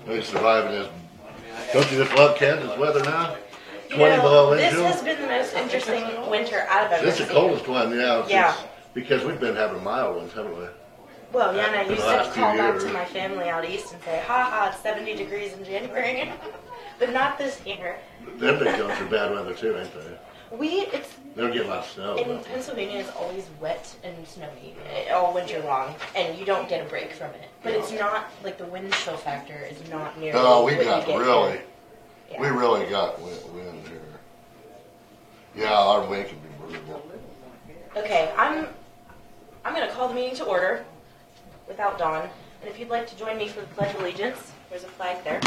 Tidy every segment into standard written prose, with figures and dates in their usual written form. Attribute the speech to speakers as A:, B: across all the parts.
A: Are surviving this? Don't you just love Kansas weather now?
B: You
A: 20
B: know,
A: below
B: this
A: wind chill?
B: has been the most interesting winter I've ever
A: This
B: seen.
A: is the coldest one, yeah.
B: Yeah.
A: Because we've been having mild ones, haven't we?
B: Well, yeah, and I
A: For
B: used
A: the
B: to
A: last
B: call
A: few
B: back
A: years.
B: to my family out east and say, ha ha, it's 70 degrees in January. But not this year.
A: Them big jumps are bad weather too, ain't they?
B: It's,
A: They'll get a lot of snow.
B: in
A: but-
B: Pennsylvania, it's always wet and snowy all winter long, and you don't get a break from it. But it's not, like, the wind chill factor is not nearly
A: No, we
B: what
A: got
B: you get
A: really,
B: here. Yeah.
A: we really got wind here. Yeah, our wind can be brutal.
B: Okay, I'm going to call the meeting to order without Dawn. And if you'd like to join me for the Pledge of Allegiance, there's a flag there.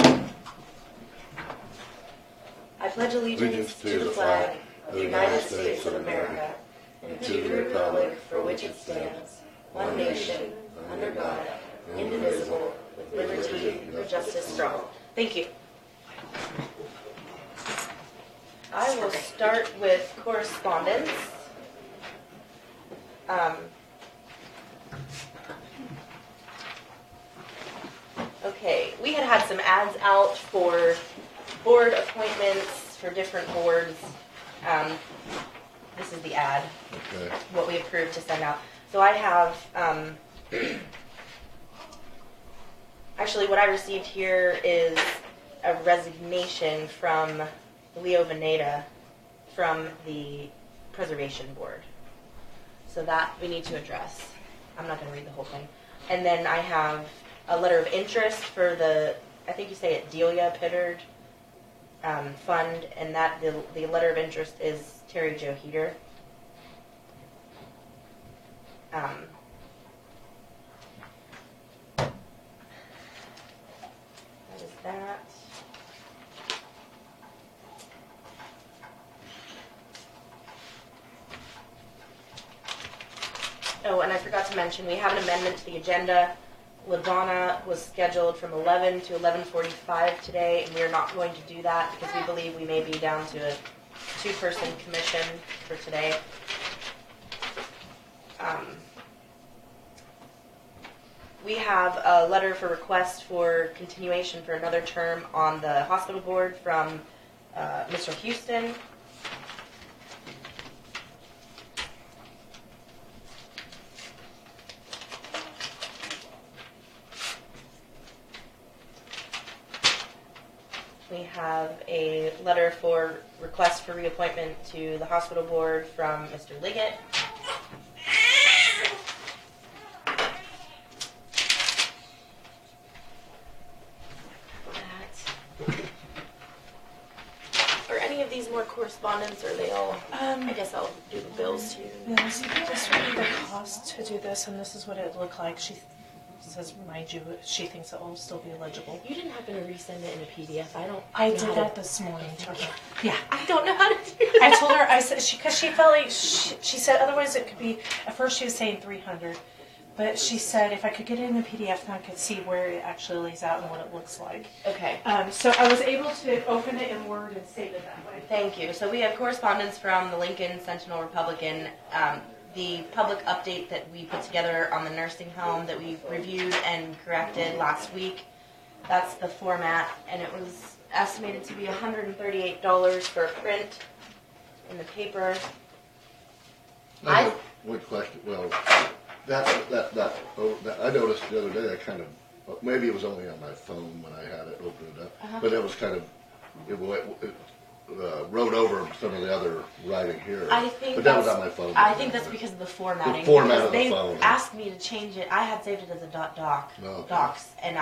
B: I pledge allegiance to the flag of the United States of America and to the republic for which it stands, one nation, under God, indivisible, with liberty and justice for all. Thank you. I will start with correspondence. Okay, we had some ads out for board appointments for different boards. This is the ad,
A: Okay.
B: what we approved to send out. So I have, actually what I received here is a resignation from Leo Veneta from the Preservation Board. So that we need to address. I'm not going to read the whole thing. And then I have a letter of interest for the, I think you say it, Delia Pittard fund, and that the letter of interest is Terry Jo Heater. That is that. Oh, and I forgot to mention, we have an amendment to the agenda. Ladonna was scheduled from 11 to 11:45 today, and we are not going to do that because we believe we may be down to a two-person commission for today. We have a letter for request for continuation for another term on the hospital board from Mr. Houston. We have a letter for request for reappointment to the hospital board from Mr. Liggett. Are any of these more correspondence, or are they all? I guess I'll do the bills too.
C: Yeah, so you just read the cost to do this, and this is what it looked like. She says, mind you, she thinks it will still be illegible.
B: You didn't happen to resend it in a PDF?
C: I did that this morning to her. Yeah.
B: I don't know how to do that.
C: I told her, I said, because she felt like, she said otherwise it could be, at first she was saying 300, but she said if I could get it in a PDF, then I could see where it actually lays out and what it looks like.
B: Okay.
C: So I was able to open it in Word and save it that way.
B: Thank you. So we have correspondence from the Lincoln Sentinel Republican, the public update that we put together on the nursing home that we reviewed and corrected last week. That's the format, and it was estimated to be $138 for a print in the paper.
A: I have one question. Well, I noticed the other day. I kind of maybe it was only on my phone when I had it open it up, but it was kind of it wrote over some of the other writing here.
B: I think
A: but that was on my phone.
B: I think that's because of the formatting.
A: The format
B: because
A: of the
B: they
A: phone.
B: asked me to change it. I had saved it as a doc,
A: Okay.
B: docs, and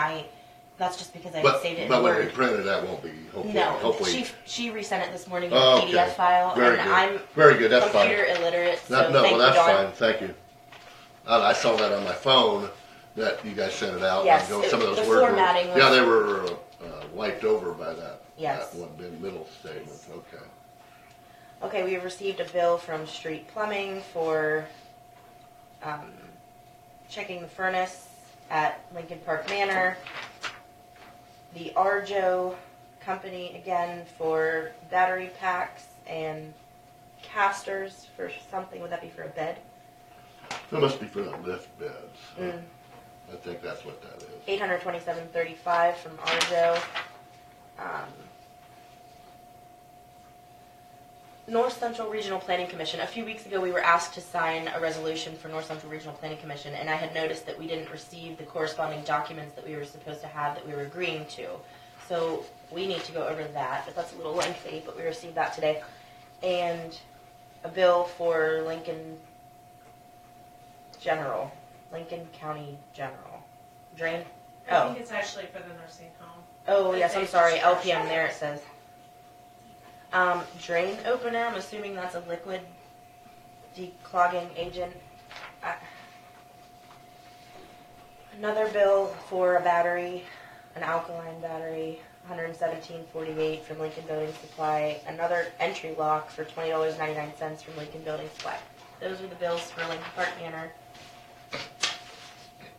B: that's just because I had
A: But
B: saved it in
A: when
B: Word.
A: we print it, that won't be. Hopefully,
B: No,
A: hopefully.
B: she resent it this morning in
A: Oh,
B: a PDF
A: okay.
B: file,
A: Very
B: and
A: good.
B: I'm
A: Very good. That's
B: computer
A: fine.
B: illiterate, so
A: No,
B: thank
A: well, that's
B: you, Dawn.
A: fine. Thank you. I saw that on my phone that you guys sent it out.
B: Yes,
A: and some of those
B: the
A: words
B: formatting was-
A: yeah, they were wiped over by that.
B: Yes.
A: That one middle statement. Okay.
B: Okay, we received a bill from Street Plumbing for checking the furnace at Lincoln Park Manor. The Arjo company again for battery packs and casters for something. Would that be for a bed?
A: That must be for the lift beds. I think that's what that is.
B: $827.35 from Arjo. North Central Regional Planning Commission. A few weeks ago, we were asked to sign a resolution for North Central Regional Planning Commission, and I had noticed that we didn't receive the corresponding documents that we were supposed to have that we were agreeing to. So we need to go over that, but that's a little lengthy, but we received that today. And a bill for Lincoln County General. Drain?
C: I think it's actually for the nursing home.
B: Oh, yes, I'm sorry. LPM, there it says. Drain opener, I'm assuming that's a liquid declogging agent. Another bill for a battery, an alkaline battery, $117.48 from Lincoln Building Supply. Another entry lock for $20.99 from Lincoln Building Supply. Those are the bills for Lincoln Park Manor.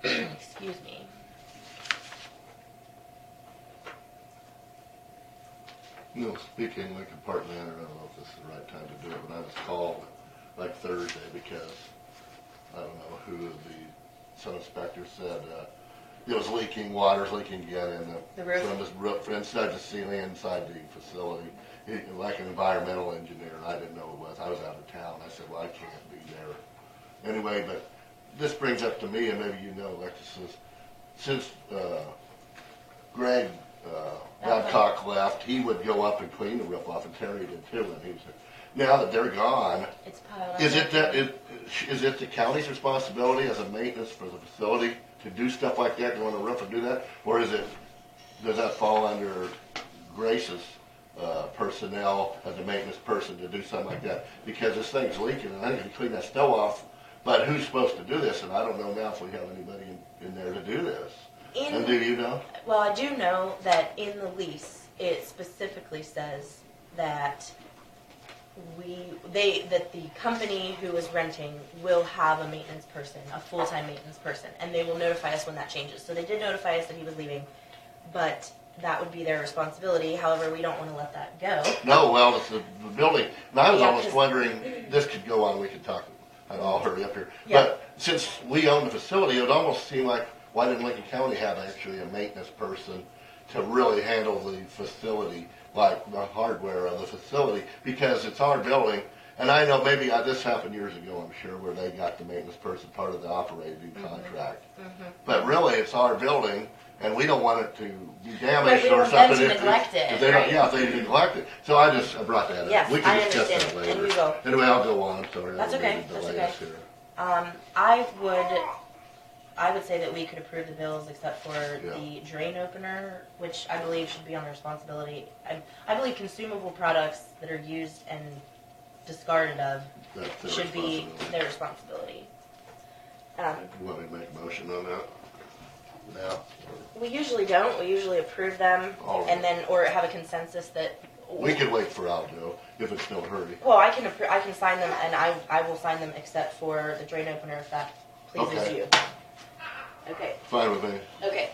B: Excuse me.
A: You know, speaking of Lincoln Park Manor, I don't know if this is the right time to do it, but I was called like Thursday because I don't know who some inspector said it was leaking, water's leaking again in
B: the roof?
A: From this roof inside the ceiling, inside the facility. Like an environmental engineer, and I didn't know it was. I was out of town. I said, well, I can't be there. Anyway, but this brings up to me, and maybe you know, Alexis, since Greg Babcock left, he would go up and clean the roof off, and Terry did too. And he was now that they're gone,
B: It's piled up.
A: is it the county's responsibility as a maintenance for the facility to do stuff like that, go on the roof and do that, or does that fall under Grace's personnel as a maintenance person to do something like that? Because this thing's leaking, and I think you clean that snow off. But who's supposed to do this? And I don't know now if we have anybody in there to do this. And do you know?
B: Well, I do know that in the lease, it specifically says that that the company who is renting will have a maintenance person, a full-time maintenance person, and they will notify us when that changes. So they did notify us that he was leaving, but that would be their responsibility. However, we don't want to let that go.
A: No, well, it's the building. And I was almost wondering, this could go on, we could talk, I'll hurry up here.
B: Yeah.
A: But since we own the facility, it would almost seem like, why didn't Lincoln County have actually a maintenance person to really handle the facility, like the hardware of the facility? Because it's our building, and I know maybe this happened years ago, I'm sure, where they got the maintenance person part of the operating contract. Mm-hmm. But really, it's our building, and we don't want it to be damaged or something.
B: If they
A: don't, yeah, if they neglect it. So I brought that up.
B: Yes,
A: we can discuss
B: understand,
A: that later.
B: and we will.
A: Anyway, I'll go on. Sorry,
B: That's okay.
A: That's
B: okay. I would say that we could approve the bills except for the drain opener, which I believe should be on their responsibility. I believe consumable products that are used and discarded of should be their responsibility.
A: You want me to make a motion on that? No.
B: We usually don't. We usually approve them and then, or have a consensus that.
A: We could wait for Aldo if it's no hurry.
B: Well, I can sign them, and I will sign them except for the drain opener if that pleases you. Okay.
A: Fine with me.
B: Okay.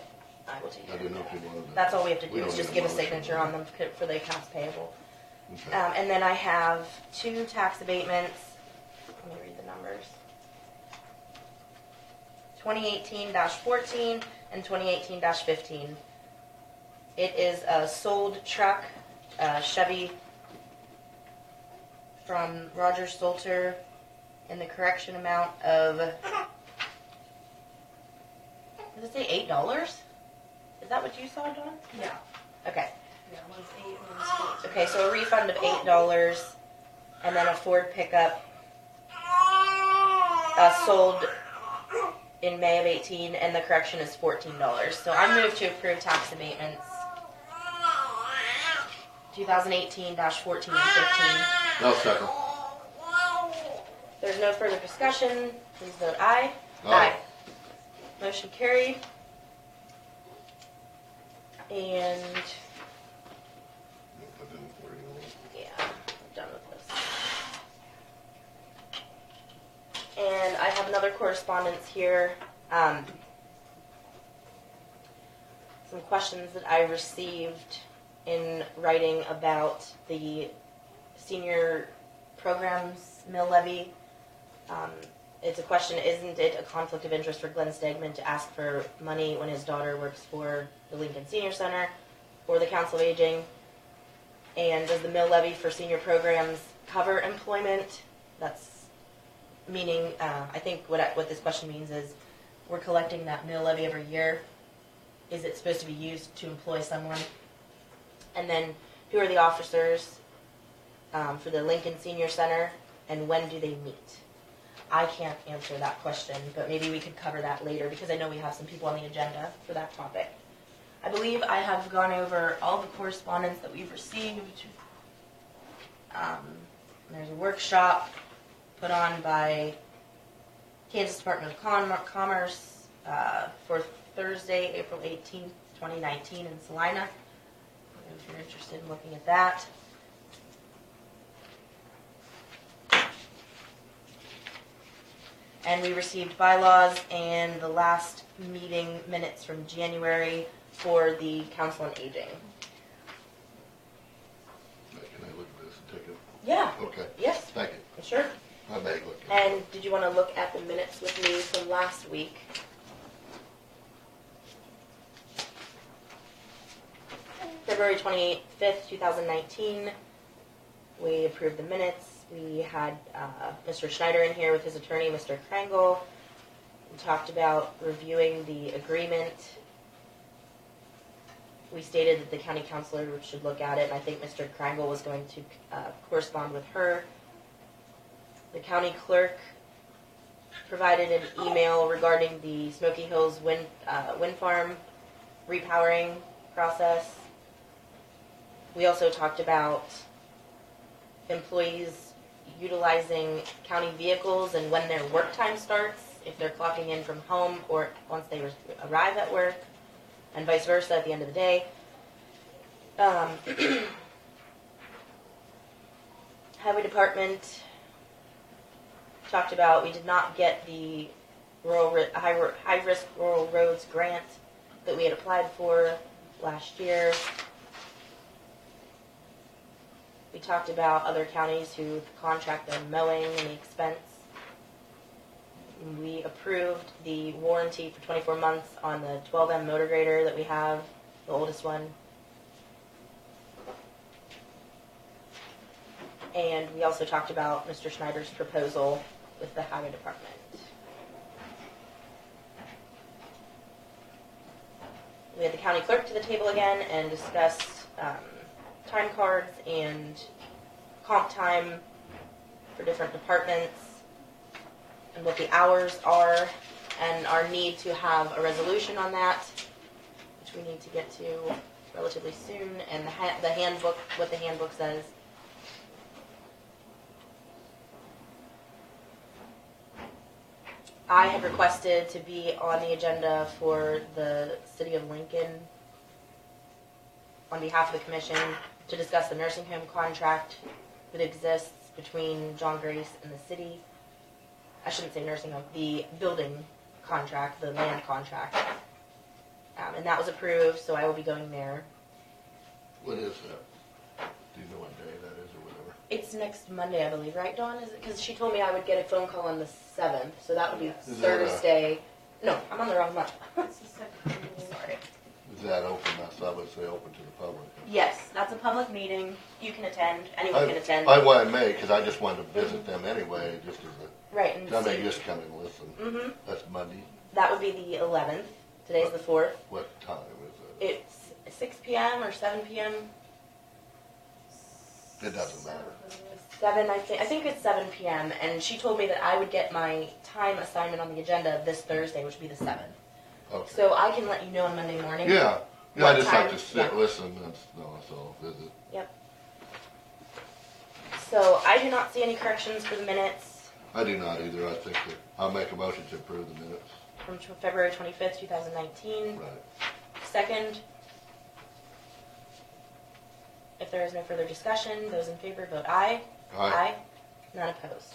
B: I will take care
A: I didn't know if you wanted to.
B: That's all we have to do is just give a signature on them for the accounts payable. Okay. And then I have 2 tax abatements. Let me read the numbers. 2018-14 and 2018-15. It is a sold truck, Chevy from Roger Stolter in the correction amount of, does it say $8? Is that what you saw, Dawn?
C: Yeah.
B: Okay.
C: Yeah, one's 8 and one's 14.
B: Okay, so a refund of $8, and then a Ford pickup sold in May of 18, and the correction is $14. So I move to approve tax abatements 2018-14 and 15.
A: No, second.
B: There's no further discussion. Please vote aye.
A: Aye.
B: Motion carried. And yeah, I'm done with this. And I have another correspondence here. Some questions that I received in writing about the senior programs mill levy. it's a question, isn't it a conflict of interest for Glenn Stegman to ask for money when his daughter works for the Lincoln Senior Center or the Council of Aging? And does the mill levy for senior programs cover employment? That's meaning, I think what this question means is we're collecting that mill levy every year. Is it supposed to be used to employ someone? And then who are the officers for the Lincoln Senior Center, and when do they meet? I can't answer that question, but maybe we could cover that later because I know we have some people on the agenda for that topic. I believe I have gone over all the correspondence that we've received. There's a workshop put on by Kansas Department of Commerce for Thursday, April 18th, 2019 in Salina. If you're interested in looking at that. And we received bylaws and the last meeting minutes from January for the Council on Aging.
A: Can I look at this and take it?
B: Yeah.
A: Okay.
B: Yes.
A: Thank you.
B: Sure.
A: I may look at it.
B: And did you want to look at the minutes with me from last week? February 25th, 2019, we approved the minutes. We had Mr. Schneider in here with his attorney, Mr. Krangle. We talked about reviewing the agreement. We stated that the county counselor should look at it, and I think Mr. Krangle was going to correspond with her. The county clerk provided an email regarding the Smoky Hills wind farm repowering process. We also talked about employees utilizing county vehicles and when their work time starts, if they're clocking in from home or once they arrive at work, and vice versa at the end of the day. Highway Department talked about we did not get the high-risk rural roads grant that we had applied for last year. We talked about other counties who contract their mowing and the expense. We approved the warranty for 24 months on the 12M motor grader that we have, the oldest one. And we also talked about Mr. Schneider's proposal with the Highway Department. We had the county clerk to the table again and discussed time cards and comp time for different departments and what the hours are and our need to have a resolution on that, which we need to get to relatively soon, and the handbook, what the handbook says. I had requested to be on the agenda for the City of Lincoln on behalf of the commission to discuss the nursing home contract that exists between John Grace and the city. I shouldn't say nursing home, the building contract, the land contract. And that was approved, so I will be going there.
A: What is that? Do you know what day that is or whatever?
B: It's next Monday, I believe, right, Dawn? Is it? Because she told me I would get a phone call on the 7th, so that would be
A: Is
B: Thursday. No, I'm on the wrong month.
C: It's the second meeting.
B: Sorry.
A: Is that open? That's, I would say open to the public.
B: Yes, that's a public meeting. You can attend. Anyone can attend.
A: I may, because I just wanted to visit them anyway, just as a,
B: Right. And
A: I may
B: see-
A: just come and listen.
B: Mhm.
A: That's Monday.
B: That would be the 11th. Today's the 4th.
A: What time is it?
B: It's 6 p.m. or 7 p.m.
A: It doesn't matter.
B: 7, I think it's 7 p.m. And she told me that I would get my time assignment on the agenda this Thursday, which would be the 7th.
A: Okay.
B: So I can let you know on Monday morning.
A: Yeah. Yeah,
B: What
A: I just
B: time?
A: like to sit,
B: Yeah.
A: listen, that's all, visit.
B: Yep. So I do not see any corrections for the minutes
A: I do not either. I think that, I'll make a motion to approve the minutes.
B: from February 25th, 2019.
A: Right.
B: Second. If there is no further discussion, those in favor vote aye.
A: Aye.
B: None opposed.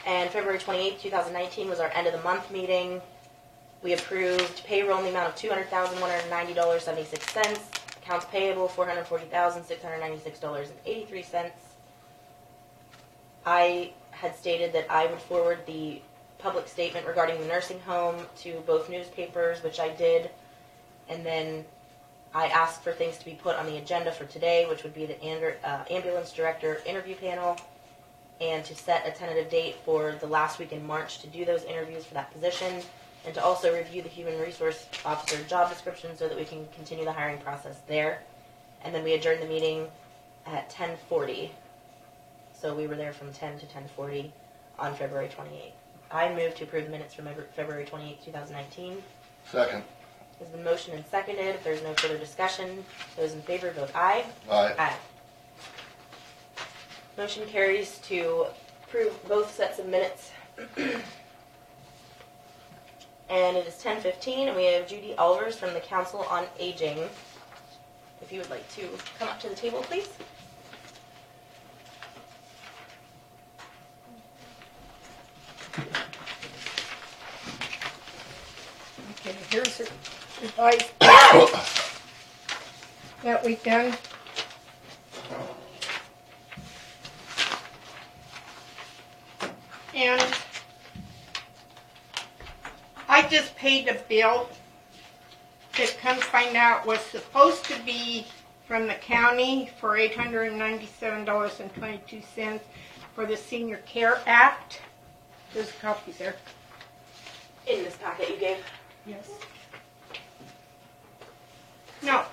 B: And February 28th, 2019 was our end of the month meeting. We approved payroll in the amount of $200,190.76. Accounts payable, $440,696.83. I had stated that I would forward the public statement regarding the nursing home to both newspapers, which I did. And then I asked for things to be put on the agenda for today, which would be the ambulance director interview panel, and to set a tentative date for the last week in March to do those interviews for that position, and to also review the human resource officer job description so that we can continue the hiring process there. And then we adjourned the meeting at 10:40. So we were there from 10 to 10:40 on February 28th. I move to approve the minutes from February 28th, 2019.
A: Second.
B: Has been motioned and seconded. If there's no further discussion, those in favor vote aye.
A: Aye.
B: Aye. Motion carries to approve both sets of minutes. And it is 10:15, and we have Judy Ahlvers from the Council on Aging. If you would like to come up to the table, please.
D: Okay, here's the advice that we've done. And I just paid a bill that come find out was supposed to be from the county for $897.22 for the Senior Care Act. There's a copy there.
B: In this packet you gave.
D: Yes. No.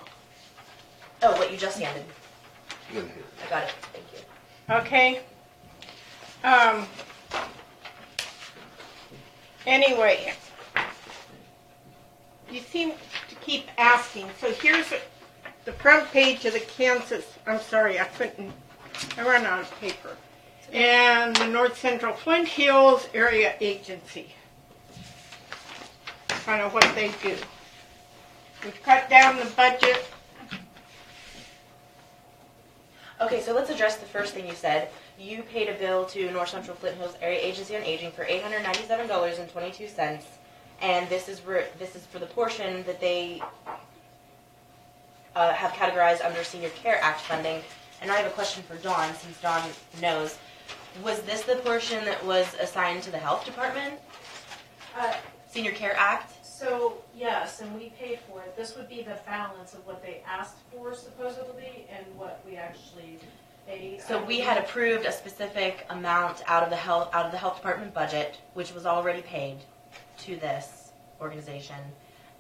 B: Oh, what you just handed.
A: Good here.
B: I got it. Thank you.
D: Okay. Anyway, you seem to keep asking. So here's the front page of the Kansas. I'm sorry, I ran out of paper. And the North Central Flint Hills Area Agency. Kind of what they do. We've cut down the budget.
B: Okay, so let's address the first thing you said. You paid a bill to North Central Flint Hills Area Agency on Aging for $897.22, and this is for the portion that they have categorized under Senior Care Act funding. And I have a question for Dawn, since Dawn knows. Was this the portion that was assigned to the health department? Senior Care Act?
C: So, yes, and we paid for it. This would be the balance of what they asked for supposedly and what we actually paid.
B: So we had approved a specific amount out of the health department budget, which was already paid to this organization.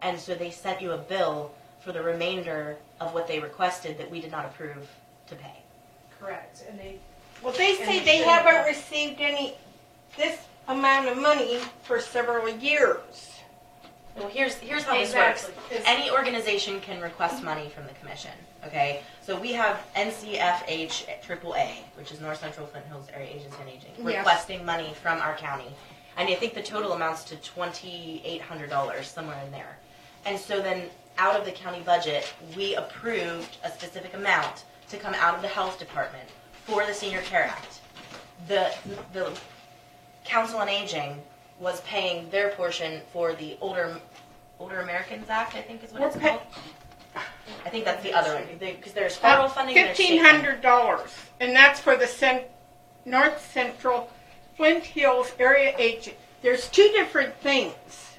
B: And so they sent you a bill for the remainder of what they requested that we did not approve to pay.
C: Correct. And they
D: Well, they say they haven't received this amount of money for several years.
B: Well, here's how this
C: Exactly.
B: works. Any organization can request money from the commission, okay? So we have NCFH AAA, which is North Central Flint Hills Area Agency on Aging,
D: Yes.
B: requesting money from our county. And I think the total amounts to $2,800, somewhere in there. And so then out of the county budget, we approved a specific amount to come out of the health department for the Senior Care Act. The Council on Aging was paying their portion for the Older Americans Act, I think is what it's called. I think that's the other one, because there's federal funding and there's state funding.
D: $1,500, and that's for the North Central Flint Hills Area Agency. There's two different things.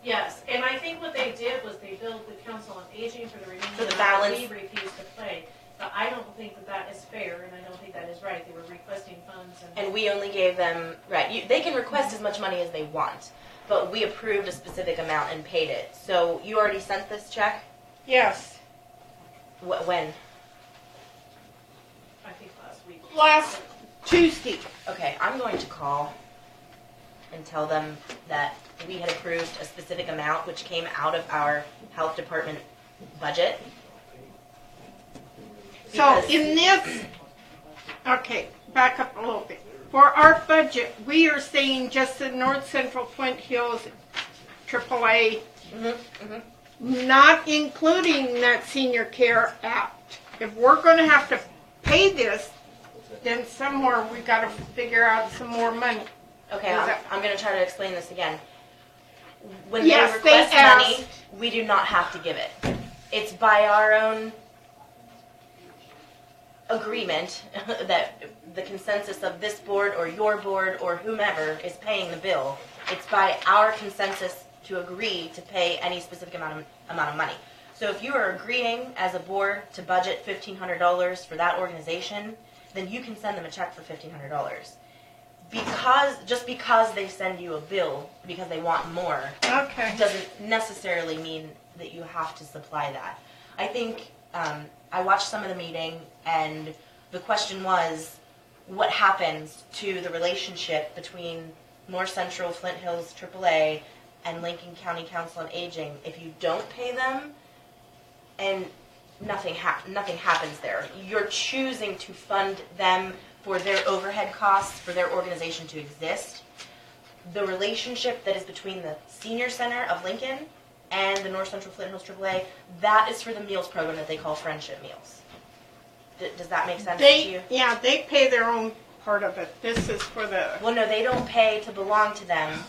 C: Yes, and I think what they did was they billed the Council on Aging for the remainder
B: For the
C: that
B: balance.
C: we refused to pay. But I don't think that is fair, and I don't think that is right. They were requesting funds,
B: And we only gave them, right, they can request as much money as they want, but we approved a specific amount and paid it. So you already sent this check?
D: Yes.
B: When?
C: I think last week.
D: Last Tuesday.
B: Okay, I'm going to call and tell them that we had approved a specific amount which came out of our health department budget.
D: So
B: Because-
D: in this, okay, back up a little bit. For our budget, we are saying just the North Central Flint Hills AAA, not including that Senior Care Act. If we're going to have to pay this, then somewhere we got to figure out some more money.
B: Okay,
D: Is that-
B: I'm going to try to explain this again. When
D: Yes,
B: they request
D: they
B: money,
D: asked.
B: we do not have to give it. It's by our own agreement that the consensus of this board or your board or whomever is paying the bill. It's by our consensus to agree to pay any specific amount of money. So if you are agreeing as a board to budget $1,500 for that organization, then you can send them a check for $1,500. Just because they send you a bill because they want more,
D: Okay.
B: doesn't necessarily mean that you have to supply that. I think I watched some of the meeting, and the question was, what happens to the relationship between North Central, Flint Hills, AAA, and Lincoln County Council on Aging if you don't pay them, and nothing happens there. You're choosing to fund them for their overhead costs for their organization to exist. The relationship that is between the Senior Center of Lincoln and the North Central Flint Hills AAA, that is for the meals program that they call Friendship Meals. Does that make sense to you?
D: Yeah, they pay their own part of it. This is for the.
B: Well, no, they don't pay to belong to them.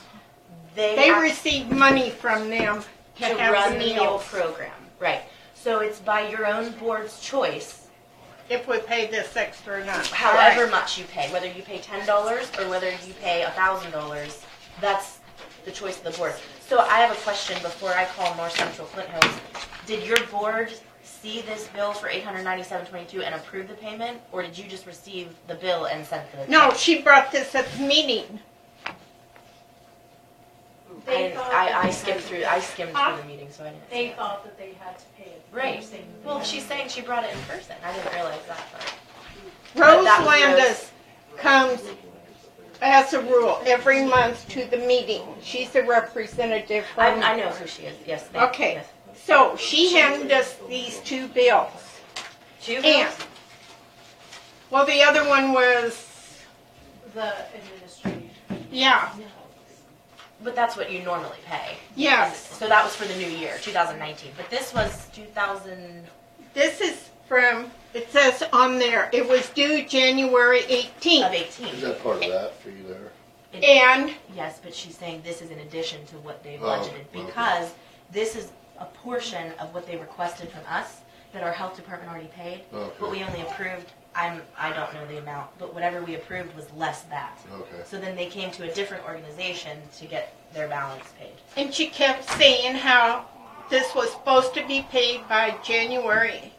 D: They receive money from them to have
B: run
D: the
B: the meal
D: meals.
B: program, right? So it's by your own board's choice,
D: If we pay this extra or not.
B: however
D: All right.
B: much you pay, whether you pay $10 or whether you pay $1,000. That's the choice of the board. So I have a question before I call North Central Flint Hills. Did your board see this bill for $897.22 and approve the payment, or did you just receive the bill and send the
D: No,
B: check?
D: she brought this at the meeting.
B: I skimmed through the meeting, so I didn't.
C: They thought that they had to pay it.
B: Right. Well, she's saying she brought it in person. I didn't realize that part.
D: Rose
B: that was
D: Landis comes as a rule every month to the meeting. She's a representative from.
B: I know who she is. Yes.
D: Okay.
B: Yes.
D: So she handed us these two bills.
B: Two
D: And,
B: bills?
D: well, the other one was,
C: The administrative.
D: yeah,
B: But that's what you normally pay.
D: yes.
B: So that was for the new year, 2019. But this was 2000
D: This is from, it says on there, it was due January
B: of
D: 18th.
B: 18.
A: Is that part of that fee there?
D: And,
B: Yes, but she's saying this is in addition to what they
A: Oh,
B: budgeted
A: okay.
B: because this is a portion of what they requested from us that our health department already paid.
A: Okay.
B: What we only approved, I don't know the amount, but whatever we approved was less that.
A: Okay.
B: So then they came to a different organization to get their balance paid.
D: and she kept saying how this was supposed to be paid by January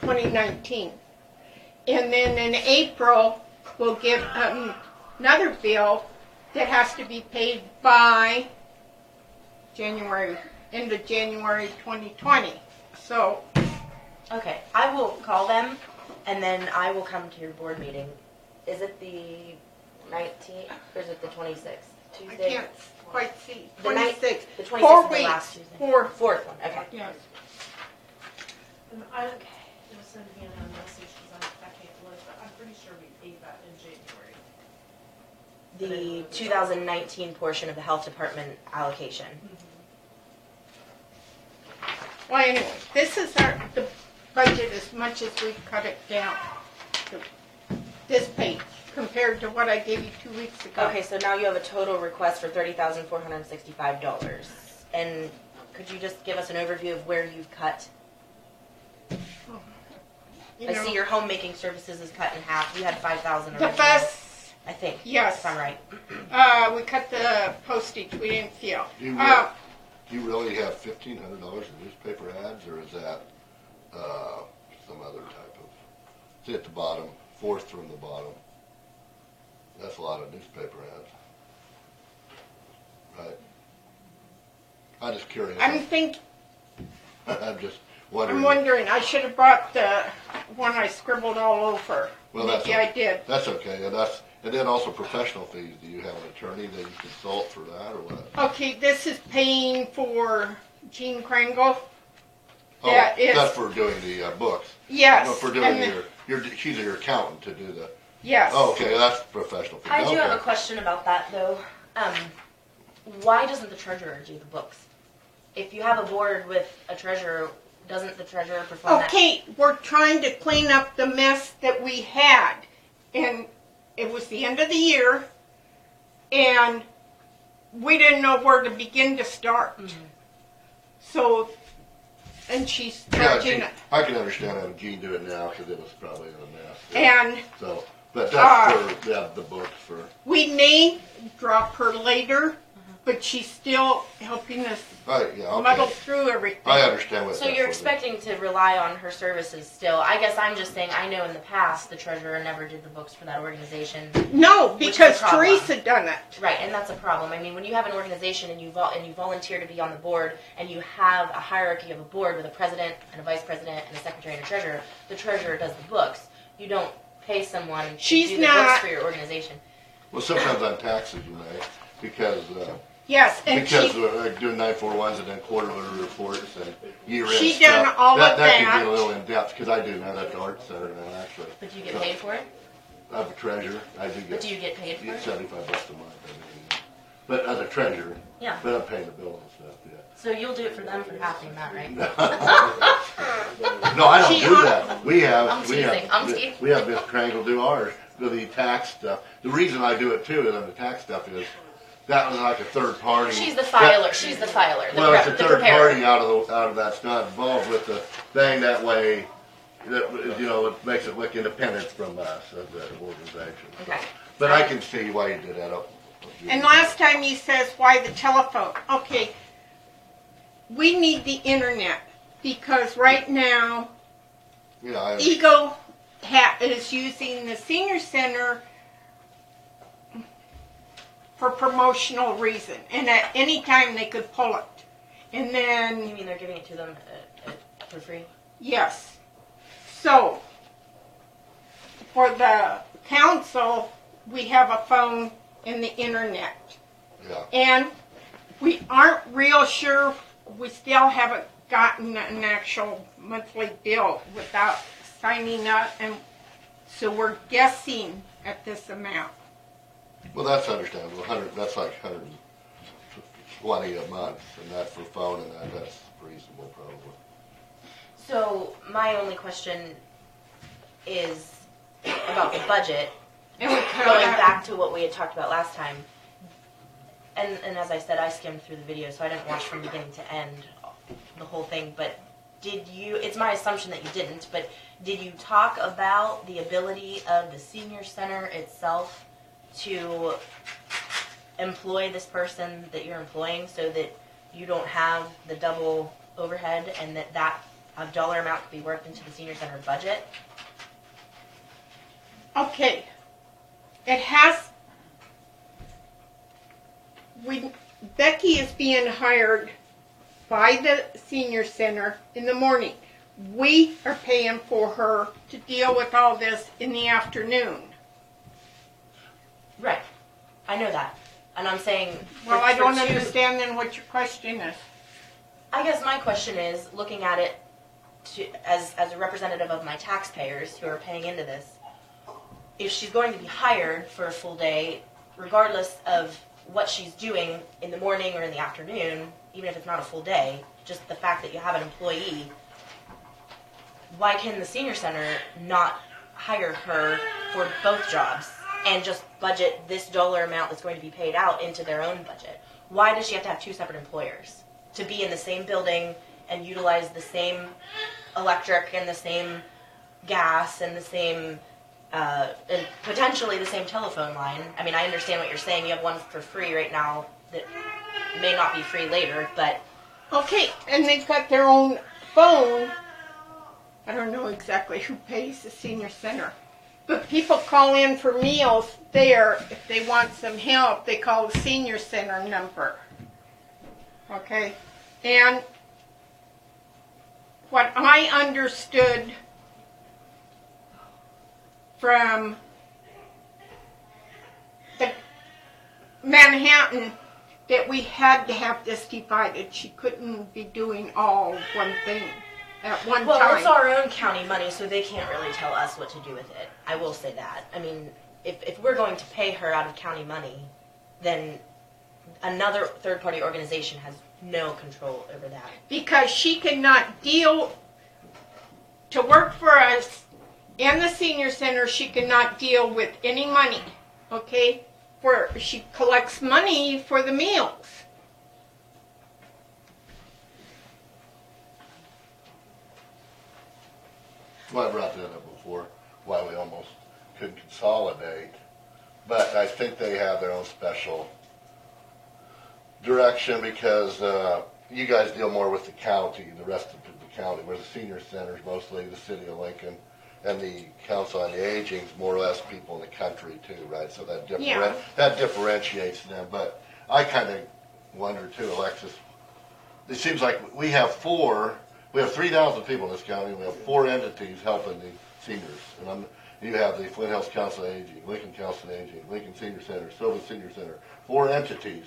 D: 2019. And then in April, we'll get another bill that has to be paid by end of January 2020. So,
B: Okay, I will call them, and then I will come to your board meeting. Is it the 19th, or is it the 26th?
D: I
B: Tuesday?
D: can't quite see.
B: The ninth-
D: 26.
B: The 26th
D: 4
B: is the
D: weeks.
B: last Tuesday.
D: Fourth.
B: One, okay.
D: Yes.
C: Okay, just send me a message because I can't look, but I'm pretty sure we paid that in January.
B: The 2019 portion of the health department allocation.
D: Well, anyway, this is the budget as much as we've cut it down to this page compared to what I gave you 2 weeks ago.
B: Okay, so now you have a total request for $30,465. And could you just give us an overview of where you've cut?
D: You
B: I
D: know,
B: see your homemaking services is cut in half. You had 5,000
D: the
B: originally,
D: bus,
B: I think.
D: yes.
B: If I'm right.
D: We cut the postage. We didn't feel.
A: Do you really have $1,500 in newspaper ads, or is that some other type of? See at the bottom, fourth from the bottom. That's a lot of newspaper ads, right? I'm just curious.
D: I'm
A: just wondering.
D: I'm wondering. I should have brought the one I scribbled all over.
A: Well, that's
D: Maybe I did.
A: That's okay, and then also professional fees. Do you have an attorney that you consult for that, or what?
D: Okay, this is paying for Jean Krangle.
A: Oh,
D: That is-
A: that's for doing the books.
D: Yes.
A: No, for
D: and
A: doing
D: the-
A: she's your accountant to do the.
D: Yes.
A: Oh, okay, that's professional fees.
B: I do
A: okay.
B: have a question about that, though. Why doesn't the treasurer do the books? If you have a board with a treasurer, doesn't the treasurer perform that?
D: Okay, we're trying to clean up the mess that we had. And it was the end of the year, and we didn't know where to begin to start.
B: Mm-hmm.
D: So and she's
A: Yeah,
D: charging.
A: I can understand having Jean do it now, cause it was probably in a mess.
D: And
A: So, but that's for, yeah, the books for,
D: we may drop her later, but she's still helping us
A: yeah,
D: muddle
A: okay.
D: through everything.
A: I understand what
B: So
A: that's
B: you're
A: for.
B: expecting to rely on her services still. I guess I'm just saying, I know in the past the treasurer never did the books for that organization.
D: No,
B: Which is
D: because
B: a problem.
D: Teresa done it.
B: Right, and that's a problem. I mean, when you have an organization and you volunteer to be on the board, and you have a hierarchy of a board with a president and a vice president and a secretary and a treasurer, the treasurer does the books. You don't pay someone to
D: She's
B: do the
D: not-
B: books for your organization.
A: Well, sometimes on taxes you may, because,
D: Yes, and
A: because
D: she,
A: we're like doing 941s and then quarterly reports and year-end
D: She
A: stuff.
D: done all of
A: That
D: that.
A: can get a little in-depth, because I do now, that's the art center now, actually.
B: But do you get paid for it?
A: I'm a treasurer, I do
B: But
A: get.
B: do you get paid for
A: Get
B: it?
A: $75 a month, I mean, but as a treasurer,
B: Yeah.
A: but I'm paying the bills and stuff, yeah.
B: So you'll do it for them for half the amount, right?
A: No, I don't
D: She-
A: do that. We
B: I'm
A: have,
B: teasing.
A: we have Miss Krangle do ours, do the tax stuff. The reason I do it too, on the tax stuff is, that was like a third party.
B: She's the filer. She's the filer. The,
A: Well, it's a
B: the
A: third
B: preparer.
A: party out of that's not involved with the thing, that way, that, you know, it makes it look independent from us as an organization.
B: Okay.
A: But I can see why you did that.
D: and last time he says, why the telephone? Okay, we need the internet, because right now,
A: Yeah,
D: Ego is using the senior center for promotional reason, and at any time they could pull it. And
B: You
D: then,
B: mean they're giving it to them for free?
D: yes. So, for the council, we have a phone and the internet.
A: yeah.
D: And we aren't real sure, we still haven't gotten an actual monthly bill without signing up, and so we're guessing at this amount.
A: Well, that's understandable. 100, that's like 120 a month, and that for phone and that's reasonable probably.
B: So my only question is about the budget.
D: And we cut
B: Going
D: out-
B: back to what we had talked about last time, and as I said, I skimmed through the video, so I didn't watch from beginning to end the whole thing, but did you, it's my assumption that you didn't, but did you talk about the ability of the senior center itself to employ this person that you're employing so that you don't have the double overhead and that a dollar amount could be worked into the senior center budget?
D: Okay, it has, Becky is being hired by the senior center in the morning. We are paying for her to deal with all this in the afternoon.
B: Right. I know that. And I'm saying...
D: Well,
B: for-
D: I
B: for
D: don't
B: two-
D: understand then what your question is.
B: I guess my question is, looking at it as a representative of my taxpayers who are paying into this, if she's going to be hired for a full day, regardless of what she's doing in the morning or in the afternoon, even if it's not a full day, just the fact that you have an employee, why can the senior center not hire her for both jobs and just budget this dollar amount that's going to be paid out into their own budget? Why does she have to have two separate employers to be in the same building and utilize the same electric and the same gas and the same and potentially the same telephone line? I mean, I understand what you're saying. You have one for free right now that may not be free later, but
D: Okay, and they've got their own phone. I don't know exactly who pays the senior center. But people call in for meals there. If they want some help, they call the senior center number. Okay? And what I understood from the Manhattan, that we had to have this divided. She couldn't be doing all one thing at one
B: well,
D: time.
B: it's our own county money, so they can't really tell us what to do with it. I will say that. I mean, if we're going to pay her out of county money, then another third-party organization has no control over that.
D: Because she cannot deal, to work for us in the senior center, she cannot deal with any money, okay? Where she collects money for the meals.
A: Well, I brought that up before, why we almost couldn't consolidate. But I think they have their own special direction because you guys deal more with the county, the rest of the county, where the senior center's mostly the city of Lincoln, and the council on the aging's more or less people in the country too, right? So that that differentiates them. But I kind of wonder too, Alexis. It seems like we have 3,000 people in this county. We have 4 entities helping the seniors, and you have the Flint Hills Council on Aging, Lincoln Council on Aging, Lincoln Senior Center, Sylvan Senior Center, 4 entities.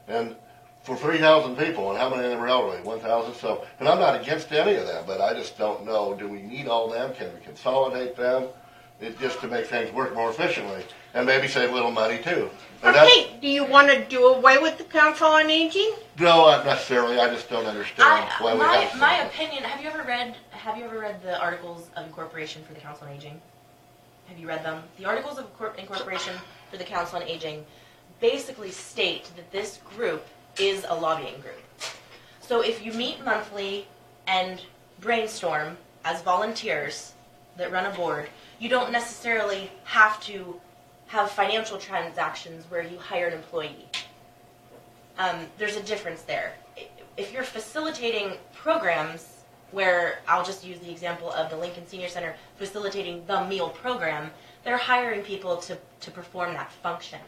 A: And for 3,000 people, and how many of them are elderly? 1,000? So, and I'm not against any of them, but I just don't know, do we need all them? Can we consolidate them? Just to make things work more efficiently, and maybe save a little money too. And
D: okay, do you want to do away with the Council on Aging?
A: No, not necessarily. I just don't understand why we have
B: my opinion, have you ever read the Articles of Incorporation for the Council on Aging? Have you read them? The Articles of Incorporation for the Council on Aging basically state that this group is a lobbying group. So if you meet monthly and brainstorm as volunteers that run a board, you don't necessarily have to have financial transactions where you hire an employee. There's a difference there. If you're facilitating programs where, I'll just use the example of the Lincoln Senior Center facilitating the meal program, they're hiring people to perform that function.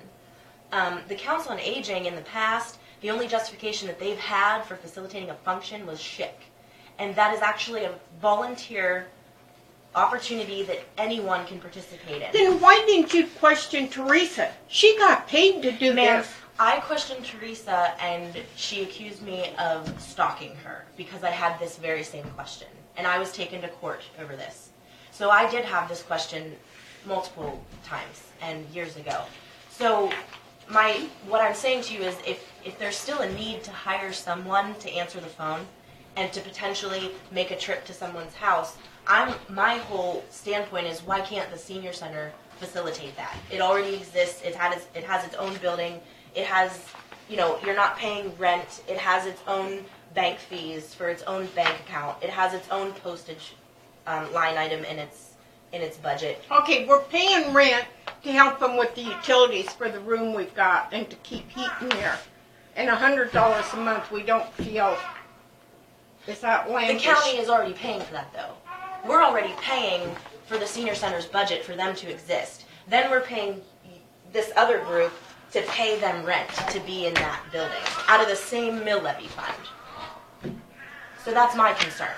B: The Council on Aging in the past, the only justification that they've had for facilitating a function was SHIC. And that is actually a volunteer opportunity that anyone can participate in.
D: Then why didn't you question Teresa? She got paid to do
B: Ma'am,
D: this.
B: I questioned Teresa and she accused me of stalking her because I had this very same question. And I was taken to court over this. So I did have this question multiple times and years ago. So what I'm saying to you is if there's still a need to hire someone to answer the phone and to potentially make a trip to someone's house, my whole standpoint is, why can't the senior center facilitate that? It already exists. It has its own building. It has, you're not paying rent. It has its own bank fees for its own bank account. It has its own postage line item in its budget.
D: Okay, we're paying rent to help them with the utilities for the room we've got and to keep heat in there. And $100 a month we don't feel is outlandish.
B: The county is already paying for that, though. We're already paying for the senior center's budget for them to exist. Then we're paying this other group to pay them rent to be in that building out of the same mill levy fund. So that's my concern.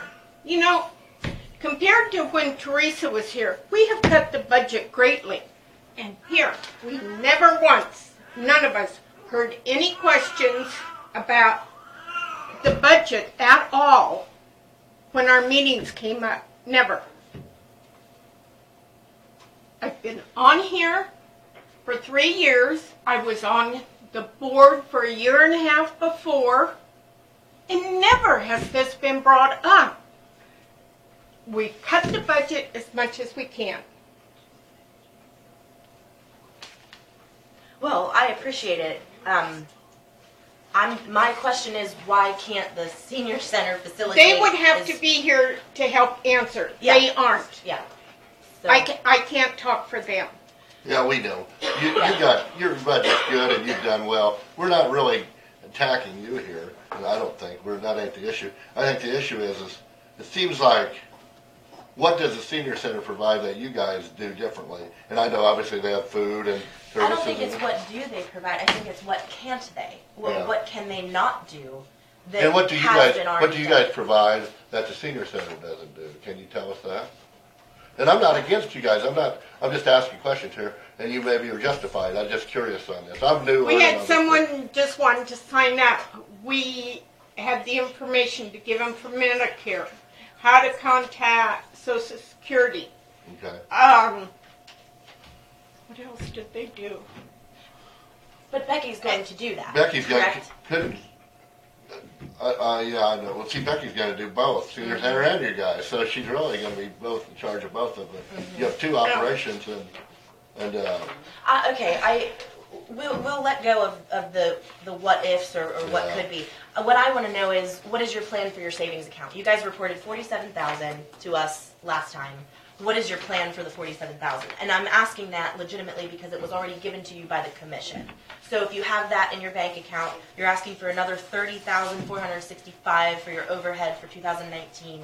D: Compared to when Teresa was here, we have cut the budget greatly. And here, we never once, none of us, heard any questions about the budget at all when our meetings came up. Never. I've been on here for 3 years. I was on the board for a year and a half before, and never has this been brought up. We cut the budget as much as we can.
B: Well, I appreciate it. My question is, why can't the senior center facilitate?
D: They would have to be here to help answer.
B: Yeah.
D: They aren't.
B: Yeah. So,
D: I can't talk for them.
A: Yeah, we know. You got your budget's good and you've done well. We're not really attacking you here, and I don't think that ain't the issue. I think the issue is it seems like, what does the senior center provide that you guys do differently? And I know obviously they have food and services.
B: I don't think it's what do they provide. I think it's what can't they? What can they not do? That
A: And what do you
B: has been already
A: guys
B: done?
A: provide that the senior center doesn't do? Can you tell us that? And I'm not against you guys. I'm just asking questions here, and you maybe are justified. I'm just curious on this. I'm new.
D: We
A: learning
D: had
A: on this.
D: someone just wanted to sign up. We had the information to give them for Medicare, how to contact Social Security.
A: Okay.
D: What else did they do?
B: But Becky's going to do that.
A: Becky's got
B: correct?
A: couldn't. Yeah, I know. Well, see, Becky's got to do both, senior center and you guys. So she's really going to be both in charge of both of them. You have 2 operations, and
B: Okay, we'll let go of the what ifs or what could be. What I want to know is, what is your plan for your savings account? You guys reported $47,000 to us last time. what is your plan for the 47,000? And I'm asking that legitimately because it was already given to you by the commission. So if you have that in your bank account, you're asking for another 30,465 for your overhead for 2019.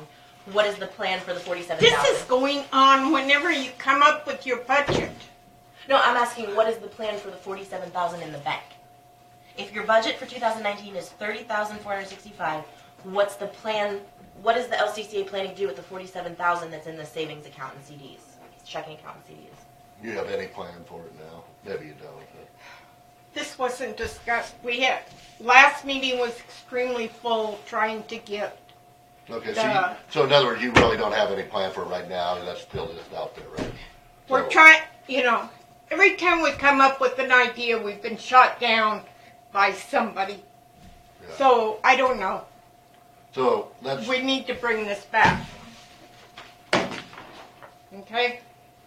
B: What is the plan for the 47,000?
D: This is going on whenever you come up with your budget.
B: No, I'm asking what is the plan for the 47,000 in the bank? If your budget for 2019 is 30,465, what's the plan? What is the LCCA planning to do with the 47,000 that's in the savings account and CDs, checking account and CDs?
A: Do you have any plan for it now? Maybe you don't. But
D: This wasn't discussed. Last meeting was extremely full trying to get.
A: okay, so in other words, you really don't have any plan for it right now, and that's still just out there, right?
D: We're
A: So-
D: trying, every time we come up with an idea, we've been shot down by somebody.
A: Yeah.
D: So, I don't know.
A: So that's,
D: We need to bring this back. Okay?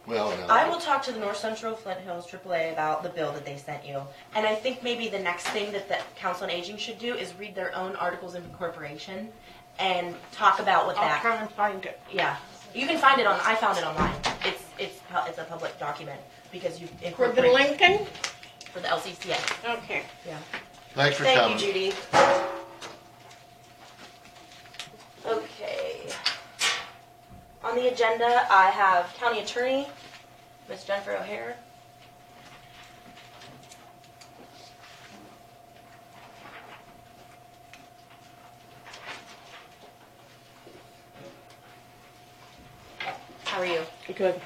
A: well, no.
B: I will talk to the North Central Flint Hills AAA about the bill that they sent you. And I think maybe the next thing that the Council on Aging should do is read their own articles of incorporation and talk about what
D: I'll
B: that.
D: try and find it.
B: Yeah, you can find it on. I found it online. It's a public document because you
D: For
B: incorporate
D: the Lincoln?
B: for the LCCA.
D: Okay.
B: Yeah.
A: Thanks for
B: Thank
A: coming.
B: you, Judy. Okay. On the agenda, I have County Attorney, Miss Jennifer O'Hare. How are you?
E: Good.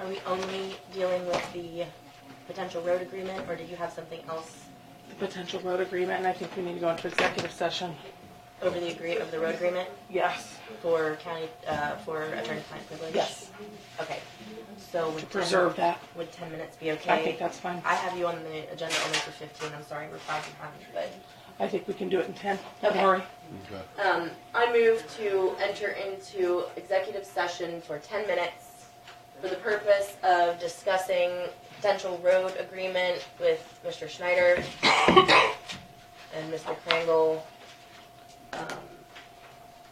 B: Are we only dealing with the potential road agreement, or did you have something else
E: The potential road agreement, and I think we need to go into executive session.
B: over the road agreement
E: Yes.
B: for county for attorney-client privilege?
E: Yes.
B: Okay. So would
E: To preserve that.
B: Would 10 minutes be okay?
E: I think that's fine.
B: I have you on the agenda only for 15. I'm sorry, we're 5 behind, but.
E: I think we can do it in 10. Don't
B: Okay.
E: worry.
A: Okay.
B: I move to enter into executive session for 10 minutes for the purpose of discussing potential road agreement with Mr. Schneider and Mr. Krangle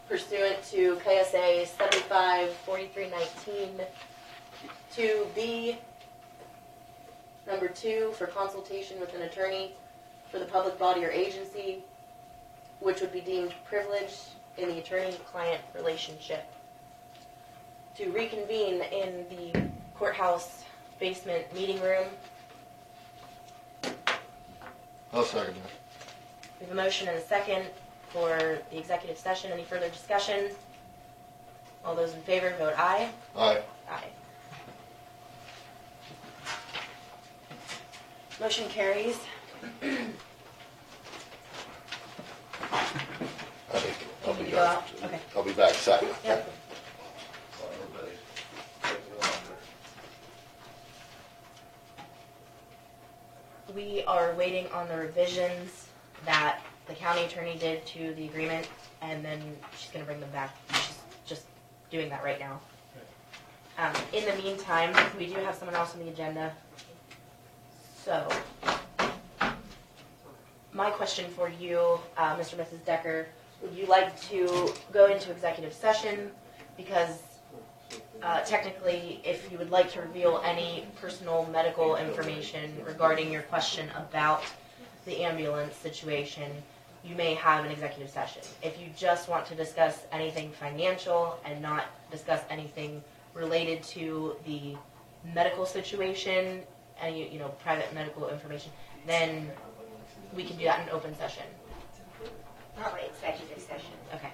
B: pursuant to KSA 75-4319 2B number 2 for consultation with an attorney for the public body or agency which would be deemed privileged in the attorney-client relationship, to reconvene in the courthouse basement meeting room.
A: I'll second that.
B: We have a motion and a second for the executive session. Any further discussion? All those in favor vote aye.
A: Aye.
B: Aye. Motion carries.
A: I think I'll
B: You
A: be
B: need to go out?
A: back.
B: Okay.
A: I'll be back second.
B: Yep. We are waiting on the revisions that the county attorney did to the agreement, and then she's gonna bring them back. She's just doing that right now. In the meantime, we do have someone else on the agenda. So, my question for you, Mr. and Mrs. Decker, would you like to go into executive session? Because technically, if you would like to reveal any personal medical information regarding your question about the ambulance situation, you may have an executive session. If you just want to discuss anything financial and not discuss anything related to the medical situation, any private medical information, then we can do that in open session.
F: Probably executive session.
B: Okay.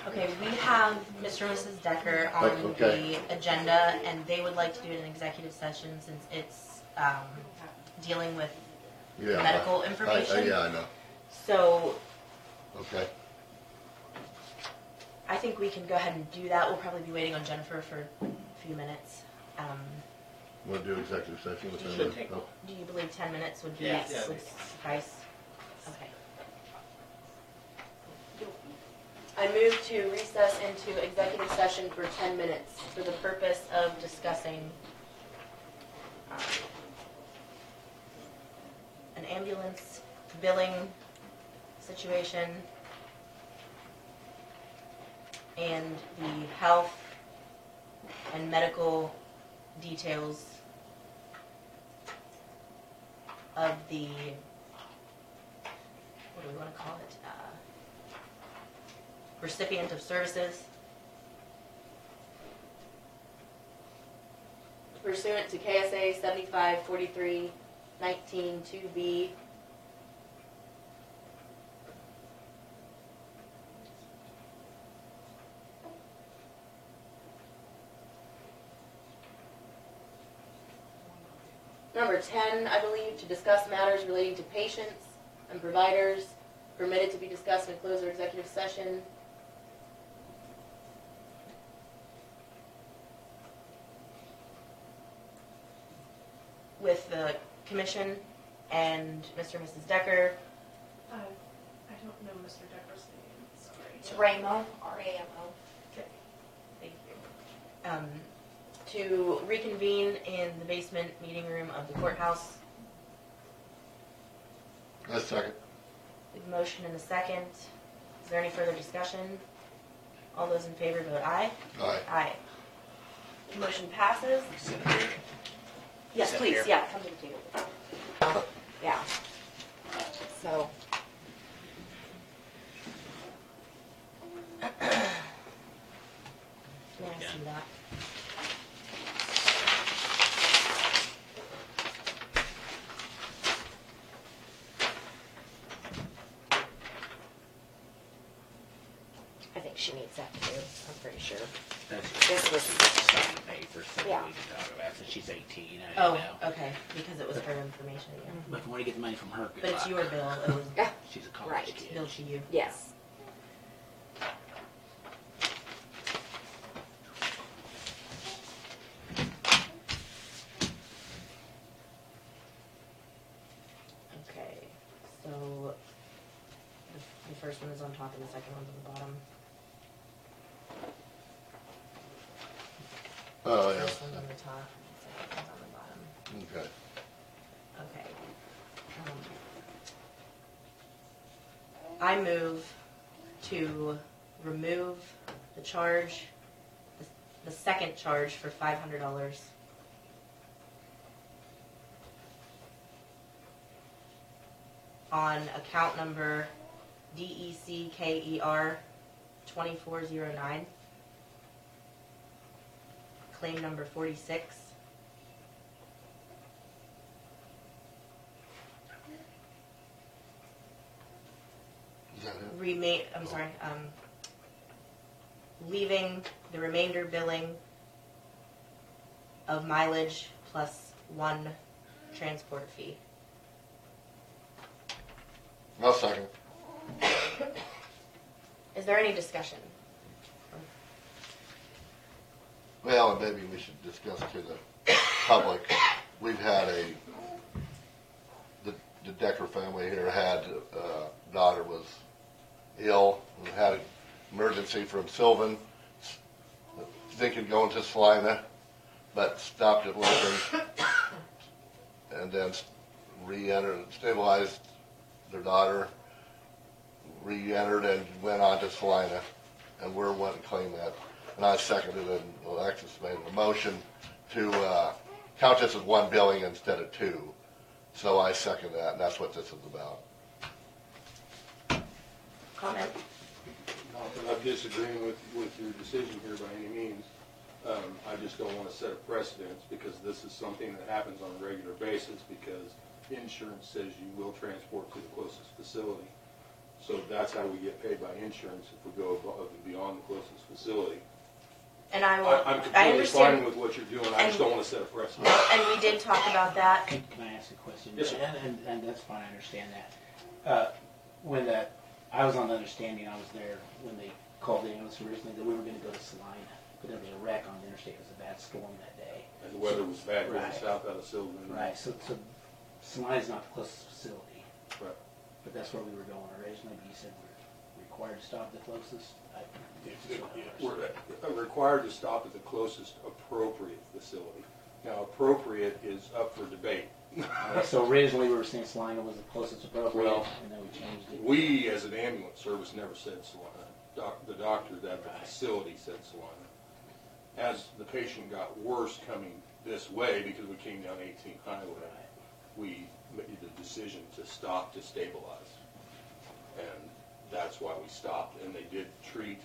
B: Okay, we have Mr. and Mrs. Decker on
A: Okay.
B: the agenda, and they would like to do an executive session since it's dealing with
A: Yeah.
B: medical information.
A: Yeah, I know.
B: So
A: Okay.
B: I think we can go ahead and do that. We'll probably be waiting on Jennifer for a few minutes.
A: Want to do executive session with them?
E: Should take-
A: Oh,
B: Do you believe 10 minutes would be
F: Yes.
B: would suffice? Okay. I move to recess into executive session for 10 minutes for the purpose of discussing an ambulance ambulance billing situation and the health and medical details of the, what do we want to call it, recipient of services pursuant to KSA 7543-19-2B. Number 10, I believe, to discuss matters relating to patients and providers permitted to be discussed in closed or executive session. With the commission and Mr. and Mrs. Decker.
C: I don't know Mr. Decker's name, sorry.
F: It's Ramo, R-A-M-O.
B: Thank you. To reconvene in the basement meeting room of the courthouse.
A: A second.
B: We have a motion and a second. Is there any further discussion? All those in favor vote aye.
A: Aye.
B: Aye. Motion passes. Yes,
F: Sit
B: please,
F: here.
B: yeah, come to the table. Yeah. So. May I see that? I think she needs that too, I'm pretty sure. This was-
G: signing papers, so
B: Yeah.
G: we can talk about it. Since she's 18, I
B: Oh,
G: don't know.
B: okay, because it was her information, yeah.
G: But if we want to get the money from her, good
B: But it's
G: luck.
B: your bill, it was
G: She's a college
F: Right.
G: kid.
B: billed to you.
F: Yes.
B: Okay, so the first one is on top and the second one's on the bottom.
A: Oh,
B: The
A: yeah.
B: first one's on the top, the second one's on the bottom.
A: Okay.
B: Okay. I move to remove the charge, the second charge for $500 on account number DECKER 2409, claim number 46.
A: Is that it?
B: Leaving the remainder billing of mileage plus 1 transport fee.
A: I'll second.
B: Is there any discussion?
A: Well, and maybe we should discuss to the public. We've had the Decker family here had, daughter was ill and had an emergency from Sylvan, thinking going to Salina, but stopped at Lincoln and then re-entered, stabilized their daughter, re-entered and went on to Salina, and we're wanting to claim that. And I seconded it, and Alexis made a motion to count this as 1 billing instead of 2. So I second that, and that's what this is about.
B: Comment?
H: Not that I'm disagreeing with your decision here by any means. I just don't want to set a precedence because this is something that happens on a regular basis because insurance says you will transport to the closest facility. So that's how we get paid by insurance if we go above and beyond the closest facility.
B: And I will,
H: I'm
B: I
H: completely
B: understand.
H: fine with what you're doing. I just don't want to set a precedent.
B: And we did talk about that.
G: Can I ask a question?
H: Yes, sir.
G: And that's fine, I understand that. When I was on the understanding, I was there when they called the ambulance originally, that we were gonna go to Salina, but there was a wreck on the interstate, it was a bad storm that day.
H: And the weather was bad going
G: Right.
H: south out of Sylvan.
G: Right, so Salina's not the closest facility,
H: Right.
G: but that's where we were going originally, but you said we're required to stop the closest?
H: We're required to stop at the closest appropriate facility. Now, appropriate is up for debate.
G: So originally we were saying Salina was the closest appropriate,
H: Well,
G: and then we changed it.
H: We, as an ambulance service, never said Salina. The doctor at the facility said Salina. As the patient got worse coming this way, because we came down 18 Highway, we made the decision to stop to stabilize. And that's why we stopped. And they did treat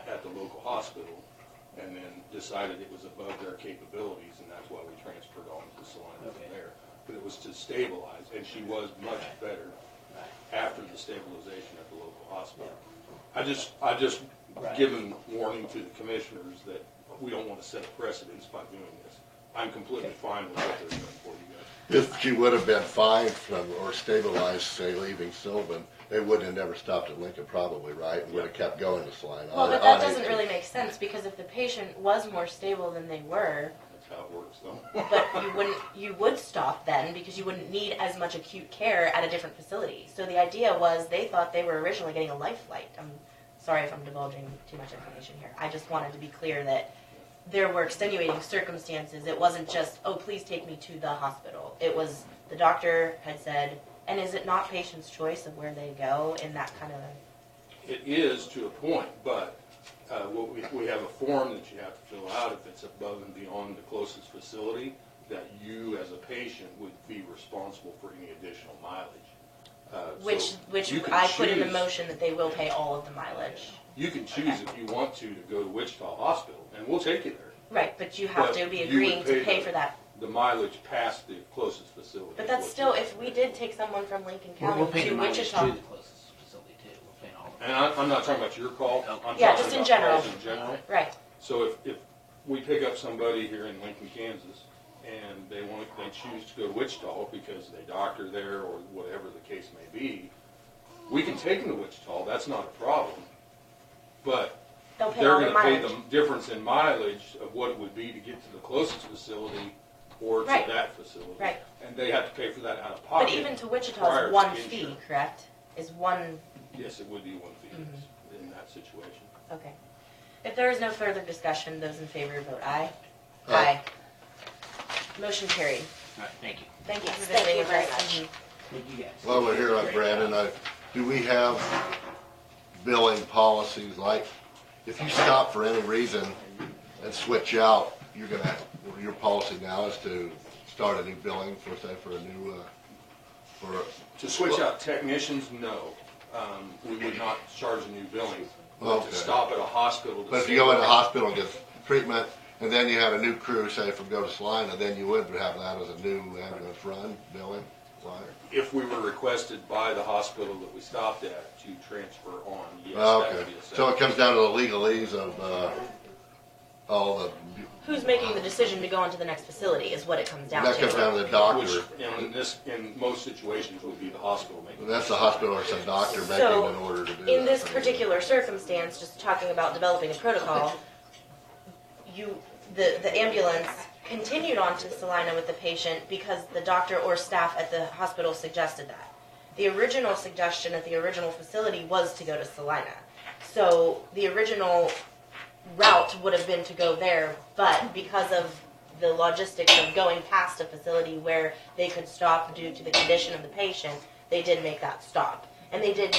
H: at the local hospital, and then decided it was above their capabilities, and that's why we transferred on to Salina from there. But it was to stabilize, and she was much better after the stabilization at the local hospital. I just given warning to the commissioners that we don't want to set a precedence by doing this. I'm completely fine with what they're doing for you guys.
A: If she would have been fined from, or stabilized, say, leaving Sylvan, they would have never stopped at Lincoln probably, right? And would have kept going to Salina.
B: Well, but that doesn't really make sense, because if the patient was more stable than they were,
H: That's how it works, though.
B: but you would stop then, because you wouldn't need as much acute care at a different facility. So the idea was, they thought they were originally getting a life flight. I'm sorry if I'm divulging too much information here. I just wanted to be clear that there were extenuating circumstances. It wasn't just, oh, please take me to the hospital. It was, the doctor had said, and is it not patient's choice of where they go in that kind of...
H: It is to a point, but we have a form that you have to fill out if it's above and beyond the closest facility, that you as a patient would be responsible for any additional mileage.
B: Which
H: you can
B: I put in the
H: choose-
B: motion that they will pay all of the mileage.
H: You can choose if you want to go to Wichita Hospital, and we'll take you there.
B: Right, but you have
H: But
B: to be
H: you would
B: agreeing to
H: pay
B: pay
H: the-
B: for that.
H: The mileage past the closest facility.
B: But
H: is
B: that's
H: what
B: still,
H: you-
B: if we did take someone from Lincoln County
G: We'll pay
B: to
G: the mileage
B: Wichita.
G: to the closest facility too. We're paying all of it.
H: And I'm not talking about your call. I'm
B: Yeah,
H: talking
B: just in
H: about
B: general.
H: calls in general.
B: Right,
H: So if we pick up somebody here in Lincoln, Kansas, and they choose to go to Wichita because they doctor there or whatever the case may be, we can take them to Wichita. That's not a problem. But
B: they'll pay
H: they're
B: all the
H: going to pay
B: mileage.
H: the difference in mileage of what it would be to get to the closest facility or to
B: Right.
H: that facility.
B: Right.
H: And they have to pay for that out of pocket.
B: But even to Wichita
H: prior
B: is
H: to
B: one fee,
H: insurance.
B: correct? Is one,
H: Yes, it would be one fee
B: Mm-hmm.
H: in that situation.
B: okay. If there is no further discussion, those in favor vote aye.
A: Aye.
B: Motion carried.
G: All right, thank you.
B: Thank you for
F: Yes,
B: visiting
F: thank you
B: with
F: very
B: us.
F: much.
B: Mhm.
G: Thank you guys.
A: While we're here on Brandon, do we have billing policies, like, if you stop for any reason and switch out, your policy now is to start a new billing for, say, for a new,
H: To switch out technicians, no. We would not charge a new billing. But
A: Okay.
H: to stop at a hospital to
A: but if
H: see
A: you go in the
H: where-
A: hospital and get treatment, and then you had a new crew, say, from go to Salina, then you would have that as a new ambulance run billing, right?
H: If we were requested by the hospital that we stopped at to transfer on, yes, that
A: Okay,
H: would be a
A: so
H: separate.
A: it comes down to the legalese of, all the,
B: Who's making the decision to go on to the next facility is what it comes down
A: that comes
B: to.
A: down to the
H: Which,
A: doctor.
H: in most situations, would be the hospital making.
A: That's the hospital or some doctor making
B: So,
A: an order to do that.
B: in this particular circumstance, just talking about developing a protocol, the ambulance continued on to Salina with the patient because the doctor or staff at the hospital suggested that. The original suggestion at the original facility was to go to Salina. So the original route would have been to go there, but because of the logistics of going past a facility where they could stop due to the condition of the patient, they did make that stop. And they did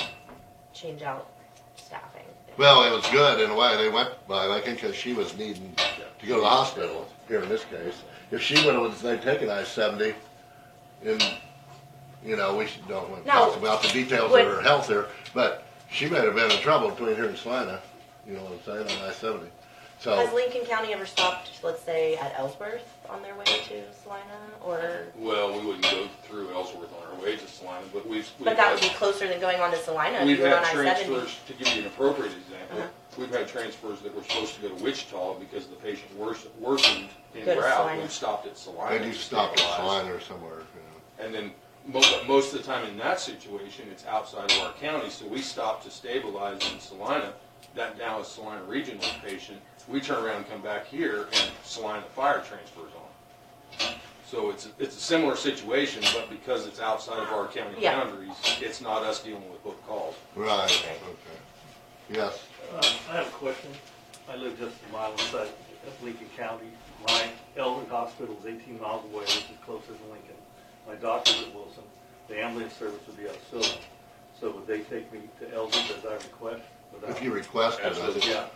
B: change out staffing.
A: Well, it was good in a way. They went by Lincoln because she was needing to go to the hospital, here in this case. If she would have, they'd taken I-70, and, we don't want to
B: No.
A: talk about the details
B: Would-
A: of her health here, but she may have been in trouble between here and Salina, you know what I'm saying, on I-70.
B: Has
A: So,
B: Lincoln County ever stopped, let's say, at Ellsworth on their way to Salina, or?
H: Well, we wouldn't go through Ellsworth on our way to Salina, but we've
B: But that would be closer than going on to Salina if
H: We've
B: you were on
H: had
B: I-70.
H: transfers, to give you an appropriate example,
B: Uh-huh.
H: we've had transfers that were supposed to go to Wichita because the patient worsened in
B: Go to
H: route.
B: Salina.
H: We've stopped at Salina.
A: and you stopped at
H: stabilized.
A: Salina or somewhere,
H: And then most of the time in that situation, it's outside of our county, so we stop to stabilize in Salina. That now is Salina Regional patient. We turn around and come back here and Salina Fire transfers on. So it's a similar situation, but because it's outside of our county
B: Yeah.
H: boundaries, it's not us dealing with both calls.
A: Right, okay. Yes,
I: I have a question. I live just a mile inside of Lincoln County. My Eldred Hospital is 18 miles away, which is closer to Lincoln. my doctor's at Wilson, the ambulance service would be out of Sylvan. So would they take me to Eldridge as I request?
A: If you request it, I think.
I: Yeah.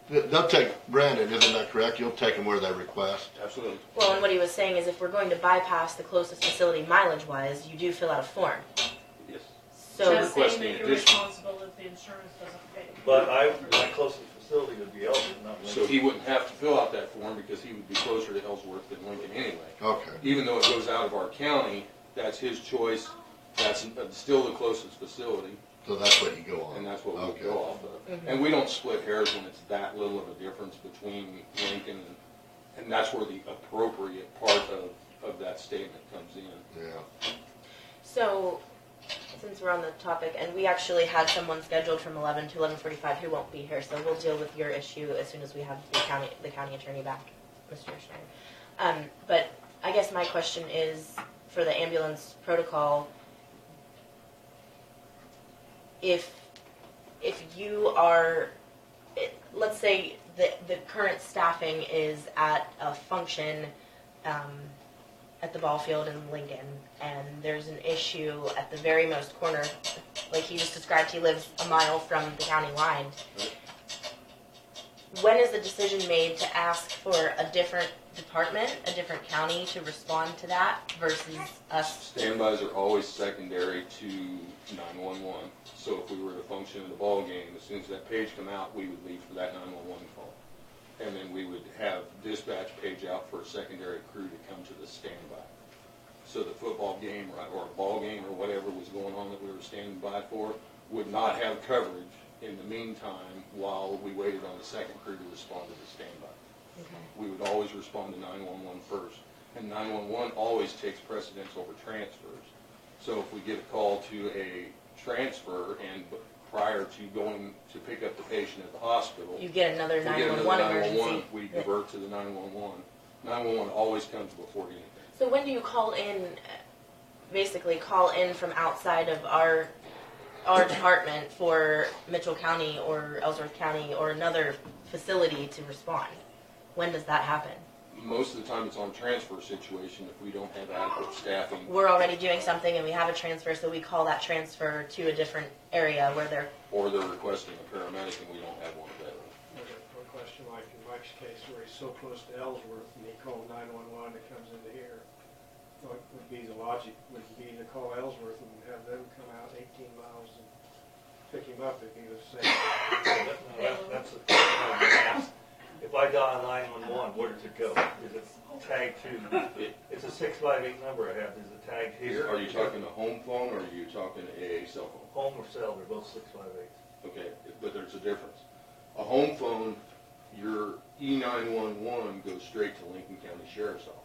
A: They'll take, Brandon, isn't that correct? You'll take them where they request.
H: Absolutely.
B: Well, and what he was saying is if we're going to bypass the closest facility mileage-wise, you do fill out a form.
H: Yes.
B: So,
C: Just saying
H: requesting
C: that you're
H: additional.
C: responsible if the insurance doesn't pay.
I: But my closest facility would be Eldridge, not
H: So
I: Lincoln.
H: he wouldn't have to fill out that form because he would be closer to Ellsworth than Lincoln anyway.
A: Okay.
H: Even though it goes out of our county, that's his choice. That's still the closest facility,
A: So that's what you go on.
H: and that's what we
A: Okay.
H: go off of. And we don't split hairs when it's that little of a difference between Lincoln and that's where the appropriate part of that statement comes in.
A: Yeah.
B: so since we're on the topic, and we actually had someone scheduled from 11 to 11:45 who won't be here, so we'll deal with your issue as soon as we have the county attorney back, Mr. Schneider. But I guess my question is, for the ambulance protocol, if you are, let's say the current staffing is at a function at the ball field in Lincoln, and there's an issue at the very most corner, like he just described, he lives a mile from the county line. When is the decision made to ask for a different department, a different county to respond to that versus us?
H: Standbys are always secondary to 911. So if we were to function in the ball game, as soon as that page come out, we would leave for that 911 call. And then we would have dispatch page out for a secondary crew to come to the standby. So the football game or a ball game or whatever was going on that we were standing by for would not have coverage in the meantime while we waited on the second crew to respond to the standby.
B: Okay.
H: We would always respond to 911 first. And 911 always takes precedence over transfers. So if we get a call to a transfer and prior to going to pick up the patient at the hospital,
B: You get another
H: we get another
B: 911
H: 911,
B: emergency.
H: we divert to the 911. 911 always comes before anything.
B: So when do you call in, basically call in from outside of our department for Mitchell County or Ellsworth County or another facility to respond? When does that happen?
H: Most of the time it's on transfer situation if we don't have adequate staffing.
B: We're already doing something and we have a transfer, so we call that transfer to a different area where they're...
H: Or they're requesting a paramedic and we don't have one available.
J: Okay, one question, like in Mike's case, where he's so close to Ellsworth and he called 911 that comes into here, what would be the logic, would be to call Ellsworth and have them come out 18 miles and pick him up if he was safe?
I: That's the question I was gonna ask. If I dial 911, where does it go? Is it tagged to, it's a 658 number I have, is it tagged here?
H: Are you talking a home phone or are you talking a cell phone?
I: Home or cell, they're both 658.
H: Okay, but there's a difference. A home phone, your E911 goes straight to Lincoln County Sheriff's Office.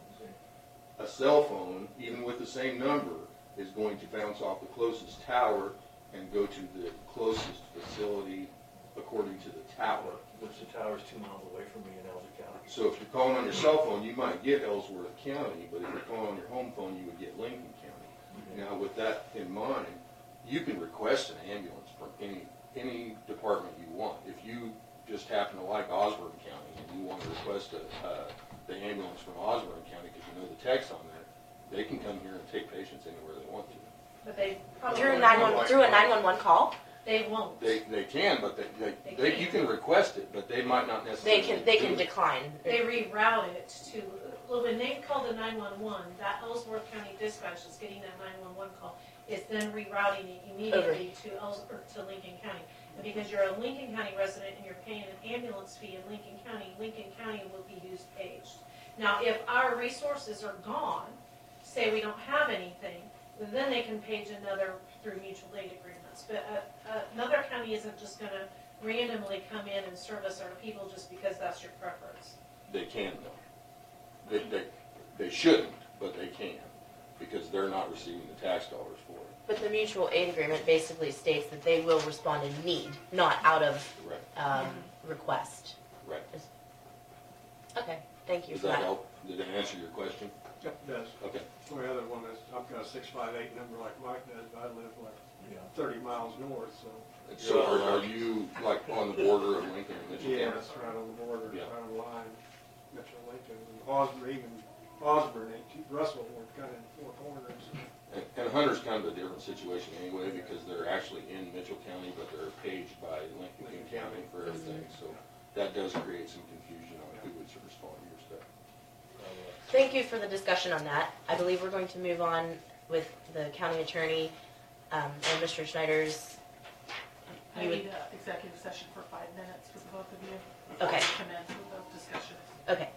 H: A cell phone, even with the same number, is going to bounce off the closest tower and go to the closest facility according to the tower.
I: Which the tower's 2 miles away from me in Elgin County.
H: So if you're calling on your cell phone, you might get Ellsworth County, but if you're calling on your home phone, you would get Lincoln County. Now, with that in mind, you can request an ambulance from any department you want. If you just happen to like Osborne County and you want to request the ambulance from Osborne County because you know the text on there, they can come here and take patients anywhere they want to.
C: But they probably
B: Through a 911 call?
C: They won't.
H: They can, but they you can request it, but they might not necessarily.
B: They can decline.
C: They reroute it to, well, when they call the 911, that Ellsworth County dispatch is getting that 911 call, is then rerouting it immediately to Lincoln County. And because you're a Lincoln County resident and you're paying an ambulance fee in Lincoln County will be used paged. Now, if our resources are gone, say we don't have anything, then they can page another through mutual aid agreements. But another county isn't just going to randomly come in and service our people just because that's your preference.
H: They can though. They shouldn't, but they can because they're not receiving the tax dollars for it.
B: But the mutual aid agreement basically states that they will respond in need, not out of request.
H: Right.
B: Okay, thank you
H: Does
B: for
H: that
B: that.
H: help? Did it answer your question?
J: Yep, it does.
H: Okay.
J: The only other one is, I've got a 658 number like Mike does, but I live like 30 miles north, so.
H: So are you like on the border of Lincoln and Mitchell
J: Yeah,
H: County?
J: that's right on the border,
H: Yeah.
J: right on the line, Mitchell, Lincoln, and Osborne, even Osborne and Russell were kind of in four corners.
H: And Hunter's kind of a different situation anyway, because they're actually in Mitchell County, but they're paged by Lincoln County for everything, so that does create some confusion on who would respond to your stuff.
B: Thank you for the discussion on that. I believe we're going to move on with the county attorney and Mr. Schneider's.
E: I
B: You would-
E: need an executive session for 5 minutes for the both of you.
B: Okay.
E: Commence with those discussions.
B: Okay.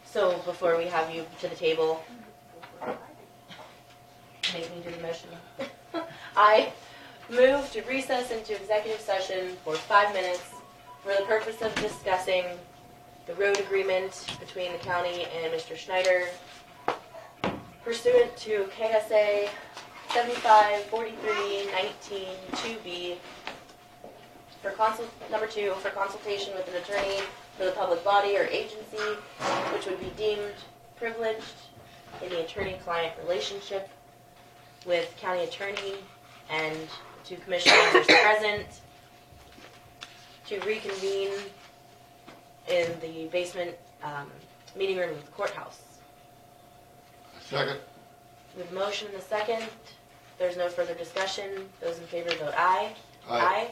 B: So before we have you to the table, make me do the motion. I move to recess into executive session for 5 minutes for the purpose of discussing the road agreement between the county and Mr. Schneider pursuant to KSA 7543-19-2B for number 2, for consultation with an attorney for the public body or agency which would be deemed privileged in the attorney-client relationship with county attorney and 2 commission members present to reconvene in the basement meeting room of the courthouse.
A: Second.
B: We have a motion and a second. If there's no further discussion, those in favor vote aye.
A: Aye.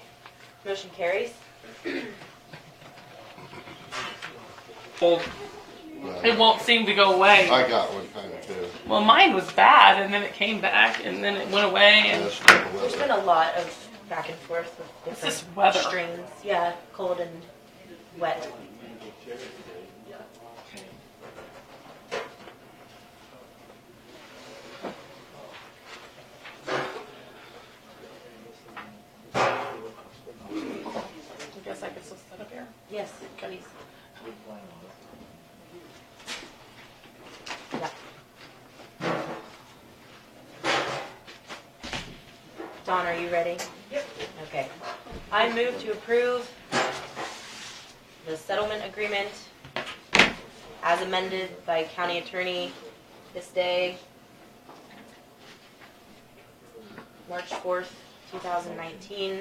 B: Motion carries.
E: Well, it won't seem to go away.
A: I got one kind of too.
E: Well, mine was bad, and then it came back, and then it went away, and
A: Yes,
B: There's been a lot of back and forth with
E: It's this
B: different
E: weather.
B: strains. Yeah, cold and wet.
E: I guess I could still sit up here.
B: Yes, please. Yeah. Dawn, are you ready?
C: Yep.
B: Okay. I move to approve the settlement agreement as amended by county attorney this day, March 4th, 2019,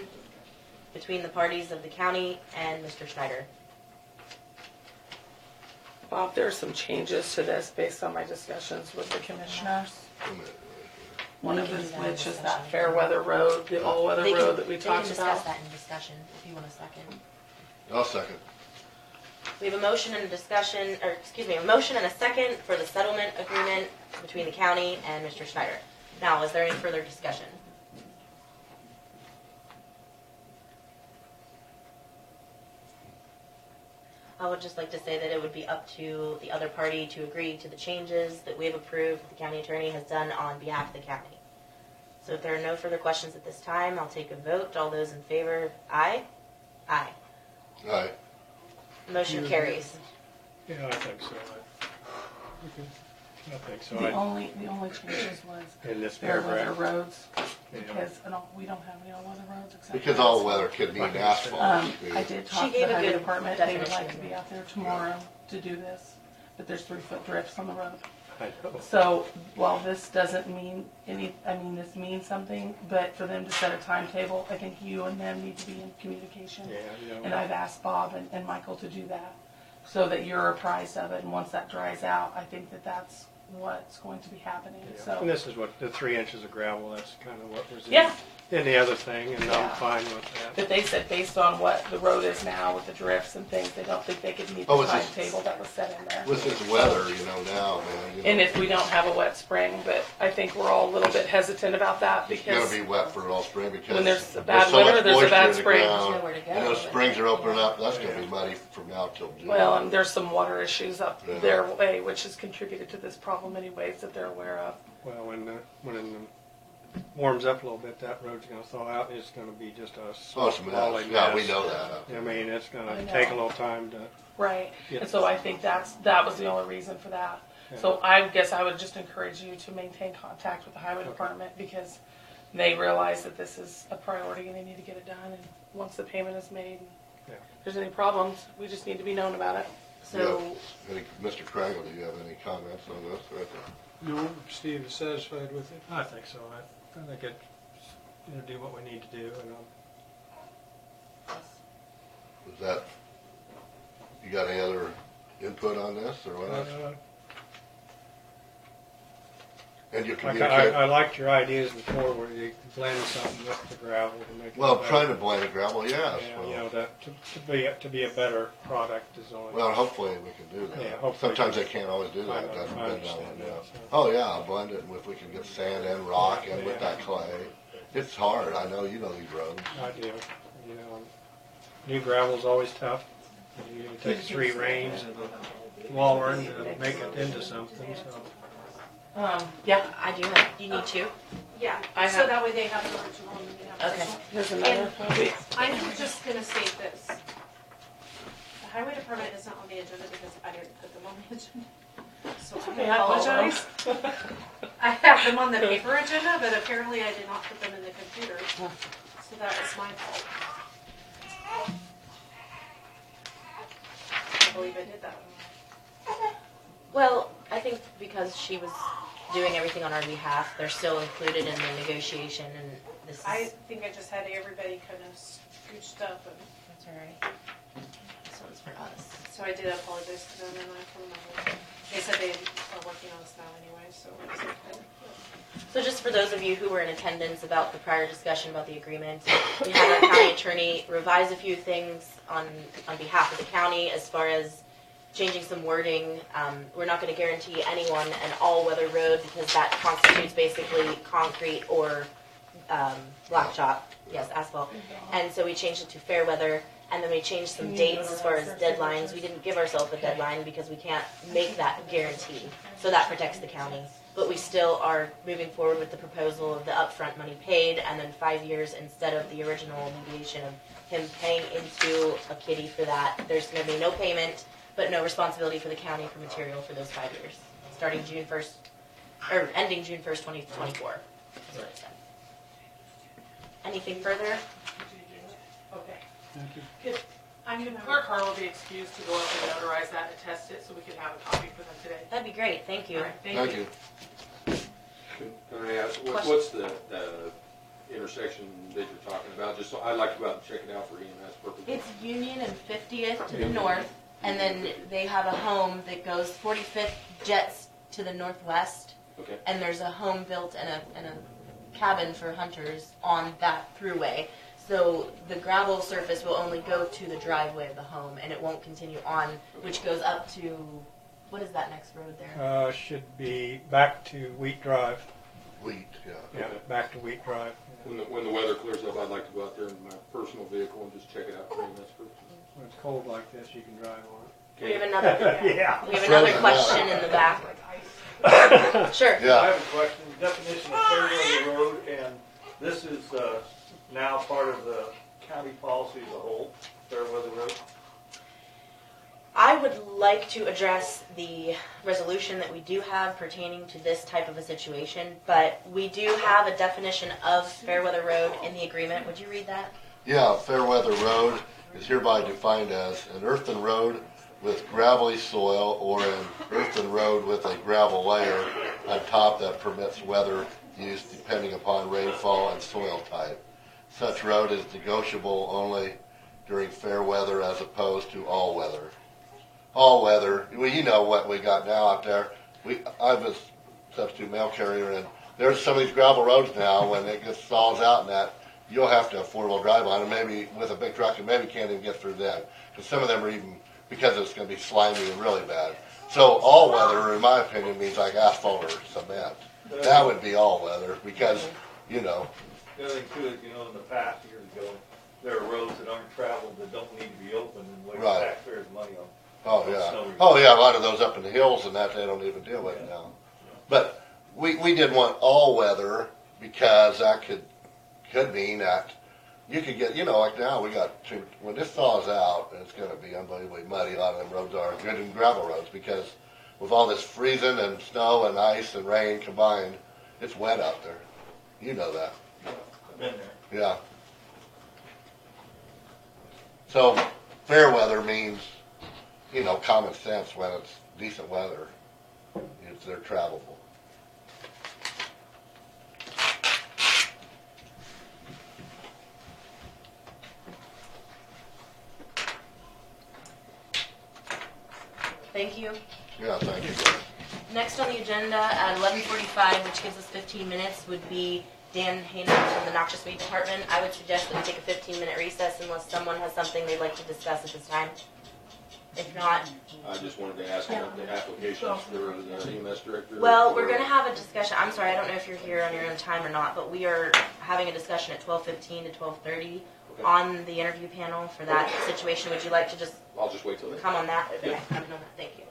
B: between the parties of the county and Mr. Schneider.
E: Bob, there's some changes to this based on my discussions with the commissioners. One of
B: can do
E: this,
B: that in
E: which is
B: discussion.
E: that Fairweather Road, the all-weather road that we talked
B: They can
E: about.
B: discuss that in discussion if you want a second.
A: I'll second.
B: We have a motion and a discussion, or excuse me, a motion and a second for the settlement agreement between the county and Mr. Schneider. Now, is there any further discussion? I would just like to say that it would be up to the other party to agree to the changes that we have approved, that the county attorney has done on behalf of the county. So if there are no further questions at this time, I'll take a vote. All those in favor, aye? Aye.
A: Aye.
B: Motion carries.
J: Yeah, I think so. I think so.
E: The only changes was
J: In this
E: Fairweather
J: paragraph.
E: roads,
J: Yeah.
E: because we don't have any all-weather roads except.
A: Because
E: for
A: all
E: asphalt.
A: weather could mean asphalt.
E: I did
B: She
E: talk to
B: gave
E: the
B: a
E: highway
B: good
E: department, they would like to
B: definition.
E: be out there tomorrow to do this, but there's 3-foot drifts on the road.
J: I know.
E: So while this doesn't mean this means something, but for them to set a timetable, I think you and them need to be in communication.
J: Yeah, you know.
E: And I've asked Bob and Michael to do that, so that you're apprised of it, and once that dries out, I think that that's what's going to be happening,
J: Yeah.
E: so.
J: And this is what, the 3 inches of gravel, that's kind of what was
E: Yeah.
J: in the other thing, and
E: Yeah.
J: I'm fine with that.
E: But they said based on what the road is now with the drifts and things, they don't think they could meet the
A: Oh, it's just-
E: timetable that was set in there.
A: With this weather, now, man.
E: And if we don't have a wet spring, but I think we're all a little bit hesitant about that
A: It's gonna
E: because
A: be wet for all spring because.
E: when there's a bad
A: so
E: winter,
A: much
E: there's a
A: moisture
E: bad
A: in the
E: spring.
A: ground.
B: There's nowhere to go.
A: And those springs are opening up, that's gonna be
J: Yeah.
A: muddy from now till June.
E: well, and there's some water issues up
A: Yeah.
E: their way, which has contributed to this problem anyways that they're aware of.
J: Well, when it warms up a little bit, that road's gonna thaw out, and it's gonna be just a
A: Oh,
J: soft,
A: it's a
J: molly
A: mess. Yeah, we
J: mess.
A: know that.
J: I mean, it's
E: I
J: gonna
E: know.
J: take a little time to,
E: Right,
J: Yeah.
E: and so I think that was the only reason for that. So I guess I would just encourage you to maintain contact with the highway department because they realize that this is a priority and they need to get it done. And once the payment is made,
J: Yeah.
E: if there's any problems, we just need to be known about it.
B: So,
A: Mr. Krangle, do you have any comments on this right there?
J: no, Steve is satisfied with it? I think so. I think it's, do what we need to do, and
A: Was that, you got any other input on this or what? And you
J: Like
A: communicate.
J: I liked your ideas before where you blend something with the gravel to make it
A: Well,
J: better.
A: trying to blend the gravel, yes.
J: Yeah, you know, that to be a better product is only.
A: Well, hopefully we can do that.
J: Yeah, hopefully.
A: Sometimes they can't always do
J: I
A: that.
J: know,
A: That's
J: I
A: been that
J: understand
A: one,
J: that,
A: yeah.
J: so.
A: Oh yeah, blend it if we can get sand and rock and with that clay. It's hard. I know you know these roads.
J: I do. You know, new gravel's always tough. You take 3 rains and walrus to make it into something. So
B: Yeah, I do have, you need two?
C: Yeah,
B: I
C: so
B: have-
C: that way they have the original and we have the
B: Okay.
C: original.
E: Here's another copy.
C: I'm just gonna say this. The highway department isn't on the agenda because I didn't put them on the agenda. So
E: okay,
C: I
E: I follow.
C: apologize. I have them on the paper agenda, but apparently I did not put them in the computer. So that is my fault. I believe I did that.
B: Well, I think because she was doing everything on our behalf, they're still included in the negotiation, and this is.
C: I think I just had everybody kind of scooched up, and
B: That's all right. This one's for us.
C: so I did apologize to them, and I told them they said they are working on this now anyway, so it's okay.
B: So just for those of you who were in attendance about the prior discussion about the agreement, we had our county attorney revise a few things on behalf of the county as far as changing some wording. We're not going to guarantee anyone an all-weather road because that constitutes basically concrete or blacktop, yes, asphalt. And so we changed it to fair weather, and then we changed some dates as far as deadlines. We didn't give ourselves a deadline because we can't make that guarantee. So that protects the county. But we still are moving forward with the proposal of the upfront money paid and then 5 years instead of the original mediation of him paying into a kitty for that. There's going to be no payment, but no responsibility for the county for material for those 5 years, starting June 1st, or ending June 1st, 2024. That's what it said. Anything further?
E: Okay.
J: thank you.
C: I'm gonna.
E: Clerk Harl will be excused to go up and notarize that and attest it so we can have a copy for them today.
B: That'd be great. Thank you.
E: All right,
A: Thank you.
H: Can I ask,
B: Question.
H: what's the intersection that you're talking about? Just so, I'd like to go out and check it out for EMS purposes.
B: It's Union and 50th to the north, and then they have a home that goes 45th Jets to the northwest,
H: Okay,
B: and there's a home built and a cabin for hunters on that throughway. So the gravel surface will only go to the driveway of the home, and it won't continue on, which goes up to, what is that next road there?
J: Should be back to Wheat Drive.
A: Wheat, yeah.
J: Yeah, back to Wheat Drive.
H: when the weather clears up, I'd like to go out there in my personal vehicle and just check it out for EMS purposes.
J: When it's cold like this, you can drive on
B: We have another,
J: Yeah.
B: we have another question in the back. Sure.
A: Yeah.
I: I have a question, definition of Fairweather Road, and this is now part of the county policy as a whole, Fairweather Road.
B: I would like to address the resolution that we do have pertaining to this type of a situation, but we do have a definition of Fairweather Road in the agreement. Would you read that?
A: Yeah, Fairweather Road is hereby defined as an earthen road with gravelly soil or an earthen road with a gravel layer on top that permits weather use depending upon rainfall and soil type. Such road is negotiable only during fair weather as opposed to all weather. All weather, well, you know what we got now out there. I was substitute mail carrier, and there's some of these gravel roads now, when it gets thaws out and that, you'll have to have four-wheel drive on, and maybe with a big truck, and maybe can't even get through them. Because some of them are even, because it's going to be slimy and really bad. So all weather, in my opinion, means like asphalt or cement. That would be all weather, because, you know,
I: The other thing too is, you know, in the past, years ago, there are roads that aren't traveled that don't need to be opened and waste
A: Right.
I: taxpayers' money on.
A: oh yeah, oh yeah, a lot of those up in the hills and that they don't even deal with now. But we did want all weather because that could mean that you could get, you know, like now we got when this thaws out, it's going to be unbelievably muddy. A lot of them roads are good and gravel roads because with all this freezing and snow and ice and rain combined, it's wet out there. You know that.
I: I've been there.
A: Yeah. So fair weather means, you know, common sense when it's decent weather. They're travelable.
B: Thank you.
A: Yeah, thank you.
B: Next on the agenda at 11:45, which gives us 15 minutes, would be Dan Heina from the Noxious Weed Department. I would suggest that we take a 15-minute recess unless someone has something they'd like to discuss at this time. If not,
H: I just wanted to ask about the applications for the EMS director.
B: well, we're going to have a discussion. I'm sorry, I don't know if you're here on your own time or not, but we are having a discussion at 12:15 to 12:30 on the interview panel for that situation. Would you like to just
H: I'll just wait till then.
B: come on that? Okay, come on that. Thank you.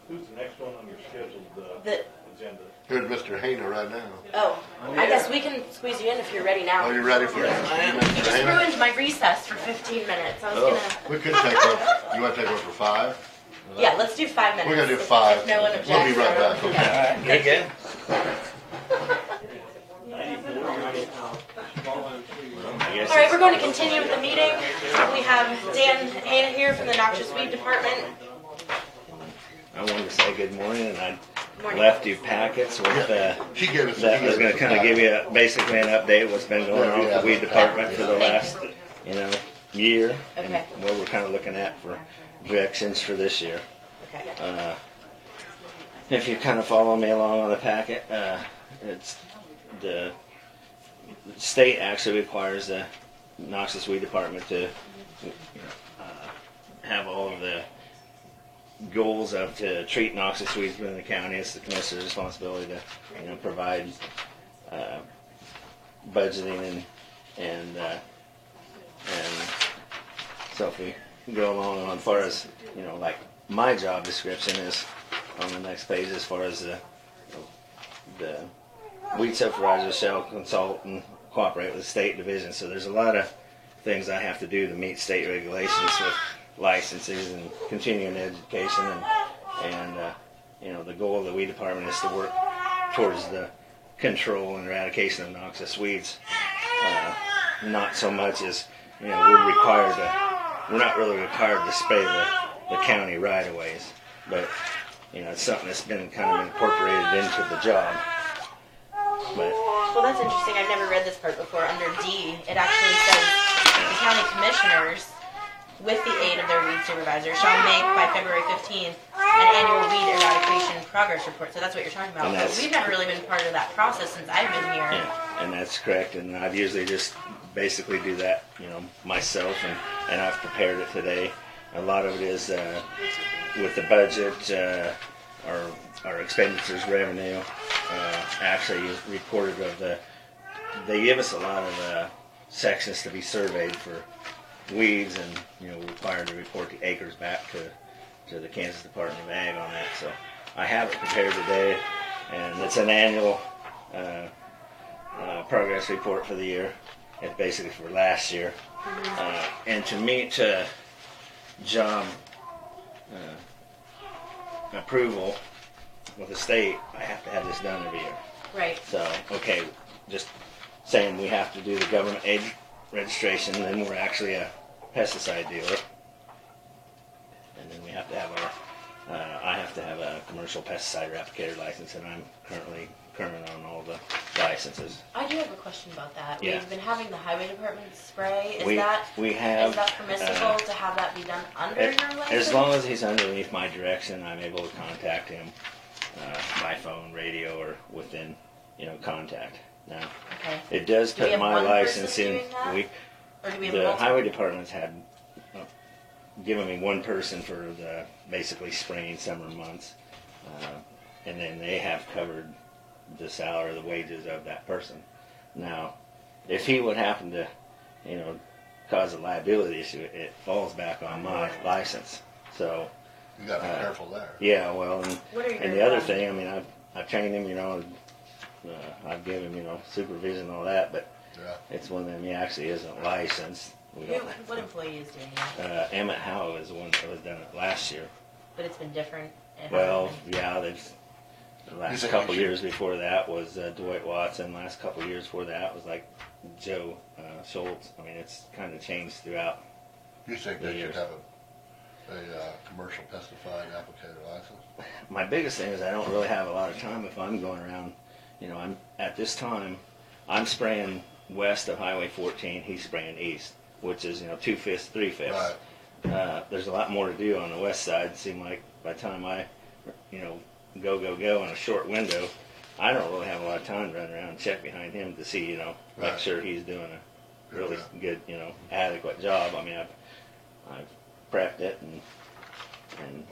I: Who's the next one on your scheduled
B: The,
I: agenda?
A: Here's Mr. Heina right now.
B: oh, I guess we can squeeze you in if you're ready now.
A: Are you ready for that?
B: You just ruined my recess for 15 minutes. I was gonna.
A: We could take one. You want to take one for 5?
B: Yeah, let's do 5 minutes.
A: We're gonna do
B: if-
A: 5.
B: If no one objects.
A: We'll be right back.
B: Okay.
A: Okay.
E: Again?
B: All right, we're going to continue with the meeting. We have Dan Heina here from the Noxious Weed Department.
K: I wanted to say good morning, and I
B: Morning.
K: left you packets with
A: She gave us.
K: that was going to kind of give you basically an update of what's been going on with the weed department for the last, year,
B: Okay.
K: and what we're kind of looking at for projections for this year.
B: Okay.
K: If you kind of follow me along on the packet, it's the state actually requires the Noxious Weed Department to have all of the goals of to treat noxious weeds within the county. It's the commissioner's responsibility to provide budgeting and so if we go along on as far as like my job description is on the next page as far as the weed supervisor shall consult and cooperate with the state division. So there's a lot of things I have to do to meet state regulations with licenses and continuing education and the goal of the weed department is to work towards the control and eradication of noxious weeds. Not so much as we're not really required to spray the county right of ways, but it's something that's been kind of incorporated into the job. But
B: Well, that's interesting. I've never read this part before. Under D, it actually says the county commissioners, with the aid of their weed supervisor, shall make by February 15th an annual weed eradication progress report. So that's what you're talking about.
K: And
B: But we've never really been part of that process since I've been here.
K: yeah, and that's correct. And I've usually just basically do that, myself, and I've prepared it today. A lot of it is with the budget, our expenditures, revenue. Actually, reported of they give us a lot of sections to be surveyed for weeds, and we're required to report the acres back to the Kansas Department of Ag on that. So I have it prepared today, and it's an annual progress report for the year. It's basically for last year, and to meet job approval with the state, I have to have this done every year.
B: Right.
K: So, okay, just saying we have to do the government aid registration, then we're actually a pesticide dealer. And then we have to have I have to have a commercial pesticide applicator license, and I'm currently current on all the licenses.
B: I do have a question about that.
K: Yeah.
B: We've been having the highway department spray. Is
K: We
B: that
K: have,
B: permissible to have that be done under your license?
K: as long as he's underneath my direction, I'm able to contact him by phone, radio, or within, contact. Now,
B: Okay.
K: it does
B: Do we
K: put
B: have
K: my
B: one
K: license
B: person
K: in.
B: doing that? Or do we have
K: The
B: multiple?
K: highway department's had given me one person for the basically spraying summer months, and then they have covered the salary, the wages of that person. Now, if he would happen to, cause a liability issue, it falls back on my license. So,
A: You gotta be careful there.
K: yeah, well,
B: What are your
K: and the other thing, I mean, I've trained him, I've given him, supervision and all that, but
A: Yeah.
K: it's one of them, he actually isn't licensed. We don't,
B: What employee is doing that?
K: Emmett Howe is the one that was done it last year.
B: But it's been different. It
K: Well,
B: hasn't been-
K: yeah, the last
A: think
K: couple
A: we should-
K: years before that was Dwight Watson. Last couple years before that was like Joe Schultz. I mean, it's kind of changed throughout.
A: You think
K: the
A: they should
K: years.
A: have a commercial pesticide applicator license?
K: My biggest thing is I don't really have a lot of time if I'm going around. I'm at this time, I'm spraying west of Highway 14. He's spraying east, which is 2/5, 3/5.
A: Right.
K: There's a lot more to do on the west side. It seemed like by the time I, go in a short window, I don't really have a lot of time to run around and check behind him to see, make
A: Right.
K: sure he's doing a really good, adequate job. I mean, I've prepped it and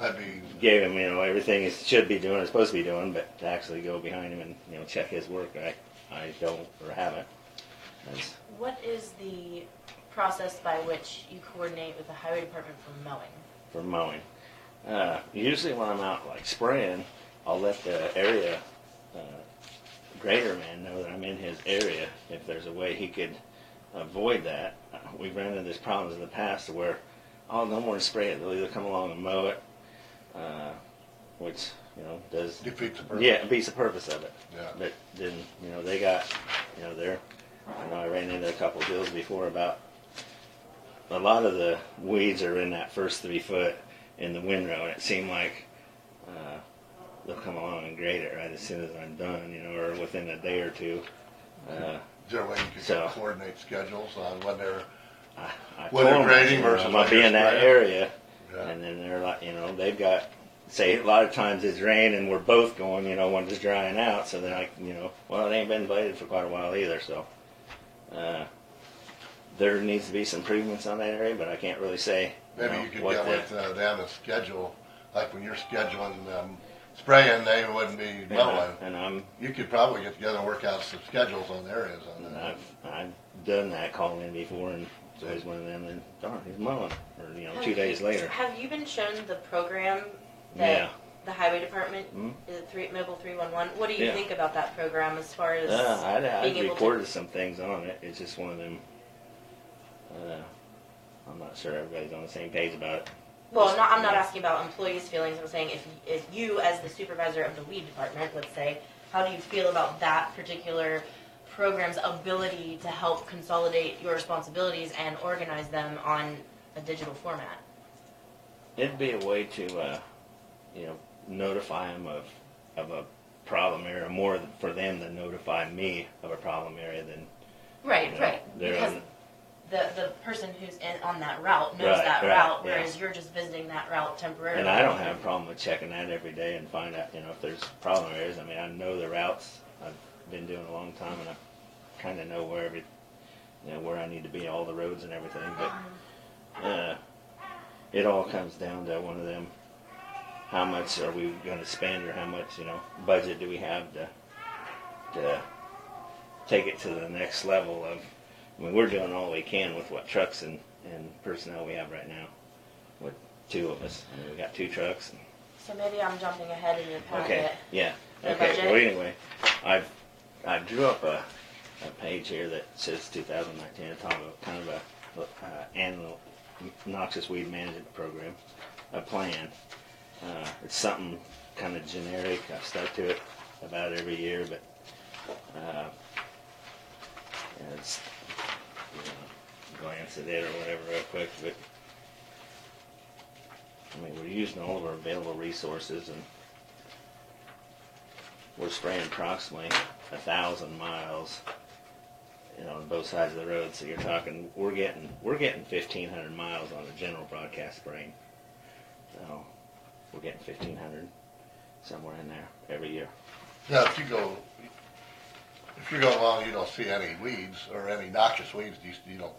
A: That'd be,
K: gave him, everything he should be doing, is supposed to be doing, but to actually go behind him and, check his work, I don't or haven't. That's,
B: What is the process by which you coordinate with the highway department for mowing?
K: for mowing. Usually when I'm out like spraying, I'll let the area grader man know that I'm in his area. If there's a way he could avoid that, we've run into this problems in the past where, oh, no more to spray it. They'll either come along and mow it, which does
A: defeats the purpose.
K: yeah, it beats the purpose of it.
A: Yeah.
K: But then they got they're I ran into a couple of deals before about a lot of the weeds are in that first 3 foot in the windrow, and it seemed like they'll come along and grade it right as soon as I'm done, or within a day or two.
A: Is there a way you could
K: So-
A: coordinate schedules on when they're,
K: I
A: When
K: told
A: they're
K: them,
A: grading versus
K: I'm
A: when
K: gonna be
A: you're
K: in that
A: spraying.
K: area,
A: yeah,
K: and then they're like, they've got. Say a lot of times it's rain and we're both going, when it's drying out. So they're like, well, it ain't been bladed for quite a while either. So there needs to be some improvements on that area, but I can't really say.
A: maybe you could
K: what
A: get
K: the-
A: with them and schedule, like when you're scheduling spraying, they wouldn't be mowing.
K: And I'm
A: You could probably get together and work out some schedules on areas on
K: and
A: that.
K: I've done that calling in before, and it's always one of them. And darn, he's mowing, or 2 days later.
B: Have you been shown the program that
K: Yeah.
B: the highway department,
K: Mhm.
B: is it Mobile 311? What do you
K: Yeah.
B: think about that program as far as
K: I'd
B: being able
K: recorded some things on it. It's just one of them. I'm not sure everybody's on the same page about it.
B: Well, I'm not asking about employees' feelings. I'm saying if you, as the supervisor of the weed department, let's say, how do you feel about that particular program's ability to help consolidate your responsibilities and organize them on a digital format?
K: It'd be a way to, notify them of a problem area, more for them to notify me of a problem area than
B: Right, right.
K: they're
B: Because
K: on-
B: the person who's on that route knows
K: Right,
B: that
K: right,
B: route,
K: yeah.
B: whereas you're just visiting that route temporarily.
K: And I don't have a problem with checking that every day and find out, if there's problem areas. I mean, I know the routes. I've been doing it a long time, and I kind of know where where I need to be, all the roads and everything. But it all comes down to one of them. How much are we going to spend, or how much, budget do we have to take it to the next level of? I mean, we're doing all we can with what trucks and personnel we have right now, with 2 of us. I mean, we got 2 trucks. And,
B: So maybe I'm jumping ahead in your packet.
K: okay, yeah.
B: The
K: Okay.
B: budget?
K: Well, anyway, I drew up a page here that says 2019. It's kind of a annual noxious weed management program, a plan. It's something kind of generic. I've stuck to it about every year, but it's glance at it or whatever real quick. But I mean, we're using all of our available resources, and we're spraying approximately 1,000 miles, on both sides of the road. So you're talking, we're getting 1,500 miles on the general broadcast spraying. So we're getting 1,500 somewhere in there every year.
A: Now, if you're going along, you don't see any weeds or any noxious weeds, you don't,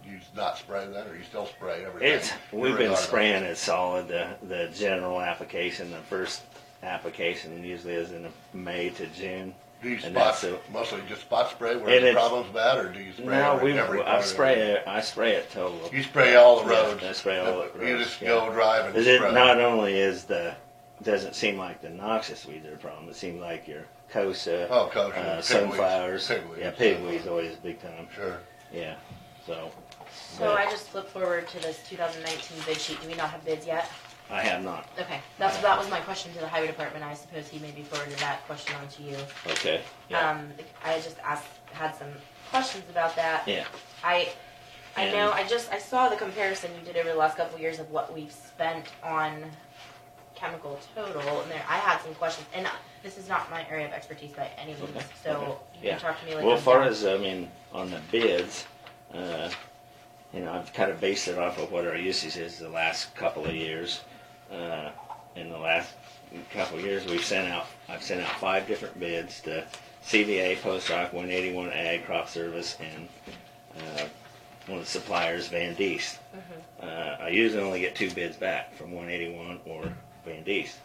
A: you not spray then, or you still spray every day?
K: We've been
A: Irregardless.
K: spraying it solid. The general application, the first application usually is in May to June.
A: Do you
K: And
A: spot,
K: that's
A: mostly just spot spray where
K: And
A: the
K: it's-
A: problem's bad, or do you spray
K: No,
A: every part
K: I
A: of the road?
K: spray it total.
A: You spray all the
K: Yeah,
A: roads?
K: I spray all the roads.
A: You just
K: yeah.
A: go drive and
K: It
A: spray?
K: not only doesn't seem like the noxious weeds are a problem. It seems like your kosa,
A: Oh, kosher, pigweeds,
K: sunflowers,
A: pigweeds.
K: yeah, pigweeds always big time.
A: Sure.
K: Yeah, so
B: So I just flipped forward to this 2019 bid sheet. Do we not have bids yet?
K: I have not.
B: Okay, that was my question to the highway department. I suppose he maybe forwarded that question on to you.
K: Okay. Yeah.
B: I just had some questions about that.
K: Yeah.
B: I
K: And-
B: know, I saw the comparison you did over the last couple of years of what we've spent on chemical total, and I had some questions, and this is not my area of expertise by any means,
K: Okay,
B: so
K: okay.
B: you
K: Yeah.
B: can talk to me like
K: Well,
B: I'm
K: as far
B: done.
K: as on the bids, I've kind of based it off of what our usage is the last couple of years. in the last couple of years, I've sent out 5 different bids to CVA, Post Rock, 181 Ag, Crop Service, and one of the suppliers, Van Diest. I usually only get 2 bids back from 181 or Van Diest.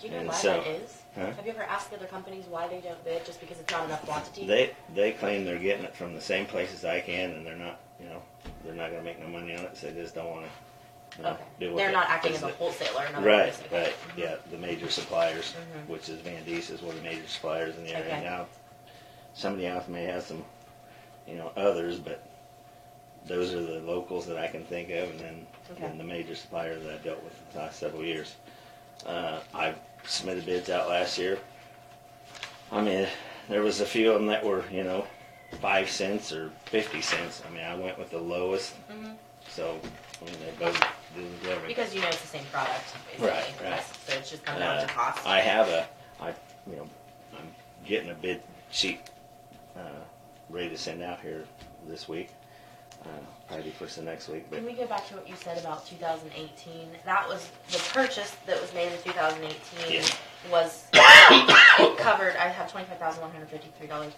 B: Do you know
K: And
B: why
K: so-
B: that is?
K: Huh?
B: Have you ever asked the other companies why they don't bid? Just because it's not enough quantity?
K: They claim they're getting it from the same places I can, and they're not, they're not going to make no money on it, so they just don't want to
B: Okay.
K: do what
B: They're not acting
K: because
B: as a wholesaler. In other
K: Right,
B: words. Okay.
K: right, yeah, the major suppliers, which is Van Diest is one of the major suppliers in the area.
B: Okay.
K: Now, somebody else may have some, others, but those are the locals that I can think of, and then the major suppliers that I've dealt with the last several years. I've submitted bids out last year. I mean, there was a few of them that were, 5 cents or 50 cents. I mean, I went with the lowest, so, I mean, they both do whatever.
B: Because it's the same product, basically.
K: Right.
B: So it's just come down to cost.
K: I'm getting a bid sheet ready to send out here this week. Probably first of next week, but
B: Can we go back to what you said about 2018? That was the purchase that was made in 2018 was it covered. I have $25,153.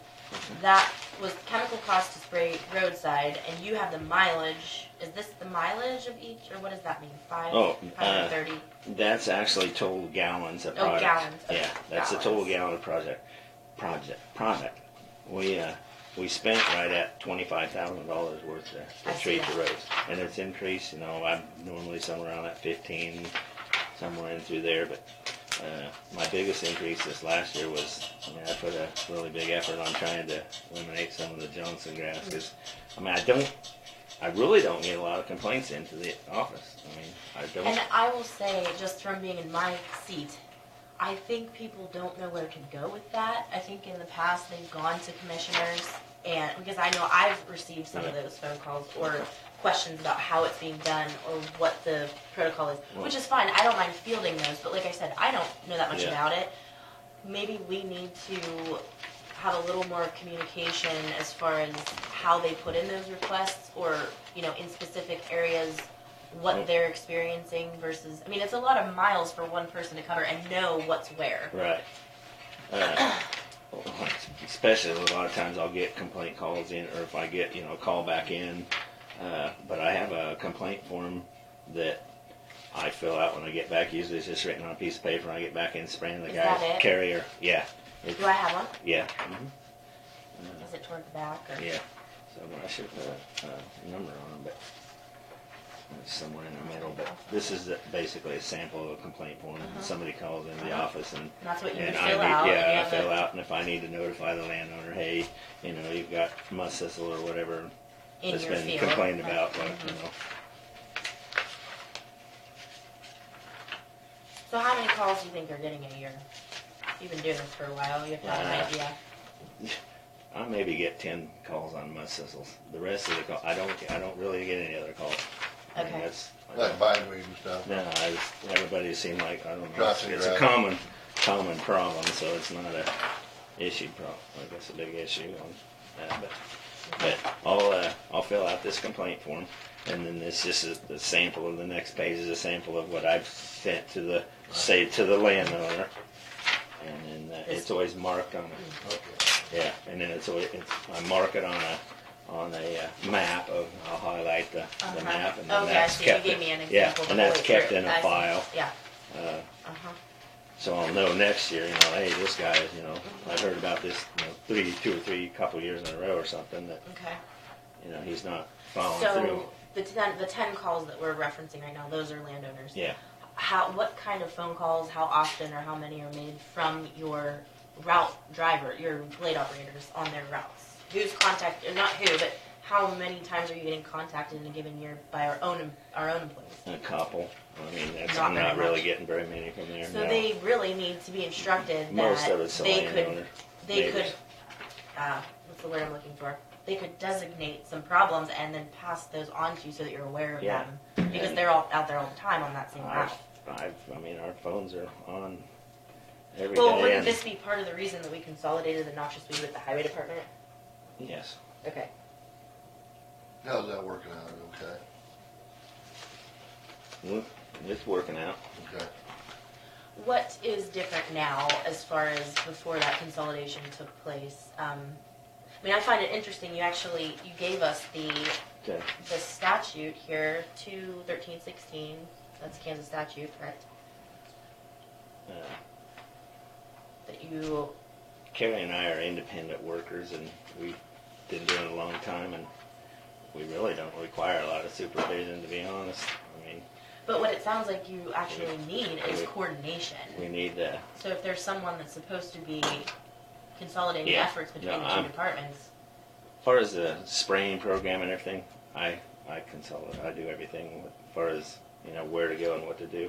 B: That was chemical cost to spray roadside, and you have the mileage. Is this the mileage of each, or what does that mean? 530.
K: That's actually total gallons of product.
B: Gallons. Okay.
K: Yeah, that's the total gallon of product. We spent right at $25,000 worth to treat the roads, and it's increased. I'm normally somewhere around at 15, somewhere in through there. But my biggest increase this last year was, I put a really big effort on trying to eliminate some of the Johnson grass because, I really don't get a lot of complaints into the office. I don't.
B: And I will say, just from being in my seat, I think people don't know where to go with that. I think in the past they've gone to commissioners, and because I know I've received some of those phone calls or questions about how it's being done or what the protocol is, which is fine. I don't mind fielding those, but like I said, I don't know that much about it. Maybe we need to have a little more communication as far as how they put in those requests, or in specific areas what they're experiencing versus, it's a lot of miles for one person to cover and know what's where.
K: Right. Especially a lot of times I'll get complaint calls in, or if I get, a call back in. But I have a complaint form that I fill out when I get back. Usually it's just written on a piece of paper when I get back in, spraying the
B: Is
K: guy's
B: that it?
K: carrier. Yeah.
B: Do I have one?
K: Yeah.
B: Is it toward the back? Or?
K: Yeah. So I should put a number on them, but it's somewhere in the middle. But this is basically a sample of a complaint form. Somebody calls in the office, and
B: that's what you
K: and
B: fill
K: I
B: out.
K: need, yeah, I fill out, and if I need to notify the landowner, hey, you've got musk thistle or whatever
B: In
K: that's
B: your
K: been
B: field.
K: complained about,
B: So how many calls do you think they're getting a year? You've been doing this for a while. You have to have an idea.
K: I maybe get 10 calls on musk thistles. The rest of the call, I don't really get any other calls.
B: Okay.
K: That's
A: Like bindweed and stuff.
K: no, everybody seemed like, I don't know,
A: Drops in
K: it's a
A: grass.
K: common problem, so it's not a issue problem. I guess a big issue on that, but I'll fill out this complaint form, and then this just is the sample of the next page is a sample of what I've sent to the landowner, and then it's always marked on it.
A: Okay.
K: Yeah, and then I mark it on a map of, I'll highlight the map, and then
B: Okay, I
K: that's
B: see.
K: kept.
B: You gave me an
K: Yeah,
B: example.
K: and that's
B: before we
K: kept
B: threw
K: in
B: it.
K: a
B: I see.
K: file.
B: Yeah.
K: So I'll know next year, hey, this guy, I've heard about this, 2 or 3 couple years in a row or something that,
B: Okay.
K: he's not following
B: So
K: through.
B: the 10 calls that we're referencing right now, those are landowners.
K: Yeah.
B: What kind of phone calls, how often, or how many are made from your route driver, your blade operators on their routes? Who's contacted, not who, but how many times are you getting contacted in a given year by our own employees?
K: A couple.
B: Not
K: I'm
B: very
K: not really
B: much.
K: getting very many from there.
B: So
K: no.
B: they really need to be instructed
K: Most
B: that
K: of it's the
B: they
K: landowner.
B: could, what's the word I'm looking for? They could designate some problems and then pass those on to you so that you're aware of them. Because they're all out there all the time on that same route.
K: Our phones are on every
B: Well,
K: day.
B: wouldn't
K: and-
B: this be part of the reason that we consolidated the noxious weed with the highway department?
K: Yes.
B: Okay.
A: How's that working out? Okay.
K: Well, it's working out.
A: Okay.
B: what is different now as far as before that consolidation took place? I mean, I find it interesting. You gave us the statute here, 21316. That's Kansas statute, correct? That you.
K: Carrie and I are independent workers, and we've been doing it a long time, and we really don't require a lot of supervision, to be honest. I mean.
B: But what it sounds like you actually need is coordination.
K: We need
B: So if there's someone that's supposed to be consolidating efforts between the two departments.
K: As far as the spraying program and everything, I consolidate. I do everything as far as, where to go and what to do.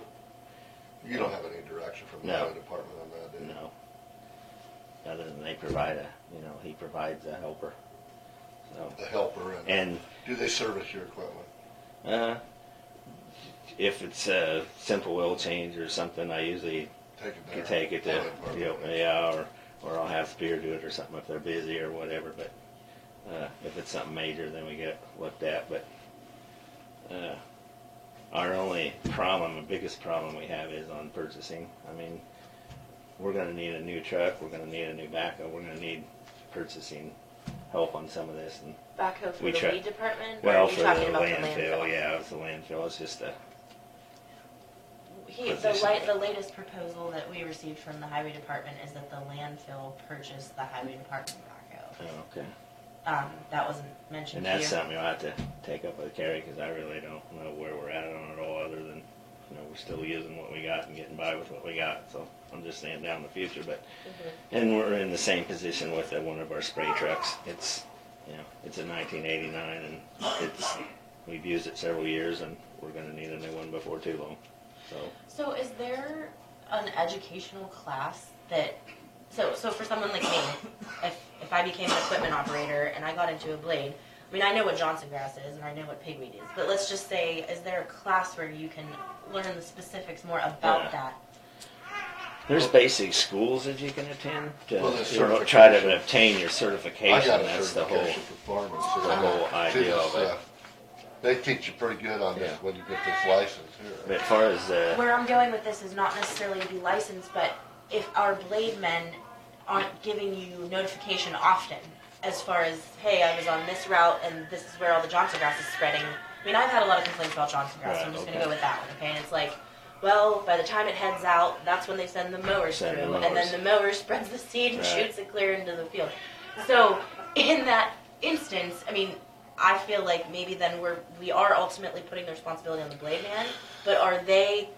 A: You don't have any direction from the highway department on that, do you?
K: No. Other than they provide he provides a helper. So.
A: The helper and do they service your equipment?
K: If it's a simple oil change or something, I usually take it to or I'll have Spear do it or something if they're busy or whatever. But if it's something major, then we get looked at. But our only problem, the biggest problem we have, is on purchasing. I mean, we're going to need a new truck. We're going to need a new backhoe. We're going to need purchasing help on some of this. And
B: backhoe for the weed department?
K: Well,
B: or are you
K: for
B: talking
K: the
B: about
K: landfill, yeah, it's the landfill. It's just a.
B: The latest proposal that we received from the highway department is that the landfill purchase the highway department backhoe.
K: Oh, okay.
B: That wasn't mentioned
K: here. And that's
B: here.
K: something you'll have to take up with Carrie, because I really don't know where we're at on it all, other than, we're still using what we got and getting by with what we got. So I'm just saying down the future, but, and we're in the same position with one of our spray trucks. It's, it's a 1989, and we've used it several years, and we're going to need a new one before too long.
B: So is there an educational class that, so for someone like me, if I became an equipment operator and I got into a blade, I mean, I know what Johnson grass is and I know what pigweed is, but let's just say, is there a class where you can learn the specifics more about that?
K: There's basic schools that you can attend to
A: try
K: to obtain your certification.
A: I got a
K: That's
A: certification for farmers.
K: the whole idea of it.
A: They teach you pretty good on this when you get this license here.
K: But as far as
B: where I'm going with this is not necessarily to be licensed, but if our blade men aren't giving you notification often, as far as, hey, I was on this route and this is where all the Johnson grass is spreading. I mean, I've had a lot of complaints about Johnson grass, so I'm just going to go with that one, okay? And it's like, well, by the time it heads out, that's when they send the mowers through, and then the mower spreads the seed and shoots it clear into the field. So in that instance, I mean, I feel like maybe then we are ultimately putting the responsibility on the blade man, but are they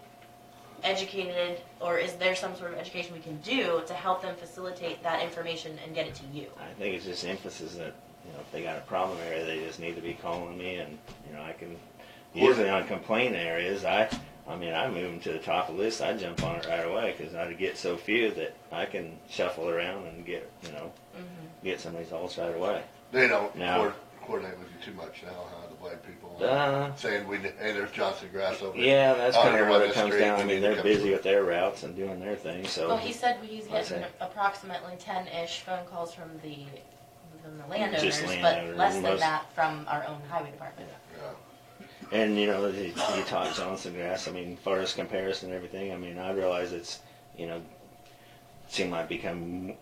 B: educated, or is there some sort of education we can do to help them facilitate that information and get it to you?
K: I think it's just emphasis that, if they got a problem area, they just need to be calling me, and, I can, usually on complaint areas, I move them to the top of the list. I jump on it right away, because I get so few that I can shuffle around and get, get some results right away.
A: They don't coordinate with you too much now, huh? The blade people saying, hey, there's Johnson grass over there.
K: Yeah, that's kind of what it comes down. I mean, they're busy with their routes and doing their thing. So.
B: Well, he said he's getting approximately 10-ish phone calls from the landowners, but less than that from our own highway department.
A: Yeah.
K: And you talk Johnson grass. I mean, as far as comparison and everything, I mean, I realize it's seem like become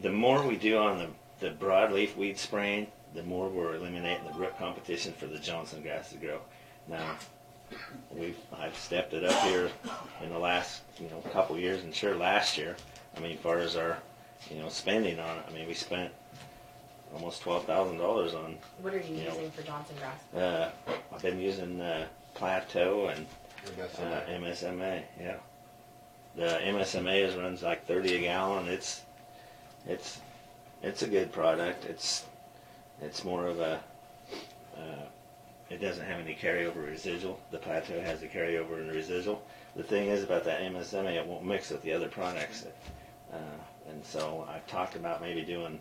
K: the more we do on the broadleaf weed spraying, the more we're eliminating the root competition for the Johnson grass to grow. Now, I've stepped it up here in the last couple years, and sure last year. I mean, as far as our spending on it, I mean, we spent almost $12,000 on.
B: What are you using for Johnson grass?
K: I've been using Plateau and
A: MSMA.
K: Yeah, the MSMA runs like 30 a gallon. It's a good product. It's more of a, it doesn't have any carryover residual. The Plateau has a carryover and residual. The thing is about that MSMA, it won't mix with the other products. And so I've talked about maybe doing,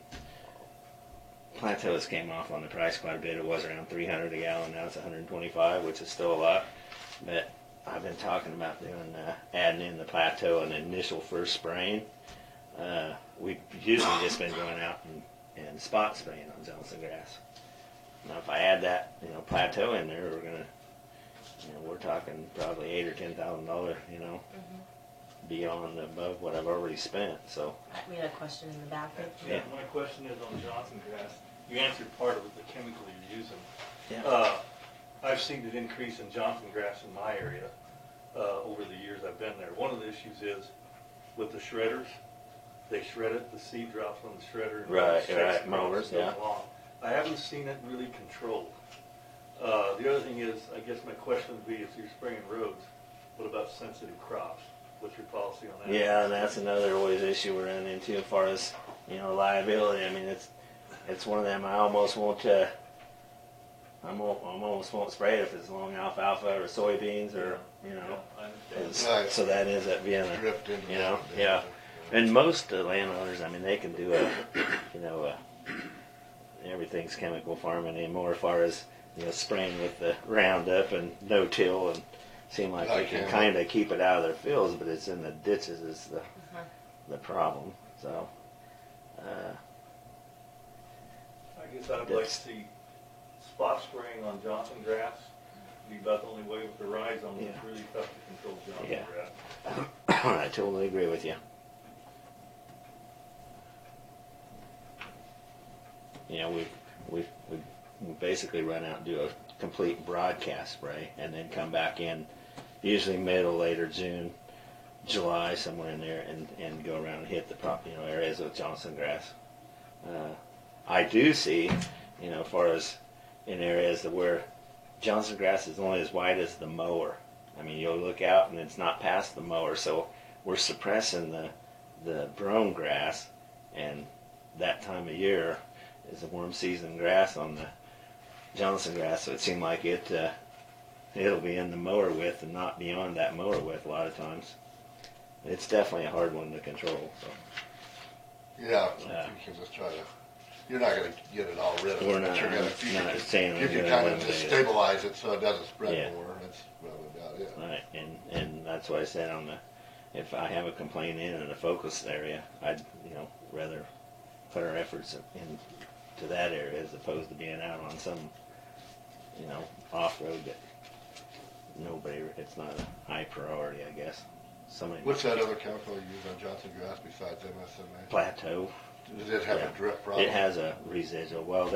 K: Plateau's came off on the price quite a bit. It was around $300 a gallon. Now it's $125, which is still a lot. But I've been talking about doing, adding in the Plateau and the initial first spraying. We've usually just been going out and spot spraying on Johnson grass. Now, if I add that, Plateau in there, we're gonna, we're talking probably $8,000 or $10,000, beyond above what I've already spent, so.
B: We had a question in the back.
I: Yeah, my question is on Johnson grass. You answered part of it, the chemical you're using.
K: Yeah.
I: I've seen it increase in Johnson grass in my area over the years I've been there. One of the issues is with the shredders, they shred it, the seed drops on the shredder. And
K: Right, mowers, yeah.
I: Along. I haven't seen it really controlled. The other thing is, I guess my question would be, if you're spraying roads, what about sensitive crops? What's your policy on that?
K: Yeah, and that's another always issue we're running into as far as, liability. I mean, it's one of them I almost won't spray it if it's long alfalfa or soybeans or,
I: I understand.
A: Right.
K: so that ends up being a,
A: Drift into that.
K: yeah. And most landowners, I mean, they can do everything's chemical farming anymore as far as, spraying with the Roundup and no-till and seem like they can kind of keep it out of their fields, but it's in the ditches is the problem. So,
I: I guess I'd like to see spot spraying on Johnson grass. Be about the only way with the rhizome.
K: Yeah.
I: It's really tough to control Johnson
K: Yeah.
I: grass.
K: I totally agree with you. We basically run out and do a complete broadcast spray and then come back in usually middle, later June, July, somewhere in there, and go around and hit the areas with Johnson grass. I do see, as far as in areas where Johnson grass is only as wide as the mower. I mean, you'll look out and it's not past the mower, so we're suppressing the brome grass, and that time of year is a warm season grass on the Johnson grass, so it seemed like it'll be in the mower width and not beyond that mower width a lot of times. It's definitely a hard one to control. So.
A: Yeah, you can just try to. You're not going to get it all rid of.
K: We're
A: it,
K: not.
A: but you're gonna,
K: Saying
A: you can kind of just stabilize it so it doesn't spread more. That's really about it.
K: Right, and that's why I said if I have a complaint in a focus area, I'd rather put our efforts into that area as opposed to being out on some off road that nobody. It's not a high priority, I guess.
A: What's that other chemical you use on Johnson grass besides MSMA?
K: Plateau.
A: Does it have a drift problem?
K: It has a residual. Well,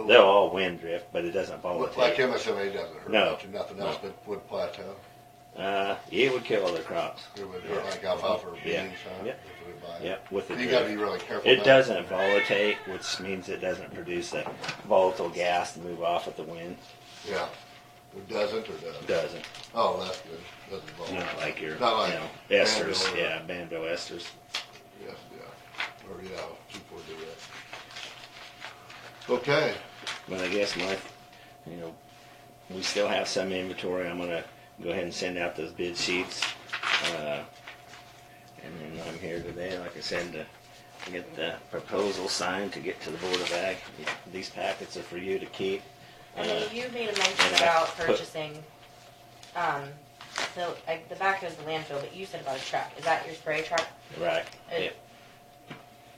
K: they'll all wind drift, but it doesn't volatile.
A: Like MSMA doesn't hurt much or nothing else, but would plateau?
K: It would kill other crops.
A: It would hurt like alfalfa or beans, huh?
K: Yep.
A: If it would buy it.
K: Yep. With the
A: You got to be really careful.
K: It doesn't volatilate, which means it doesn't produce a volatile gas to move off with the wind.
A: Yeah. It doesn't or does?
K: Doesn't.
A: Oh, that's good. Doesn't volatile.
K: Not like your,
A: Not like
K: esters.
A: Bando or-
K: Yeah, bando esters.
A: Yes, yeah. Or, 2,4-D. Okay.
K: But I guess we still have some inventory. I'm gonna go ahead and send out those bid sheets. And then I'm here today, like I said, to get the proposal signed to get to the Board of Ag. These packets are for you to keep.
B: And then you made a mention
K: and I
B: about
K: put-
B: purchasing, the back is the landfill, but you said about a truck. Is that your spray truck?
K: Right.
B: It-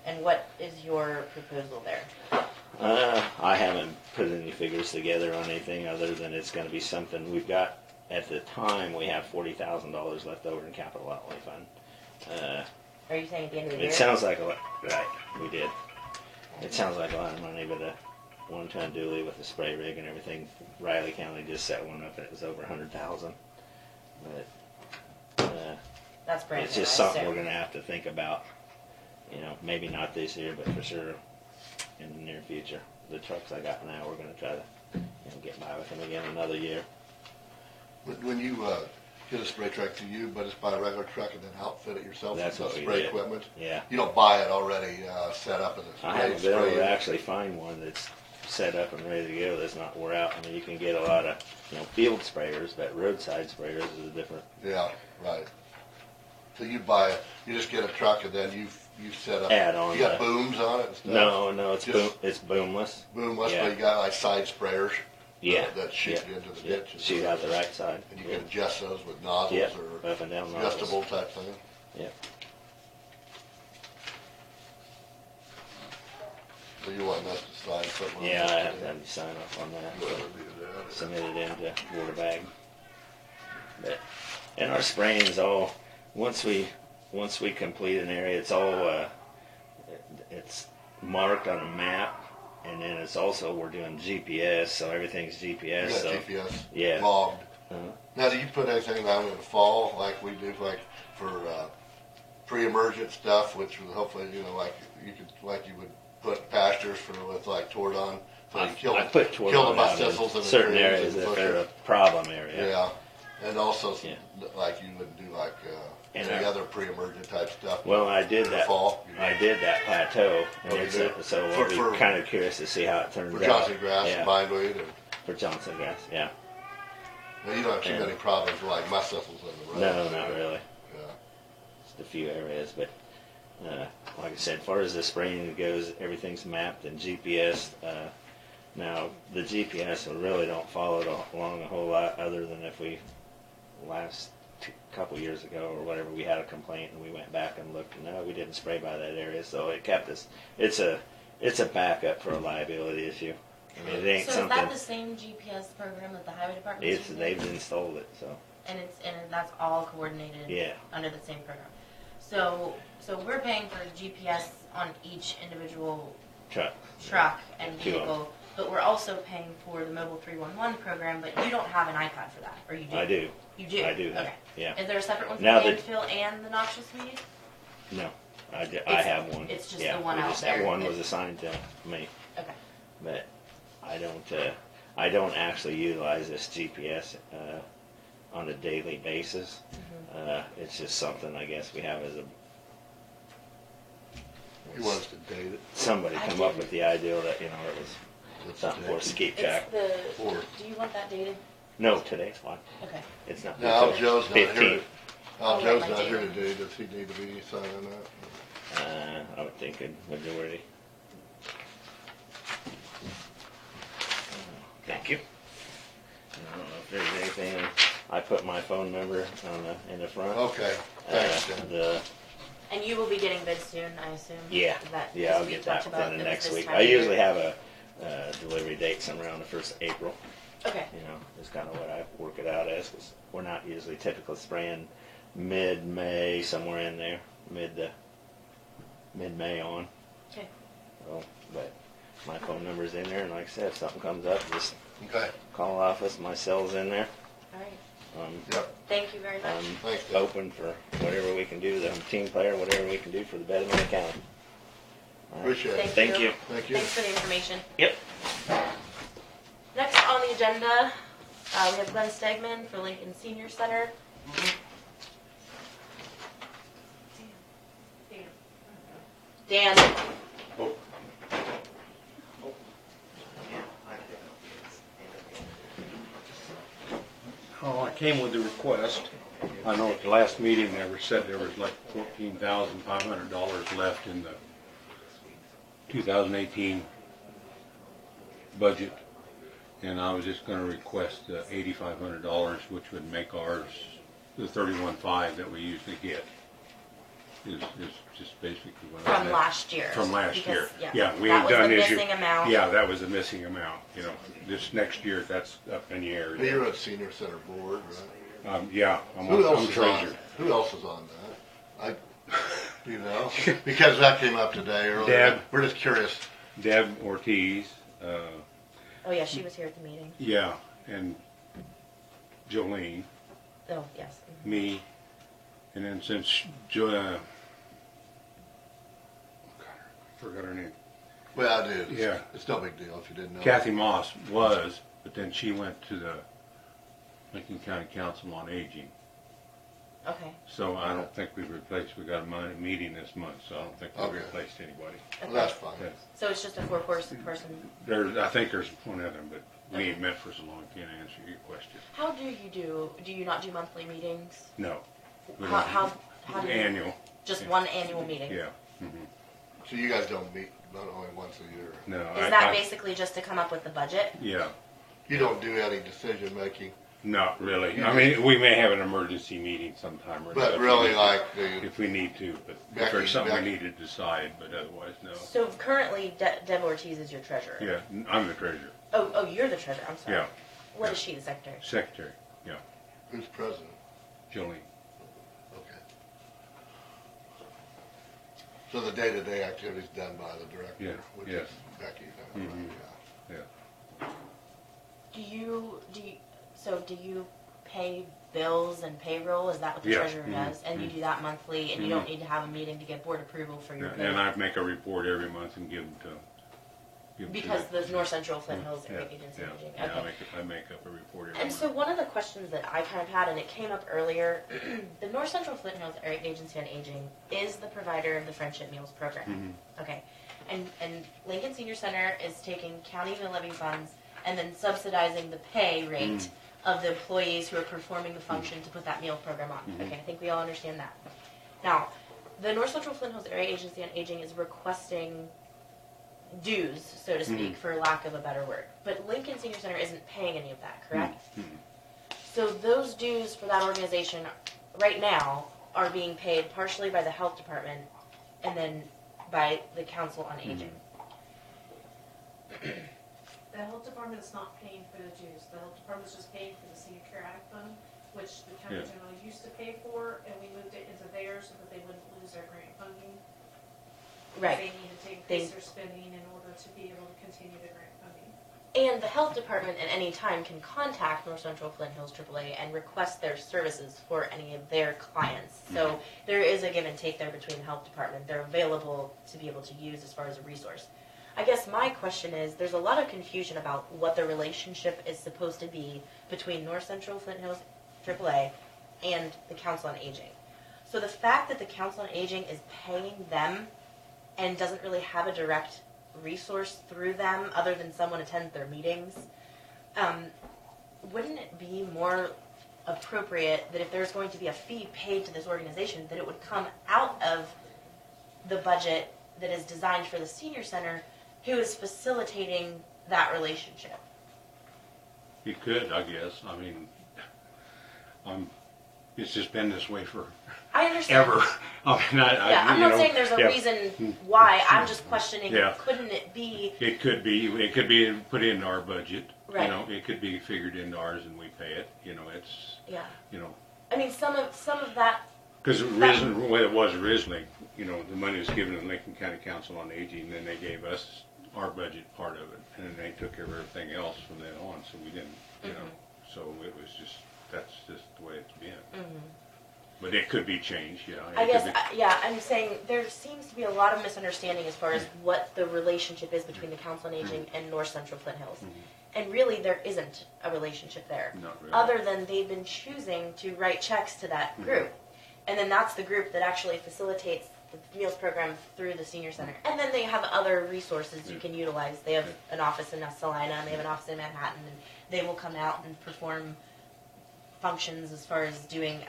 B: And what is your proposal there?
K: I haven't put any figures together on anything other than it's going to be something we've got. At the time, we have $40,000 left over in capital outlay fund.
B: Are you saying at the end of the year?
K: It sounds like a lot. Right, we did. It sounds like a lot of money, but a one-ton dually with a spray rig and everything. Riley County just set one up and it was over $100,000. But
B: That's brand
K: it's
B: new,
K: just
B: I
K: something
B: assume.
K: we're going to have to think about. Maybe not this year, but for sure in the near future. The trucks I got now, we're going to try to get by with them again another year.
A: When you get a spray truck, do you but just buy a regular truck and then outfit it yourself
K: That's
A: with
K: what we
A: spray
K: did.
A: equipment?
K: Yeah.
A: You don't buy it already set up as a spray.
K: I haven't been able
A: spray
K: to actually find one that's set up and ready to go that's not wore out. I mean, you can get a lot of field sprayers, but roadside sprayers is a different.
A: Yeah, right. So you buy it, you just get a truck and then you set up.
K: Add on
A: You got
K: the-
A: booms on it and stuff?
K: No, it's
A: Just-
K: it's boomless.
A: Boomless,
K: Yeah.
A: but you got like side sprayers?
K: Yeah.
A: That shoot
K: Yeah.
A: into the
K: Yeah.
A: ditches.
K: Shoot out the right side.
A: And you can adjust those with nozzles
K: Yeah,
A: or
K: up and down nozzles.
A: adjustable type thing?
K: Yeah.
A: So you want us to sign something? on
K: Yeah,
A: this
K: I have to
A: today?
K: have you sign off on that.
A: Whoever do that.
K: Submit it into Board of Ag. But, and our spraying is all, once we once we complete an area, it's all, it's marked on a map. And then it's also, we're doing GPS, so everything's
A: You
K: GPS.
A: got
K: So,
A: GPS
K: yeah.
A: logged.
K: Uh-huh.
A: Now, do you put anything down in the fall, like we do, like for pre-emergent stuff, which would hopefully, like you would put pastures with like Tordon, so you kill
K: I put
A: kill
K: Tordon
A: the
K: out in
A: thistles in the
K: certain
A: trees
K: areas
A: and
K: if
A: bushes.
K: they're a problem area.
A: Yeah, and also
K: Yeah.
A: like you would do like
K: And
A: any other pre-emergent type stuff.
K: Well, I did
A: in the
K: that.
A: fall.
K: I did that plateau, and
A: Oh, you
K: it's
A: did?
K: so
A: For-
K: we'll
A: for-
K: be kind of curious to see how it turns
A: For
K: out.
A: Johnson grass,
K: Yeah,
A: bindweed, and
K: for Johnson grass. Yeah.
A: you don't have too
K: Yeah.
A: many problems with like musk thistles in the road.
K: No, not really.
A: Yeah.
K: Just a few areas, but like I said, as far as the spraying goes, everything's mapped and GPS. Now the GPS really don't follow it along a whole lot, other than if we last couple years ago or whatever we had a complaint and we went back and looked and no, we didn't spray by that area, so it kept us. It's a backup for a liability issue. I mean, it ain't
B: So is
K: something.
B: that the same GPS program that the highway department is using?
K: They've installed it, so
B: And that's all coordinated
K: yeah.
B: under the same program. So we're paying for GPS on each individual truck and
K: Two of them.
B: vehicle, but we're also paying for the mobile 311 program. But you don't have an iPad for that, or you do?
K: I do.
B: You do.
K: I do have.
B: Okay.
K: Yeah.
B: Is there a separate one for
K: Now
B: the
K: that-
B: landfill and the noxious weed?
K: No, I
B: It's-
K: have one.
B: it's just
K: yeah,
B: the one
K: we
B: out
K: just,
B: there.
K: That one was assigned to me,
B: Okay.
K: but I don't actually utilize this GPS on a daily basis. It's just something I guess we have as a
A: He wants to date it.
K: somebody
B: I
K: come up
B: didn't.
K: with the idea that it was
A: It's
K: something for us to keep
B: It's
K: track.
B: the.
A: Or-
B: Do you want that dated?
K: No, today's fine.
B: Okay.
K: It's not.
A: Now, Al
K: until
A: Joe's not here.
K: 15th.
A: Al
B: Oh,
A: Joe's
B: right,
A: not
B: my
A: here
B: date.
A: today. Does he need to be signing that?
K: I would think a majority. Thank you. I don't know if there's anything. I put my phone number in the front.
A: Okay, thanks, Tim.
B: And you will be getting bids soon, I assume.
K: Yeah,
B: Is that,
K: yeah,
B: because
K: I'll
B: we
K: get
B: talked
K: that
B: about
K: within the
B: it was
K: next
B: this
K: week.
B: time
K: I
B: of year.
K: usually have a delivery date somewhere around the 1st of April.
B: Okay.
K: You know, is kind of what I work it out as, because we're not usually typically spraying mid-May, somewhere in there, mid-May on.
B: Okay.
K: So, but my phone number's in there, and like I said, if something comes up, just
A: Okay,
K: call office. My cell's in there.
B: All right.
A: yep,
B: Thank you very much.
K: I'm
A: Thanks, Dave.
K: open for whatever we can do. I'm a team player, whatever we can do for the betterment of the county. All right.
A: appreciate it.
K: Thank you.
A: Thank you.
B: Thanks for the information.
K: Yep.
B: Next on the agenda, we have Glenn Stegman for Lincoln Senior Center. Dan.
L: Oh, I came with the request. I know at the last meeting they were said there was like $14,500 left in the 2018 budget. And I was just gonna request $8,500, which would make ours the 31.5 that we usually get. Is just basically what I
B: From
L: meant.
B: last year.
L: From last
B: Because,
L: year. Yeah, we
B: that
L: ain't
B: was
L: done
B: the
L: this year.
B: missing amount.
L: Yeah, that was a missing amount, you know. This next year, that's up in the air.
A: You're at Senior Center Board, right?
L: Yeah, I'm
A: Who else
L: I'm
A: is on,
L: treasurer.
A: who else is on that? You know, because that came up today earlier.
L: Deb.
A: We're just curious.
L: Deb Ortiz,
B: Oh, yeah, she was here at the meeting.
L: yeah, and Jolene,
B: Oh, yes. Mhm.
L: me, and then since forgot her name.
A: Well, I did.
L: Yeah.
A: It's no big deal if you didn't know.
L: Kathy Moss was, but then she went to the Lincoln County Council on Aging.
B: Okay.
L: So I don't think we've replaced, we got a meeting this month, so I don't think we've
A: Okay.
L: replaced anybody.
A: Well, that's fine.
L: Okay.
B: So it's just a four-person.
L: I think there's one of them, but we ain't met for so long, can't answer your question.
B: How do you not do monthly meetings?
L: No. We
B: How,
L: don't-
B: how do you?
L: Annual,
B: Just one annual meeting?
L: yeah.
A: So you guys don't meet not only once a year.
L: No.
B: Is that basically just to come up with the budget?
L: Yeah,
A: You don't do any decision making,
L: not really. I mean, we may have an emergency meeting sometime or
A: but
L: another.
A: really like the,
L: If we need to, but if
A: Becky-
L: there's something we
A: Becky-
L: need to decide, but otherwise, no.
B: So currently, Deb Ortiz is your treasurer.
L: Yeah, I'm the treasurer.
B: Oh, you're the treasurer. I'm sorry.
L: Yeah,
B: What is she, the secretary?
L: secretary, yeah,
A: who's president?
L: Jolene.
A: Okay. So the day-to-day activities done by the director,
L: Yeah,
A: which
L: yes.
A: is Becky.
L: Mhm.
A: Yeah.
B: Do you pay bills and payroll? Is that what the
L: Yeah.
B: treasurer
L: Mhm.
B: does? And you do that monthly, and you don't need to have a meeting to get board approval for your
L: And I make a report every month and give them to.
B: because the North Central Flint Hills
L: Yeah,
B: Agency
L: yeah,
B: of Aging.
L: yeah,
B: Okay.
L: I make up a report every
B: And
L: month.
B: so one of the questions that I kind of had, and it came up earlier, the North Central Flint Hills Agency on Aging is the provider of the Friendship Meals program. Okay. And Lincoln Senior Center is taking county mill levy funds and then subsidizing the pay rate of the employees who are performing the function to put that meal program on. Okay, I think we all understand that. Now, the North Central Flint Hills Area Agency on Aging is requesting dues, so to speak, for lack of a better word. But Lincoln Senior Center isn't paying any of that, correct? So those dues for that organization right now are being paid partially by the health department and then by the Council on Aging.
C: The health department is not paying for the dues. The health department is just paying for the Senior Care Act fund, which the county
L: Yeah.
C: generally used to pay for, and we moved it into theirs so that they wouldn't lose their grant funding.
B: Right.
C: They needed to increase their spending in order to be able to continue the grant funding.
B: And the health department at any time can contact North Central Flint Hills AAA and request their services for any of their clients. So there is a give and take there between the health department. They're available to be able to use as far as a resource. I guess my question is, there's a lot of confusion about what the relationship is supposed to be between North Central Flint Hills AAA and the Council on Aging. So the fact that the Council on Aging is paying them and doesn't really have a direct resource through them other than someone attends their meetings, wouldn't it be more appropriate that if there's going to be a fee paid to this organization, that it would come out of the budget that is designed for the senior center, who is facilitating that relationship?
L: You could, I guess. I mean, it's just been this way for
B: I understand.
L: ever. I mean,
B: I'm not saying there's a reason why. I'm just questioning.
L: Yeah.
B: Couldn't it be?
L: It could be. It could be put into our budget.
B: Right.
L: You know, it could be figured into ours and we pay it. You know, it's.
B: Yeah.
L: You know.
B: I mean, some of that.
L: Because the way it was originally, you know, the money was given to Lincoln County Council on Aging, and then they gave us our budget part of it, and then they took care of everything else from then on. So we didn't, you know. So it was just that's just the way it's been. But it could be changed, yeah.
B: I guess, I'm saying there seems to be a lot of misunderstanding as far as what the relationship is between the Council on Aging and North Central Flint Hills. And really, there isn't a relationship there.
L: Not really.
B: Other than they've been choosing to write checks to that group. And then that's the group that actually facilitates the meals program through the senior center. And then they have other resources you can utilize. They have an office in Salina, and they have an office in Manhattan, and they will come out and perform functions as far as doing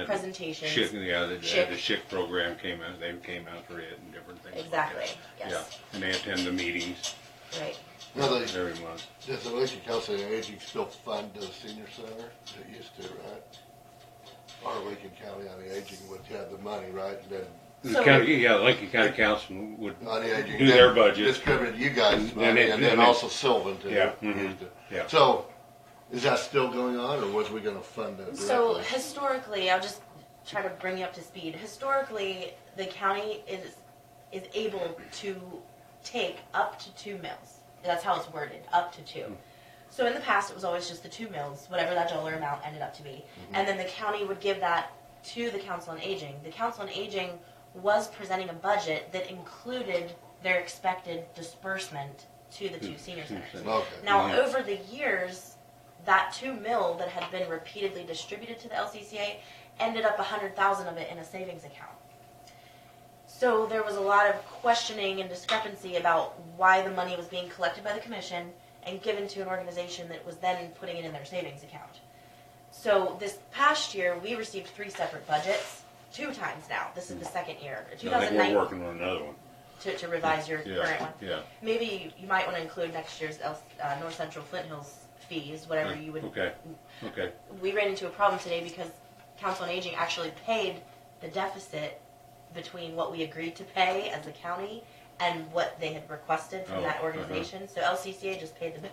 B: presentations.
L: The SHIC program came out. They came out for it and different things.
B: Exactly.
L: Like that.
B: Yes.
L: Yeah, and they attend the meetings.
B: Right.
A: Now,
L: Every month.
A: does the Lincoln Council on Aging still fund the senior center? It used to, right? Or Lincoln County on the Aging would have the money, right? And then
L: The Lincoln County Council would
A: on the Aging,
L: do their budget.
A: distribute you guys money,
L: And
A: and then also Sylvan too.
L: Yeah.
A: used to.
L: Yeah.
A: So, is that still going on, or was we going to fund that?
B: So
A: directly?
B: historically, I'll just try to bring you up to speed. Historically, the county is able to take up to 2 mills. That's how it's worded, up to 2. So in the past, it was always just the 2 mills, whatever that dollar amount ended up to be. And then the county would give that to the Council on Aging. The Council on Aging was presenting a budget that included their expected disbursement to the 2 senior centers.
A: Okay.
B: Now, over the years, that 2 mil that had been repeatedly distributed to the LCCA ended up 100,000 of it in a savings account. So there was a lot of questioning and discrepancy about why the money was being collected by the commission and given to an organization that was then putting it in their savings account. So this past year, we received 3 separate budgets, 2 times now. This is the 2nd year.
L: I think
B: 2009
L: we're working on another one.
B: to revise your current one.
L: Yeah.
B: Maybe you might want to include next year's North Central Flint Hills fees, whatever you would.
L: Okay.
B: We ran into a problem today because Council on Aging actually paid the deficit between what we agreed to pay as a county and what they had requested from that organization. So LCCA just paid the bill.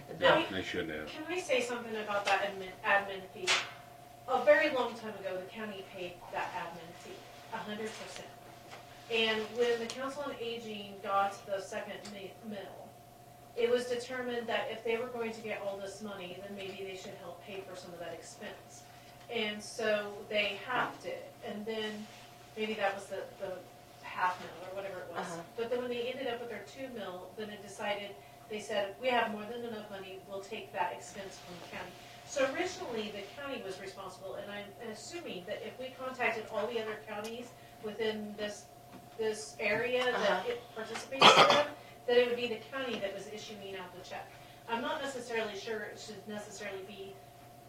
B: The bill.
L: They shouldn't have.
C: Can I say something about that admin fee? A very long time ago, the county paid that admin fee, 100%. And when the Council on Aging got the second mill, it was determined that if they were going to get all this money, then maybe they should help pay for some of that expense. And so they halved it, and then maybe that was the half mill or whatever it was. But then when they ended up with their 2 mill, then it decided, they said, we have more than enough money, we'll take that expense from the county. So originally, the county was responsible, and I'm assuming that if we contacted all the other counties within this area that it participates in, that it would be the county that was issuing out the check. I'm not necessarily sure it should necessarily be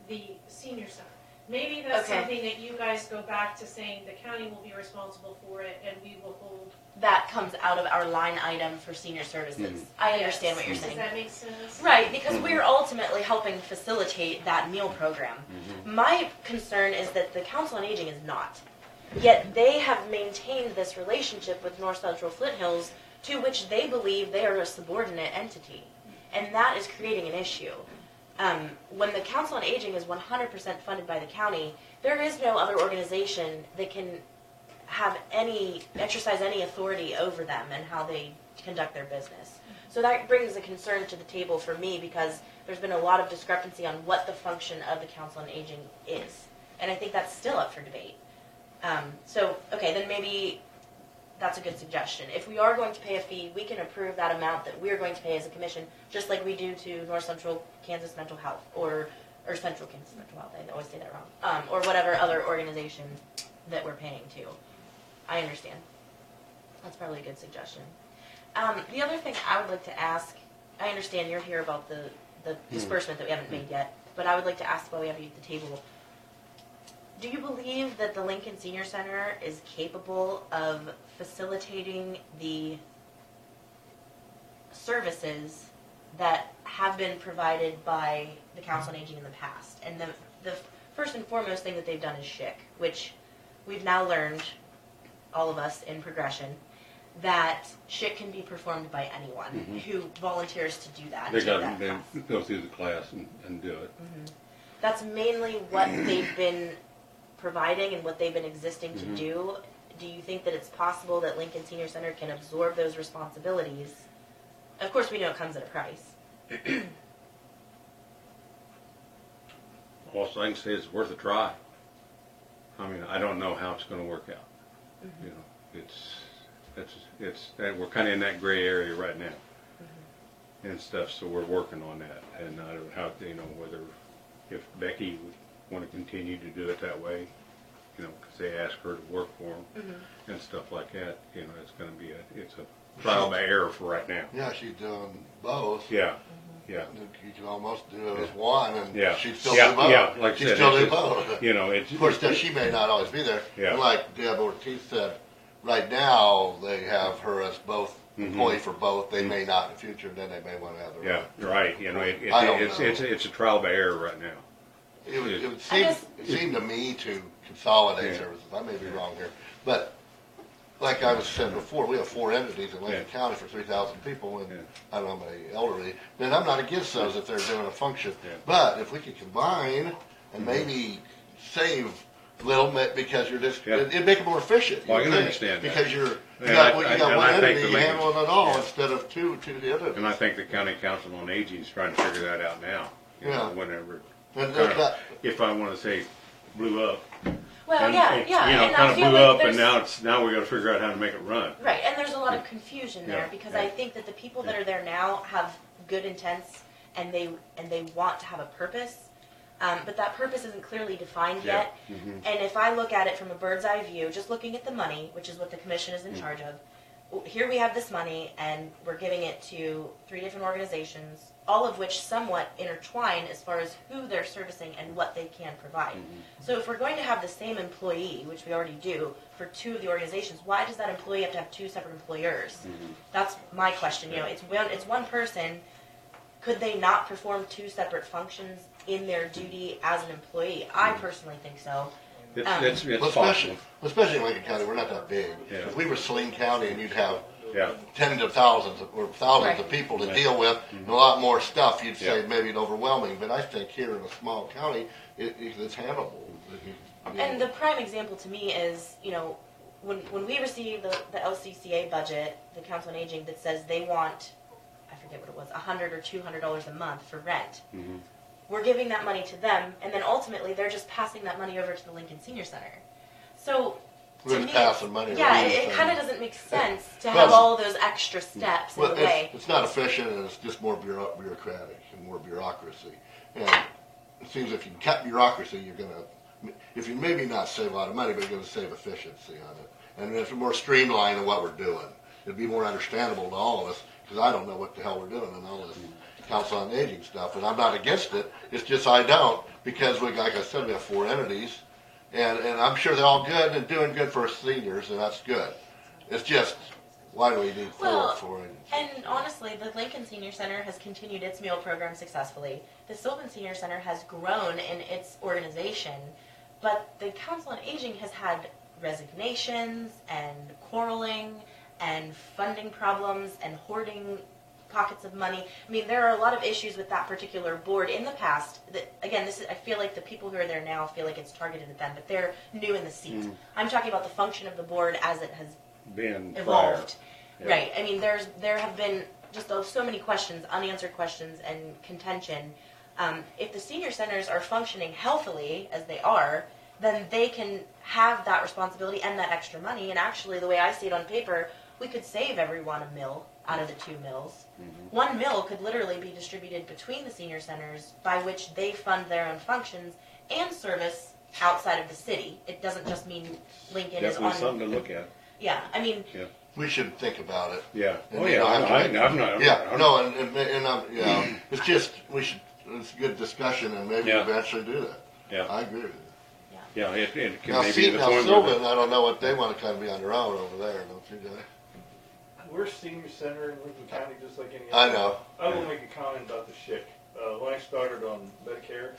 C: the senior center. Maybe that's something that you guys go back to saying the county will be responsible for it and we will hold.
B: That comes out of our line item for senior services. I understand what you're saying.
C: Does that make sense?
B: Right, because we're ultimately helping facilitate that meal program. My concern is that the Council on Aging is not. Yet they have maintained this relationship with North Central Flint Hills to which they believe they are a subordinate entity. And that is creating an issue. When the Council on Aging is 100% funded by the county, there is no other organization that can have exercise any authority over them and how they conduct their business. So that brings a concern to the table for me because there's been a lot of discrepancy on what the function of the Council on Aging is. And I think that's still up for debate. Then maybe that's a good suggestion. If we are going to pay a fee, we can approve that amount that we're going to pay as a commission, just like we do to North Central Kansas Mental Health or Central Kansas Mental Health. I always say that wrong. Or whatever other organization that we're paying to. I understand. That's probably a good suggestion. The other thing I would like to ask, I understand you're here about the disbursement that we haven't made yet, but I would like to ask while we have you at the table. Do you believe that the Lincoln Senior Center is capable of facilitating the services that have been provided by the Council on Aging in the past? And the first and foremost thing that they've done is SHIC, which we've now learned, all of us in progression, that SHIC can be performed by anyone who volunteers to do that.
L: They got to go through the class and do it.
B: That's mainly what they've been providing and what they've been existing to do. Do you think that it's possible that Lincoln Senior Center can absorb those responsibilities? Of course, we know it comes at a price.
L: All I can say is it's worth a try. I mean, I don't know how it's going to work out. You know, it's we're kind of in that gray area right now and stuff. So we're working on that, and I don't know how, you know, whether if Becky would want to continue to do it that way, you know, because they ask her to work for them and stuff like that. You know, it's going to be it's a trial by error for right now.
A: Yeah, she's doing both.
L: Yeah. Yeah.
A: You can almost do it as one, and she'd still
L: do
A: both.
L: Yeah, like
A: she'd
L: I said,
A: still do both.
L: You know, it's,
A: of course, she may not always be there.
L: Yeah.
A: And like Deb Ortiz said, right now they have her as both employee for both. They may not in the future, and then they may want to have their own.
L: Right. You know, it's a trial by error right now.
A: It would seem to me to consolidate services. I may be wrong here, but like I was saying before, we have 4 entities in Lincoln County for 3,000 people, and I don't know how many elderly. Then I'm not against those if they're doing a function. But if we could combine and maybe save a little bit because you're just it'd make it more efficient.
L: Well, I can understand
A: because
L: that.
A: you got one entity handling it all instead of two the other.
L: And I think the County Council on Aging is trying to figure that out now. Whenever, if I want to say, blew up.
B: Well,
L: and,
B: you know,
L: kind of blew up, and now we got to figure out how to make it run.
B: Right, and there's a lot of confusion there because I think that the people that are there now have good intents and they want to have a purpose, but that purpose isn't clearly defined yet. And if I look at it from a bird's eye view, just looking at the money, which is what the commission is in charge of, here we have this money and we're giving it to 3 different organizations, all of which somewhat intertwine as far as who they're servicing and what they can provide. So if we're going to have the same employee, which we already do, for 2 of the organizations, why does that employee have to have 2 separate employers? That's my question. You know, it's one person. Could they not perform 2 separate functions in their duty as an employee? I personally think so.
L: It's possible.
A: Especially in Lincoln County, we're not that big. If we were Saline County and you'd have tens of thousands or thousands of people to deal with and a lot more stuff, you'd say maybe it's overwhelming. But I think here in a small county, it's handleable.
B: And the prime example to me is, you know, when we receive the LCCA budget, the Council on Aging, that says they want, I forget what it was, $100 or $200 a month for rent.
L: Mhm.
B: We're giving that money to them, and then ultimately they're just passing that money over to the Lincoln Senior Center. So
A: We're
B: to
A: just
B: me,
A: passing money
B: yeah,
A: around.
B: it kind of doesn't make sense to
A: Well,
B: have all those extra steps in
A: Well,
B: the way.
A: it's not efficient, and it's just more bureaucratic and more bureaucracy. And it seems if you cut bureaucracy, you're gonna, if you maybe not save a lot of money, but you're gonna save efficiency on it. And it's more streamlined in what we're doing. It'd be more understandable to all of us, because I don't know what the hell we're doing in all this Council on Aging stuff, and I'm not against it. It's just I don't, because we, like I said, we have 4 entities, and I'm sure they're all good and doing good for seniors, and that's good. It's just, why do we need 4
B: Well,
A: entities?
B: And honestly, the Lincoln Senior Center has continued its meal program successfully. The Sylvan Senior Center has grown in its organization, but the Council on Aging has had resignations and quarreling and funding problems and hoarding pockets of money. I mean, there are a lot of issues with that particular board in the past. That, again, this is, I feel like the people who are there now feel like it's targeted at them, but they're new in the seat. I'm talking about the function of the board as it has
L: Been
B: evolved.
L: prior.
B: Right. I mean, there have been just so many questions, unanswered questions, and contention. If the senior centers are functioning healthily as they are, then they can have that responsibility and that extra money. And actually, the way I see it on paper, we could save everyone a mill out of the 2 mills. 1 mill could literally be distributed between the senior centers, by which they fund their own functions and service outside of the city. It doesn't just mean Lincoln is
L: Definitely
B: on.
L: something to look at.
B: Yeah, I mean,
A: We should think about it.
L: Yeah.
A: And
L: Oh,
A: you
L: yeah.
A: don't have to
L: I'm
A: make-
L: not.
A: Yeah, no, and I'm, yeah, it's just, it's a good discussion, and maybe
L: Yeah.
A: eventually do that.
L: Yeah.
A: I agree with you.
L: Yeah, it can
A: Now,
L: maybe
A: see,
L: the
A: now
L: point
A: Sylvan, I don't know what they wanna kinda be on their own over there, don't you, guys?
I: We're a senior center in Lincoln County, just like any
A: I
I: other.
A: know.
I: I will make a comment about the SHIC. When I started on Medicare,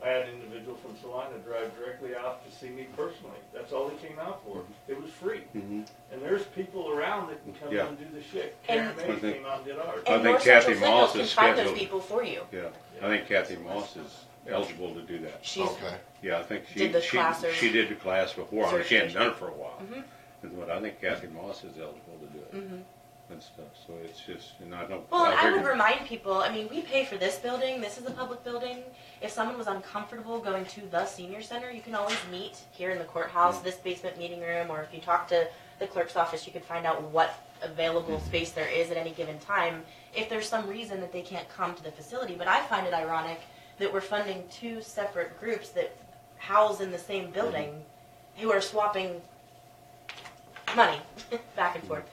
I: I had an individual from Salina drive directly out to see me personally. That's all he came out for. It was free.
L: Mhm.
I: And there's people around that can come
L: Yeah.
I: in and do the SHIC.
B: And-
I: Karen May came out and did ours.
L: I
B: and
L: think
B: North
L: Kathy
B: Central
L: Moss
B: Foothills
L: is
B: can find those
L: scheduled.
B: people for you.
L: Yeah, I think Kathy Moss is eligible to do that.
B: She's
A: Okay.
L: Yeah, I think
B: Did the class of
L: she did the class before. I mean, she hadn't
B: certification.
L: done it for a while.
B: Mhm.
L: But I think Kathy Moss is eligible to do it
B: Mhm.
L: and stuff. So it's just, and I don't.
B: Well, and I would
L: figured-
B: remind people, I mean, we pay for this building. This is a public building. If someone was uncomfortable going to the senior center, you can always meet here in the courthouse, this basement meeting room, or if you talk to the clerk's office, you can find out what available space there is at any given time if there's some reason that they can't come to the facility. But I find it ironic that we're funding 2 separate groups that house in the same building who are swapping money back and forth.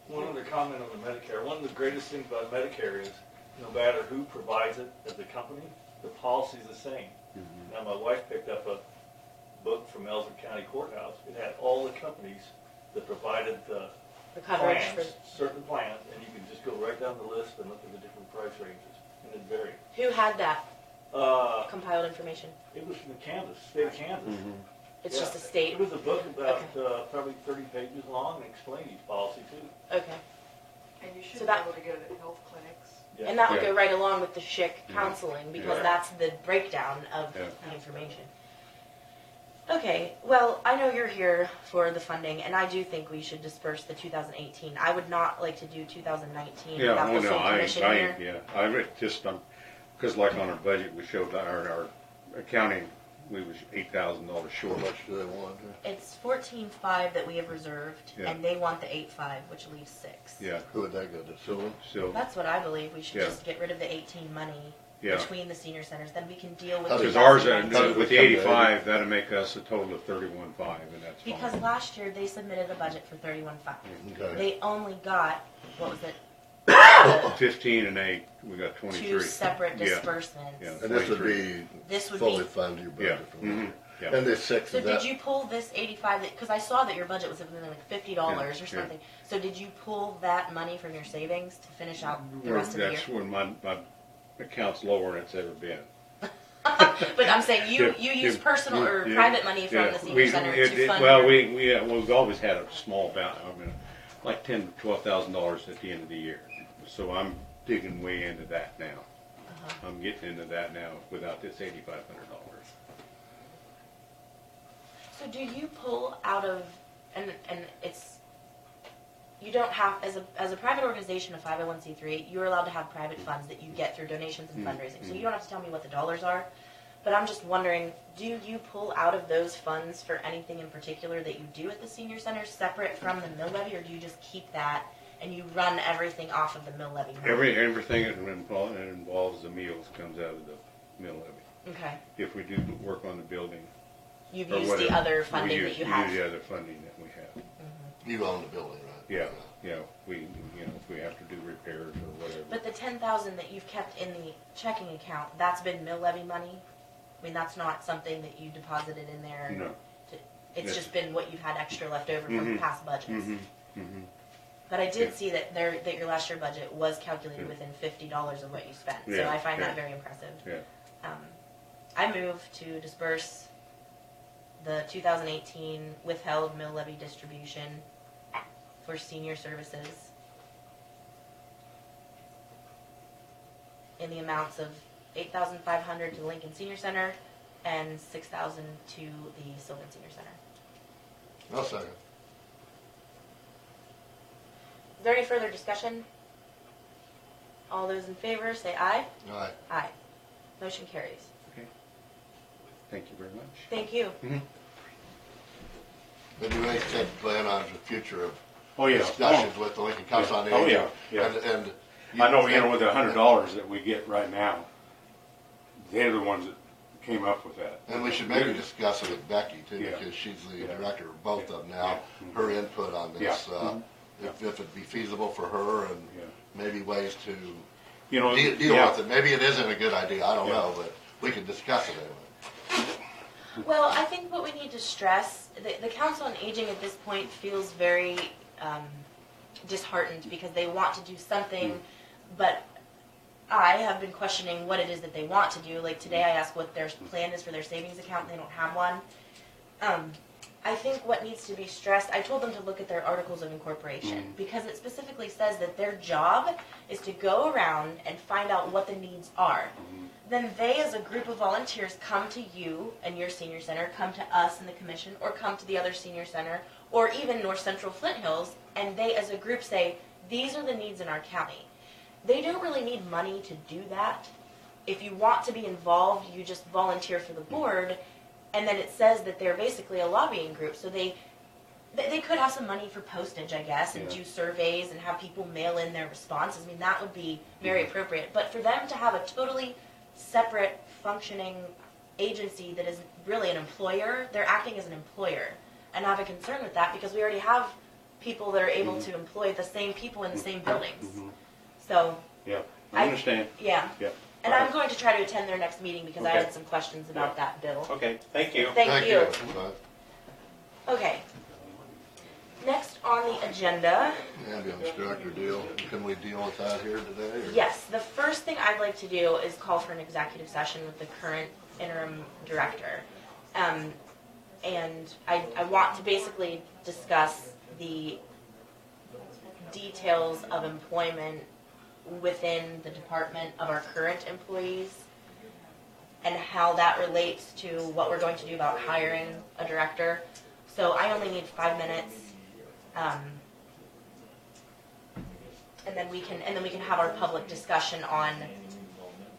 I: One other comment on the Medicare. One of the greatest things about Medicare is no matter who provides it as a company, the policy is the same. Now, my wife picked up a book from Ellsworth County Courthouse. It had all the companies that provided the
B: The coverage
I: plans,
B: for
I: certain plans, and you can just go right down the list and look at the different price ranges, and it varied.
B: who had that
I: Uh,
B: compiled information.
I: it was from Kansas, state of Kansas.
B: It's
I: Yeah.
B: just a state.
I: It was a book about probably 30 pages long and explained each policy too.
B: Okay.
F: And you should
B: So
F: be
B: that-
F: able to go to health clinics.
I: Yeah.
B: And that would
L: Yeah.
B: go right along with the SHIC counseling because
L: Yeah.
B: that's the breakdown of
L: Yeah.
B: the information. Okay, well, I know you're here for the funding, and I do think we should disperse the 2018. I would not like to do 2019
L: Yeah,
B: without
L: well,
B: the
L: no,
B: full commission here.
L: yeah, I read just, because like on our budget, we showed our accounting, we was $8,000 short.
A: How much do they want?
B: It's 14.5 that we have reserved,
L: Yeah.
B: and they want the 8.5, which leaves 6.
L: Yeah,
A: Who would that go to, Sylvan?
L: so,
B: That's what I believe. We should
L: Yeah.
B: just get rid of the 18 money
L: yeah.
B: between the senior centers. Then we can deal with
A: How does
L: Because ours,
B: 2019.
L: with the 85, that'll make us a total of 31.5, and that's fine.
B: Because last year they submitted a budget for 31.5.
A: Okay.
B: They only got, what was it,
L: 15 and 8, we got 23.
B: 2 separate
L: Yeah.
B: disbursements.
L: Yeah.
A: And this would
B: 23.
A: be
B: This would
A: fully
B: be.
A: fund your
L: Yeah,
A: budget from
L: mhm,
A: there.
L: yeah.
A: And this 6,
B: So
A: is
B: did
A: that,
B: you pull this 85? Because I saw that your budget was something like $50
L: Yeah,
B: or something. So did you pull that money from your savings to finish out the
L: Well,
B: rest of the year?
L: that's when my account's lower than it's ever been.
B: But I'm saying you
L: Yeah,
B: use
L: yeah,
B: personal or
L: yeah,
B: private money from
L: yeah.
B: the senior
L: We-
B: center
L: it-
B: to
L: it-
B: fund.
L: Well,
B: your-
L: we've always had a small balance, I mean, like $10,000 to $12,000 at the end of the year. So I'm digging way into that now. I'm getting into that now without this $8,500.
B: So do you pull out of and it's, you don't have, as a private organization, a 501c3, you're allowed to have private funds that you get through donations and fundraising. So you don't have to tell me what the dollars are, but I'm just wondering, do you pull out of those funds for anything in particular that you do at the senior center separate from the mill levy, or do you just keep that and you run everything off of the mill levy?
L: Everything that involves the meals comes out of the mill levy.
B: Okay.
L: If we do work on the building.
B: You've
L: or
B: used
L: whatever,
B: the other funding
L: we
B: that you have.
L: use the other funding that we have.
A: You own the building, right?
L: Yeah, yeah, if we have to do repairs or whatever.
B: But the 10,000 that you've kept in the checking account, that's been mill levy money? I mean, that's not something that you deposited in there?
L: No.
B: It's
L: Yes.
B: just been what you've had extra left over from past budgets? But I did
L: Yeah.
B: see that that your last year budget was calculated within $50 of what you spent. So
L: Yeah,
B: I find
L: yeah.
B: that very impressive.
L: Yeah.
B: I move to disperse the 2018 withheld mill levy distribution for senior services in the amounts of $8,500 to the Lincoln Senior Center and $6,000 to the Sylvan Senior Center.
A: I'll second.
B: Is there any further discussion? All those in favor say aye.
A: Aye.
B: Aye. Motion carries.
L: Thank you very much.
B: Thank you.
A: But you may set plan on the future of
L: Oh, yeah.
A: discussions with the Lincoln Council on
L: Oh,
A: Aging.
L: yeah, yeah.
A: And
L: I know, with the $100 that we get right now, they're the ones that came up with that.
A: And we should maybe discuss it with Becky too,
L: Yeah.
A: because she's the
L: Yeah.
A: director of both of them now.
L: Yeah.
A: Her input on this,
L: Yeah.
A: if it'd be feasible for her, and
L: Yeah.
A: maybe ways to
L: You know,
A: deal
L: yeah.
A: with it. Maybe it isn't a good idea, I don't
L: Yeah.
A: know, but we can discuss it anyway.
B: Well, I think what we need to stress, the Council on Aging at this point feels very disheartened because they want to do something, but I have been questioning what it is that they want to do. Like today I asked what their plan is for their savings account and they don't have one. I think what needs to be stressed, I told them to look at their articles of incorporation because it specifically says that their job is to go around and find out what the needs are. Then they, as a group of volunteers, come to you and your senior center, come to us in the commission, or come to the other senior center, or even North Central Flint Hills, and they, as a group, say, these are the needs in our county. They don't really need money to do that. If you want to be involved, you just volunteer for the board, and then it says that they're basically a lobbying group, so they could have some money for postage, I guess, and do surveys and have people mail in their responses. I mean, that would be very appropriate. But for them to have a totally separate functioning agency that is really an employer, they're acting as an employer. And I have a concern with that because we already have people that are able to employ the same people in the same buildings. So,
L: Yeah, I understand.
B: yeah.
L: Yeah.
B: And I'm going to try to attend their next meeting because I
L: Okay.
B: had some questions about that bill.
L: Okay, thank you.
B: Thank you.
A: Bye.
B: Okay. Next on the agenda,
A: Ambulance director deal, can we deal with that here today? Or?
B: yes, the first thing I'd like to do is call for an executive session with the current interim director. And I want to basically discuss the details of employment within the department of our current employees and how that relates to what we're going to do about hiring a director. So I only need 5 minutes. And then we can have our public discussion on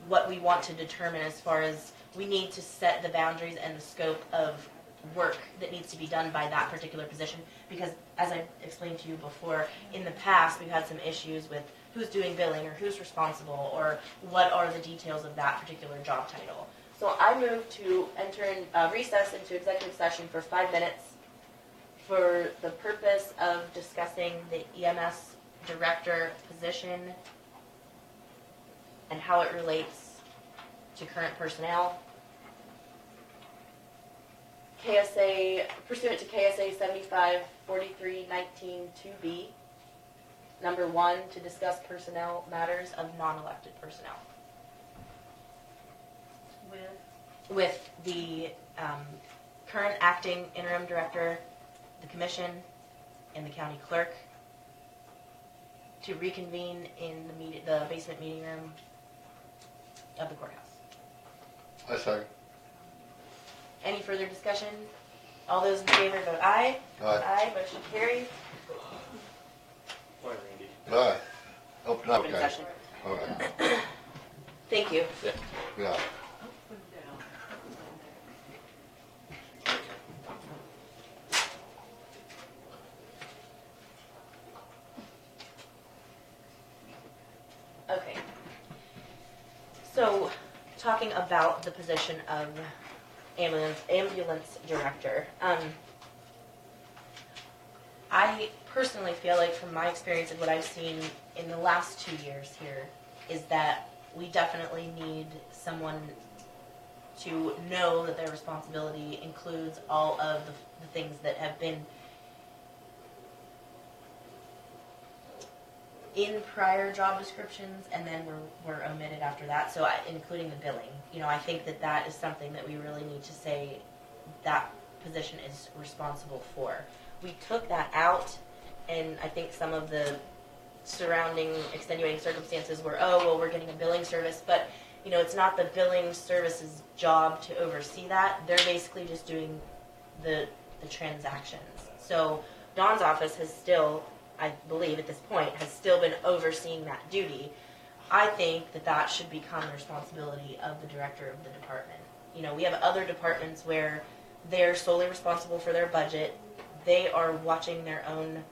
B: what we want to determine as far as we need to set the boundaries and the scope of work that needs to be done by that particular position. Because as I explained to you before, in the past we've had some issues with who's doing billing or who's responsible or what are the details of that particular job title. So I move to enter in recess into executive session for 5 minutes for the purpose of discussing the EMS director position and how it relates to current personnel. KSA, pursuant to KSA 754319-2B, number 1, to discuss personnel matters of non-elected personnel. With the current acting interim director, the commission, and the county clerk, to reconvene in the basement meeting room of the courthouse.
A: I second.
B: Any further discussion? All those in favor vote aye.
A: Aye.
B: Motion carries.
I: Bye, Randy.
A: Aye. Open up,
B: Open
A: okay.
B: session.
A: All right,
B: Thank you.
A: yeah.
B: Okay. So, talking about the position of ambulance director, I personally feel like from my experience and what I've seen in the last 2 years here is that we definitely need someone to know that their responsibility includes all of the things that have been in prior job descriptions and then were omitted after that, so including the billing. You know, I think that is something that we really need to say that position is responsible for. We took that out, and I think some of the surrounding extenuating circumstances were, oh, well, we're getting a billing service, but, you know, it's not the billing service's job to oversee that. They're basically just doing the transactions. So Dawn's office has still, I believe at this point, has still been overseeing that duty. I think that should become the responsibility of the director of the department. You know, we have other departments where they're solely responsible for their budget. They are watching their own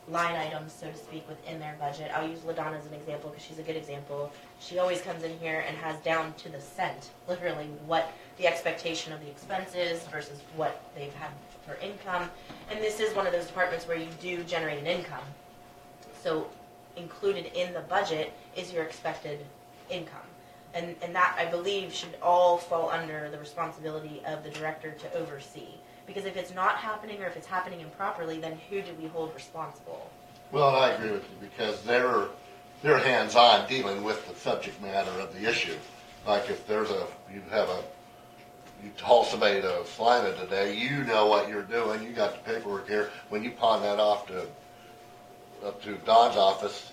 B: line items, so to speak, within their budget. I'll use Ladonna as an example because she's a good example. She always comes in here and has down to the cent, literally, what the expectation of the expense is versus what they've had for income. And this is one of those departments where you do generate an income. So included in the budget is your expected income. And that, I believe, should all fall under the responsibility of the director to oversee. Because if it's not happening or if it's happening improperly, then who do we hold responsible?
A: Well, I agree with you because they're hands-on dealing with the subject matter of the issue. Like if you haul somebody to Salina today, you know what you're doing, you got the paperwork here. When you pawn that off up to Don's office,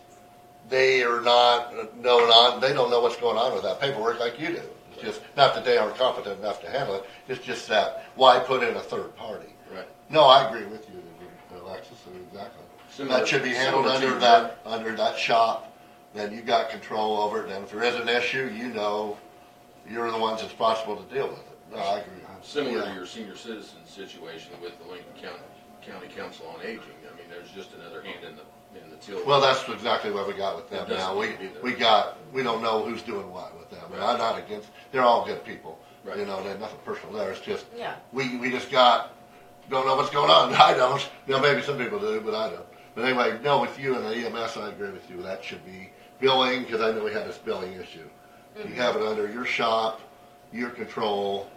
A: they are not they don't know what's going on with that paperwork like you do. It's just not that they aren't competent enough to handle it. It's just that why put in a third party?
H: Right.
A: No, I agree with you, Alexis. Exactly. That should be handled under that shop. Then you got control over it. And if there is an issue, you know, you're the ones responsible to deal with it. No, I agree.
M: Similar to your senior citizen situation with the Lincoln County Council on Aging. I mean, there's just another hand in the till.
A: Well, that's exactly what we got with them now. We don't know who's doing what with them. Right. I'm not against. They're all good people. Right. You know, there's nothing personal there. It's just we just don't know what's going on. I don't. You know, maybe some people do, but I don't. But anyway, no, with you and the EMS, I agree with you. That should be billing because I know we had this billing issue. Mm-hmm. You have it under your shop, your control,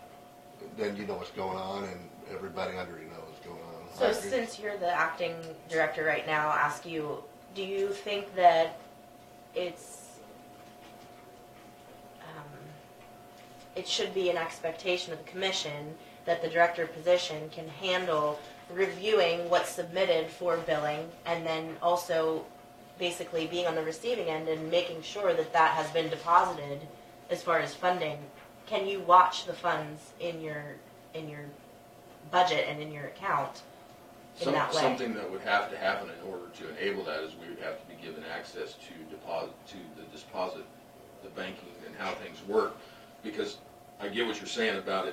A: then you know what's going on, and everybody under you knows what's going on.
B: So since you're the acting director right now, I'll ask you, do you think that it should be an expectation of the commission that the director position can handle reviewing what's submitted for billing and then also basically being on the receiving end and making sure that has been deposited as far as funding? Can you watch the funds in your budget and in your account in that way?
M: Something that would have to happen in order to enable that is we would have to be given access to the banking and how things work. Because I get what you're saying about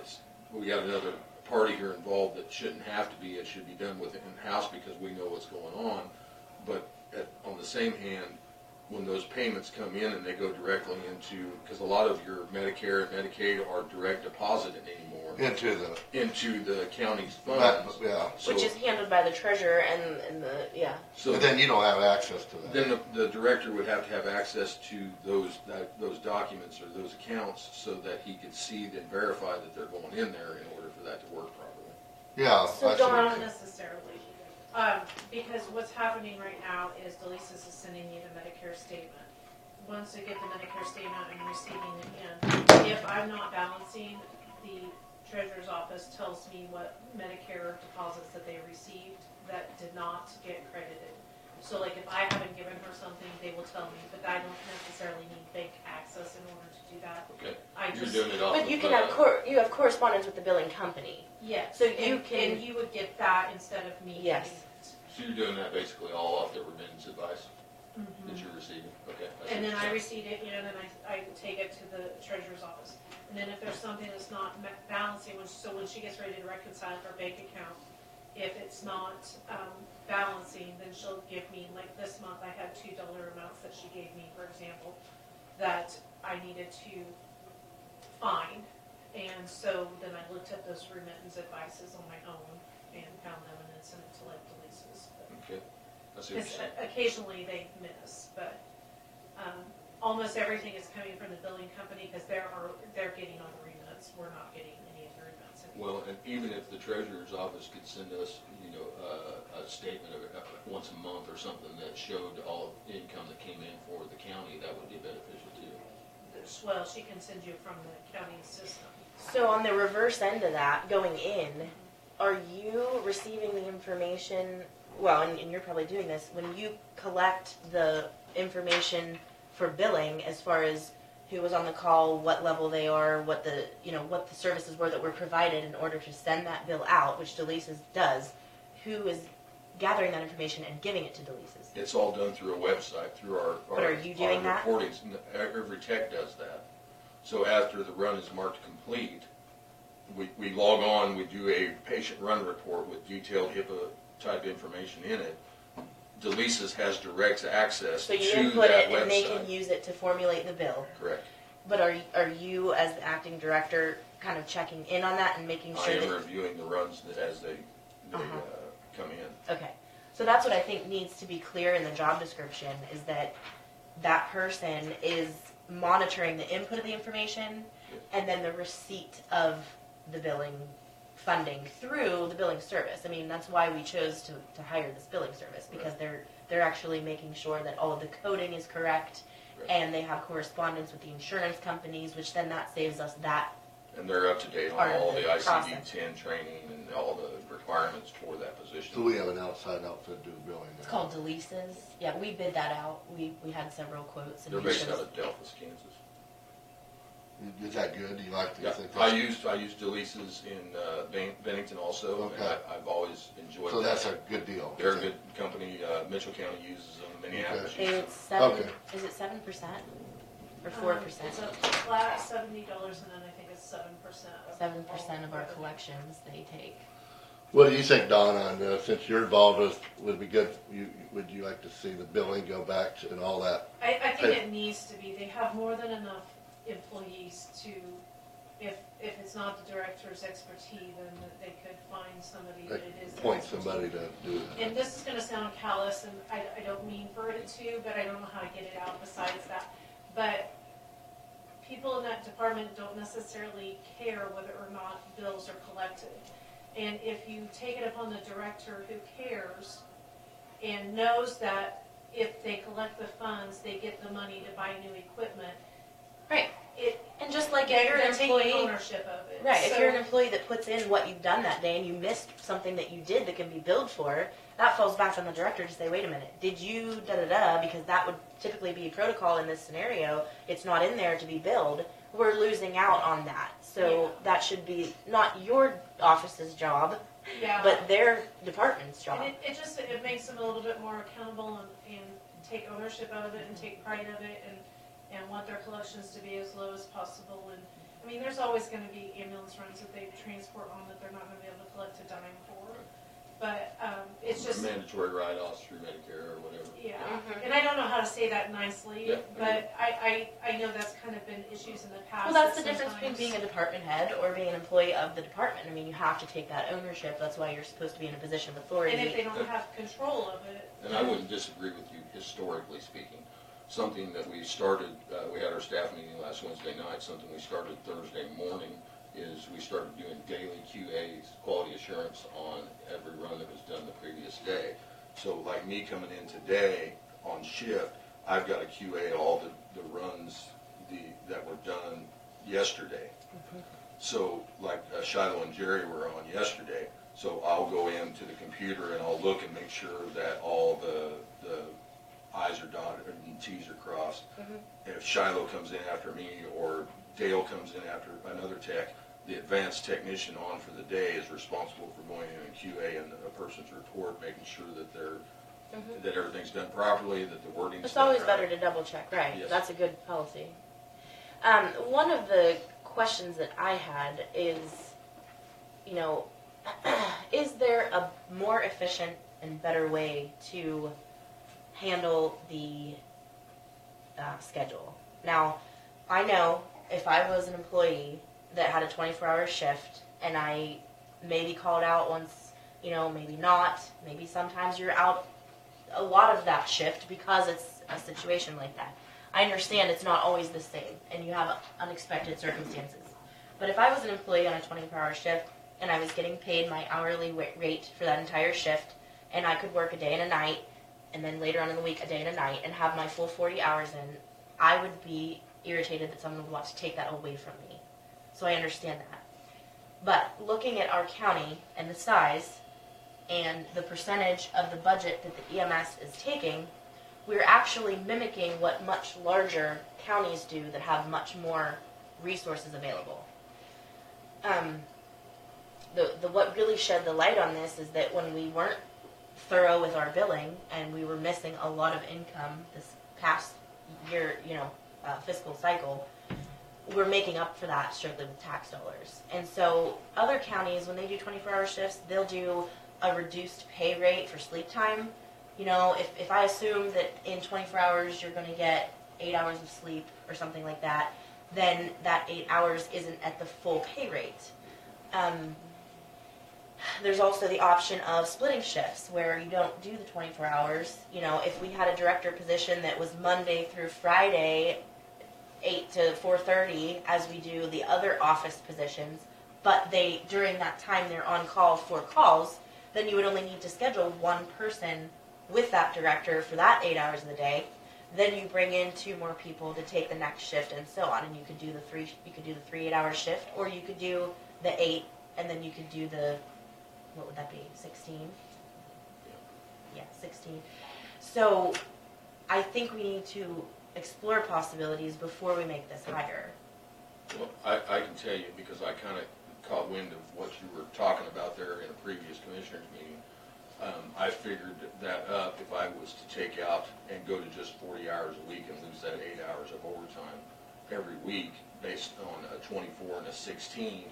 M: we got another party here involved that shouldn't have to be. It should be done with in-house because we know what's going on. But on the same hand, when those payments come in and they go directly into, because a lot of your Medicare and Medicaid are direct deposited anymore into the county's funds,
A: so,
B: which is handled by the treasurer and the
A: So and then you don't have access to that.
M: Then the director would have to have access to those documents or those accounts so that he could see and verify that they're going in there in order for that to work properly.
A: Yeah,
C: so not necessarily. Because what's happening right now is Delisa's is sending you the Medicare statement. Once I get the Medicare statement, I'm receiving it in. If I'm not balancing, the treasurer's office tells me what Medicare deposits that they received that did not get credited. So like if I haven't given her something, they will tell me, but I don't necessarily need bank access in order to do that.
M: Okay,
C: I
M: you're
C: just,
M: doing it off
B: But
M: of,
B: you can have you have correspondence with the billing company.
C: yes.
B: So you can-
C: And you would get that instead of me
B: Yes.
C: getting it.
M: so you're doing that basically all off the remittance advice
C: Mhm.
M: that you're receiving? Okay. I see
C: And then
M: what
C: I
M: you're
C: receipt it in and I take it to the treasurer's office. And then if there's something that's not balancing, so when she gets ready to reconcile her bank account, if it's not balancing, then she'll give me, like this month I had $2 amounts that she gave me, for example, that I needed to find. And so then I looked up those remittance advices on my own and found them and then sent it to like Delisa's.
M: Okay, I see what you're
C: Because
M: saying.
C: occasionally they miss, but almost everything is coming from the billing company because they're getting all the remits. We're not getting any of the remits anymore.
M: Well, and even if the treasurer's office could send us, a statement of once a month or something that showed all of the income that came in for the county, that would be beneficial too.
C: Well, she can send you from the county system.
B: So on the reverse end of that, going in, are you receiving the information, well, and you're probably doing this, when you collect the information for billing as far as who was on the call, what level they are, what the services were that were provided in order to send that bill out, which Delisa's does, who is gathering that information and giving it to Delisa's?
M: It's all done through a website, through our
B: But are you doing that?
M: reportings. Every tech does that. So after the run is marked complete, we log on, we do a patient run report with detailed HIPAA type information in it. Delisa's has direct access
B: So you
M: to
B: input
M: that
B: it
M: website.
B: and they can use it to formulate the bill.
M: Correct.
B: But are you, as the acting director, kind of checking in on that and making
M: I
B: sure
M: am
B: that...
M: reviewing the runs as they come in.
B: Okay. So that's what I think needs to be clear in the job description, is that that person is monitoring the input of the information and then the receipt of the billing funding through the billing service. I mean, that's why we chose to hire this billing service, because they're actually making sure that all of the coding is correct, and they have correspondence with the insurance companies, which then that saves us that.
M: And they're up to date on
B: Part of
M: all the
B: the process.
M: ICD-10 training and all the requirements for that position.
A: So we have an outside outfit do the billing now.
B: It's called Delisa's. Yeah, we bid that out. We had several quotes. And
M: They're
B: we
M: based
B: chose-
M: out of Delphus, Kansas.
A: Is that good? Do you like
M: Yeah,
A: these things?
M: I used Delisa's in Bennington also, and
A: Okay.
M: I've always enjoyed
A: So
M: that.
A: that's a good deal.
M: They're a good company. Mitchell County uses them. Minneapolis
A: Okay.
M: uses
B: It's
M: them.
B: 7.
A: Okay.
B: Is it 7% or 4%?
C: It's a flat $70, and then I think it's 7%.
B: 7% of our collections they take.
A: What do you think, Don, on, since you're involved with, would it be good, would you like to see the billing go back to, and all that?
C: I think it needs to be. They have more than enough employees to, if it's not the director's expertise, then they could find somebody that it is. their
A: Point
C: expertise.
A: somebody to do that.
C: And this is gonna sound callous, and I don't mean for it to, but I don't know how to get it out besides that. But people in that department don't necessarily care whether or not bills are collected. And if you take it upon the director who cares and knows that if they collect the funds, they get the money to buy new equipment,
B: Right. And just like if
C: they're
B: you're an
C: taking
B: employee,
C: ownership of it.
B: right? If
C: So-
B: you're an employee that puts in what you've done that day and you missed something that you did that can be billed for, that falls back on the director to say, wait a minute, did you da-da-da, because that would typically be protocol in this scenario. It's not in there to be billed. We're losing out on that. So
C: Yeah.
B: that should be not your office's job,
C: Yeah.
B: but their department's job.
C: And it makes them a little bit more accountable and take ownership of it and take pride of it and want their collections to be as low as possible. And I mean, there's always going to be ambulance runs that they transport on that they're not going to be able to collect a dime for. But it's just,
M: Mandatory write-offs through Medicare or whatever.
C: yeah.
B: Mhm.
C: And I don't know how to say that nicely,
M: Yeah.
C: but I know that's kind of been issues in the past.
B: Well, that's the
C: that
B: difference between
C: sometimes-
B: being a department head or being an employee of the department. I mean, you have to take that ownership. That's why you're supposed to be in a position of authority.
C: And if they don't have control of it.
M: And I wouldn't disagree with you historically speaking. Something that we started, we had our staff meeting last Wednesday night, something we started Thursday morning is we started doing daily QAs, quality assurance, on every run that was done the previous day. So like me coming in today on shift, I've got to QA all the runs that were done yesterday. So like Shiloh and Jerry were on yesterday, So I'll go into the computer and I'll look and make sure that all the I's are dotted and T's are crossed. If Shiloh comes in after me or Dale comes in after another tech, the advanced technician on for the day is responsible for going in and QA and a person's report, making sure that that everything's done properly, that the wording's
B: It's
M: done
B: always
M: right.
B: better to double check, right?
M: Yes.
B: That's a good policy. One of the questions that I had is, is there a more efficient and better way to handle the schedule? Now, I know if I was an employee that had a 24-hour shift and I maybe called out once, maybe not, maybe sometimes you're out a lot of that shift because it's a situation like that. I understand it's not always the same and you have unexpected circumstances. But if I was an employee on a 24-hour shift and I was getting paid my hourly rate for that entire shift and I could work a day and a night and then later on in the week a day and a night and have my full 40 hours in, I would be irritated that someone would want to take that away from me. So I understand that. But looking at our county and the size and the percentage of the budget that the EMS is taking, we're actually mimicking what much larger counties do that have much more resources available. What really shed the light on this is that when we weren't thorough with our billing and we were missing a lot of income this past year, fiscal cycle, we're making up for that strictly with tax dollars. And so other counties, when they do 24-hour shifts, they'll do a reduced pay rate for sleep time. If I assume that in 24 hours you're going to get 8 hours of sleep or something like that, then that 8 hours isn't at the full pay rate. There's also the option of splitting shifts where you don't do the 24 hours. If we had a director position that was Monday through Friday, 8 to 4:30, as we do the other office positions, but during that time they're on call for calls, then you would only need to schedule one person with that director for that 8 hours of the day. Then you bring in 2 more people to take the next shift and so on, and you could do the 3 8-hour shift, or you could do the 8, and then you could do the, what would that be, 16? Yeah, 16. So I think we need to explore possibilities before we make this higher.
M: Well, I can tell you, because I kind of caught wind of what you were talking about there in a previous commissioners meeting. I figured that up if I was to take out and go to just 40 hours a week and lose that 8 hours of overtime every week based on a 24 and a 16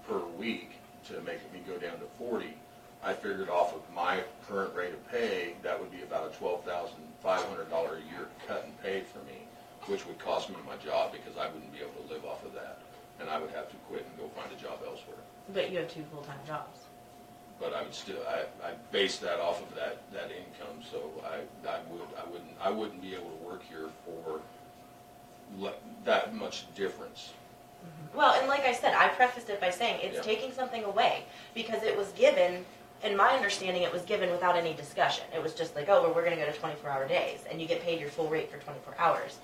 M: per week to make me go down to 40. I figured off of my current rate of pay, that would be about a $12,500 a year cut in pay for me, which would cost me my job because I wouldn't be able to live off of that. And I would have to quit and go find a job elsewhere.
B: But you have 2 full-time jobs.
M: But I would still, I base that off of that income, so I wouldn't be able to work here for that much difference.
B: Well, and like I said, I prefaced it by saying it's taking something away because it was given, in my understanding, it was given without any discussion. It was just like, oh, well, we're going to go to 24-hour days, and you get paid your full rate for 24 hours.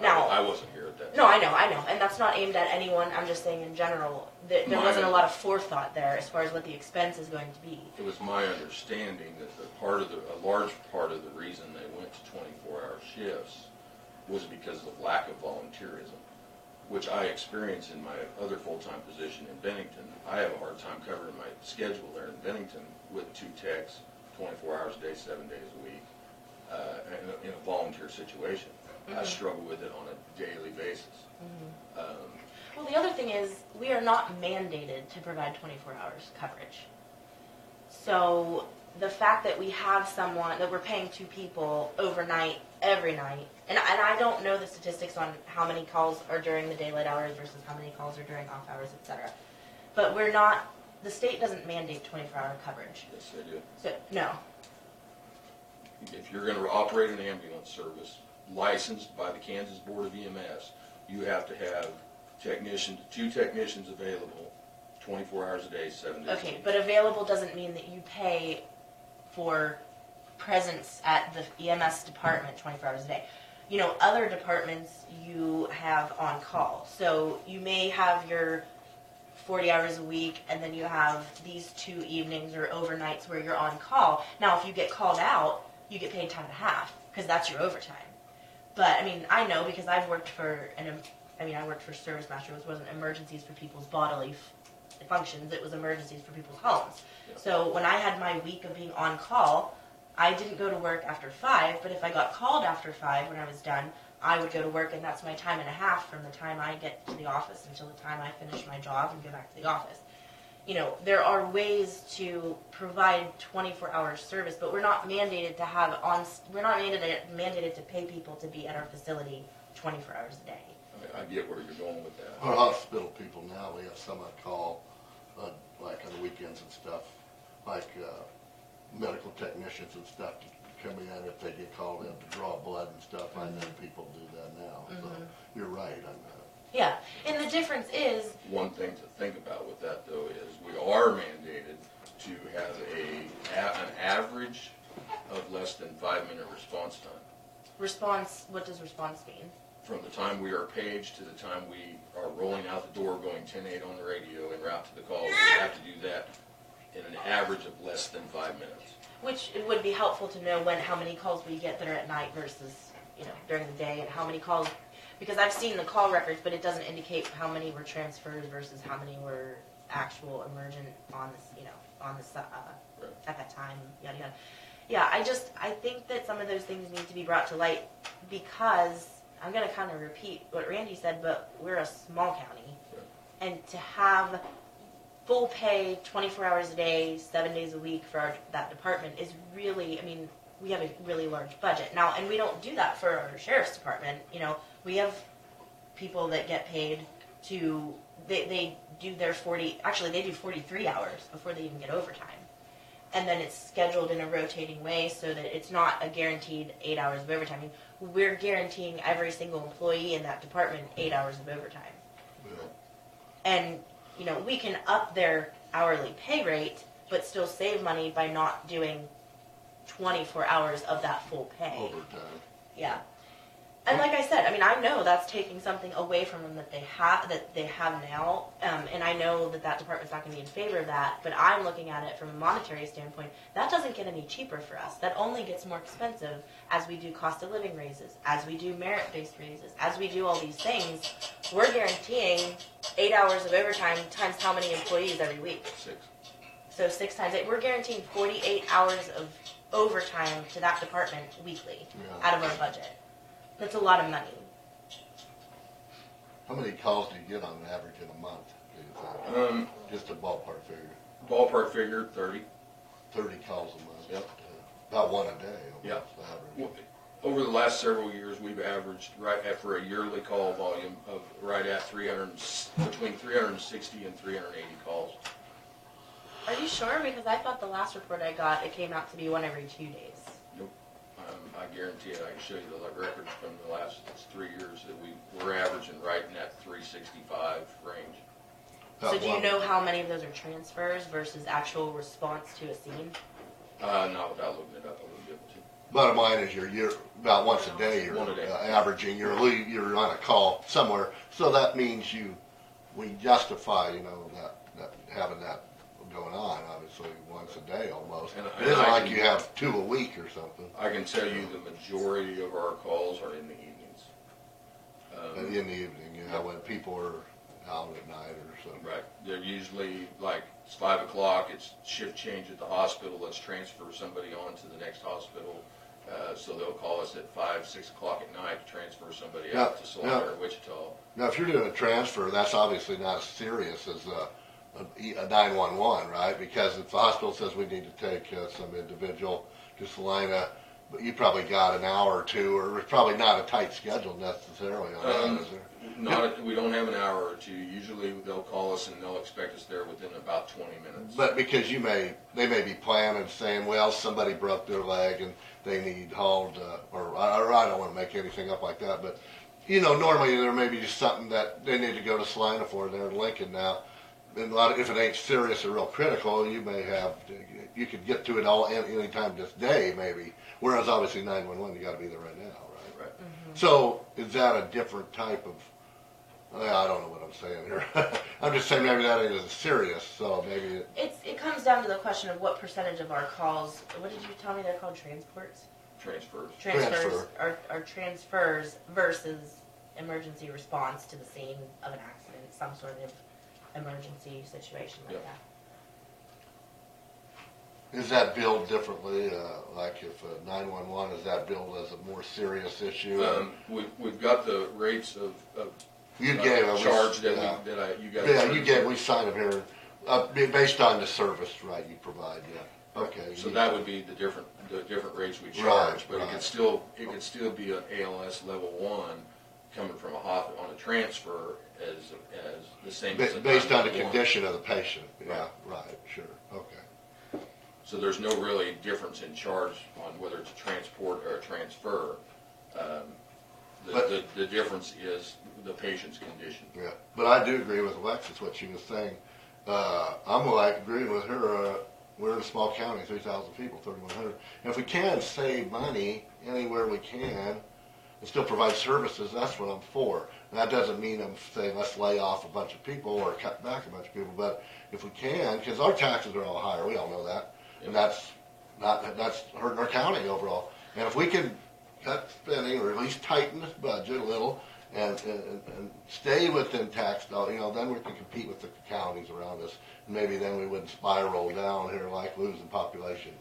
B: Now,
M: I wasn't here at that time.
B: No, I know, and that's not aimed at anyone. I'm just saying in general that there wasn't a lot of forethought there as far as what the expense is going to be.
M: It was my understanding that a large part of the reason they went to 24-hour shifts was because of lack of volunteerism, which I experience in my other full-time position in Bennington. I have a hard time covering my schedule there in Bennington with 2 techs, 24 hours a day, 7 days a week, in a volunteer situation. I struggle with it on a daily basis.
B: Well, the other thing is we are not mandated to provide 24 hours coverage. So the fact that we have someone, that we're paying 2 people overnight, every night, and I don't know the statistics on how many calls are during the daylight hours versus how many calls are during off hours, etc. But the state doesn't mandate 24-hour coverage.
M: Yes, they do.
B: So, no.
M: If you're going to operate an ambulance service licensed by the Kansas Board of EMS, you have to have 2 technicians available 24 hours a day, 7 days a
B: Okay,
M: week.
B: but available doesn't mean that you pay for presence at the EMS department 24 hours a day. Other departments you have on call. So you may have your 40 hours a week, and then you have these 2 evenings or overnights where you're on call. Now, if you get called out, you get paid time and a half, because that's your overtime. But, I mean, I know because I've worked for, I worked for Service Master. It wasn't emergencies for people's bodily functions, it was emergencies for people's homes.
M: Yeah.
B: So when I had my week of being on call, I didn't go to work after 5, but if I got called after 5 when I was done, I would go to work, and that's my time and a half from the time I get to the office until the time I finish my job and go back to the office. You know, there are ways to provide 24-hour service, but we're not mandated to have we're not mandated to pay people to be at our facility 24 hours a day.
M: I get where you're going with that.
A: Our hospital people now, we have some on call, like on the weekends and stuff, like medical technicians and stuff to come in if they get called in to draw blood and stuff. I know people do that now, so you're right on that.
B: Yeah, and the difference is,
M: One thing to think about with that, though, is we are mandated to have an average of less than 5-minute response time.
B: what does response mean?
M: From the time we are paged to the time we are rolling out the door, going 10-8 on the radio en route to the calls, we have to do that in an average of less than 5 minutes.
B: Which it would be helpful to know how many calls we get that are at night versus, during the day, and how many calls, because I've seen the call records, but it doesn't indicate how many were transfers versus how many were actual emergent on this,
M: Right.
B: at that time, yada yada. Yeah, I think that some of those things need to be brought to light, because I'm going to kind of repeat what Randy said, but we're a small county, and to have full pay 24 hours a day, 7 days a week for that department is really, we have a really large budget. Now, and we don't do that for our sheriff's department. We have people that get paid to, they do their 43 hours before they even get overtime. And then it's scheduled in a rotating way so that it's not a guaranteed 8 hours of overtime. We're guaranteeing every single employee in that department 8 hours of overtime.
A: Yeah.
B: And, we can up their hourly pay rate, but still save money by not doing 24 hours of that full pay.
A: Overtime.
B: Yeah. And like I said, I know that's taking something away from them that they have now, and I know that department's not going to be in favor of that, but I'm looking at it from a monetary standpoint. That doesn't get any cheaper for us. That only gets more expensive as we do cost of living raises, as we do merit-based raises, as we do all these things. We're guaranteeing 8 hours of overtime times how many employees every week?
M: 6.
B: So 6 times 8. We're guaranteeing 48 hours of overtime to that department weekly out of our budget. That's a lot of money.
A: How many calls do you get on average in a month, do you think? Just a ballpark figure.
M: Ballpark figure, 30.
A: 30 calls a month.
M: Yep.
A: About one a day,
M: Yep.
A: average.
M: Over the last several years, we've averaged for a yearly call volume of right at between 360 and 380 calls.
B: Are you sure? Because I thought the last report I got, it came out to be one every 2 days.
M: Nope. I guarantee it. I can show you the records from the last 3 years that we're averaging right in that 365 range.
B: So do you know how many of those are transfers versus actual response to a scene?
M: Not without looking it up, I wouldn't be able to.
A: Bottom line is you're about once a day you're
M: One a day.
A: Averaging, you're on a call somewhere. So that means we justify, that having that going on, obviously, once a day almost.
M: And
A: it isn't like you have 2 a week or something.
M: I can tell you the majority of our calls are in the evenings.
A: In the evening, when people are out at night or something.
M: Right. They're usually it's 5 o'clock, it's shift change at the hospital, let's transfer somebody on to the next hospital. So they'll call us at 5, 6 o'clock at night to transfer somebody out to Salina or Wichita.
A: Now, if you're doing a transfer, that's obviously not as serious as a 911, right? Because if the hospital says we need to take some individual to Salina, but you probably got an hour or 2, or it's probably not a tight schedule necessarily on that, is there?
M: We don't have an hour or 2. Usually they'll call us and they'll expect us there within about 20 minutes.
A: But because they may be planning, saying, well, somebody broke their leg and they need hauled, or I don't want to make anything up like that, but normally there may be just something that they need to go to Salina for there in Lincoln now. And if it ain't serious or real critical, you could get to it all any time this day, maybe. Whereas obviously 911, you got to be there right now, right?
M: Right.
A: So is that a different type Well, I don't know what I'm saying here. I'm just saying maybe that ain't as serious, so maybe
B: It comes down to the question of what percentage of our calls, what did you tell me they're called, transports?
M: Transfers.
B: Transfers are transfers versus emergency response to the scene of an accident, some sort of emergency situation like
M: Yep.
B: that.
A: Is that billed differently? Like if 911, is that billed as a more serious issue?
M: We've got the rates of
A: You gave us
M: charge that
A: yeah.
M: you guys.
A: Yeah, you gave. We signed them here based on the service, right? You provide. Yeah. Okay.
M: So that would be the different rates we charge,
A: Right,
M: but
A: right.
M: it could still be an ALS level 1 coming from a hospital on a transfer as the same. As a
A: based on the
M: 911.
A: condition of the patient. Yeah. Right. Sure. Okay.
M: So there's no really difference in charge on whether it's a transport or a transfer. The difference is the patient's condition.
A: Yeah. But I do agree with Alexis what she was saying. I'm like agreeing with her. We're in a small county, 3,000 people, 3,100. And if we can save money anywhere we can and still provide services, that's what I'm for. And that doesn't mean I'm saying let's lay off a bunch of people or cut back a bunch of people. But if we can, because our taxes are all higher, we all know that. And that's hurting our county overall. And if we can cut spending or at least tighten this budget a little and stay within tax dollars, then we can compete with the counties around us. And maybe then we wouldn't spiral down here like losing population.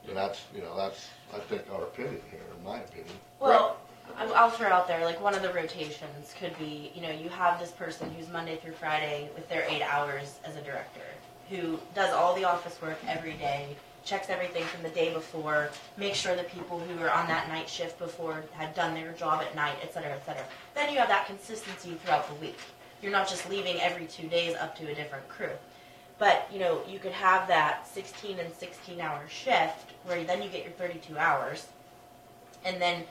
A: And that's I think our opinion here, in my opinion.
B: Well, I'll throw out there, like one of the rotations could be, you have this person who's Monday through Friday with their 8 hours as a director, who does all the office work every day, checks everything from the day before, makes sure the people who were on that night shift before had done their job at night, et cetera, et cetera. Then you have that consistency throughout the week. You're not just leaving every 2 days up to a different crew. But, you could have that 16 and 16-hour shift where then you get your 32 hours. And then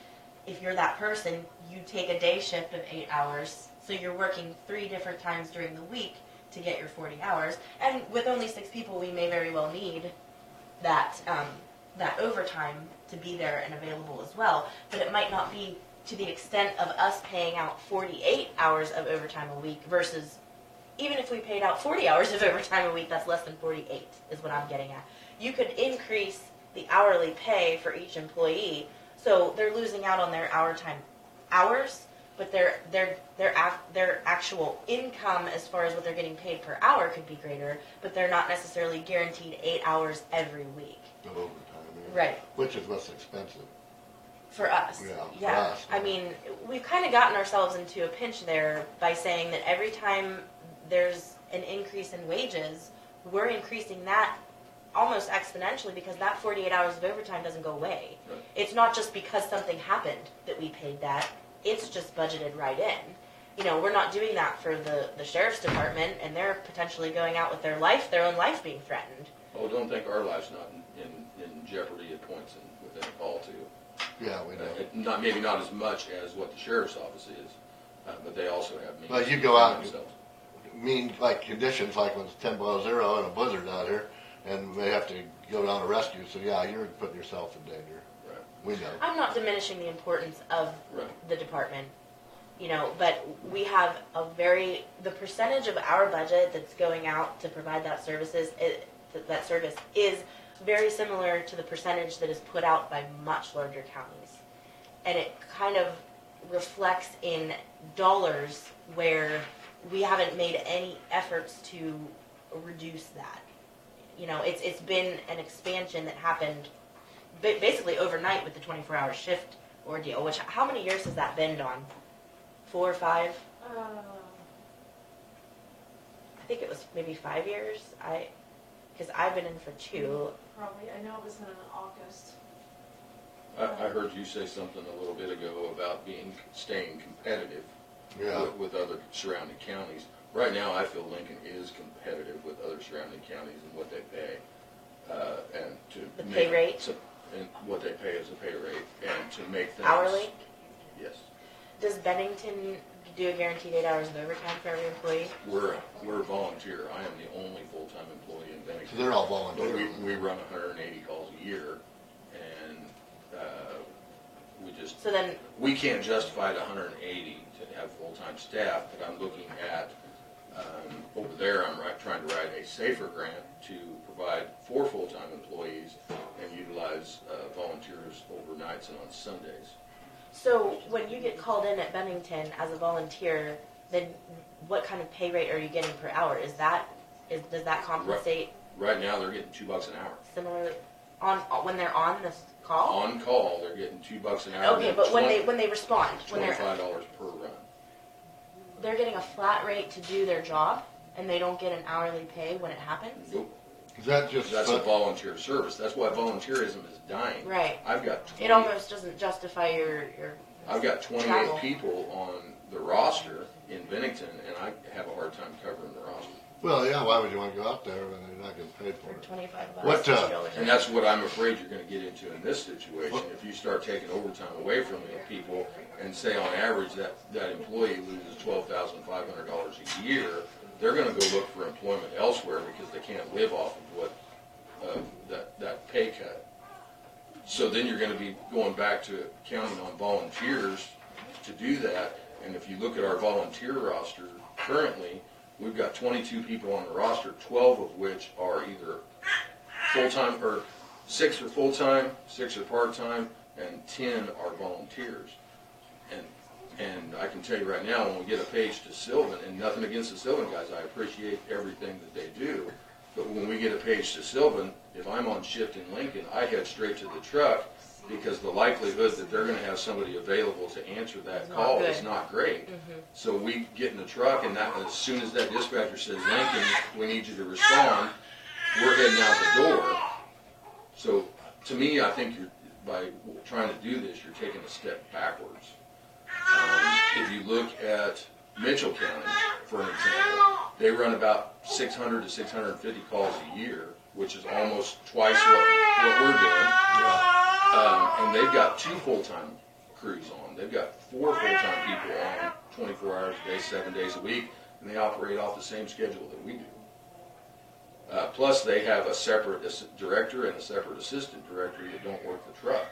B: if you're that person, you take a day shift of 8 hours. So you're working 3 different times during the week to get your 40 hours. And with only 6 people, we may very well need that overtime to be there and available as well. But it might not be to the extent of us paying out 48 hours of overtime a week versus even if we paid out 40 hours of overtime a week, that's less than 48 is what I'm getting at. You could increase the hourly pay for each employee, so they're losing out on their hours, but their actual income as far as what they're getting paid per hour could be greater, but they're not necessarily guaranteed 8 hours every week.
A: Of overtime. Yeah.
B: Right.
A: Which is less expensive.
B: For us.
A: Yeah, for us.
B: I mean, we've kind of gotten ourselves into a pinch there by saying that every time there's an increase in wages, we're increasing that almost exponentially because that 48 hours of overtime doesn't go away.
M: Right.
B: It's not just because something happened that we paid that. It's just budgeted right in. We're not doing that for the sheriff's department, and they're potentially going out with their own life being threatened.
M: Oh, don't think our life's not in jeopardy at points within a call too.
A: Yeah, we know.
M: Maybe not as much as what the sheriff's office is, but they also have means.
A: But you go out and
M: themselves.
A: like conditions like when it's 10 below zero and a blizzard out here, and they have to go down to rescue. So yeah, you're putting yourself in danger.
M: Right.
A: We know.
B: I'm not diminishing the importance of
M: Right.
B: the department, but we have the percentage of our budget that's going out to provide that service is very similar to the percentage that is put out by much larger counties. And it kind of reflects in dollars where we haven't made any efforts to reduce that. It's been an expansion that happened basically overnight with the 24-hour shift ordeal, which how many years has that been, Dawn? 4 or 5? I think it was maybe 5 years. Because I've been in for 2.
C: Probably, I know it was in August.
M: I heard you say something a little bit ago about staying competitive
A: Yeah.
M: with other surrounding counties. Right now, I feel Lincoln is competitive with other surrounding counties and what they pay, and to
B: The
M: make-
B: pay rate?
M: and what they pay as a pay rate, and to make things
B: Hourly?
M: Yes,
B: Does Bennington do a guaranteed 8 hours of overtime for every employee?
M: we're volunteer. I am the only full-time employee in Bennington.
A: So they're all
M: But
A: volunteer.
M: we run 180 calls a year, and We just,
B: So then,
M: we can't justify the 180 to have full-time staff, but I'm looking at, over there, I'm trying to write a safer grant to provide 4 full-time employees and utilize volunteers overnights and on Sundays.
B: so when you get called in at Bennington as a volunteer, then what kind of pay rate are you getting per hour? Does that compensate
M: Right now, they're getting $2 an hour.
B: similarly when they're on this call?
M: On call, they're getting $2 an hour.
B: Okay, but when they respond, when they're
M: $25 per run.
B: they're getting a flat rate to do their job, and they don't get an hourly pay when it happens?
M: Nope.
A: Is that just?
M: That's a volunteer service. That's why volunteerism is dying.
B: Right.
M: I've got
B: It almost doesn't justify your
M: I've got 28
B: travel.
M: people on the roster in Bennington, and I have a hard time covering the roster.
A: Well, yeah, why would you want to go out there when you're not getting paid for
B: For
A: it?
B: $25.
A: What,
M: And that's what I'm afraid you're going to get into in this situation. If you start taking overtime away from the people and say on average that employee loses $12,500 a year, they're going to go look for employment elsewhere because they can't live off of what that pay cut. So then you're going to be going back to counting on volunteers to do that. And if you look at our volunteer roster currently, we've got 22 people on the roster, 12 of which are either full-time, or 6 are full-time, 6 are part-time, and 10 are volunteers. And I can tell you right now, when we get a page to Sylvan, and nothing against the Sylvan guys, I appreciate everything that they do, but when we get a page to Sylvan, if I'm on shift in Lincoln, I head straight to the truck because the likelihood that they're going to have somebody available to answer that call is not great. So we get in the truck, and as soon as that dispatcher says, Lincoln, we need you to respond, we're heading out the door. So to me, I think by trying to do this, you're taking a step backwards. If you look at Mitchell County, for an example, they run about 600 to 650 calls a year, which is almost twice what we're doing. And they've got 2 full-time crews on. They've got 4 full-time people on 24 hours a day, 7 days a week, and they operate off the same schedule that we do. Plus, they have a separate director and a separate assistant director that don't work the truck.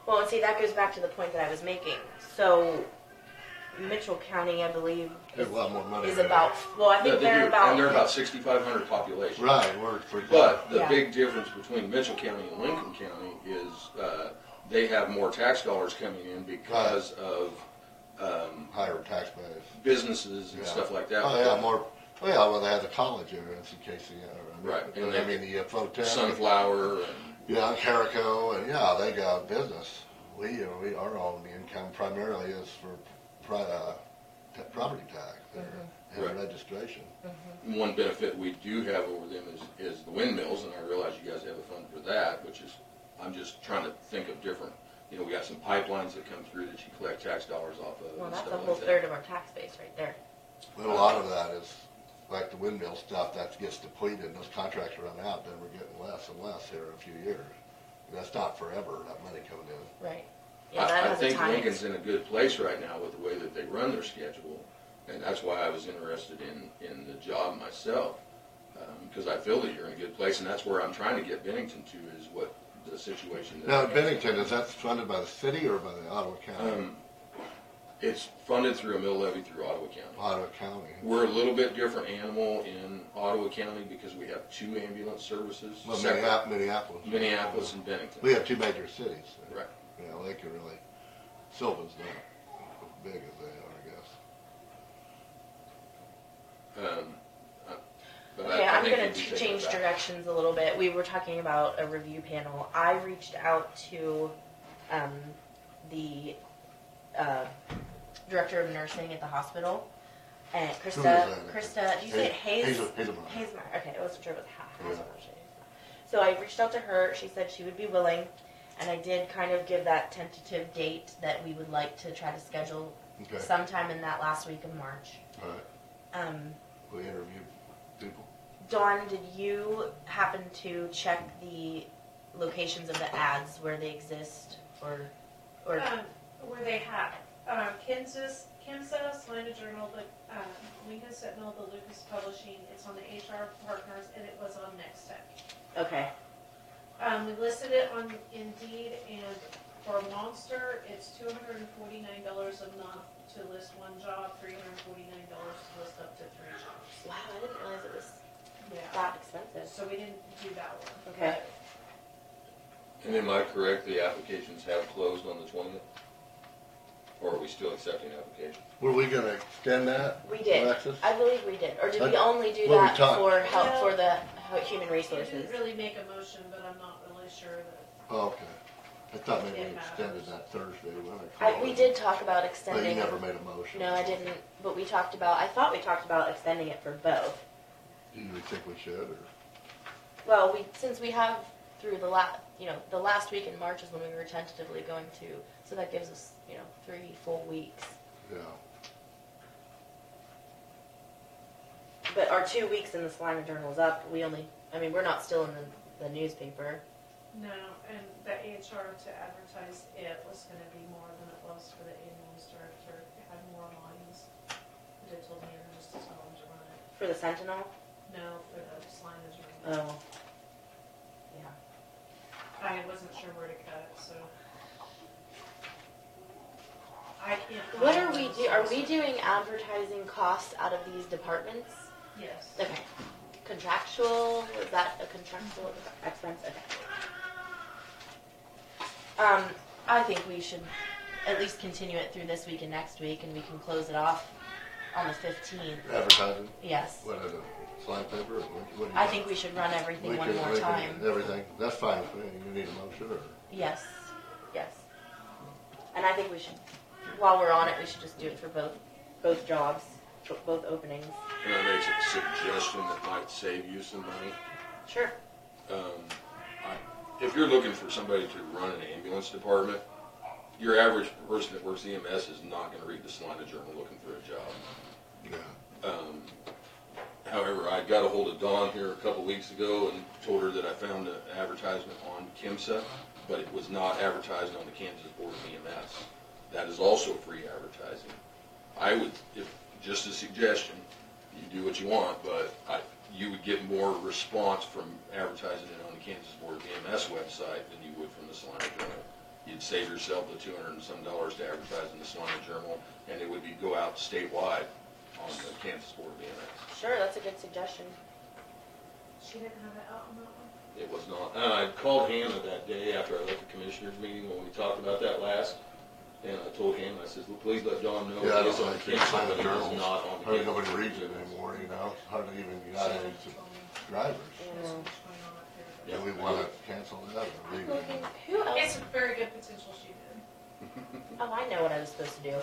B: Well, and see, that goes back to the point that I was making. So, Mitchell County, I believe,
A: There's a lot more money.
B: is
A: there.
B: about, well, I think
M: They
B: they're
M: do,
B: about,
M: and they're about 6,500 population.
A: Right, we're
M: But the
B: Yeah.
M: big difference between Mitchell County and Lincoln County is they have more tax dollars coming in because of
A: higher tax base.
M: businesses and
A: Yeah.
M: stuff like that.
A: Oh, yeah, more, well, they have the college areas in case,
M: Right, and
A: I mean, the Protest.
M: Sunflower and
A: Yeah, Carico, and yeah, they got business. Our own income primarily is for property tax and
M: Right.
A: registration.
M: one benefit we do have over them is the windmills, and I realize you guys have a fund for that, which is, I'm just trying to think of different, we got some pipelines that come through that you collect tax dollars off of.
B: well,
M: and
B: that's a
M: stuff
B: whole
M: like that.
B: third of our tax base right there.
A: But a lot of that is, like the windmill stuff, that gets depleted, and those contracts run out, then we're getting less and less here in a few years. And that's not forever, that money coming in.
B: Right. Yeah, that
M: I
B: has a
M: think
B: time.
M: Lincoln's in a good place right now with the way that they run their schedule, and that's why I was interested in the job myself, because I feel that you're in a good place, and that's where I'm trying to get Bennington to, is what the situation is.
A: Now, Bennington, is that funded by the city or by the Ottawa County?
M: It's funded through a mill levy through Ottawa County.
A: Ottawa County.
M: We're a little bit different animal in Ottawa County because we have 2 ambulance services.
A: Well,
M: separate.
A: Minneapolis.
M: Minneapolis and Bennington.
A: We have 2 major cities.
M: Right.
A: Yeah, Lincoln really, Sylvan's not as big as they are, I guess.
M: But
B: Okay,
M: I
B: I'm
M: think
B: going
M: you'd be
B: to
M: taking
B: change
M: it back.
B: directions a little bit. We were talking about a review panel. I reached out to the director of nursing at the hospital, and
A: Who is
B: Krista,
A: that?
B: did you say it Hayes?
A: Hazelmeyer.
B: Hazelmeyer. Okay, I wasn't sure it was Hazelmeyer. So I reached out to her. She said she would be willing, and I did kind of give that tentative date that we would like to try to schedule
A: Okay.
B: sometime in that last week of March.
A: All right. We interviewed people.
B: Dawn, did you happen to check the locations of the ads where they exist, or
C: Where they have, Kansas, Slina Journal, the Lincoln Sentinel, the Lucas Publishing, it's on the HR Partners, and it was on Next Tech.
B: okay?
C: We listed it on Indeed, and For Monster, it's $249 a month to list one job, $349 to list up to 3 jobs.
B: Wow, I didn't realize it was
C: Yeah.
B: that expensive.
C: So we didn't do that one.
B: Okay.
M: And am I correct, the applications have closed on the 20th? Or are we still accepting applications?
A: Were we gonna extend that?
B: We did.
A: Alexis?
B: I believe we did. Or did we only do
A: Well, we
B: that
A: talked.
B: for help
C: Yeah.
B: for the human
C: You
B: resources?
C: didn't really make a motion, but I'm not really sure that.
A: Oh, okay. I thought maybe
C: It
A: we
C: matters.
A: extended that Thursday when I called.
B: We did talk about
A: But you
B: extending.
A: never made a motion.
B: No, I didn't. But we talked about. I thought we talked about extending it for both.
A: Do you think we should, or?
B: Well, since we have through the last week in March is when we were tentatively going to, so that gives us 3 full weeks.
A: Yeah.
B: But our 2 weeks in the Salina Journal is up. We're not still in the newspaper.
C: No, and the HR to advertise it was gonna be more than it was for the ambulance director. It had more lines. They told me just to tell them to run it.
B: For the Sentinel?
C: No, for the Salina Journal.
B: Oh. Yeah.
C: I wasn't sure where to cut it, so. I can't.
B: What
C: find
B: are we
C: those
B: do? Are we
C: sources.
B: doing advertising costs out of these departments?
C: Yes.
B: Okay. Contractual? Was that a contractual expense? Okay. I think we should at least continue it through this week and next week, and we can close it off on the 15th.
A: Advertising?
B: Yes.
A: What is it, slide paper, or what do you?
B: I think we should run everything one more time.
A: Everything, that's fine with me, you need a motion, or?
B: Yes. Yes. And I think we should, while we're on it, we should just do it for both jobs, for both openings.
M: Can I make a suggestion that might save you some money?
B: Sure.
M: If you're looking for somebody to run an ambulance department, your average person that works EMS is not going to read the Salina Journal looking for a job.
A: Yeah.
M: However, I got a hold of Dawn here a couple weeks ago and told her that I found an advertisement on KIMSA, but it was not advertised on the Kansas Board of EMS. That is also free advertising. I would, just a suggestion, you do what you want, but you would get more response from advertising it on the Kansas Board of EMS website than you would from the Salina Journal. You'd save yourself the $200 and some to advertise in the Salina Journal, and it would go out statewide on the Kansas Board of EMS.
B: Sure, that's a good suggestion.
C: She didn't have it out on that one?
M: It was not. And I called Hannah that day after I left the commissioners meeting when we talked about that last, and I told Hannah, I said, well, please let Dawn know
A: Yeah, I
M: it is
A: don't
M: on
A: think
M: KIMSA,
A: Salina
M: but it is
A: Journal,
M: not on the
A: hardly
M: Kansas
A: nobody
M: Board of
A: reads it
M: EMS.
A: anymore, hardly even got any subscribers.
B: Yeah.
A: Do we wanna cancel that, or leave it?
B: Who else?
C: It's a very good potential she did.
B: Oh, I know what I was supposed to do.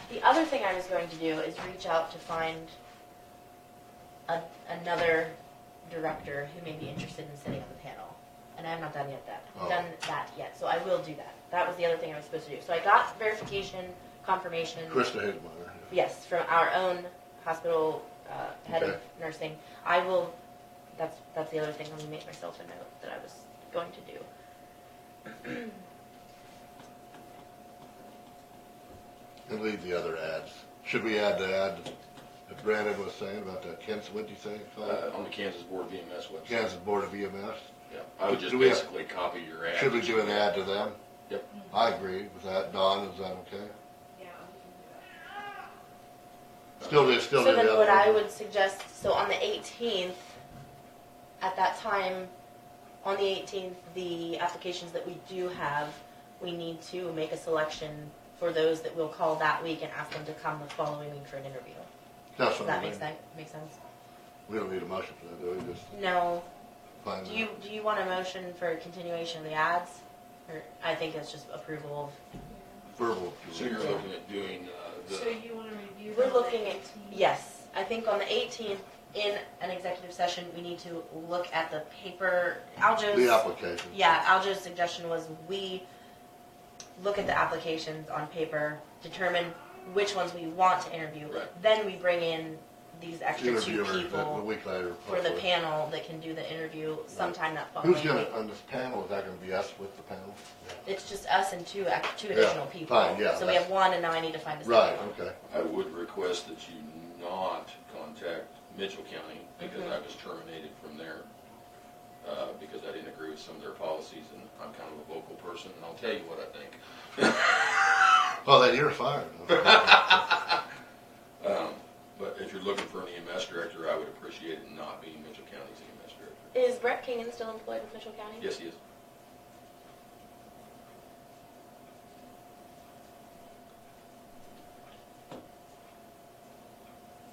B: The other thing I was going to do is reach out to find another director who may be interested in sitting on the panel. And I have not done that yet, so I will do that. That was the other thing I was supposed to do. So I got verification, confirmation.
A: Krista Hidmeyer.
B: Yes, from our own hospital head of
A: Okay.
B: nursing. I will. That's the other thing. Let me make myself a note that I was going to do.
A: And leave the other ads. Should we add the ad that Brandon was saying about that Kansas, what'd you say? it's called?
M: On the Kansas Board of EMS website.
A: Kansas Board of EMS?
M: Yeah, I would just
A: Do we have-
M: basically copy your ad.
A: Should we do an ad to them?
M: Yep.
A: I agree with that. Dawn, is that okay?
C: Yeah, we can do that.
A: Still do
B: So
A: the
B: then
A: other
B: what I
A: one.
B: would suggest, so on the 18th, at that time, on the 18th, the applications that we do have, we need to make a selection for those that we'll call that week and ask them to come the following week for an interview.
A: That's
B: Does
A: what
B: that
A: I mean.
B: make sense?
A: We don't need a motion for that, do we? Just
B: No.
A: find
B: Do you want a motion for continuation of the ads? Or I think it's just approval
A: verbal.
M: So you're looking at doing
C: So
M: the,
C: you wanna review
B: We're
C: that
B: looking
C: on
B: at,
C: the 18th?
B: yes, I think on the 18th, in an executive session, we need to look at the paper, Aljo's.
A: The application.
B: Yeah, Aljo's suggestion was we look at the applications on paper, determine which ones we want to interview.
M: Right.
B: Then we bring in these extra two
A: Interviewer, a
B: people
A: week later.
B: for the
A: hopefully.
B: panel that can do the interview sometime that following
A: Who's
B: week.
A: gonna, on this panel, is that gonna be us with the panel?
B: It's just us and two additional people.
A: fine, yeah,
B: So we have one and now I need to find a second
A: Right,
B: one.
A: okay.
M: I would request that you not contact Mitchell County because
B: Mhm.
M: I was terminated from there because I didn't agree with some of their policies, and I'm kind of a vocal person person, and I'll tell you what I think.
A: Well, then you're fired.
M: But if you're looking for an EMS director, I would appreciate it not being Mitchell County's EMS director.
B: Is Brett Kingen still employed with Mitchell County?
M: Yes, he is.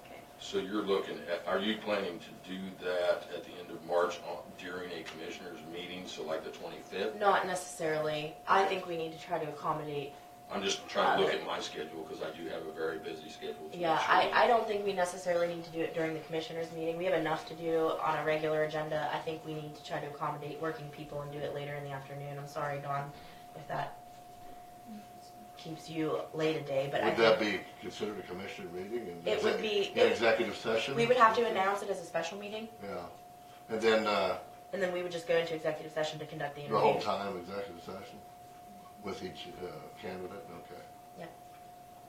B: Okay.
M: So you're looking at, are you planning to do that at the end of March during a commissioners meeting, so like the 25th?
B: Not necessarily. I think we need to try to accommodate.
M: I'm just trying to look at my schedule, because I do have a very busy schedule. to
B: Yeah,
M: make sure that-
B: I don't think we necessarily need to do it during the commissioners meeting. We have enough to do on a regular agenda. I think we need to try to accommodate working people and do it later in the afternoon. I'm sorry, Dawn, if that keeps you late a day, but I
A: Would
B: think
A: that be considered a commissioner meeting? And
B: it would be.
A: An executive session?
B: We would have to announce it as a special meeting,
A: Yeah. And then,
B: and then we would just go into executive session to conduct the
A: the
B: interview.
A: whole time executive session with each candidate? Okay.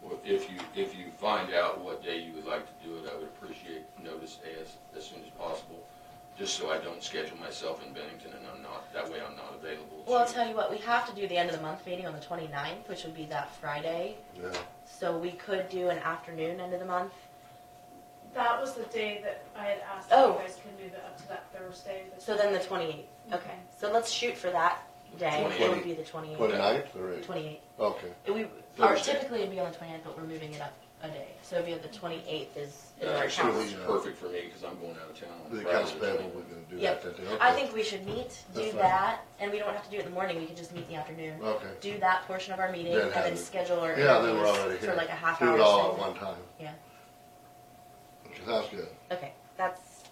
M: Well, if you find out what day you would like to do it, I would appreciate notice as soon as possible, just so I don't schedule myself in Bennington and that way I'm not available.
B: Well, I'll tell you what, we have to do the end of the month meeting on the 29th, which would be that Friday.
A: Yeah.
B: So we could do an afternoon end of the month.
C: That was the day that I had asked
B: Oh.
C: if you guys can move it up to that Thursday.
B: So then the 28th. Okay. So let's shoot for that day. It
M: 28th.
B: would be the 28th.
A: 29th or 8th?
B: 28th.
A: Okay.
B: Typically it'd be on the 29th, but we're moving it up a day. So it'd be on the 28th is our
M: Actually,
B: council.
M: it's perfect for me, because I'm going out of town on
A: The
M: Friday.
A: accounts payable, we're gonna do
B: Yep.
A: that day. Okay.
B: I think we should meet, do
A: That's fine.
B: that, and we don't have to do it in the morning. We can just meet in the afternoon.
A: Okay.
B: Do that portion of our meeting,
A: Then
B: and
A: have
B: then
A: it.
B: schedule our
A: Yeah, then we're
B: interviews
A: already here.
B: for like a half
A: Do
B: hour
A: it all at
B: segment.
A: one time.
B: Yeah.
A: Okay, sounds good.
B: Okay, that's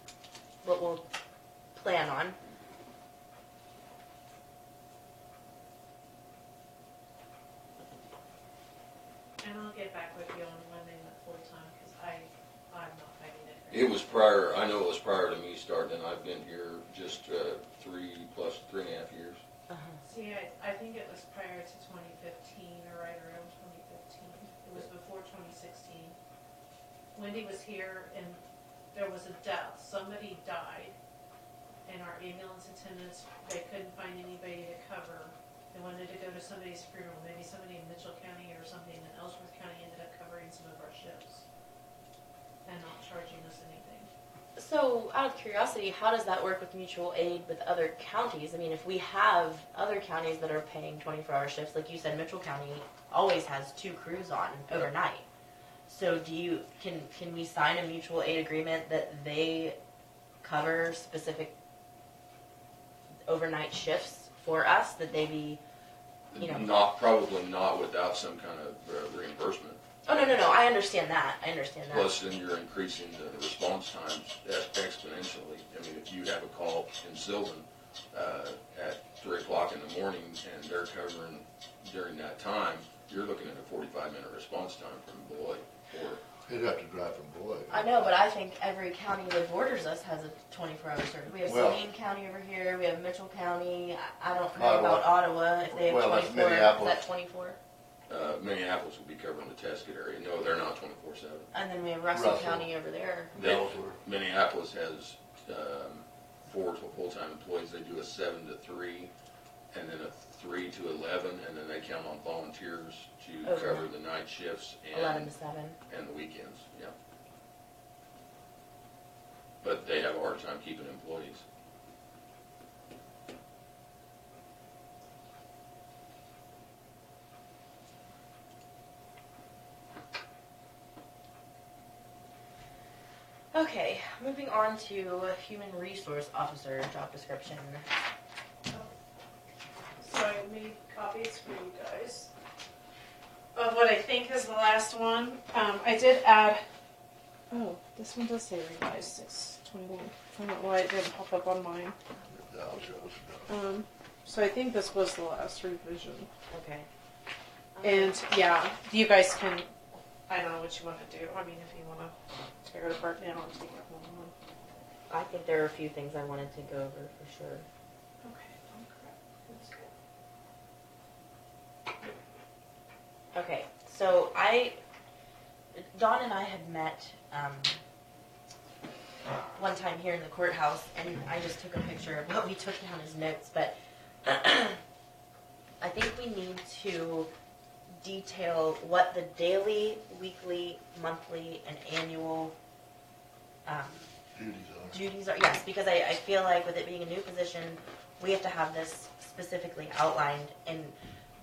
B: what we'll plan on.
C: And I'll get back with you on Monday at full time, because I'm not fighting it.
M: It was prior, I know it was prior to me starting, and I've been here just 3.5 years.
C: See, I think it was prior to 2015, or right around 2015. It was before 2016. Wendy was here, and there was a death. Somebody died, and our ambulance attendants, they couldn't find anybody to cover. They wanted to go to somebody's funeral, maybe somebody in Mitchell County or something, and Ellsworth County ended up covering some of our shifts and not charging us anything.
B: So, out of curiosity, how does that work with mutual aid with other counties? I mean, if we have other counties that are paying 24-hour shifts, like you said, Mitchell County always has 2 crews on overnight. So, can we sign a mutual aid agreement that they cover specific overnight shifts for us? That they be,
M: Probably not without some kind of reimbursement.
B: Oh, no, I understand that.
M: Plus, then you're increasing the response times exponentially. I mean, if you have a call in Sylvan at 3 o'clock in the morning and they're covering during that time, you're looking at a 45-minute response time from Beloit.
A: You'd have to drive from Beloit.
B: I know, but I think every county that borders us has a 24-hour service. We have Saline County over here. We have Mitchell County. I don't know
A: Ottawa.
B: about Ottawa. If they have
A: Well, that's
B: 24, is
A: Minneapolis.
B: that 24?
M: Minneapolis will be covering the Tesket area. No, they're not 24/7.
B: And then we have Russell County over there.
M: Minneapolis has 4 full-time employees. They do a 7 to 3, and then a 3 to 11, and then they count on volunteers to
B: Okay.
M: cover the night shifts
B: 11 to 7.
M: and the weekends. Yeah, but they have a hard time keeping employees.
B: Okay, moving on to Human Resource Officer job description.
C: So I made copies for you guys of what I think is the last one. I did add, oh, this one does say revised 6/21. I don't know why it didn't pop up on mine. So I think this was the last revision.
B: Okay.
C: And yeah, you guys can, I don't know what you want to do. I mean, if you want to tear it apart now or take it one one.
B: I think there are a few things I wanted to go over for sure.
C: Okay, that's good.
B: Okay, so Dawn and I had met one time here in the courthouse, and I just took a picture of what we took down as notes, but I think to detail what the daily, weekly, monthly, and annual duties are. Yes, because I feel like with it being a new position, we have to have this specifically outlined, and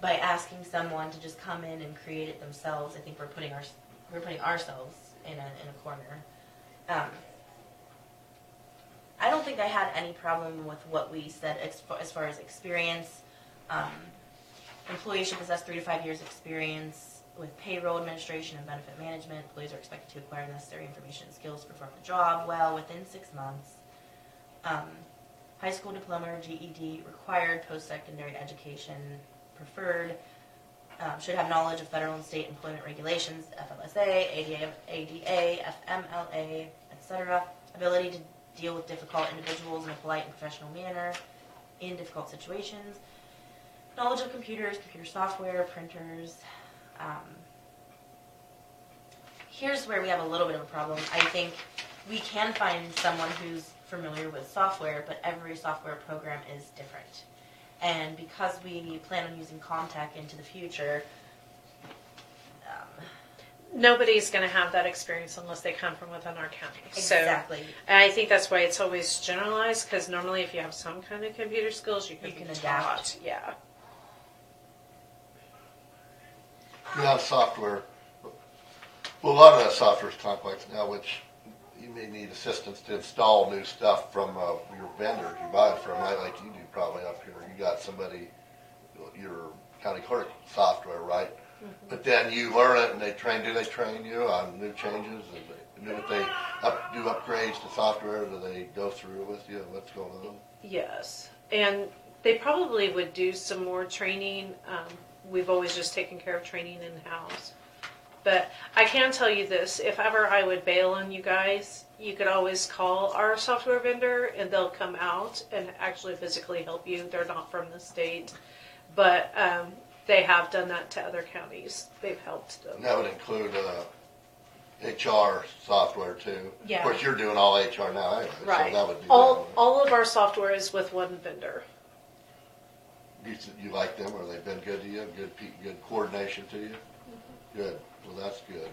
B: by asking someone to just come in and create it themselves, I think we're putting ourselves in a corner. I don't think I had any problem with what we said as far as experience. Employees should possess 3 to 5 years experience with payroll administration and benefit management. Employees are expected to acquire necessary information and skills to perform the job well within 6 months. High school diploma or GED required, post-secondary education preferred. Should have knowledge of federal and state employment regulations, FLSA, ADA, FMLA, etc. Ability to deal with difficult individuals in a polite and professional manner in difficult situations. Knowledge of computers, computer software, printers. Here's where we have a little bit of a problem. I think we can find someone who's familiar with software, but every software program is different. And because we plan on using Contact into the future,
N: nobody's going to have that experience unless they come from within our county.
B: exactly.
N: So, and I think that's why it's always generalized, because normally if you have some kind of computer skills, you can
B: adapt.
N: taught. Yeah.
A: You have software, well, a lot of that software is complex now, which you may need assistance to install new stuff from your vendor you buy it from, like you do probably up here. You got somebody, your county clerk software, right? Mm-hmm. But then you learn it and do they train you on new changes? If they do upgrades to software, do they go through with you what's going on?
N: Yes. And they probably would do some more training. We've always just taken care of training in-house. But I can tell you this, if ever I would bail on you guys, you could always call our software vendor and they'll come out and actually physically help you. They're not from the state, but they have done that to other counties. They've helped them.
A: And that would include HR software too.
N: Yeah.
A: Of course, you're doing all HR now anyway,
N: Right.
A: so that would be
N: all of our software is with one vendor.
A: You like them, or they've been good to you? Good coordination to you? Mm-hmm. Good. Well, that's good.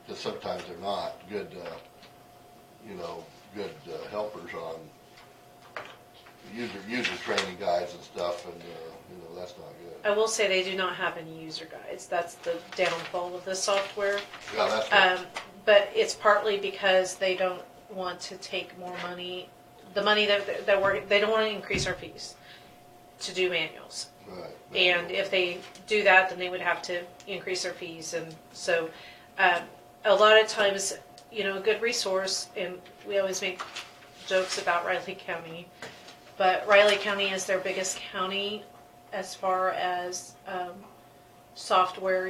A: Because sometimes they're not good. Good helpers on user training guides and stuff, and that's not good.
N: I will say they do not have any user guides. That's the downfall of the software.
A: Yeah, that's right.
N: But it's partly because they don't want to take more money. The money that they don't want to increase our fees to do manuals.
A: Right.
N: And if they do that, then they would have to increase their fees. And so a lot of times, a good resource, and we always make jokes about Riley County, but Riley County is their biggest county as far as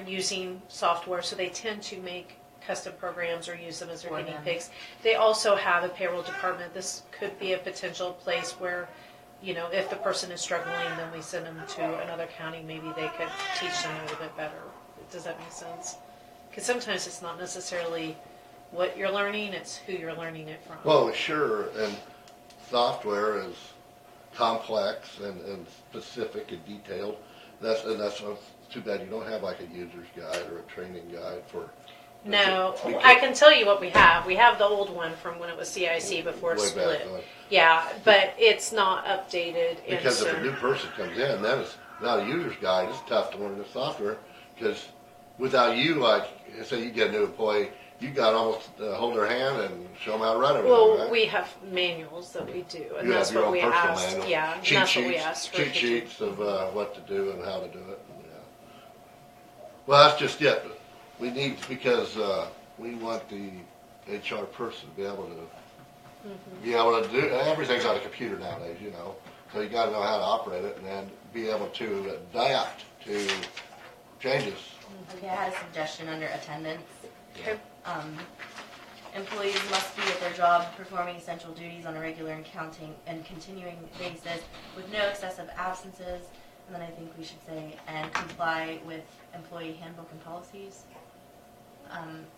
N: using software, so they tend to make custom programs or use them as their guinea pigs. They also have a payroll department. This could be a potential place where, if the person is struggling, then we send them to another county. Maybe they could teach them a little bit better. Does that make sense? Because sometimes it's not necessarily what you're learning, it's who you're learning it from.
A: Well, sure, and software is complex and specific and detailed. That's too bad you don't have like a user's guide or a training guide for.
N: No, I can tell you what we have. We have the old one from when it was CIC before it split. Yeah, but it's not updated.
A: Because if a new person comes in, then it's without a user's guide. It's tough to learn the software because without you, like say you get a new employee, you got to almost hold their hand and show them how to run everything.
N: Well,
A: right?
N: we have manuals that we do, and
A: you
N: that's
A: have your
N: what
A: own
N: we
A: personal
N: asked.
A: manual.
N: Yeah,
A: cheat
N: that's
A: sheets,
N: what we asked for.
A: Cheat sheets of what to do and how to do it. Yeah. Well, that's just it. We need, because we want the HR person to be able to do everything's on a computer nowadays, so you got to know how to operate it and then be able to adapt to changes.
B: Okay, I had a suggestion under attendance.
N: Okay.
B: Employees must be at their job performing essential duties on a regular and continuing basis with no excessive absences. And then I think we should say, and comply with employee handbook and policies.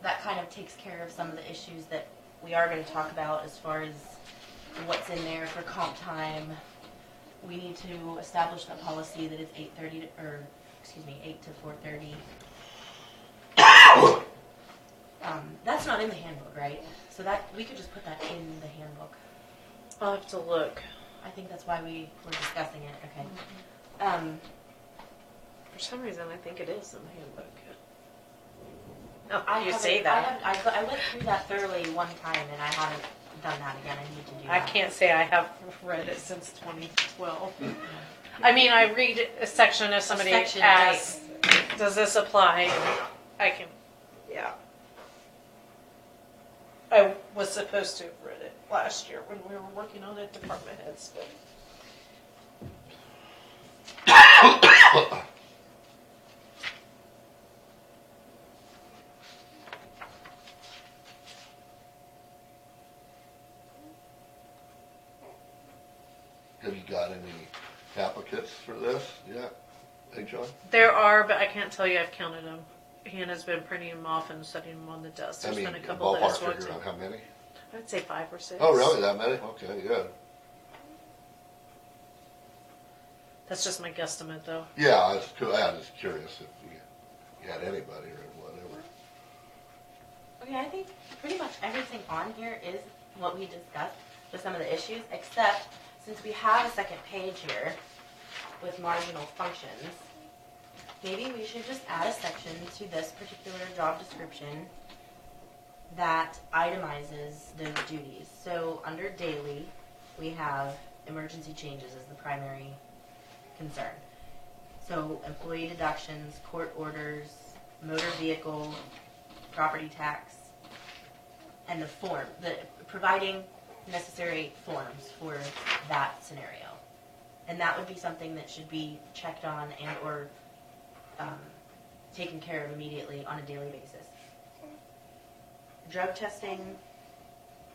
B: That kind of takes care of some of the issues that we are going to talk about as far as what's in there for comp time. We need to establish a policy that it's 8 to 4:30. That's not in the handbook, right? So that we could just put that in the handbook.
N: I'll have to look.
B: I think that's why we were discussing it. Okay.
N: For some reason, I think it is in the handbook. Oh,
B: I
N: you
B: haven't-
N: say that.
B: I went through that thoroughly one time, and I haven't done that again. I need to do that.
N: I can't say I have read it since 2012. I mean, I read a section if somebody
B: section,
N: asks, does this apply? And I can, yeah. I was supposed to have read it last year when we were working on it, department heads, but.
A: Have you got any applicants for this yet? Hey, John?
N: There are, but I can't tell you I've counted them. Hannah's been printing them off and setting them on the desk. There's been a couple that has
A: ballpark
N: walked
A: figure
N: in.
A: on how many?
N: I'd say 5 or 6.
A: Oh, really? That many? Okay, good.
N: That's just my guesstimate, though.
A: Yeah, I was just curious if you had anybody or whatever.
B: Okay, I think pretty much everything on here is what we discussed with some of the issues, except since we have a second page here with marginal functions, maybe we should just add a section to this particular job description that itemizes those duties. So under daily, we have emergency changes as the primary concern. So employee deductions, court orders, motor vehicle, property tax, and the form, providing necessary forms for that scenario. And that would be something that should be checked on and or taken care of immediately on a daily basis. Drug testing,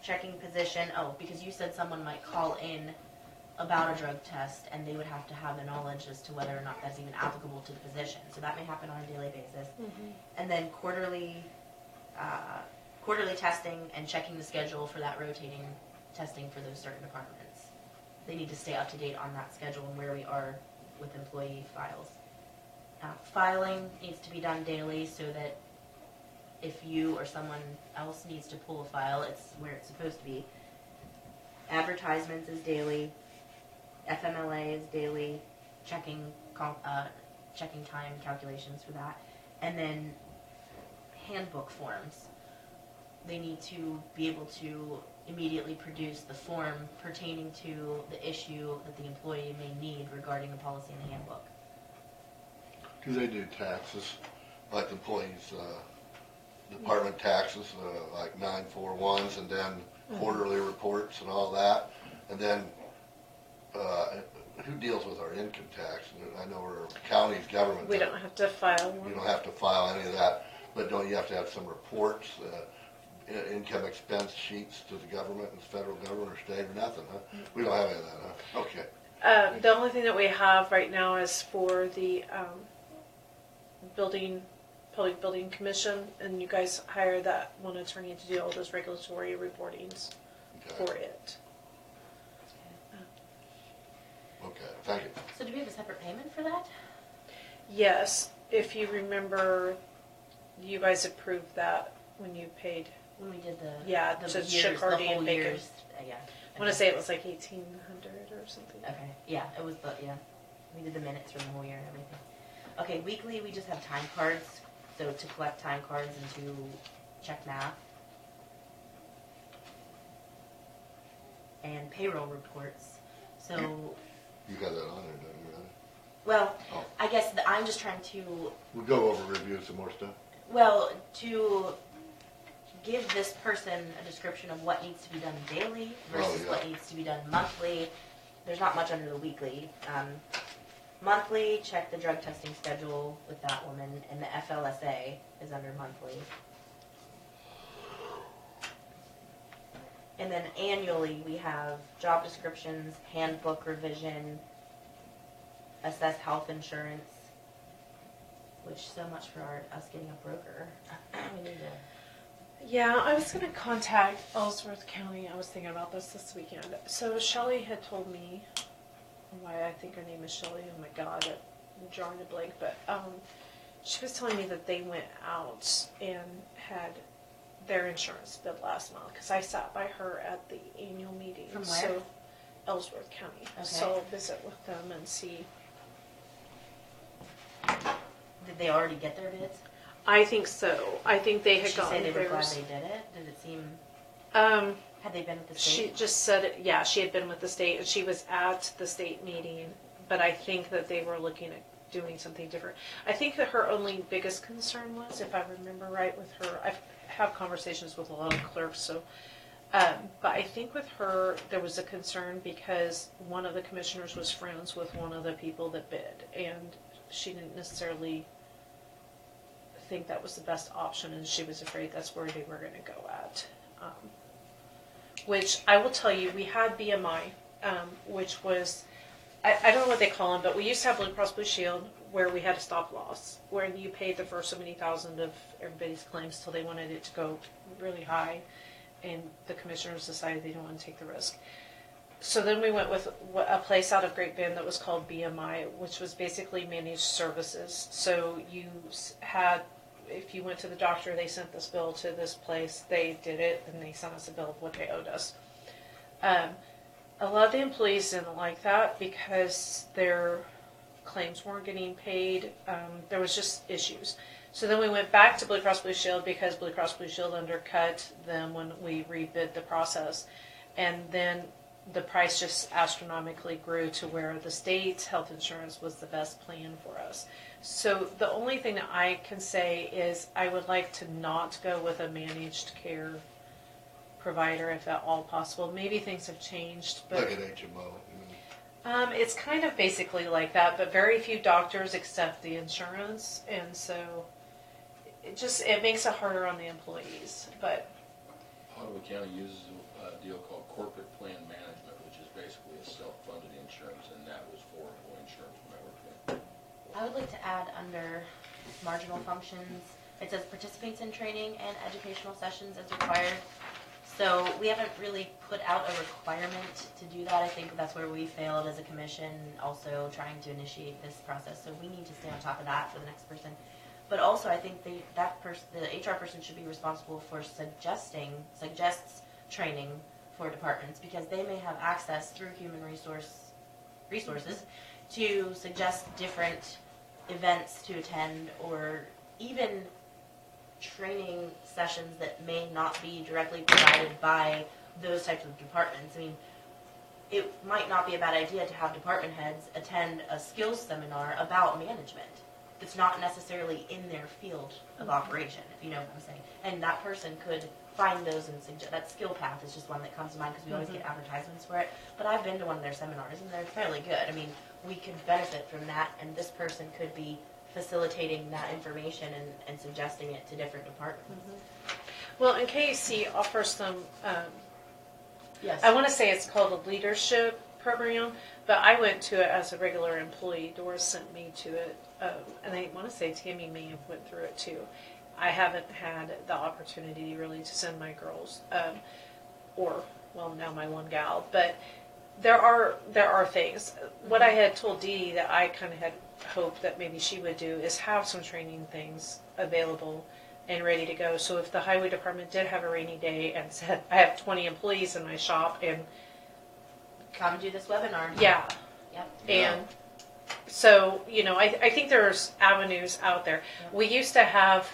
B: checking position. Oh, because you said someone might call in about a drug test and they would have to have the knowledge as to whether or not that's even applicable to the position. So that may happen on a daily basis.
N: Mm-hmm.
B: And then quarterly testing and checking the schedule for that rotating testing for those certain departments. They need to stay up to date on that schedule and where we are with employee files. Filing needs to be done daily so that if you or someone else needs to pull a file, it's where it's supposed to be. Advertisements is daily. FMLA is daily. Checking time calculations for that. And then handbook forms. They need to be able to immediately produce the form pertaining to the issue that the employee may need regarding the policy in the handbook.
A: Do they do taxes, like the employees, department taxes, like 941s, and then quarterly reports and all that? And then, who deals with our income tax? I know we're county's government.
N: We don't have to file one.
A: You don't have to file any of that, but don't you have to have some reports, income expense sheets to the government and the federal government or state or nothing, huh? We don't have any of that, huh? Okay.
N: The only thing that we have right now is for the public building commission, and you guys hire that one attorney to do all those regulatory reportings for it.
A: Okay, thank you.
B: So do we have a separate payment for that?
N: Yes, if you remember, you guys approved that when you paid.
B: When we did the
N: Yeah,
B: the
N: to
B: years,
N: Chicardi
B: the whole
N: and Bacon.
B: years. Yeah.
N: I want to say it was like 1,800 or something.
B: Okay. Yeah, it was we did the minutes for the whole year and everything. Okay, weekly we just have time cards, so to collect time cards and to check math. And payroll reports. So,
A: You got that on there, don't you, really?
B: well,
A: Oh.
B: I guess I'm just trying to,
A: We'll go over, review some more stuff.
B: to give this person a description of what needs to be done daily versus what needs to be done monthly. There's not much under the weekly. Monthly, check the drug testing schedule with that woman, and the FLSA is under monthly. And then annually, we have job descriptions, handbook revision, assess health insurance, which so much for us getting a broker. We need to.
N: Yeah, I was going to contact Ellsworth County. I was thinking about this weekend. So Shelley had told me, why I think her name is Shelley, oh my God, drawing a blank, but she was telling me that they went out and had their insurance bid last month, because I sat by her at the annual meeting.
B: From where?
N: So, Ellsworth County.
B: Okay.
N: So I'll visit with them and see.
B: Did they already get their bids?
N: I think so. I think they
B: Did
N: had
B: she
N: gotten
B: say they were glad
N: theirs.
B: they did it? Did it seem,
N: Um,
B: had they been with the
N: she
B: state?
N: just said, yeah, she had been with the state, and she was at the state meeting, but I think that they were looking at doing something different. I think that her only biggest concern was, if I remember right with her, I have conversations with a lot of clerks, so, but I think with her, there was a concern because one of the commissioners was friends with one of the people that bid, and she didn't necessarily think that was the best option, and she was afraid that's where they were going to go at. Which I will tell you, we had BMI, which was, I don't know what they call them, but we used to have Blue Cross Blue Shield where we had a stop loss, where you paid the first so many thousand of everybody's claims till they wanted it to go really high, and the commissioners decided they didn't want to take the risk. So then we went with a place out of Great Bend that was called BMI, which was basically managed services. So you had, if you went to the doctor, they sent this bill to this place, they did it, and they sent us a bill of what they owed us. A lot of the employees didn't like that because their claims weren't getting paid. There was just issues. So then we went back to Blue Cross Blue Shield because Blue Cross Blue Shield undercut them when we rebid the process. And then the price just astronomically grew to where the state's health insurance was the best plan for us. So the only thing that I can say is I would like to not go with a managed care provider if at all possible. Maybe things have changed, but
A: Like an HMO.
N: it's kind of basically like that, but very few doctors accept the insurance, and so it makes it harder on the employees. But
M: Ottawa County uses a deal called corporate plan management, which is basically a self-funded insurance, and that was for employee insurance when I worked there.
B: I would like to add under marginal functions, it says participates in training and educational sessions as required. So we haven't really put out a requirement to do that. I think that's where we failed as a commission, also trying to initiate this process. So we need to stay on top of that for the next person. But also I think the HR person should be responsible for suggests training for departments, because they may have access through human resources to suggest different events to attend, or even training sessions that may not be directly provided by those types of departments. I mean, it might not be a bad idea to have department heads attend a skills seminar about management. It's not necessarily in their field of operation, if you know what I'm saying. And that person could find those and suggest. That skill path is just one that comes to mind because we always get advertisements for it. But I've been to one of their seminars and they're fairly good. I mean, we could benefit from that, and this person could be facilitating that information and suggesting it to different departments.
N: well, and KAC offers some.
B: Yes.
N: I want to say it's called a leadership program, but I went to it as a regular employee. Doris sent me to it, and I want to say Tammy may have went through it too. I haven't had the opportunity really to send my girls, or well, now my one gal, but there are things. What I had told Dee Dee that I kind of had hoped that maybe she would do is have some training things available and ready to go. So if the highway department did have a rainy day and said, I have 20 employees in my shop and
B: Come do this webinar.
N: yeah.
B: Yep.
N: And so, I think there's avenues out there.
B: Yep.
N: We used to have,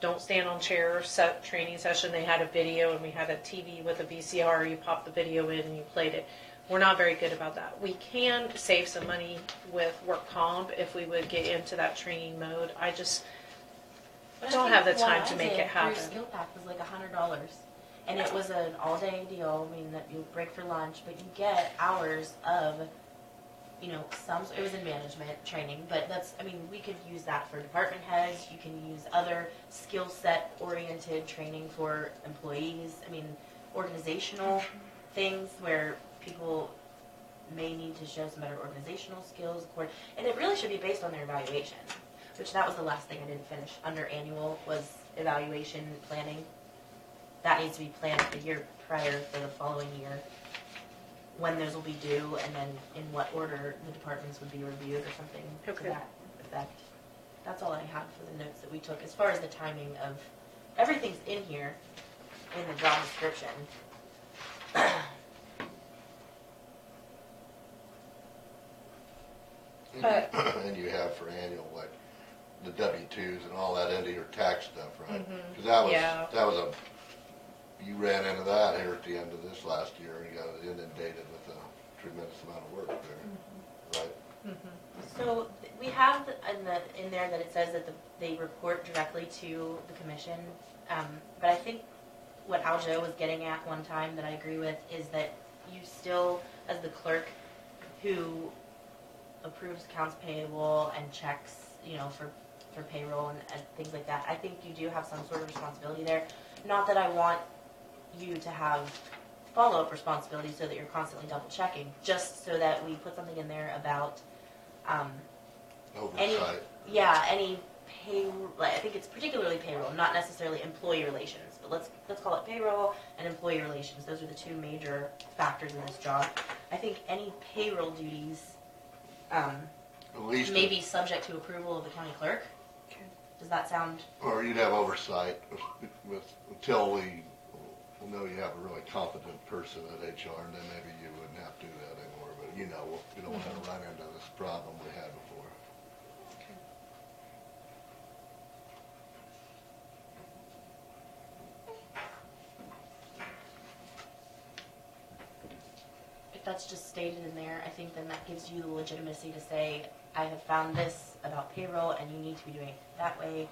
N: don't stand on chairs, set training session. They had a video and we had a TV with a VCR. You popped the video in and you played it. We're not very good about that. We can save some money with work comp if we would get into that training mode. I just don't have the time to make it happen.
B: Skill Pack was like $100, and it was an all-day deal. I mean, that you break for lunch, but you get hours of, it was in management training, but we could use that for department heads. You can use other skill set oriented training for employees. I mean, organizational things where people may need to show some better organizational skills, and it really should be based on their evaluation, which that was the last thing I didn't finish. Under annual was evaluation planning. That needs to be planned the year prior for the following year. when those will be due, and then in what order the departments would be reviewed or something to
N: Okay.
B: that effect. That's all I had for the notes that we took. As far as the timing of, everything's in here, in the job description.
A: And you have for annual, like, the W-2s and all that into your tax stuff, right?
N: Mhm.
A: Because
N: Yeah.
A: that was you ran into that here at the end of this last year, and you got inundated with a tremendous amount of work there, right?
B: So we have in there that it says that they report directly to the commission, but I think what Aljo was getting at one time that I agree with is that you still, as the clerk, who approves accounts payable and checks, for payroll and things like that, I think you do have some sort of responsibility there. Not that I want you to have follow-up responsibility so that you're constantly double checking, just so that we put something in there about
A: Oversight.
B: any payroll. I think it's particularly payroll, not necessarily employee relations, but let's call it payroll and employee relations. Those are the two major factors in this job. I think any payroll duties
A: At least,
B: may be subject to approval of the county clerk.
N: Okay.
B: Does that sound?
A: or you'd have oversight until we know you have a really competent person at HR, and then maybe you wouldn't have to do that anymore. But you don't want to run into this problem we had before.
B: If that's just stated in there, I think then that gives you the legitimacy to say, I have found this about payroll and you need to be doing it that way.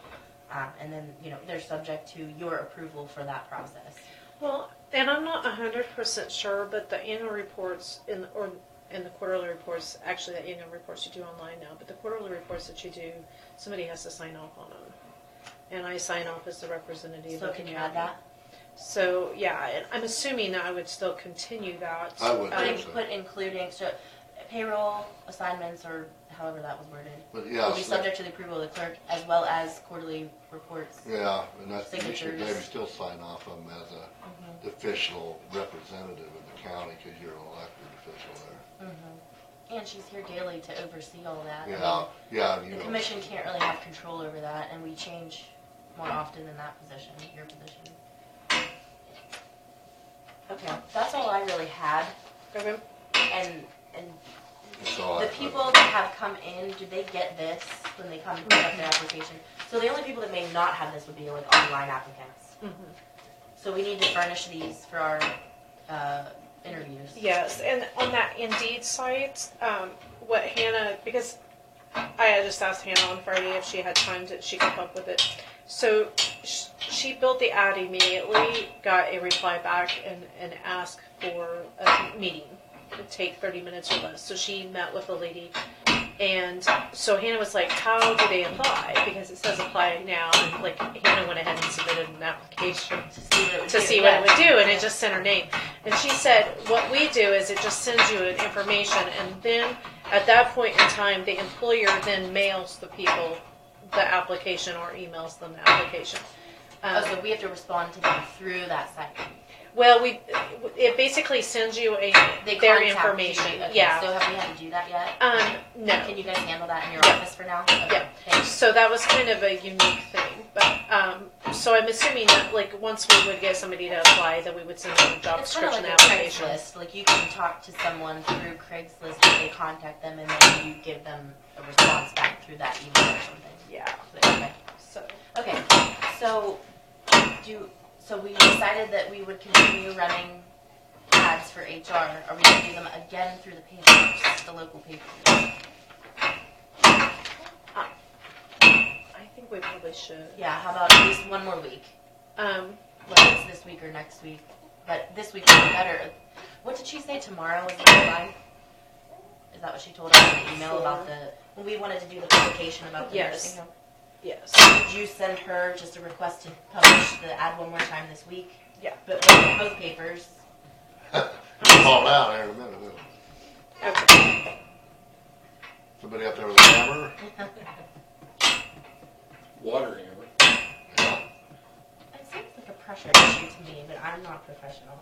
B: And then, they're subject to your approval for that process.
N: Well, and I'm not 100% sure, but the annual reports and the quarterly reports, actually the annual reports you do online now, but the quarterly reports that you do, somebody has to sign off on them. And I sign off as the representative.
B: So
N: of
B: can
N: the
B: you
N: county.
B: add that?
N: So, yeah, and I'm assuming that I would still continue that.
A: I would
B: But
A: think
B: you
A: so.
B: put including, so payroll assignments, or however that was worded,
A: But yeah,
B: will be subject to the approval of the clerk, as well as quarterly reports.
A: yeah, and that's, you should
B: Signatures.
A: maybe still sign off on them as a official representative of the county, because you're an elected official there.
B: And she's here daily to oversee all that.
A: Yeah, and
B: The commission can't really have control over that, and we change more often than that position, your position. Okay, that's all I really had.
N: Okay.
B: And
A: that's all
B: the people that have come in, do they get this when they come to put up their application? So the only people that may not have this would be like online applicants. So we need to furnish these for our interviews.
N: Yes, and on that Indeed site, what Hannah, because I had just asked Hannah on Friday if she had time to, she could help with it. So she built the ad immediately, got a reply back, and asked for a meeting. It'd take 30 minutes or less. So she met with a lady, and so Hannah was like, how do they apply? Because it says apply now, and like Hannah went ahead and submitted an application to see what it would do, and it just sent her name. And she said, what we do is it just sends you an information, and then at that point in time, the employer then mails the people the application or emails them the application.
B: So we have to respond to them through that site.
N: Well, it basically sends you
B: They
N: their
B: contact
N: information.
B: you. Okay,
N: Yeah.
B: So have we had to do that yet?
N: No.
B: Can you guys handle that in your office for now? Okay,
N: Yeah.
B: thanks.
N: So that was kind of a unique thing, but so I'm assuming that like once we would get somebody to apply, that we would send them a job
B: It's kind of
N: description
B: like a
N: application.
B: Craigslist. Like you can talk to someone through Craigslist, and they contact them, and then you give them a response back through that email or something.
N: Yeah.
B: Okay. So so we decided that we would continue running ads for HR. Are we going to do them again through the papers, the local papers?
N: I think we probably should.
B: Yeah. How about at least one more week? Whether it's this week or next week, but this week would be better. What did she say? Tomorrow is the deadline. Is that what she told us in the email about when we wanted to do the publication about the nursing home?
N: Yes.
B: Did you send her just a request to publish the ad one more time this week?
N: Yeah.
B: But both papers.
A: Fall down here in a minute.
N: Okay.
A: Somebody up there with a hammer?
M: Water hammer.
A: Yeah.
B: It seems like a pressure issue to me, but I'm not professional.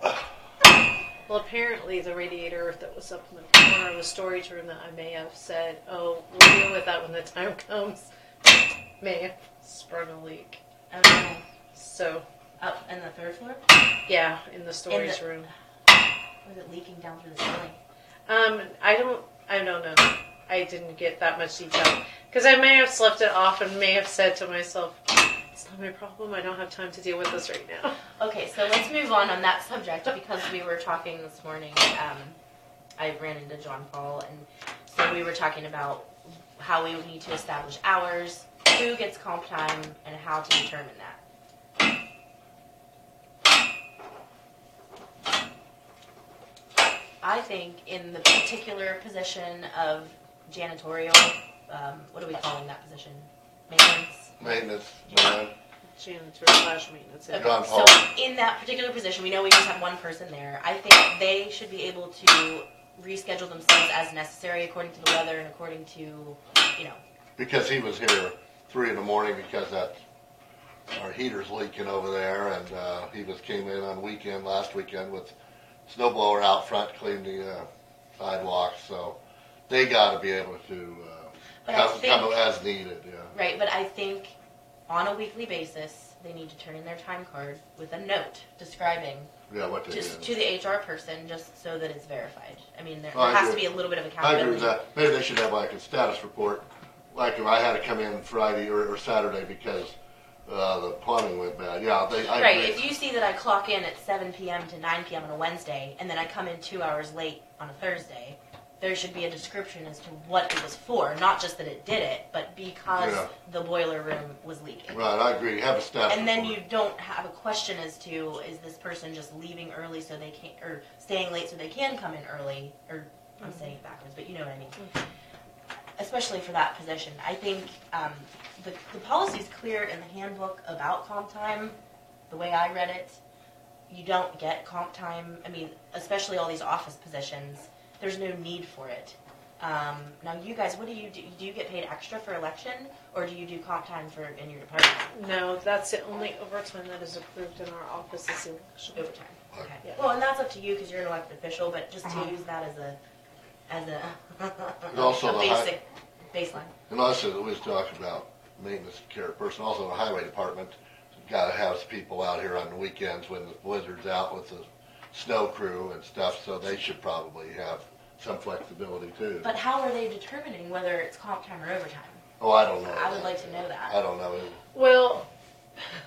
N: Well, apparently the radiator that was up in the corner of the storage room that I may have said, oh, we'll deal with that when the time comes, may have sprung a leak.
B: I don't know.
N: So,
B: Up in the third floor?
N: yeah, in the storage room.
B: Was it leaking down through the ceiling?
N: I don't know. I didn't get that much detail. Because I may have slept it off and may have said to myself, it's not my problem, I don't have time to deal with this right now.
B: Okay, so let's move on that subject because we were talking this morning. I ran into John Paul, and so we were talking about how we would need to establish hours, who gets comp time, and how to determine that. I think in the particular position of janitorial, what are we calling that position?
A: Maintenance, man.
N: Janitor/maintenance.
B: Okay,
A: John
B: so
A: Paul.
B: in that particular position, we know we just have one person there. I think they should be able to reschedule themselves as necessary according to the weather and according to, you know.
A: Because he was here 3 in the morning because our heater's leaking over there, and he came in on last weekend with snow blower out front, cleaned the sidewalks. So they got to be able to come as needed. Yeah.
B: Right, but I think on a weekly basis, they need to turn in their time card with a note describing
A: What they
B: just
A: did.
B: to the HR person, just so that it's verified. I mean, there
A: I
B: has to
A: agree.
B: be a little bit of
A: I agree
B: accountability.
A: with that. Maybe they should have like a status report. Like if I had to come in Friday or Saturday because the plumbing went bad. Yeah, I
B: Right,
A: agree.
B: if you see that I clock in at 7 p.m. to 9 p.m. on a Wednesday, and then I come in 2 hours late on a Thursday, there should be a description as to what it was for, not just that it did it, but because the boiler room was leaking.
A: Right, I agree. Have a status
B: And then
A: report.
B: you don't have a question as to, is this person just leaving early so they can't, or staying late so they can come in early, or I'm saying it backwards, but you know what I mean. Especially for that position. I think the policy's clear in the handbook about comp time. The way I read it, you don't get comp time. I mean, especially all these office positions, there's no need for it. Now, you guys, what do you do? Do you get paid extra for election, or do you do comp time in your department?
N: No, that's the only overtime that is approved in our office is election.
B: Overtime. Okay.
N: Yeah.
B: Well, and that's up to you because you're an elected official, but just to use that as a
A: Also
B: a
A: the
B: basic baseline.
A: And also, we was talking about maintenance care person. Also, the highway department got to have people out here on the weekends when the blizzard's out with the snow crew and stuff. So they should probably have some flexibility too.
B: But how are they determining whether it's comp time or overtime?
A: Oh, I don't know.
B: I would like to know that.
A: I don't know.
N: Well,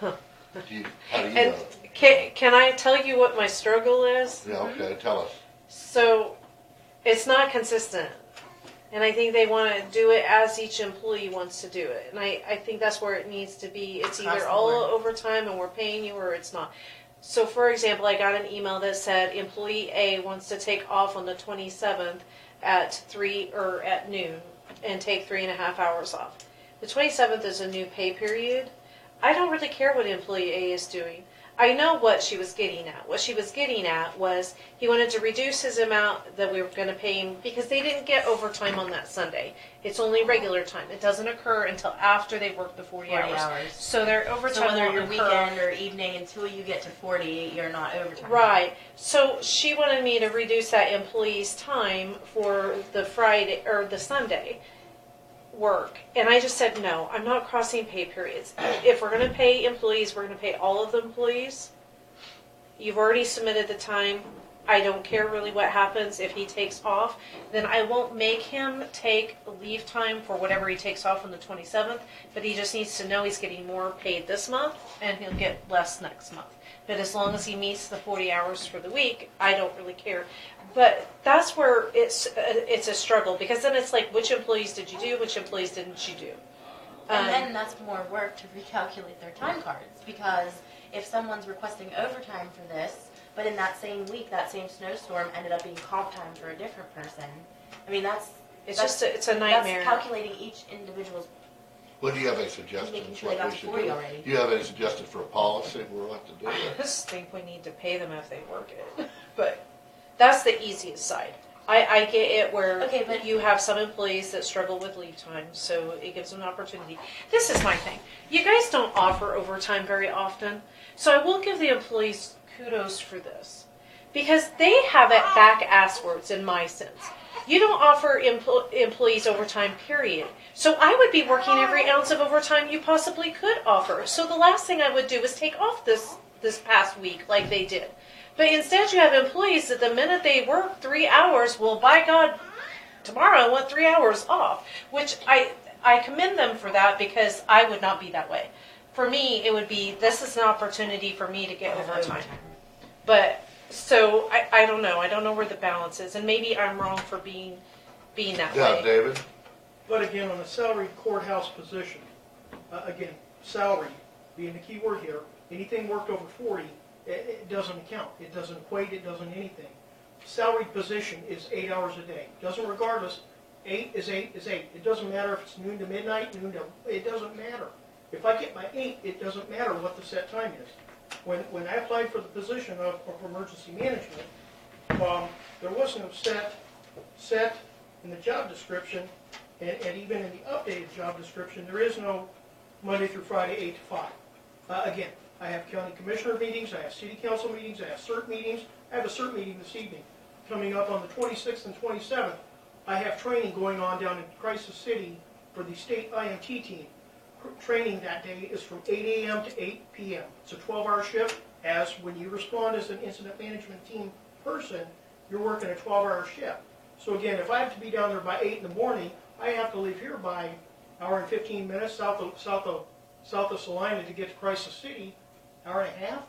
A: How do you know?
N: and can I tell you what my struggle is?
A: Yeah, okay. Tell us.
N: So, it's not consistent. And I think they want to do it as each employee wants to do it. And I think that's where it needs to be. It's
B: Across
N: either
B: the
N: all
B: board.
N: overtime and we're paying you or it's not. So, for example, I got an email that said employee A wants to take off on the 27th at noon and take 3.5 hours off. The 27th is a new pay period. I don't really care what employee A is doing. I know what she was getting at. What she was getting at was he wanted to reduce his amount that we were going to pay him because they didn't get overtime on that Sunday. It's only regular time. It doesn't occur until after they work the 40 hours. So their overtime
B: So whether
N: won't
B: you're
N: occur.
B: weekend or evening, until you get to 40, you're not overtime.
N: Right. So she wanted me to reduce that employee's time for the Friday or the Sunday work. And I just said, no, I'm not crossing pay periods. If we're going to pay employees, we're going to pay all of the employees. You've already submitted the time. I don't care really what happens if he takes off. Then I won't make him take leave time for whatever he takes off on the 27th, but he just needs to know he's getting more paid this month and he'll get less next month. But as long as he meets the 40 hours for the week, I don't really care. But that's where it's a struggle because then it's like, which employees did you do? Which employees didn't you do?
B: And then that's more work to recalculate their time cards because if someone's requesting overtime for this, but in that same week, that same snowstorm ended up being comp time for a different person. I mean,
N: it's a nightmare.
B: That's calculating each individual's.
A: What do you have any suggestions?
B: Making sure they got
A: What we
B: to
A: should
B: 40
A: do?
B: already.
A: Do you have any suggestions for a policy for what to do?
N: I just think we need to pay them if they work it. But that's the easiest side. I get it where
B: Okay, but-
N: you have some employees that struggle with leave time, so it gives them an opportunity. This is my thing. You guys don't offer overtime very often, so I will give the employees kudos for this. because they have it back asswards in my sense. You don't offer employees overtime, period. So I would be working every ounce of overtime you possibly could offer. So the last thing I would do is take off this past week like they did. But instead you have employees that the minute they work 3 hours, well, by God, tomorrow I want 3 hours off, which I commend them for that because I would not be that way. For me, it would be, this is an opportunity for me to get overtime. But, so, I don't know. I don't know where the balance is. And maybe I'm wrong for being that
A: Yeah,
N: way.
A: David?
J: But again, on a salaried courthouse position, again, salary being the key word here, anything worked over 40, it doesn't account. It doesn't equate, it doesn't anything. Salaried position is 8 hours a day. Doesn't regardless, 8 is 8 is 8. It doesn't matter if it's noon to midnight, it doesn't matter. If I get my 8, it doesn't matter what the set time is. When I applied for the position of emergency management, there was no set in the job description, and even in the updated job description, there is no Monday through Friday 8 to 5. Again, I have county commissioner meetings, I have city council meetings, I have CERT meetings. I have a CERT meeting this evening. Coming up on the 26th and 27th, I have training going on down in Crisis City for the state IMT team. Training that day is from 8 a.m. to 8 p.m. It's a 12-hour shift, as when you respond as an incident management team person, you're working a 12-hour shift. So again, if I have to be down there by 8 in the morning, I have to leave here by hour and 15 minutes south of Salina to get to Crisis City, hour and a half.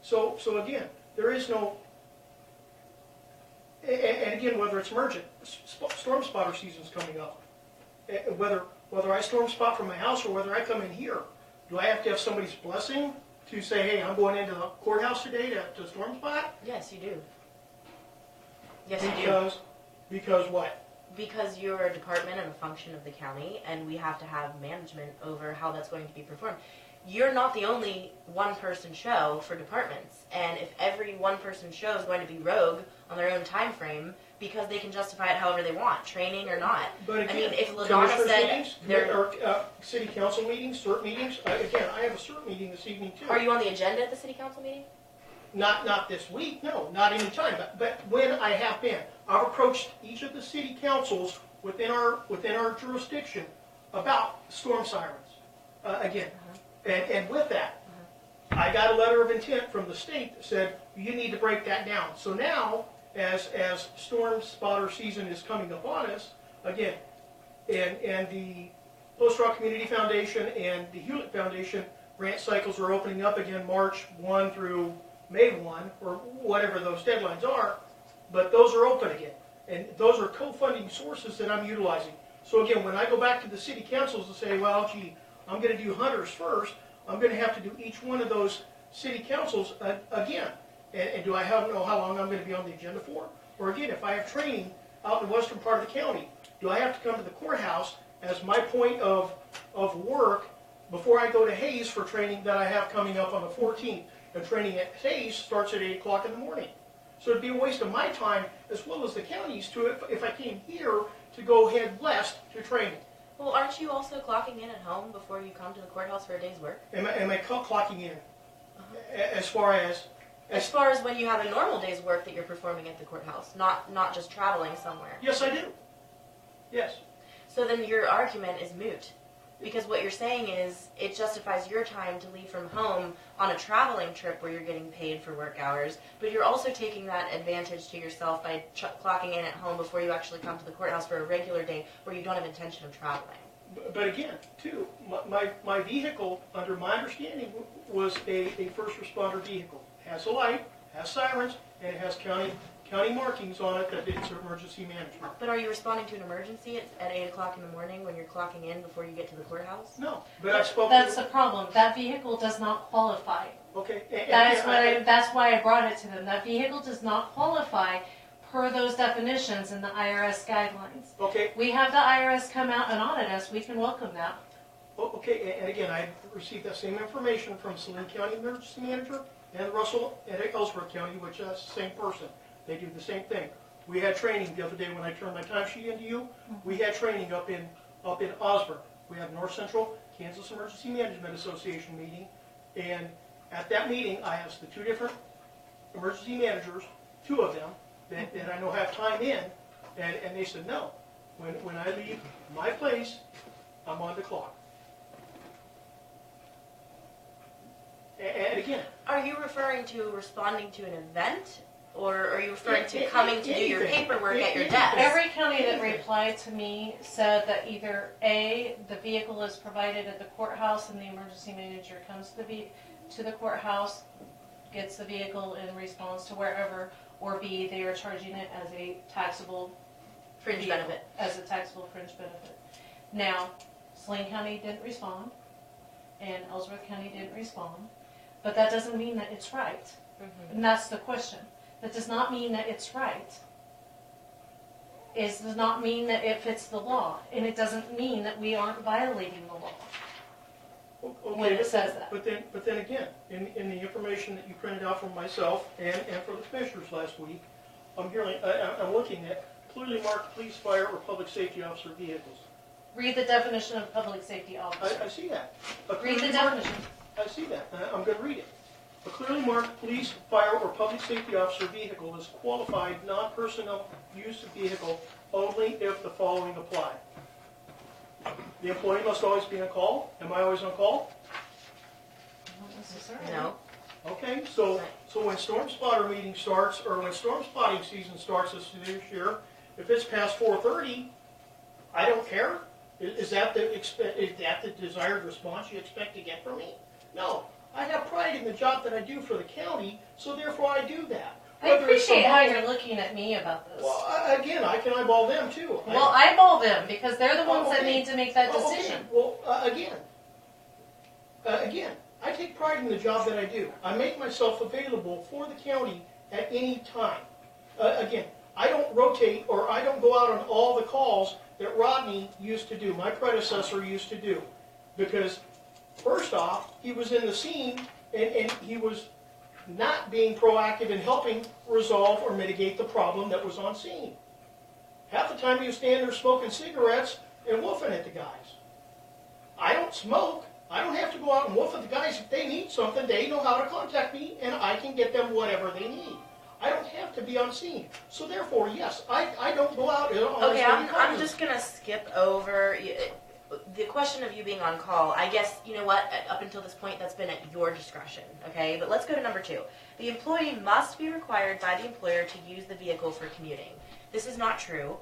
J: So again, there is no, and again, whether it's emergent, storm spotter season's coming up. Whether I storm spot from my house or whether I come in here, do I have to have somebody's blessing to say, hey, I'm going into the courthouse today to storm spot?
B: Yes, you do. Yes, you do.
J: Because what?
B: Because you're a department and a function of the county, and we have to have management over how that's going to be performed. You're not the only one-person show for departments, and if every one-person show is going to be rogue on their own time frame because they can justify it however they want, training or not.
J: But again,
B: I mean, if Ladonna said
J: city council meetings, CERT meetings, again, I have a CERT meeting this evening too.
B: Are you on the agenda at the city council meeting?
J: Not this week, no, not any time, but when I have been. I've approached each of the city councils within our jurisdiction about storm sirens. Again, and with that, I got a letter of intent from the state that said, you need to break that down. So now, as storm spotter season is coming upon us, again, and the Post Rock Community Foundation and the Hewlett Foundation grant cycles are opening up again March 1 through May 1, or whatever those deadlines are, but those are open again. And those are co-funding sources that I'm utilizing. So again, when I go back to the city councils and say, well, gee, I'm going to do hunters first, I'm going to have to do each one of those city councils again. And do I know how long I'm going to be on the agenda for? Or again, if I have training out in the western part of the county, do I have to come to the courthouse as my point of work before I go to Hayes for training that I have coming up on the 14th? And training at Hayes starts at 8 o'clock in the morning. So it'd be a waste of my time as well as the county's too if I came here to go head west to training.
B: Well, aren't you also clocking in at home before you come to the courthouse for a day's work?
J: Am I clocking in? As far as
B: when you have a normal day's work that you're performing at the courthouse, not just traveling somewhere.
J: Yes, I do. Yes.
B: So then your argument is moot. Because what you're saying is it justifies your time to leave from home on a traveling trip where you're getting paid for work hours, but you're also taking that advantage to yourself by clocking in at home before you actually come to the courthouse for a regular day where you don't have intention of traveling.
J: But again, too, my vehicle, under my understanding, was a first responder vehicle. It has a light, has sirens, and it has county markings on it that it's emergency management.
B: But are you responding to an emergency at 8 o'clock in the morning when you're clocking in before you get to the courthouse?
J: No, but I spoke.
N: That's the problem. That vehicle does not qualify.
J: Okay.
N: That's why I brought it to them. That vehicle does not qualify per those definitions in the IRS guidelines.
J: Okay.
N: We have the IRS come out and audit us. We can welcome that.
J: Okay, and again, I received that same information from Saline County Emergency Manager and Russell and Ellsworth County, which is the same person. They do the same thing. We had training the other day when I turned my timesheet into you. We had training up in Osborne. We had North Central Kansas Emergency Management Association meeting, and at that meeting, I asked the two different emergency managers two of them that I know have time in, and they said, no. When I leave my place, I'm on the clock. And again,
B: Are you referring to responding to an event, or are you referring to coming to do your paperwork at your desk?
N: Every county that replied to me said that either A, the vehicle is provided at the courthouse and the emergency manager comes to the courthouse, gets the vehicle in response to wherever, or B, they are charging it as a taxable
B: Fringe
N: vehicle,
B: benefit.
N: as a taxable fringe benefit. Now, Saline County didn't respond, and Ellsworth County didn't respond, but that doesn't mean that it's right.
B: Mm-hmm.
N: And that's the question. That does not mean that it's right. It does not mean that it fits the law, and it doesn't mean that we aren't violating the law when it says that.
J: But then again, in the information that you printed out from myself and for the commissioners last week, I'm looking at clearly marked police, fire, or public safety officer vehicles.
N: Read the definition of public safety officer.
J: I see that.
N: Read the definition.
J: I see that. I'm going to read it. A clearly marked police, fire, or public safety officer vehicle is qualified non-personnel use of vehicle only if the following apply. The employee must always be on call. Am I always on call?
N: Not necessarily.
B: No.
J: Okay, so when storm spotter meeting starts, or when storm spotting season starts this year, if it's past 4:30, I don't care. Is that the desired response you expect to get from me? No. I have pride in the job that I do for the county, so therefore I do that.
N: I appreciate how you're looking at me about this.
J: Well, again, I can eyeball them too.
N: Well, eyeball them, because they're the ones that need to make that decision.
J: Well, again, I take pride in the job that I do. I make myself available for the county at any time. Again, I don't rotate or I don't go out on all the calls that Rodney used to do, my predecessor used to do. Because, first off, he was in the scene and he was not being proactive in helping resolve or mitigate the problem that was on scene. Half the time he was standing there smoking cigarettes and woofing at the guys. I don't smoke. I don't have to go out and woof at the guys. If they need something, they know how to contact me and I can get them whatever they need. I don't have to be on scene. So therefore, yes, I don't go out and
B: Okay, I'm just going to skip over the question of you being on call. I guess, you know what, up until this point, that's been at your discretion, okay? But let's go to number 2. The employee must be required by the employer to use the vehicle for commuting. This is not true.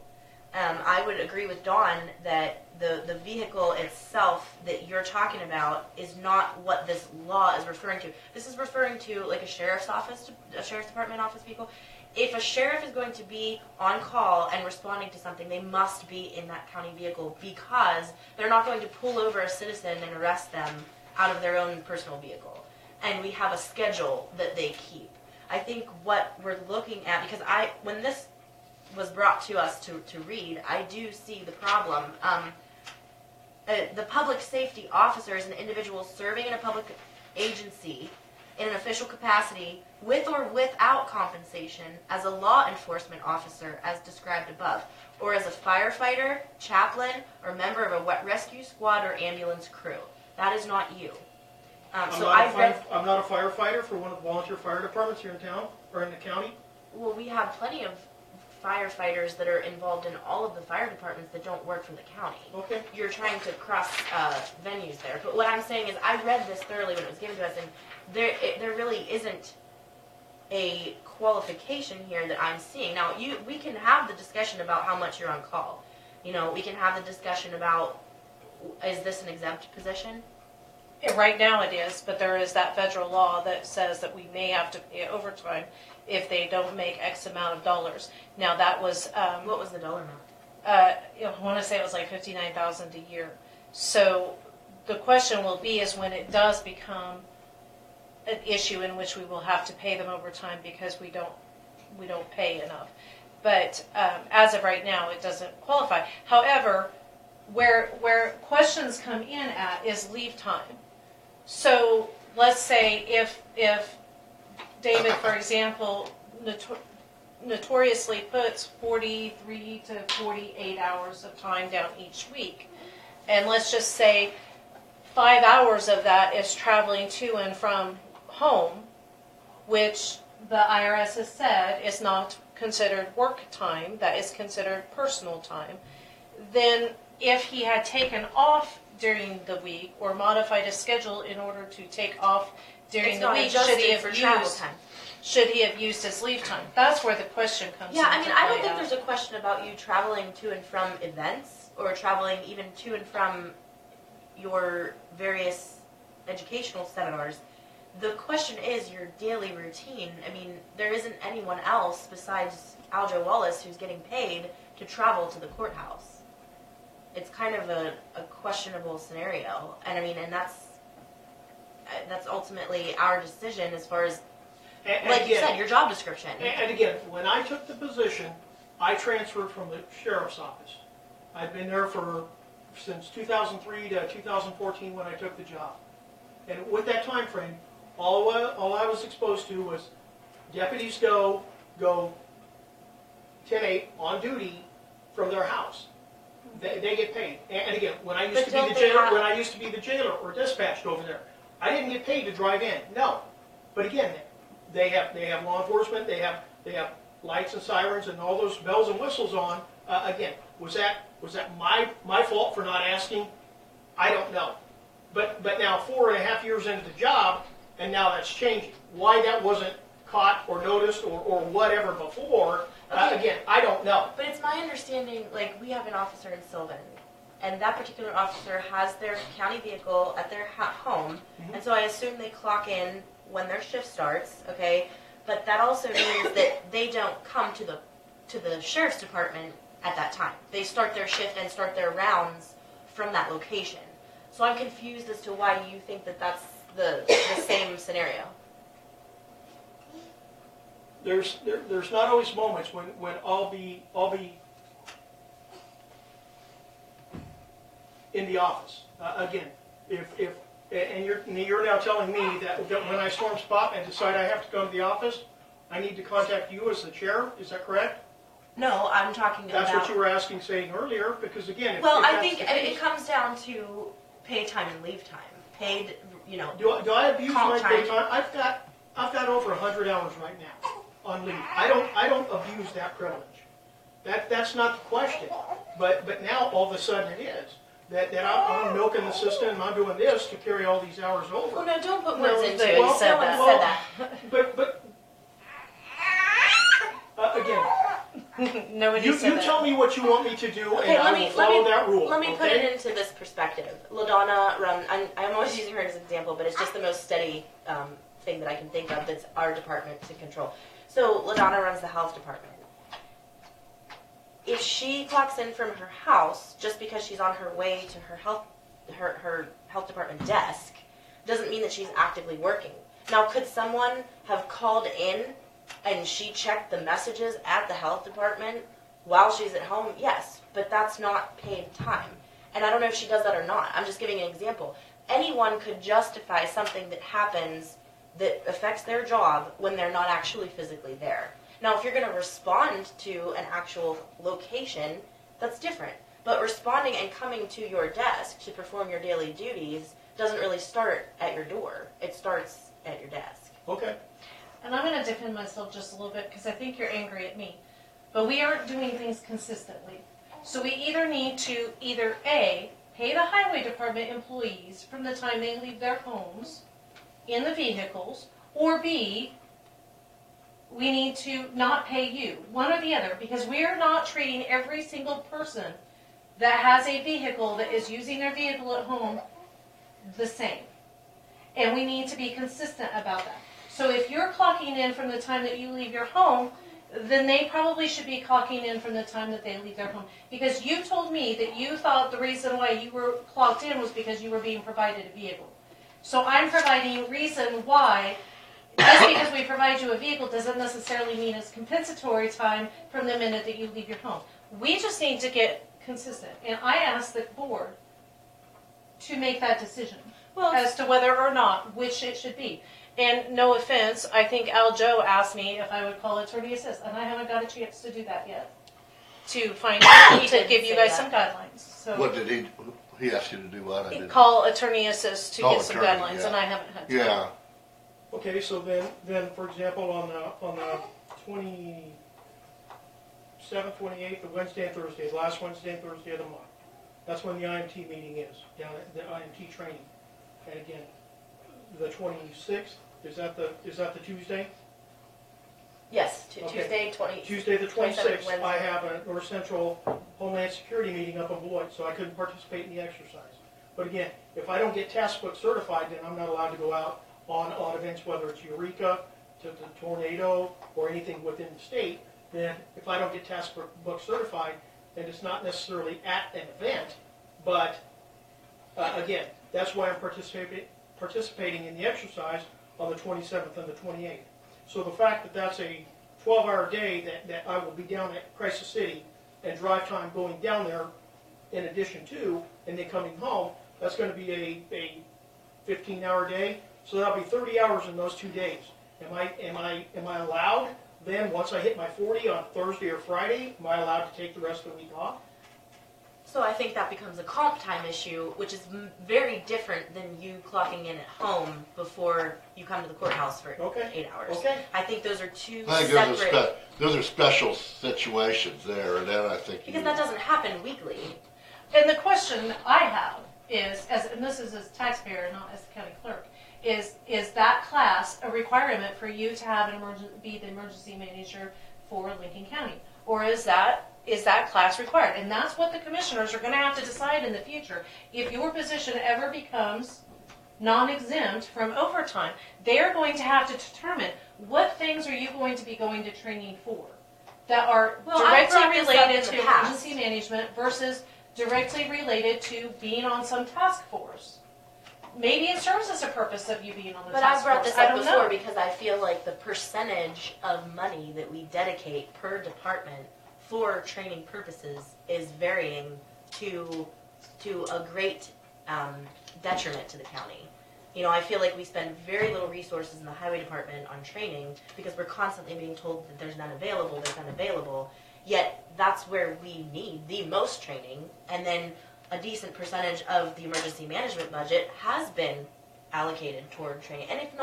B: I would agree with Dawn that the vehicle itself that you're talking about is not what this law is referring to. This is referring to like a sheriff's department office vehicle. If a sheriff is going to be on call and responding to something, they must be in that county vehicle because they're not going to pull over a citizen and arrest them out of their own personal vehicle. And we have a schedule that they keep. I think what we're looking at, because when this was brought to us to read, I do see the problem. The public safety officer is an individual serving in a public agency in an official capacity with or without compensation as a law enforcement officer as described above, or as a firefighter, chaplain, or member of a wet rescue squad or ambulance crew. That is not you.
J: I'm not a firefighter for one of the volunteer fire departments here in town or in the county.
B: Well, we have plenty of firefighters that are involved in all of the fire departments that don't work for the county.
J: Okay.
B: You're trying to cross venues there. But what I'm saying is I read this thoroughly when it was given to us, and there really isn't a qualification here that I'm seeing. Now, we can have the discussion about how much you're on call. You know, we can have the discussion about, is this an exempt position?
N: Right now it is, but there is that federal law that says that we may have to pay overtime if they don't make X amount of dollars. Now that was
B: what was the dollar amount?
N: I want to say it was like $59,000 a year. So the question will be is when it does become an issue in which we will have to pay them overtime because we don't pay enough. But as of right now, it doesn't qualify. However, where questions come in at is leave time. So let's say if David, for example, notoriously puts 43 to 48 hours of time down each week, and let's just say 5 hours of that is traveling to and from home, which the IRS has said is not considered work time, that is considered personal time, then if he had taken off during the week or modified his schedule in order to take off during
B: It's
N: the
B: not
N: week, should he
B: adjusted for
N: have
B: travel
N: used
B: time.
N: should he have used his leave time? That's where the question comes
B: Yeah, I
N: into
B: mean, I don't
N: play
B: think
N: at.
B: there's a question about you traveling to and from events or traveling even to and from your various educational seminars. The question is your daily routine. I mean, there isn't anyone else besides Aljo Wallace who's getting paid to travel to the courthouse. It's kind of a questionable scenario, and I mean, and that's ultimately our decision as far as,
J: And
B: like you
J: again,
B: said, your job description.
J: And again, when I took the position, I transferred from the sheriff's office. I'd been there since 2003 to 2014 when I took the job. And with that time frame, all I was exposed to was deputies go 10-8 on duty from their house. They get paid. And again, when I used to be the jailer or dispatched over there, I didn't get paid to drive in. No. But again, they have law enforcement, they have lights and sirens and all those bells and whistles on. Again, was that my fault for not asking? I don't know. But now 4.5 years into the job, and now that's changing. Why that wasn't caught or noticed or whatever before, again, I don't know.
B: But it's my understanding, like, we have an officer in Sylvan, and that particular officer has their county vehicle at their home, and so I assume they clock in when their shift starts, okay? But that also means that they don't come to the sheriff's department at that time. They start their shift and start their rounds from that location. So I'm confused as to why you think that that's the same scenario.
J: There's not always moments when I'll be in the office. Again, if you're now telling me that when I storm spot and decide I have to come to the office, I need to contact you as the chair. Is that correct?
B: No, I'm talking about...
J: That's what you were saying earlier, because again,
B: Well, I think it comes down to paid time and leave time. Paid,
J: Do I abuse my
B: comp
J: paid time? I've got over 100 hours right now on leave. I don't abuse that privilege. That's not the question. But now all of a sudden it is. That I'm milking the system and I'm doing this to carry all these hours over.
B: Well, no, don't put words into it.
N: you
B: No
N: said
B: one
N: that.
B: said that.
J: But again,
N: Nobody
J: you
N: said that.
J: tell me what you want me to do,
B: Okay,
J: and I will follow that rule.
B: Let me put
J: okay?
B: it into this perspective. Ladonna, I'm always using her as an example, but it's just the most steady thing that I can think of that's our department to control. So Ladonna runs the health department. If she clocks in from her house just because she's on her way to her health department desk, doesn't mean that she's actively working. Now, could someone have called in and she checked the messages at the health department while she's at home? Yes, but that's not paid time. And I don't know if she does that or not. I'm just giving an example. Anyone could justify something that happens that affects their job when they're not actually physically there. Now, if you're going to respond to an actual location, that's different. But responding and coming to your desk to perform your daily duties doesn't really start at your door. It starts at your desk.
J: Okay.
N: And I'm going to defend myself just a little bit because I think you're angry at me. But we aren't doing things consistently. So we either need to A, pay the highway department employees from the time they leave their homes in the vehicles, or B, we need to not pay you, one or the other, because we are not treating every single person that has a vehicle that is using their vehicle at home the same. And we need to be consistent about that. So if you're clocking in from the time that you leave your home, then they probably should be clocking in from the time that they leave their home. Because you told me that you thought the reason why you were clocked in was because you were being provided a vehicle. So I'm providing reason why. Just because we provide you a vehicle doesn't necessarily mean it's compensatory time from the minute that you leave your home. We just need to get consistent. And I asked the board to make that decision as to whether or not which it should be. And no offense, I think Aljo asked me if I would call attorney assist, and I haven't got a chance to do that yet. To find out, to give you guys some guidelines. So
A: What did he asked you to do what? I didn't.
N: call attorney assist to
A: Oh,
N: get some
A: attorney,
N: guidelines,
A: yeah.
N: and I haven't had time.
A: Yeah.
J: Okay, so then, for example, on the 27th, 28th, the Wednesday and Thursday, the last Wednesday and Thursday of the month, that's when the IMT meeting is, down at the IMT training. And again, the 26th, is that the Tuesday?
B: Yes,
J: Okay.
B: Tuesday
J: The
B: 27th
J: 26th, I have a North Central Homeland Security meeting up in Beloit, so I couldn't participate in the exercise. But again, if I don't get task book certified, then I'm not allowed to go out on events, whether it's Eureka, to the Tornado, or anything within the state. Then if I don't get task book certified, then it's not necessarily at an event, but again, that's why I'm participating in the exercise on the 27th and the 28th. So the fact that that's a 12-hour day that I will be down at Crisis City and drive time going down there in addition to, and then coming home, that's going to be a 15-hour day. So that'll be 30 hours in those 2 days. Am I allowed then, once I hit my 40 on Thursday or Friday, am I allowed to take the rest of the week off?
B: So I think that becomes a comp time issue, which is very different than you clocking in at home before you come to the courthouse for 8 hours.
J: Okay.
B: I think those are two
A: I think
B: separate.
A: those are special situations there, and then I think
B: Because that doesn't happen weekly.
C: And the question I have is, and this is as taxpayer, not as county clerk, is that class a requirement for you to have be the emergency manager for Lincoln County? Or is that class required? And that's what the commissioners are going to have to decide in the future. If your position ever becomes non-exempt from overtime, they're going to have to determine what things are you going to be going to training for that are directly related to emergency management versus directly related to being on some task force. Maybe it serves as a purpose of you being on the
B: But
C: task
B: I've brought
C: force.
B: this up before because I feel like the percentage of money that we dedicate per department for training purposes is varying to a great detriment to the county. You know, I feel like we spend very little resources in the highway department on training because we're constantly being told that there's none available, yet that's where we need the most training, and then a decent percentage of the emergency management budget has been allocated toward training. And if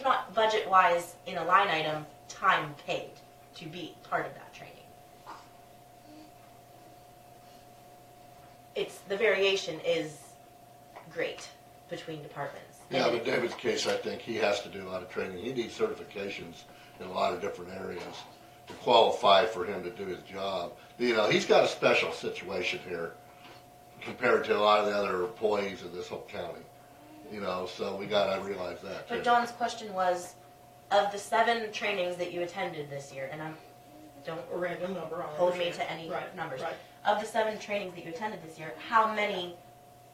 B: not budget-wise in a line item, time paid to be part of that training. The variation is great between departments.
A: Yeah, but David's case, I think he has to do a lot of training. He needs certifications in a lot of different areas to qualify for him to do his job. You know, he's got a special situation here compared to a lot of the other employees in this whole county. You know, so we gotta realize that.
B: But Dawn's question was, of the 7 trainings that you attended this year, and don't
J: A random number.
B: hold me to any numbers.
J: Right.
B: Of the 7 trainings that you attended this year, how many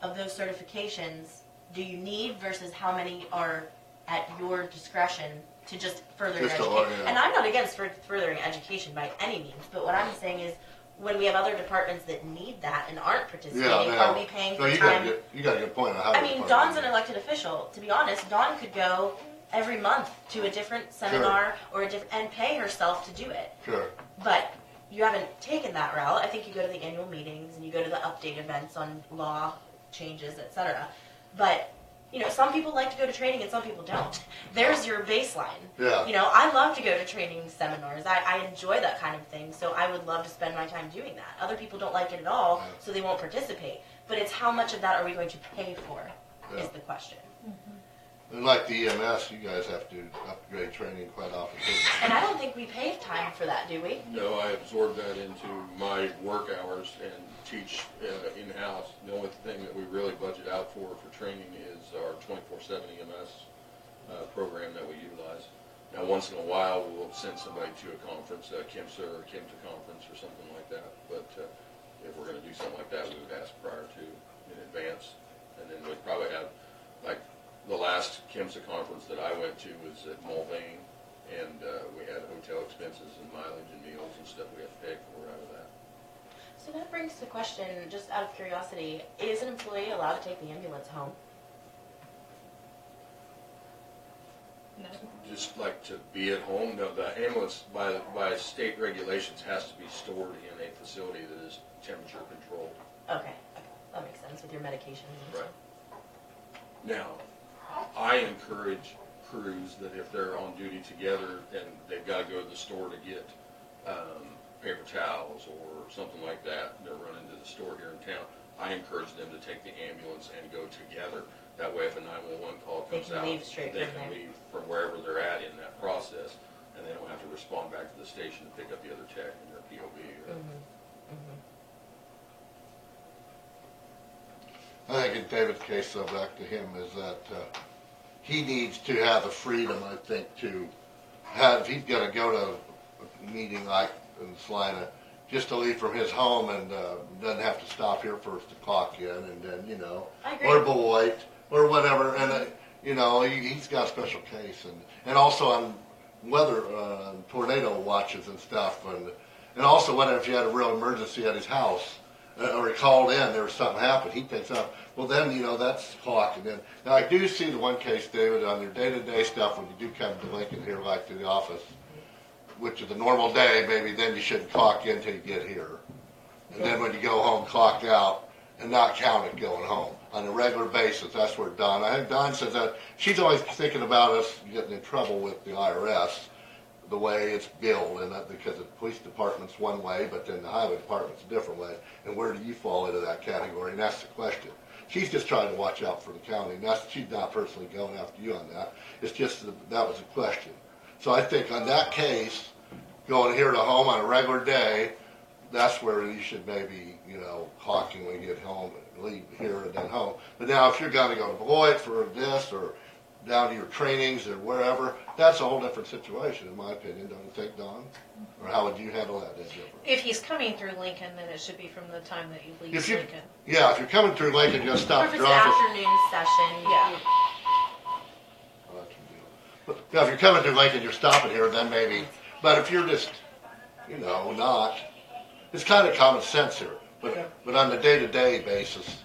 B: of those certifications do you need versus how many are at your discretion to just further your education? And I'm not against furthering education by any means, but what I'm saying is when we have other departments that need that and aren't participating, are we paying for time?
A: You got a good point on how.
B: I mean, Dawn's an elected official. To be honest, Dawn could go every month to a different seminar or and pay herself to do it.
A: Sure.
B: But you haven't taken that route. I think you go to the annual meetings and you go to the update events on law changes, etc. But you know, some people like to go to training and some people don't. There's your baseline.
A: Yeah.
B: You know, I love to go to training seminars. I enjoy that kind of thing, so I would love to spend my time doing that. Other people don't like it at all, so they won't participate. But it's how much of that are we going to pay for is the question.
A: And like the EMS, you guys have to upgrade training quite often too.
B: And I don't think we pay time for that, do we?
M: No, I absorb that into my work hours and teach in-house. The only thing that we really budget out for training is our 24/7 EMS program that we utilize. Now, once in a while, we'll send somebody to a conference, a KIMSA or a KIMTA conference or something like that. But if we're going to do something like that, we would ask prior to, in advance. And then we'd probably have, like, the last KIMSA conference that I went to was at Mulvane, and we had hotel expenses and mileage and meals and stuff we have to pay for out of that.
B: So that brings the question, just out of curiosity, is an employee allowed to take the ambulance home?
C: No.
M: Just like to be at home, no, the ambulance by state regulations has to be stored in a facility that is temperature controlled.
B: Okay, that makes sense with your medications and stuff.
M: Now, I encourage crews that if they're on duty together and they've got to go to the store to get paper towels or something like that, they're running to the store here in town, I encourage them to take the ambulance and go together. That way if a 911 call
B: They
M: comes
B: can
M: out,
B: leave straight
M: they
B: from
M: can
B: there.
M: leave from wherever they're at in that process, and they don't have to respond back to the station to pick up the other tech in their POV. Or,
A: I think in David's case, so back to him, is that he needs to have the freedom, I think, to have, if he's gonna go to a meeting like in Salina, just to leave from his home and doesn't have to stop here first to clock in, and then, you know,
B: I agree.
A: or Beloit, or whatever, and, you know, he's got a special case, and also on weather, tornado watches and stuff, and also what if you had a real emergency at his house, or he called in, there was something happened, he picks up, well then, you know, that's clocking in. Now, I do see the one case, David, on your day-to-day stuff, when you do come to Lincoln here, like to the office, which is a normal day, maybe then you shouldn't clock in till you get here. And then when you go home, clock out, and not count it going home. On a regular basis, that's where Don, I think Don says that, she's always thinking about us getting in trouble with the IRS, the way it's billed, and that because the police department's one way, but then the highway department's a different way, and where do you fall into that category, and that's the question. She's just trying to watch out for the county, and she's not personally going after you on that, it's just that was the question. So I think on that case, going here to home on a regular day, that's where you should maybe, you know, clocking when you get home, leave here and then home. But now if you're gonna go to Beloit for this, or down to your trainings or wherever, that's a whole different situation, in my opinion, don't you think, Don? Or how would you handle that different?
N: If he's coming through Lincoln, then it should be from the time that he leaves
A: If you,
N: Lincoln.
A: yeah, if you're coming through Lincoln, you gotta
B: Or
A: stop
B: if
A: at
B: it's
A: your
B: an
A: office.
B: afternoon session.
N: Yeah.
A: Well, that's a deal. But, yeah, if you're coming through Lincoln, you're stopping here, then maybe, but if you're just, you know, not, it's kind of common sense here, but on the day-to-day basis,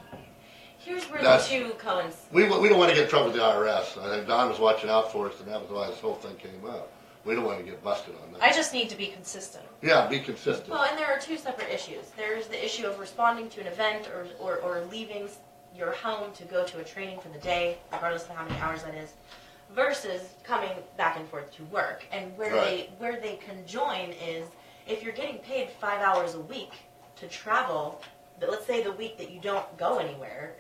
B: Here's where
A: That's-
B: the two coincide.
A: we don't want to get in trouble with the IRS. I think Don was watching out for us, and that was why this whole thing came up. We don't want to get busted on that.
N: I just need to be consistent.
A: Yeah, be consistent.
B: Well, and there are two separate issues. There's the issue of responding to an event or leaving your home to go to a training for the day, regardless of how many hours that is, versus coming back and forth to work. And where they conjoin is if you're getting paid 5 hours a week to travel, but let's say the week that you don't go anywhere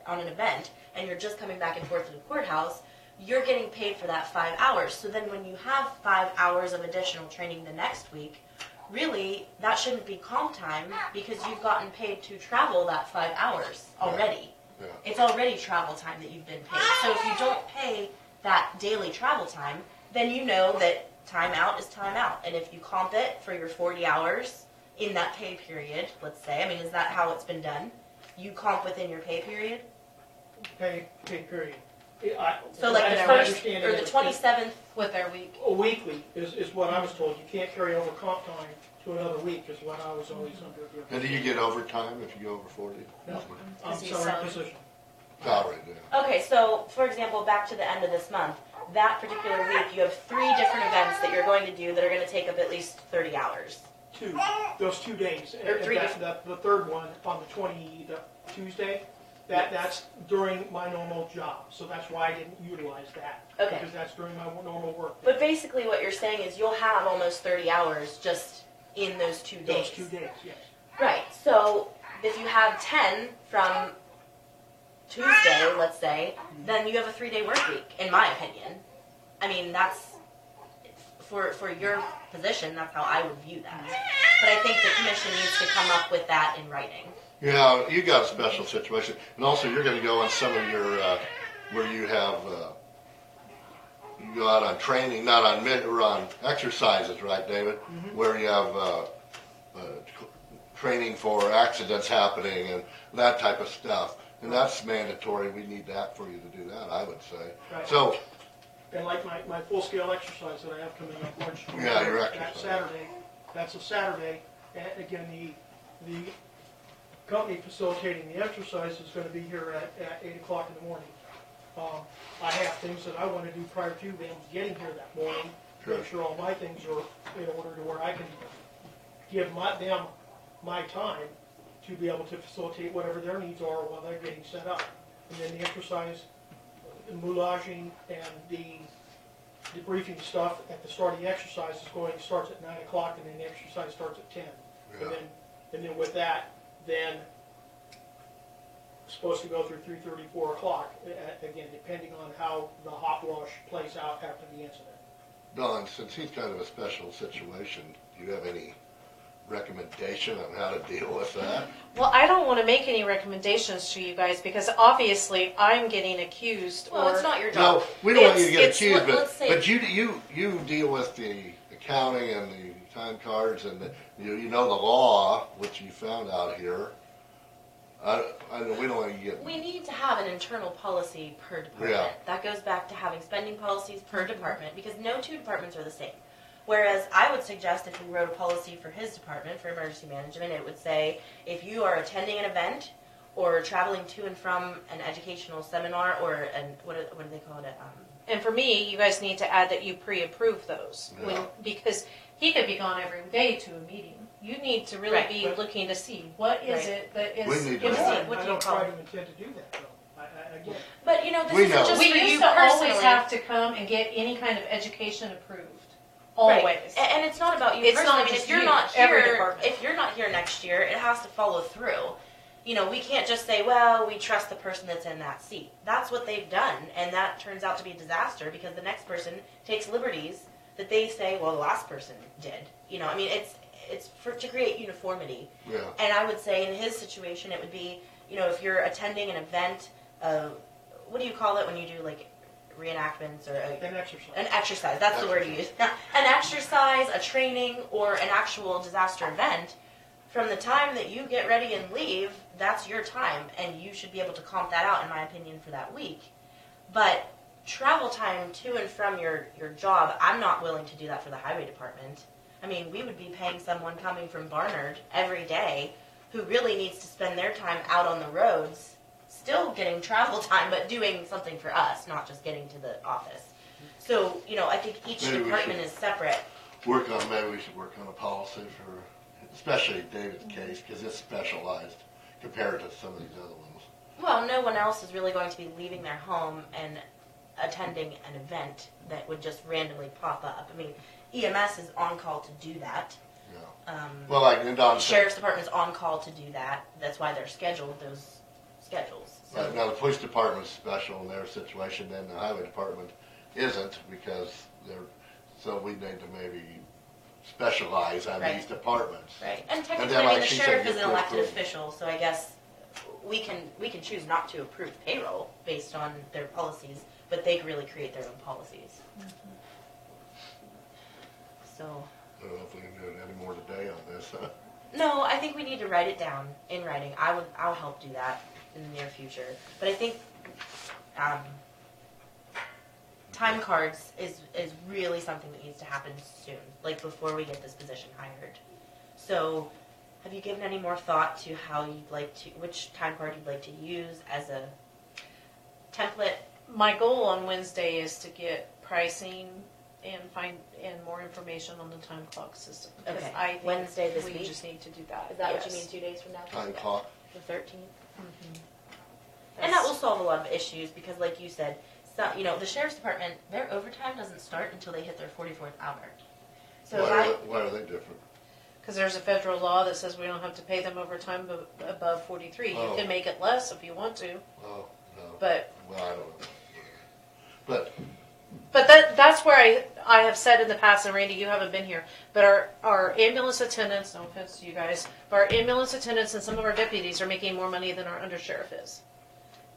B: on an event and you're just coming back and forth to the courthouse, you're getting paid for that 5 hours. So then when you have 5 hours of additional training the next week, really that shouldn't be comp time because you've gotten paid to travel that 5 hours already.
A: Yeah.
B: It's already travel time that you've been paid. So if you don't pay that daily travel time, then you know that time out is time out. And if you comp it for your 40 hours in that pay period, let's say, I mean, is that how it's been done? You comp within your pay period?
J: Pay period.
B: So like the
J: That's my
B: first,
J: understanding
B: or the
J: is
B: 27th,
N: With their week.
J: A weekly is what I was told. You can't carry over comp time to another week is what I was always under.
A: And do you get overtime if you go over 40?
J: No, I'm
B: Is he
J: sorry,
B: salary?
J: position.
A: Salary, yeah.
B: okay, so for example, back to the end of this month, that particular week, you have 3 different events that you're going to do that are going to take up at least 30 hours.
J: Those 2 days.
B: Or
J: And
B: 3
J: the third one on the Tuesday, that's during my normal job. So that's why I didn't utilize that.
B: Okay.
J: Because that's during my normal work.
B: But basically what you're saying is you'll have almost 30 hours just in those 2 days.
J: Those 2 days, yes.
B: Right, so if you have 10 from Tuesday, let's say, then you have a 3-day work week, in my opinion. I mean, that's, for your position, that's how I would view that. But I think the commission needs to come up with that in writing.
A: Yeah, you got a special situation, and also you're gonna go on some of your, where you have, you go out on training, not on or on exercises, right, David? Where you have, training for accidents happening and that type of stuff. And that's mandatory, we need that for you to do that, I would say.
J: Right.
A: So,
J: And like my full-scale exercise that I have coming up, March
A: Yeah, your
J: 23rd,
A: exercise.
J: that's a Saturday. And again, the company facilitating the exercise is going to be here at 8 o'clock in the morning. I have things that I want to do prior to them getting here that morning.
A: Sure.
J: Make sure all my things are in order to where I can give them my time to be able to facilitate whatever their needs are while they're getting set up. And then the exercise, the moulaging, and the
O: debriefing stuff at the start of the exercise starts at 9 o'clock, and then the exercise starts at 10.
A: Yeah.
O: And then with that, then supposed to go through 3:30, 4 o'clock, again, depending on how the hot wash plays out after the incident.
A: Don, since he's kind of a special situation, do you have any recommendation on how to deal with that?
N: Well, I don't want to make any recommendations to you guys because obviously I'm getting accused.
B: Well,
N: or
B: it's not your job.
A: No, we don't want you to get
N: It's-
A: accused,
B: let's say-
A: but you deal with the accounting and the time cards, and you know the law, which you found out here. We don't want to get.
B: We need to have an internal policy per department.
A: Yeah.
B: That goes back to having spending policies per department because no two departments are the same. Whereas I would suggest if we wrote a policy for his department, for emergency management, it would say if you are attending an event or traveling to and from an educational seminar or what do they call it?
N: And for me, you guys need to add that you pre-approve those
A: Yeah.
N: because he could be gone every day to a meeting. You need to really
B: Right.
N: be looking to see what is
B: Right.
N: it that is.
A: We need to
N: is
A: know.
N: it- what
O: I
N: do you
O: don't
N: call
O: try
N: it?
O: to intend to do that, though. I get it.
B: But you know, this
A: We
B: isn't
A: know.
B: just
N: We
B: for you
N: used to always
B: personally.
N: have to come and get any kind of education approved.
B: Right.
N: Always.
B: And it's not about you
N: It's
B: personally.
N: not
B: I mean,
N: just
B: if you're
N: you,
B: not
N: every
B: here,
N: department.
B: if you're not here next year, it has to follow through. You know, we can't just say, well, we trust the person that's in that seat. That's what they've done, and that turns out to be a disaster because the next person takes liberties that they say, well, the last person did. You know, I mean, it's to create uniformity.
A: Yeah.
B: And I would say in his situation, it would be, you know, if you're attending an event, what do you call it when you do like reenactments or
O: An exercise.
B: an exercise? That's the word you use. An exercise, a training, or an actual disaster event. From the time that you get ready and leave, that's your time, and you should be able to comp that out, in my opinion, for that week. But travel time to and from your job, I'm not willing to do that for the highway department. I mean, we would be paying someone coming from Barnard every day who really needs to spend their time out on the roads, still getting travel time, but doing something for us, not just getting to the office. So, you know, I think each
A: Maybe we
B: department
A: should
B: is separate.
A: Maybe we should work on a policy for, especially David's case, because it's specialized compared to some of these other ones.
B: Well, no one else is really going to be leaving their home and attending an event that would just randomly pop up. I mean, EMS is on call to do that.
A: Yeah. Well, like in Don's
B: Sheriff's Department's on call to do that. That's why they're scheduled those schedules. So,
A: Now, the police department's special in their situation, and the highway department isn't, because so we need to maybe specialize on
B: Right.
A: these departments.
B: right. And technically,
A: then,
B: I mean,
A: like
B: the
A: she said,
B: sheriff
A: you
B: is an
A: could
B: elected
A: approve.
B: official, so I guess we can choose not to approve payroll based on their policies, but they can really create their own policies. So.
A: I don't know if we can do it any more today on this.
B: No, I think we need to write it down in writing. I'll help do that in the near future. But I think time cards is really something that needs to happen soon, like before we get this position hired. So, have you given any more thought to how you'd like to, which time card you'd like to use as a template?
N: My goal on Wednesday is to get pricing and more information on the time clock system. 'Cause
B: Okay.
N: I think
B: Wednesday this
N: we
B: week?
N: just need to do that.
B: Is that what you
N: Yes.
B: mean 2 days from now?
A: Time clock.
B: The 13th? And that will solve a lot of issues because, like you said, you know, the sheriff's department, their overtime doesn't start until they hit their 44th hour. So
A: Why are they different?
N: Because there's a federal law that says we don't have to pay them overtime above 43.
A: Oh.
N: You can make it less if you want to,
A: Oh, no.
N: but
A: Well, I don't know. But,
N: that's where I have said in the past, and Randy, you haven't been here, but our ambulance attendants, no offense to you guys, but our ambulance attendants and some of our deputies are making more money than our undersheriff is.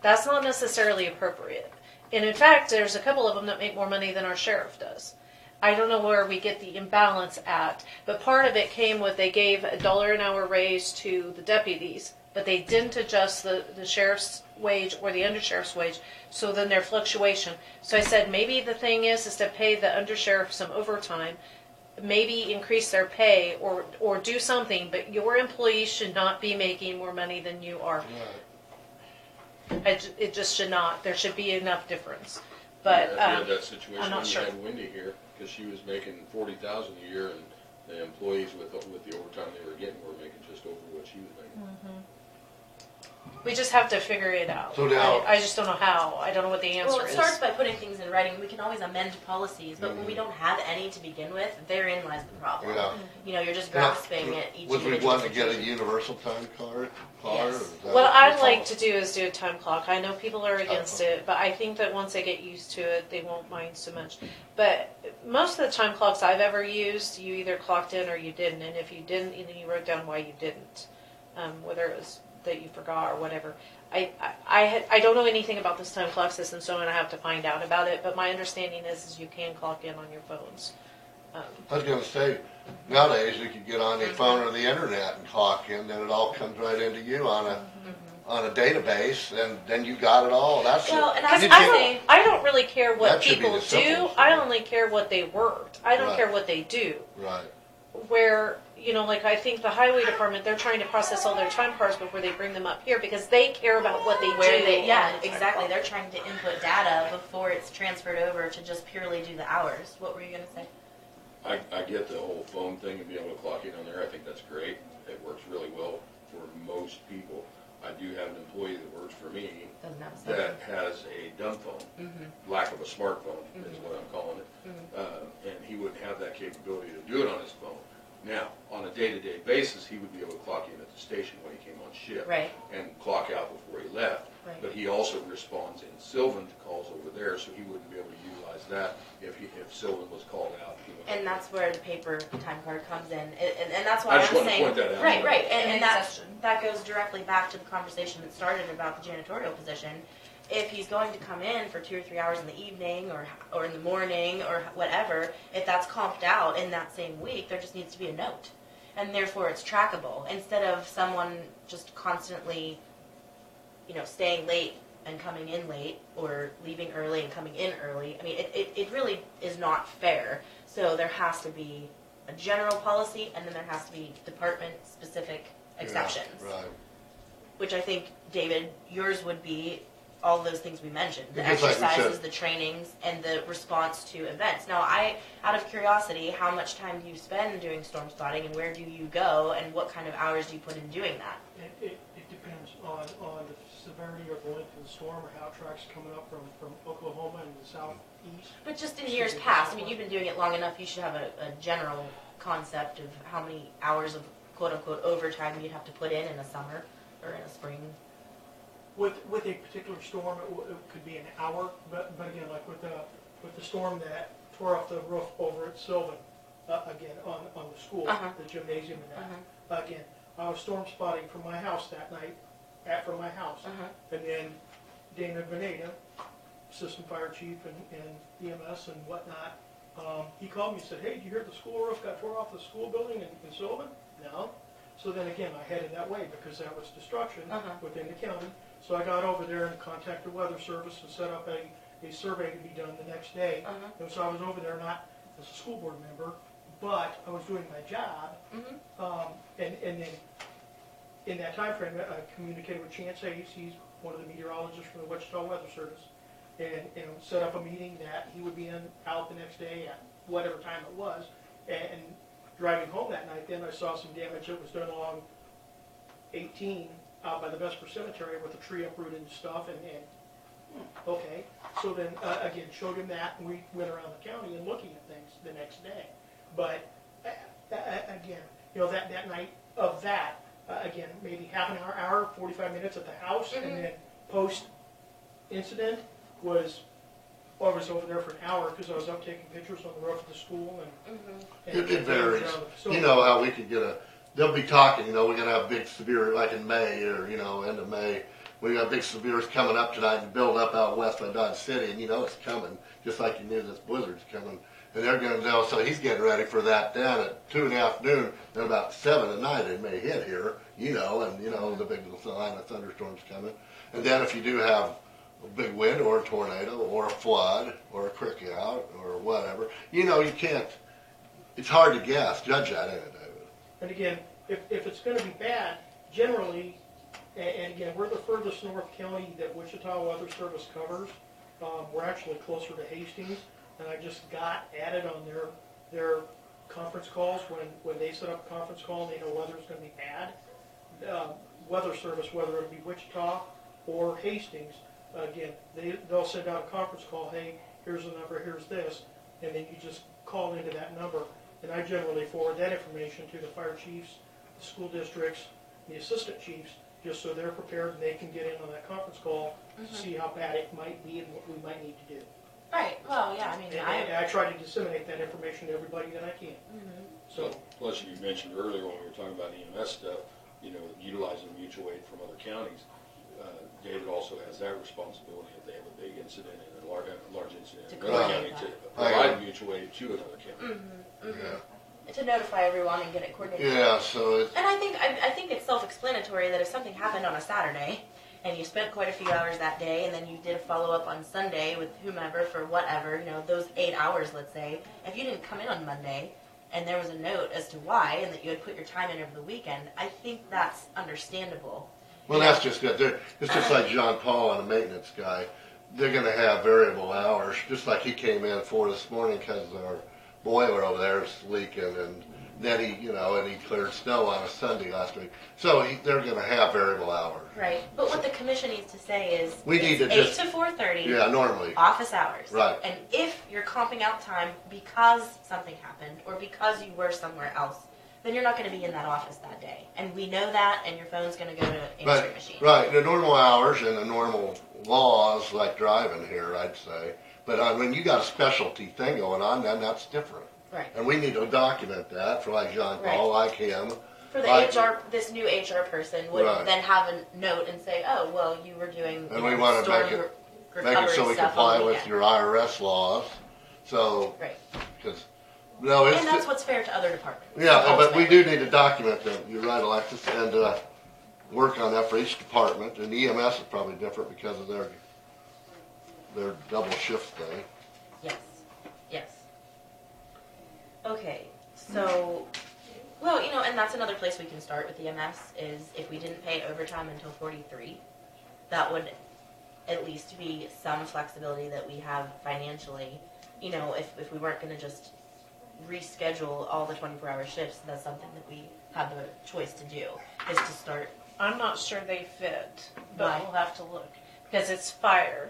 N: That's not necessarily appropriate. And in fact, there's a couple of them that make more money than our sheriff does. I don't know where we get the imbalance at, but part of it came with they gave $1 an hour raise to the deputies, but they didn't adjust the sheriff's wage or the undersheriff's wage, so then their fluctuation. So I said maybe the thing is to pay the undersheriff some overtime, maybe increase their pay or do something, but your employees should not be making more money than you are. It just should not. There should be enough difference. But
M: We had that situation
N: I'm not
M: when
N: sure.
M: we had Wendy here, because she was making $40,000 a year, and the employees with the overtime they were getting were making just over what she was making.
N: We just have to figure it out.
A: So now-
N: I just don't know how. I don't know what the answer
B: Well, it
N: is.
B: starts by putting things in writing. We can always amend policies, but when we don't have any to begin with, therein lies the problem.
A: Yeah.
B: You know, you're just grasping at each
A: Would we
B: individual
A: want to get a
B: situation.
A: universal time card?
B: Yes.
A: Or is that
N: What
A: we
N: I'd
A: follow?
N: like to do is do a time clock. I know people are against it, but I think that once they get used to it, they won't mind so much. But most of the time clocks I've ever used, you either clocked in or you didn't, and if you didn't, then you wrote down why you didn't, whether it was that you forgot or whatever. I don't know anything about this time clock system, so I'm gonna have to find out about it. But my understanding is you can clock in on your phones.
A: I was gonna say, nowadays you could get on your phone or the internet and clock in, then it all comes right into you on a database, and then you got it all. That's
B: Well,
A: it.
B: and I
A: You
B: was
A: can't-
B: saying,
N: I don't really care what
A: That should be
N: people
A: the
N: do.
A: simplest,
N: I
A: yeah.
N: only care what they worked. I don't
A: Right.
N: care what they do.
A: Right.
N: Where, you know, like I think the highway department, they're trying to process all their time cards before they bring them up here because they care about what they
B: where
N: do.
B: they,
N: on
B: yeah,
N: the time
B: exactly.
N: clock.
B: They're trying to input data before it's transferred over to just purely do the hours. What were you gonna say?
M: I get the whole phone thing and be able to clock in on there. I think that's great. It works really well for most people. I do have an employee that works for me
B: Doesn't have a cell
M: that has a dumb phone, lack of a smartphone is what I'm calling it. And he wouldn't have that capability to do it on his phone. Now, on a day-to-day basis, he would be able to clock in at the station when he came on shift.
B: Right.
M: And clock out before he left.
B: Right.
M: But he also responds in Sylvan to calls over there, so he wouldn't be able to utilize that if Sylvan was called out. He wouldn't.
B: And that's where the paper time card comes in, and that's why
M: I
B: I'm
M: just wanted to
B: saying,
M: point that out.
B: right, right, and
F: An
B: that
F: exception.
B: that goes directly back to the conversation that started about the janitorial position. If he's going to come in for 2 or 3 hours in the evening or in the morning or whatever, if that's comped out in that same week, there just needs to be a note, and therefore it's trackable instead of someone just constantly, you know, staying late and coming in late or leaving early and coming in early. I mean, it really is not fair. So there has to be a general policy, and then there has to be department-specific exceptions.
A: Yeah, right.
B: Which I think, David, yours would be all those things we mentioned. The
A: Just like we
B: exercises,
A: said.
B: the trainings, and the response to events. Now, out of curiosity, how much time do you spend doing storm spotting, and where do you go, and what kind of hours do you put in doing that?
O: It depends on the severity or the length of the storm or how tracks coming up from Oklahoma and the southeast.
B: But just in years past, I mean, you've been doing it long enough, you should have a general concept of how many hours of quote-unquote overtime you'd have to put in a summer or in a spring.
O: With a particular storm, it could be an hour, but again, like with the storm that tore off the roof over at Sylvan, again, on the school, the gymnasium and that, again, I was storm spotting from my house that night, from my house, and then Dana Veneta, assistant fire chief and EMS and whatnot, he called me and said, hey, did you hear the school roof got tore off the school building in Sylvan? No. So then again, I headed that way because that was destruction within the county. So I got over there and contacted Weather Service and set up a survey to be done the next day. And so I was over there not as a school board member, but I was doing my job. And then in that time frame, I communicated with Chance Hayes. He's one of the meteorologists from the Wichita Weather Service, and set up a meeting that he would be out the next day at whatever time it was. And driving home that night, then I saw some damage that was done along 18 out by the Vesper Cemetery with a tree uprooted and stuff. And okay, so then again showed him that, and we went around the county and looking at things the next day. But again, that night of that, again, maybe half an hour, 45 minutes at the house, and then post incident was. I was over there for an hour because I was up taking pictures on the roof of the school and
A: It varies.
O: around the facility.
A: You know how we could they'll be talking, we're going to have big severe, like in May or, end of May. We got big severes coming up tonight and building up out west by Dodge City, and it's coming, just like you knew this blizzard's coming. And they're going to know, so he's getting ready for that down at 2 in the afternoon, and about 7 at night it may hit here, the big line of thunderstorms coming. And then if you do have a big wind or a tornado or a flood or a creek out or whatever, you can't, it's hard to judge that, ain't it, David?
O: And again, if it's going to be bad, generally, and again, we're the furthest north county that Wichita Weather Service covers. We're actually closer to Hastings, and I just got added on their conference calls when they set up a conference call and they know weather's going to be bad. weather service, whether it be Wichita or Hastings, again, they'll send out a conference call, hey, here's the number, here's this, and then you just call into that number. And I generally forward that information to the fire chiefs, the school districts, the assistant chiefs, just so they're prepared and they can get in on that conference call to see how bad it might be and what we might need to do.
B: Right, well, yeah, I mean,
O: And I try to disseminate that information to everybody that I can. So,
M: Plus, you mentioned earlier when we were talking about EMS stuff, you know, utilizing mutual aid from other counties. David also has that responsibility if they have a big incident and a large incident in another county to provide mutual aid to another county.
A: Yeah.
B: to notify everyone and get it coordinated.
A: Yeah, so it's,
B: And I think it's self-explanatory that if something happened on a Saturday and you spent quite a few hours that day and then you did a follow-up on Sunday with whomever for whatever, you know, those 8 hours, let's say, if you didn't come in on Monday and there was a note as to why and that you had put your time in over the weekend, I think that's understandable.
A: well, that's just good. It's just like John Paul on a maintenance guy. They're going to have variable hours, just like he came in for this morning because our boiler over there is leaking, and then he cleared snow on a Sunday last week. So they're going to have variable hours.
B: Right. But what the commission needs to say is
A: We need to
B: 8
A: just-
B: to 4:30.
A: Yeah, normally.
B: Office hours.
A: Right.
B: And if you're comping out time because something happened or because you were somewhere else, then you're not going to be in that office that day. And we know that, and your phone's going to go to an answering machine.
A: Right, the normal hours and the normal laws, like driving here, I'd say. But when you got a specialty thing going on, then that's different.
B: Right.
A: And we need to document that for like John Paul, like him.
B: For the
A: like,
B: HR, this new HR person would
A: Right.
B: then have a note and say, "Oh, well, you were doing
A: And we want to make it so we comply with your IRS laws. So,
B: right.
A: because no, it's
B: And that's what's fair to other departments.
A: yeah, but we
B: ultimately.
A: do need to document them. You're right, Alexis, and work on that for each department. And EMS is probably different because of their double shift thing.
B: Yes. Yes. Okay. So, well, and that's another place we can start with EMS is if we didn't pay overtime until 43, that would at least be some flexibility that we have financially. If we weren't going to just reschedule all the 24-hour shifts, that's something that we have the choice to do, is to start.
N: I'm not sure they fit, but
B: Why?
N: we'll have to look. Because it's fire.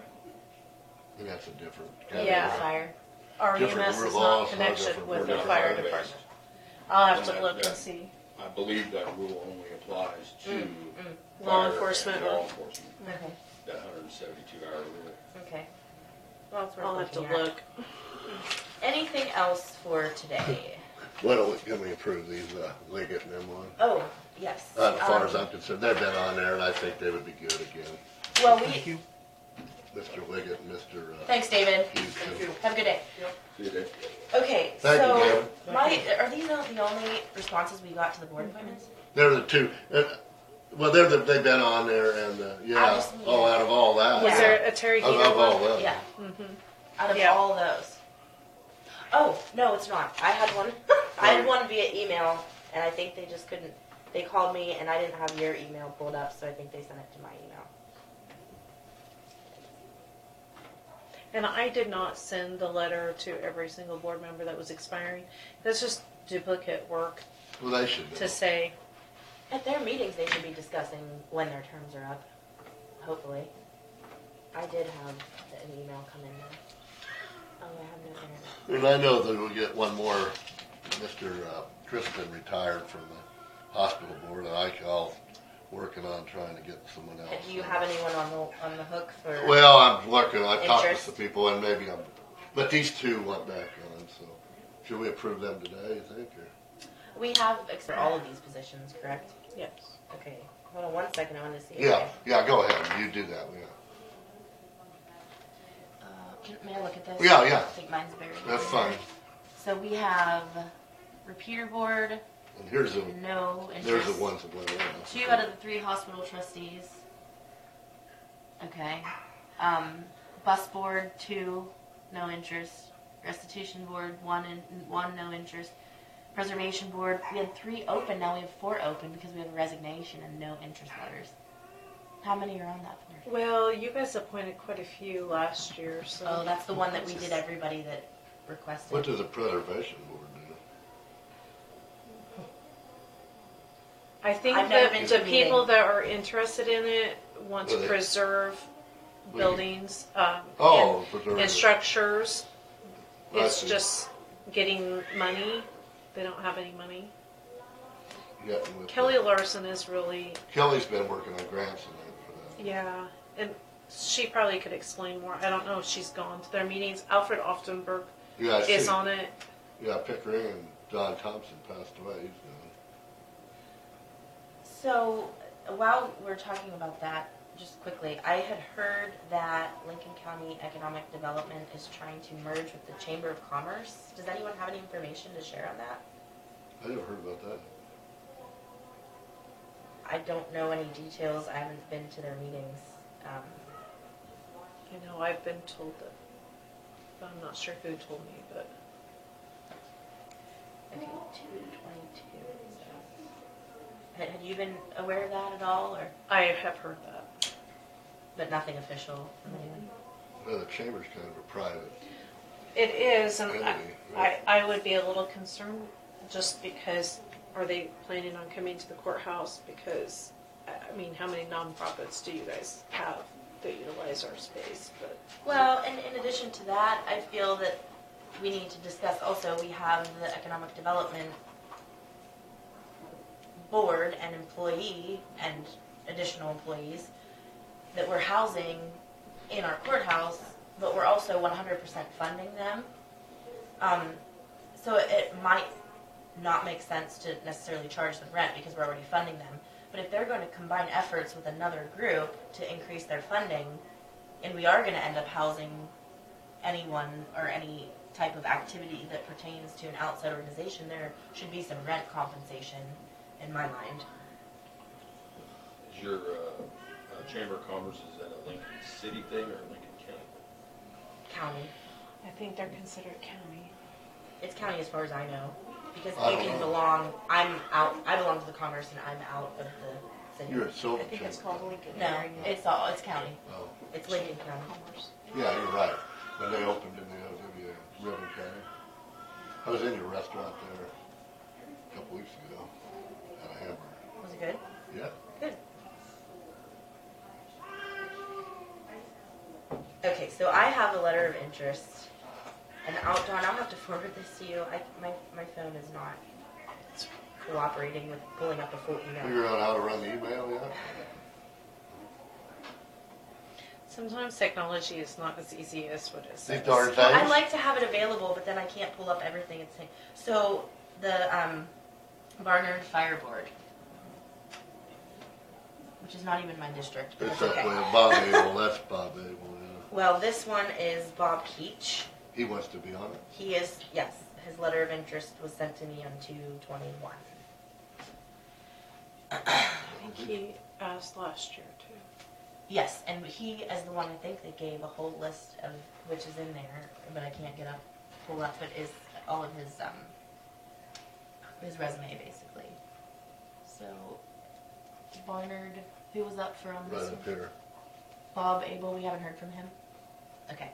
A: And that's a different
N: Yeah.
B: Fire.
N: Our
A: Different
N: EMS is
A: laws,
N: not
A: not
N: connected
A: different-
N: with
A: we're
N: the
A: different
N: fire
M: fire-based.
N: department. I'll have
M: And
N: to
M: that-
N: look
M: that-
N: and see.
M: I believe that rule only applies to
N: Law
M: fire
N: enforcement
M: and
N: or-
M: law enforcement,
B: Okay.
M: that 172-hour rule.
B: Okay. Well, it's worth
N: I'll have to
B: looking at.
N: look.
B: Anything else for today?
A: Can we approve these Liggett and them one?
B: Oh, yes.
A: As far as I'm concerned, they've been on there, and I think they would be good again.
B: Well,
A: Mr. Liggett and Mr.
B: Thanks, David.
A: Hughes, too.
B: Have a good day.
M: See you, Dave.
B: Okay,
A: Thank you,
B: so
A: David.
B: are these the only responses we got to the board appointments?
A: They're the two. Well, they've been on there, and yeah.
B: just need-
A: Oh, out of all that.
N: Was
B: Yeah.
N: there a Terry
A: Of
N: Heater
A: all
N: one?
A: that.
B: Yeah. Out of
N: Yeah.
B: all those. Oh, no, it's not. I had one. I had one via email, and I think they just couldn't. They called me, and I didn't have your email pulled up, so I think they sent it to my email.
N: And I did not send the letter to every single board member that was expiring. That's just duplicate work
A: Well, they should know.
N: to say,
B: At their meetings, they should be discussing when their terms are up. Hopefully. I did have an email come in there. Oh, I have no internet.
A: And I know that we'll get one more. Mr. Tristan retired from the hospital board, and I'll working on trying to get someone else.
B: Do you have anyone on the hook for?
A: Well, I'm working. I've talked to
B: Interest?
A: some people, and maybe but these two went back on. So, should we approve them today? You think? Or?
B: We have for all of these positions, correct?
N: yes.
B: Okay. Hold on one second. I want to see.
A: Yeah. Go ahead. You do that. Yeah.
B: May I look at this?
A: Yeah.
B: I think mine's buried.
A: That's fine.
B: So we have repeater board,
A: And here's the
B: no
A: there's
B: interest.
A: the ones that went in.
B: 2 out of the 3 hospital trustees. Okay. Bus board, 2, no interest. Restitution board, 1 no interest. Preservation board, we had 3 open, now we have 4 open because we have a resignation and no interest letters. How many are on that board?
N: Well, you guys appointed quite a few last year, so.
B: Oh, that's the one that we did everybody that requested.
A: What does the preservation board do?
N: I think
B: I've never
N: that
B: been
N: the
B: to a meeting.
N: people that are interested in it want to
A: Well, they-
N: preserve buildings
A: Oh, preserve
N: and
A: it.
N: structures.
A: I
N: It's
A: see.
N: just getting money. They don't have any money.
A: Yeah, with
N: Kelly Larson is really,
A: Kelly's been working on grants and that for that.
N: yeah, and she probably could explain more. I don't know if she's gone to their meetings. Alfred Oftenberg
A: Yeah, I
N: is
A: see.
N: on it.
A: Yeah, Pickering and Don Thompson passed away. He's gone.
B: So, while we're talking about that, just quickly, I had heard that Lincoln County Economic Development is trying to merge with the Chamber of Commerce. Does anyone have any information to share on that?
A: I never heard about that.
B: I don't know any details. I haven't been to their meetings.
N: I know I've been told that, but I'm not sure who told me, but
B: Okay, 222. Had you been aware of that at all, or
N: I have heard that.
B: but nothing official from anyone?
A: Well, the chamber's kind of a private
N: It is, and
A: entity.
N: I would be a little concerned just because, are they planning on coming to the courthouse? Because, I mean, how many nonprofits do you guys have that utilize our space? But
B: Well, and in addition to that, I feel that we need to discuss also, we have the Economic Development Board and employee and additional employees that we're housing in our courthouse, but we're also 100% funding them. So it might not make sense to necessarily charge them rent because we're already funding them. But if they're going to combine efforts with another group to increase their funding, and we are going to end up housing anyone or any type of activity that pertains to an outside organization, there should be some rent compensation in my mind.
M: Is your Chamber of Commerce, is that a Lincoln City thing or a Lincoln County thing?
B: County.
N: I think they're considered county.
B: It's county as far as I know. Because
A: I
B: you
A: don't
B: can
A: know.
B: belong, I belong to the Commerce and I'm out of the city.
A: You're at
N: I
A: Sylvan
N: think it's
A: Chamber.
N: called Lincoln.
B: No,
N: Area
B: it's county.
A: Oh,
B: It's Lincoln County.
N: Commerce.
A: yeah, you're right. When they opened in the Ribbon County. I was in your restaurant there a couple weeks ago. Had a hamburger.
B: Was it good?
A: Yeah.
B: Good. Okay, so I have a letter of interest, and Dawn, I'll have to forward this to you. My phone is not cooperating with pulling up a full email.
A: Figure out how to run the email yet?
N: Sometimes technology is not as easy as what it
A: These
N: says.
A: darn
B: Well, I
A: things?
B: like to have it available, but then I can't pull up everything it's saying. So the Barnard Fire Board, which is not even my district, but
A: It's
B: it's
A: up
B: okay.
A: with Bob Abel. That's Bob Abel, yeah.
B: Well, this one is Bob Keach.
A: He wants to be on it.
B: He is, yes, his letter of interest was sent to me on 2/21.
N: I think he asked last year too.
B: Yes, and he is the one I think that gave a whole list of which is in there, but I can't pull up, but is all of his resume basically. So Barnard, who was up for on this
A: Right
B: one?
A: up here.
B: Bob Abel, we haven't heard from him. Okay.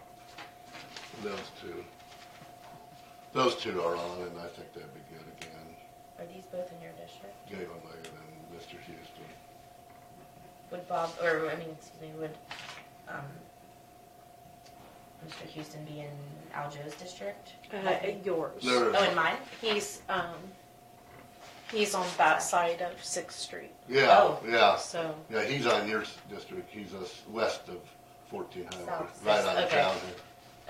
A: Those two. Those two are on, and I think they'd be good again.
B: Are these both in your district?
A: Galen Leggett and Mr. Houston.
B: Would would Mr. Houston be in Al Joe's district?
N: Yours.
A: There-
B: Oh, in mine?
N: He's on that side of 6th Street.
A: Yeah,
B: Oh.
A: yeah.
N: So
A: Yeah, he's on your district. He's west of 1400,
B: South,
A: right on the
B: okay.
A: Townsend.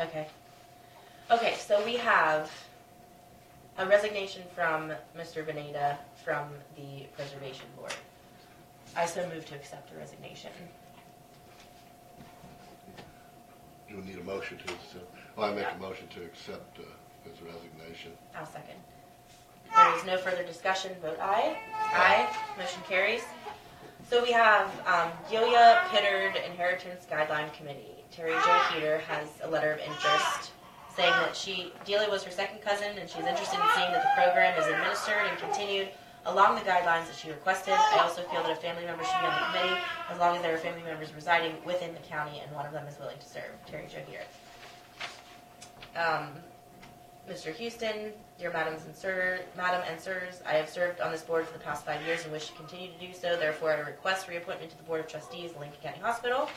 B: Okay. Okay, so we have a resignation from Mr. Beneda from the Preservation Board. I so move to accept the resignation.
A: Do we need a motion to accept? Well, I make a motion to accept his resignation.
B: I'll second. There is no further discussion. Vote aye. Aye. Motion carries. So we have Delia Pittard Inheritance Guideline Committee. Terry Jo Peter has a letter of interest saying that Delia was her second cousin and she's interested in seeing that the program is administered and continued along the guidelines that she requested. I also feel that a family member should be on the committee as long as there are family members residing within the county and one of them is willing to serve. Terry Jo Peter. Mr. Houston, dear Madam and Sirs, I have served on this board for the past 5 years and wish to continue to do so. Therefore, I request reappointment to the Board of Trustees of Lincoln County Hospital.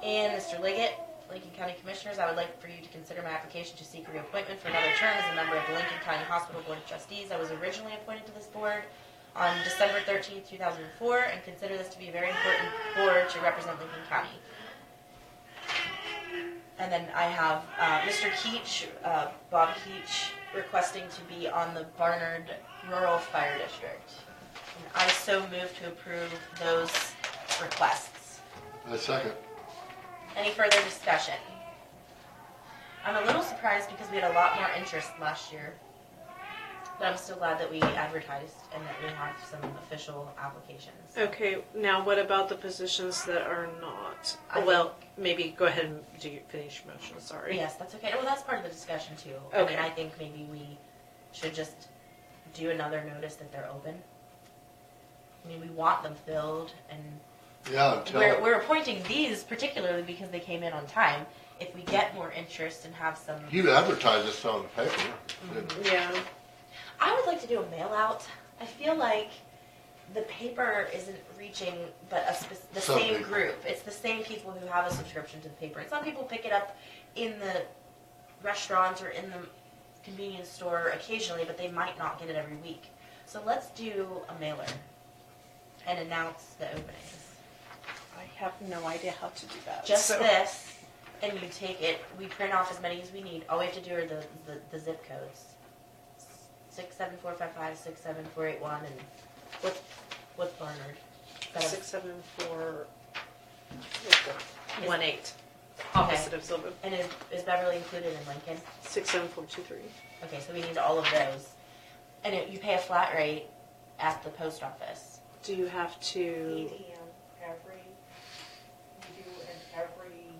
B: And Mr. Liggett, Lincoln County Commissioners, I would like for you to consider my application to seek a reappointment for another term as a member of the Lincoln County Hospital Board of Trustees. I was originally appointed to this board on December 13th, 2004, and consider this to be a very important board to represent Lincoln County. And then I have Mr. Keach, Bob Keach, requesting to be on the Barnard Rural Fire District. And I so move to approve those requests.
A: I second.
B: Any further discussion? I'm a little surprised because we had a lot more interest last year. But I'm still glad that we advertised and that we have some official applications.
N: Okay, now what about the positions that are not?
B: I
N: Well, maybe go ahead and finish your motion, sorry.
B: Yes, that's okay. Well, that's part of the discussion too.
N: Okay.
B: I mean, I think maybe we should just do another notice that they're open. I mean, we want them filled, and
A: Yeah,
B: we're appointing these particularly because they came in on time. If we get more interest and have some,
A: you advertise this on the paper.
N: Yeah.
B: I would like to do a mail out. I feel like the paper isn't reaching but the
A: Some
B: same
A: people.
B: group. It's the same people who have a subscription to the paper. And some people pick it up in the restaurant or in the convenience store occasionally, but they might not get it every week. So let's do a mailer and announce the openings.
N: I have no idea how to do that.
B: Just
N: so.
B: this, and you take it. We print off as many as we need. All we have to do are the zip codes. 67455, 67481, and what's Barnard?
N: 67418.
B: Okay.
N: Opposite of Sylvan.
B: And is Beverly included in Lincoln?
N: 67423.
B: Okay, so we need all of those. And you pay a flat rate at the post office.
N: Do you have to?
F: 8 a.m. every, you do in every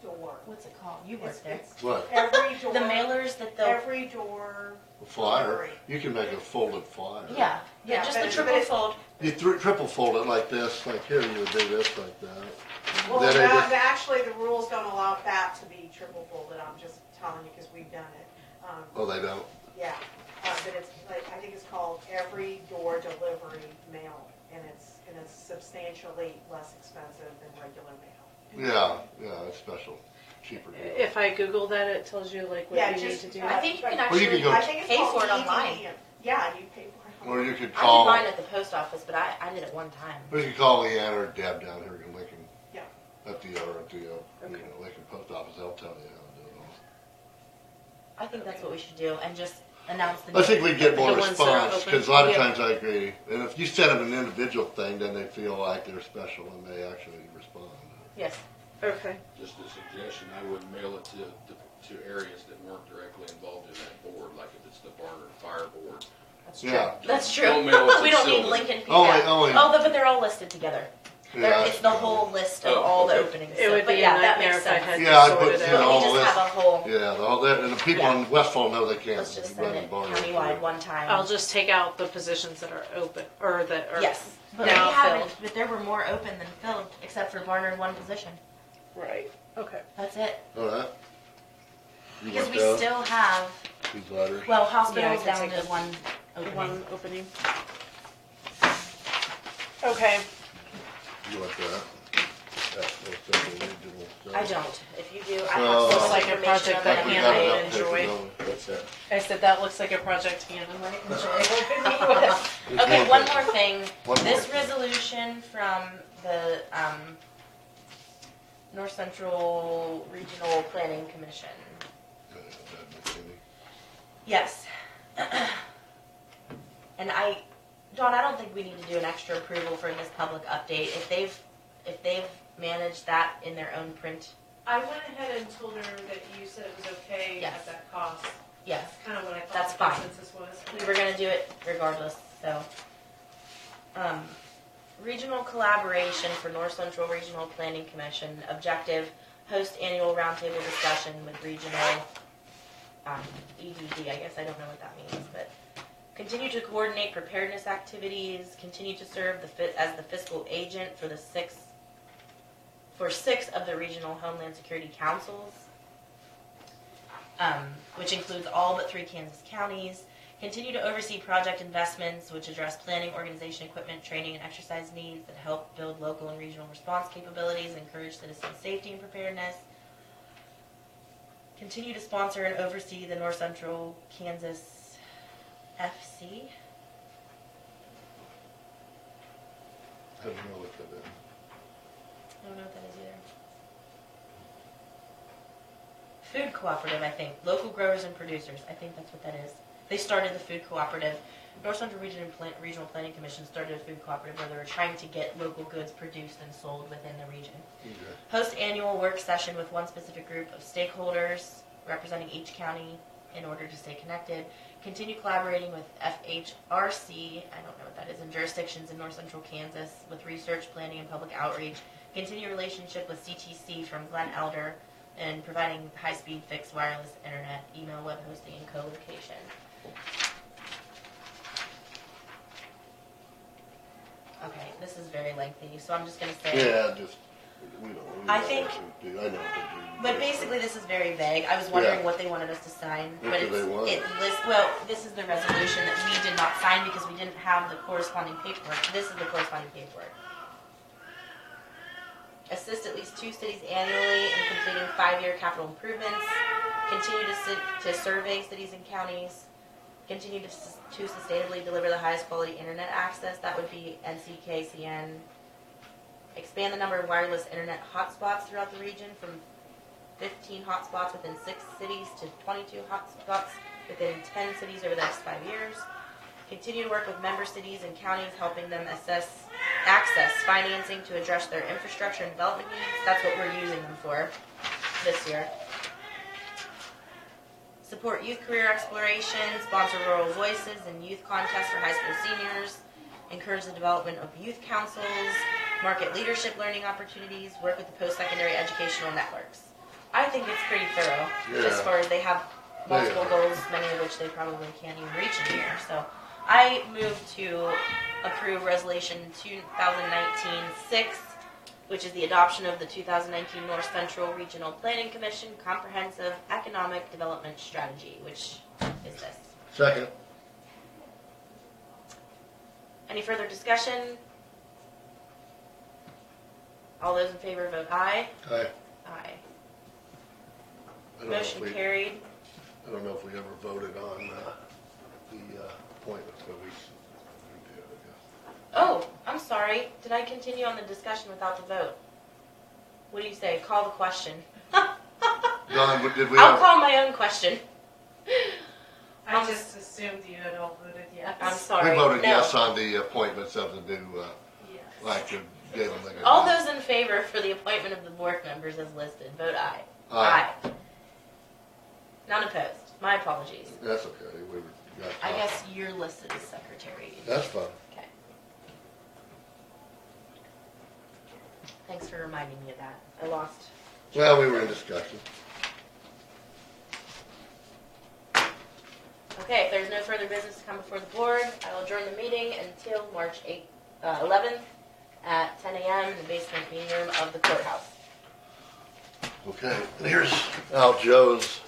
F: door.
B: What's it called? You work there.
A: What?
F: Every door.
B: The mailers that they'll...
F: Every door.
A: A flyer. You can make a folded flyer.
B: Yeah,
F: Yeah,
B: just
F: but
B: the
F: it's-
B: triple
F: but it's-
B: fold.
A: You triple fold it like this, like here you would do this like that.
F: Well,
A: Then they just-
F: actually, the rules don't allow that to be triple folded. I'm just telling you because we've done it.
A: Oh, they don't?
F: Yeah, but it's like, I think it's called every door delivery mail, and it's substantially less expensive than regular mail.
A: Yeah, it's special, cheaper. deal.
N: If I Google that, it tells you like what
F: Yeah,
N: you
F: just-
N: need to do.
B: I think you can
A: Or you
B: actually
A: could go-
F: I think it's
B: pay
F: called
B: for it online.
F: EDM. Yeah, you pay for it.
A: Or you could
B: I did
A: call,
B: mine at the post office, but I did it one time.
A: or you could call Leanne or Deb down here in Lincoln.
F: Yeah.
A: At the Lincoln Post Office, they'll tell you how to do it all.
B: I think that's what we should do, and just announce the...
A: I think we get more
N: The ones that are
A: response,
N: open.
A: because a lot of
N: Yeah.
A: times I agree. And if you send them an individual thing, then they feel like they're special and they actually respond.
B: Yes.
N: Okay.
M: Just a suggestion, I would mail it to areas that weren't directly involved in that board, like if it's the Barnard Fire Board.
B: That's true.
A: Yeah.
B: That's true.
M: Don't mail it to
B: We don't need
M: Sylvan.
B: Lincoln people.
A: Only-
B: but they're all listed together.
A: Yeah.
B: It's the whole list of
M: Oh,
B: all the
M: okay.
B: openings.
N: It would
B: but
N: be
B: yeah,
N: a
B: that
N: nightmare
B: makes
N: if I
B: sense.
N: had
A: Yeah,
N: to
A: I
N: sort
A: put,
N: it
A: you
B: But
N: out.
A: know,
B: we
A: all
B: just
A: this.
B: have a whole...
A: Yeah, and the people
B: Yeah.
A: in Westfall know they can't.
B: Let's just
A: run
B: send
A: in
B: it
A: Barnard.
B: countywide one time.
N: I'll just take out the positions that are open or that are
B: Yes. But we
N: now
B: haven't,
N: filled.
B: but there were more open than filled, except for Barnard one position.
N: Right. Okay.
B: That's it.
A: All right. You
B: Because
A: want
B: we
A: those?
B: still have,
A: These letters?
B: well,
N: Yeah, I
B: hospitals
N: can
B: down
N: take
B: to
N: them.
B: one opening.
N: One opening. Okay.
A: You want that? That's the original stuff.
B: I don't. If you do, I
A: Well,
B: have
N: Looks
B: some
N: like a
B: information
N: project
B: on
N: that
B: that.
A: We
N: Hannah
A: got
N: might
A: enough paper,
N: enjoy.
A: don't we? What's that?
N: I said that looks like a project Hannah might enjoy.
A: There's
B: Okay,
A: more
B: one
A: paper.
B: more thing.
A: One more
B: This
A: thing.
B: resolution from the North Central Regional Planning Commission. Yes. And Dawn, I don't think we need to do an extra approval for this public update. If they've managed that in their own print,
C: I went ahead and told her that you said it was okay
B: Yes.
C: at that cost.
B: yes,
C: That's kind of what I thought
B: That's
C: the
B: fine.
C: consensus was.
B: we were gonna do it regardless, so. Regional collaboration for North Central Regional Planning Commission, objective, host annual roundtable discussion with regional, EDD, I guess I don't know what that means, but continue to coordinate preparedness activities, continue to serve as the fiscal agent for six of the regional Homeland Security Councils. which includes all but 3 Kansas counties. Continue to oversee project investments which address planning, organization, equipment, training, and exercise needs that help build local and regional response capabilities, encourage citizen safety and preparedness. Continue to sponsor and oversee the North Central Kansas FC.
A: I don't know what that is.
B: I don't know what that is either. Food cooperative, I think. Local growers and producers. I think that's what that is. They started the food cooperative. North Central Regional Planning Commission started a food cooperative where they were trying to get local goods produced and sold within the region.
A: Okay.
B: Host annual work session with one specific group of stakeholders representing each county in order to stay connected. Continue collaborating with FHRC, I don't know what that is, in jurisdictions in North Central Kansas with research, planning, and public outreach. Continue relationship with CTC from Glenn Elder and providing high-speed fixed wireless internet, email, web hosting, and co-location. Okay, this is very lengthy, so I'm just going to say...
A: Yeah, just, we don't.
B: I think-
A: what they do. I know what they do.
B: But basically, this is very vague. I was wondering what they wanted us to sign.
A: What
B: But
A: do they want?
B: it lists, well, this is the resolution that we did not sign because we didn't have the corresponding paperwork. This is the corresponding paperwork. Assist at least 2 cities annually in completing 5-year capital improvements. Continue to survey cities and counties. Continue to sustainably deliver the highest quality internet access. That would be NCKCN. Expand the number of wireless internet hotspots throughout the region from 15 hotspots within 6 cities to 22 hotspots within 10 cities over the next 5 years. Continue to work with member cities and counties, helping them access financing to address their infrastructure and development needs. That's what we're using them for this year. Support youth career exploration, sponsor rural voices and youth contests for high school seniors, encourage the development of youth councils, market leadership learning opportunities, work with the post-secondary educational networks. I think it's pretty thorough as far as they have multiple goals, many of which they probably can't even reach in here. So I move to approve Resolution 2019-6, which is the adoption of the 2019 North Central Regional Planning Commission Comprehensive Economic Development Strategy, which is this.
A: Second.
B: Any further discussion? All those in favor vote aye.
A: Aye.
B: Aye.
A: I don't know if
B: Motion
A: we-
B: carried.
A: I don't know if we ever voted on the appointments, but we did, I guess.
B: Oh, I'm sorry. Did I continue on the discussion without the vote? What do you say? Call the question.
A: Don, did we
B: I'll
A: have,
B: call my own question.
C: I just assumed you had all voted yes.
B: I'm sorry.
A: we voted
B: No.
A: yes on the appointments of the new,
C: Yes.
A: like, the gave them like a...
B: All those in favor for the appointment of the board members as listed, vote aye.
A: Aye.
B: None opposed. My apologies.
A: That's okay, we got...
B: I guess you're listed as secretary.
A: That's fine.
B: Okay. Thanks for reminding me of that. I lost.
A: Well, we were in discussion.
B: Okay, if there's no further business to come before the board, I will adjourn the meeting until March 11th at 10 a.m. in the basement meeting room of the courthouse.
A: Okay, and here's Al Joe's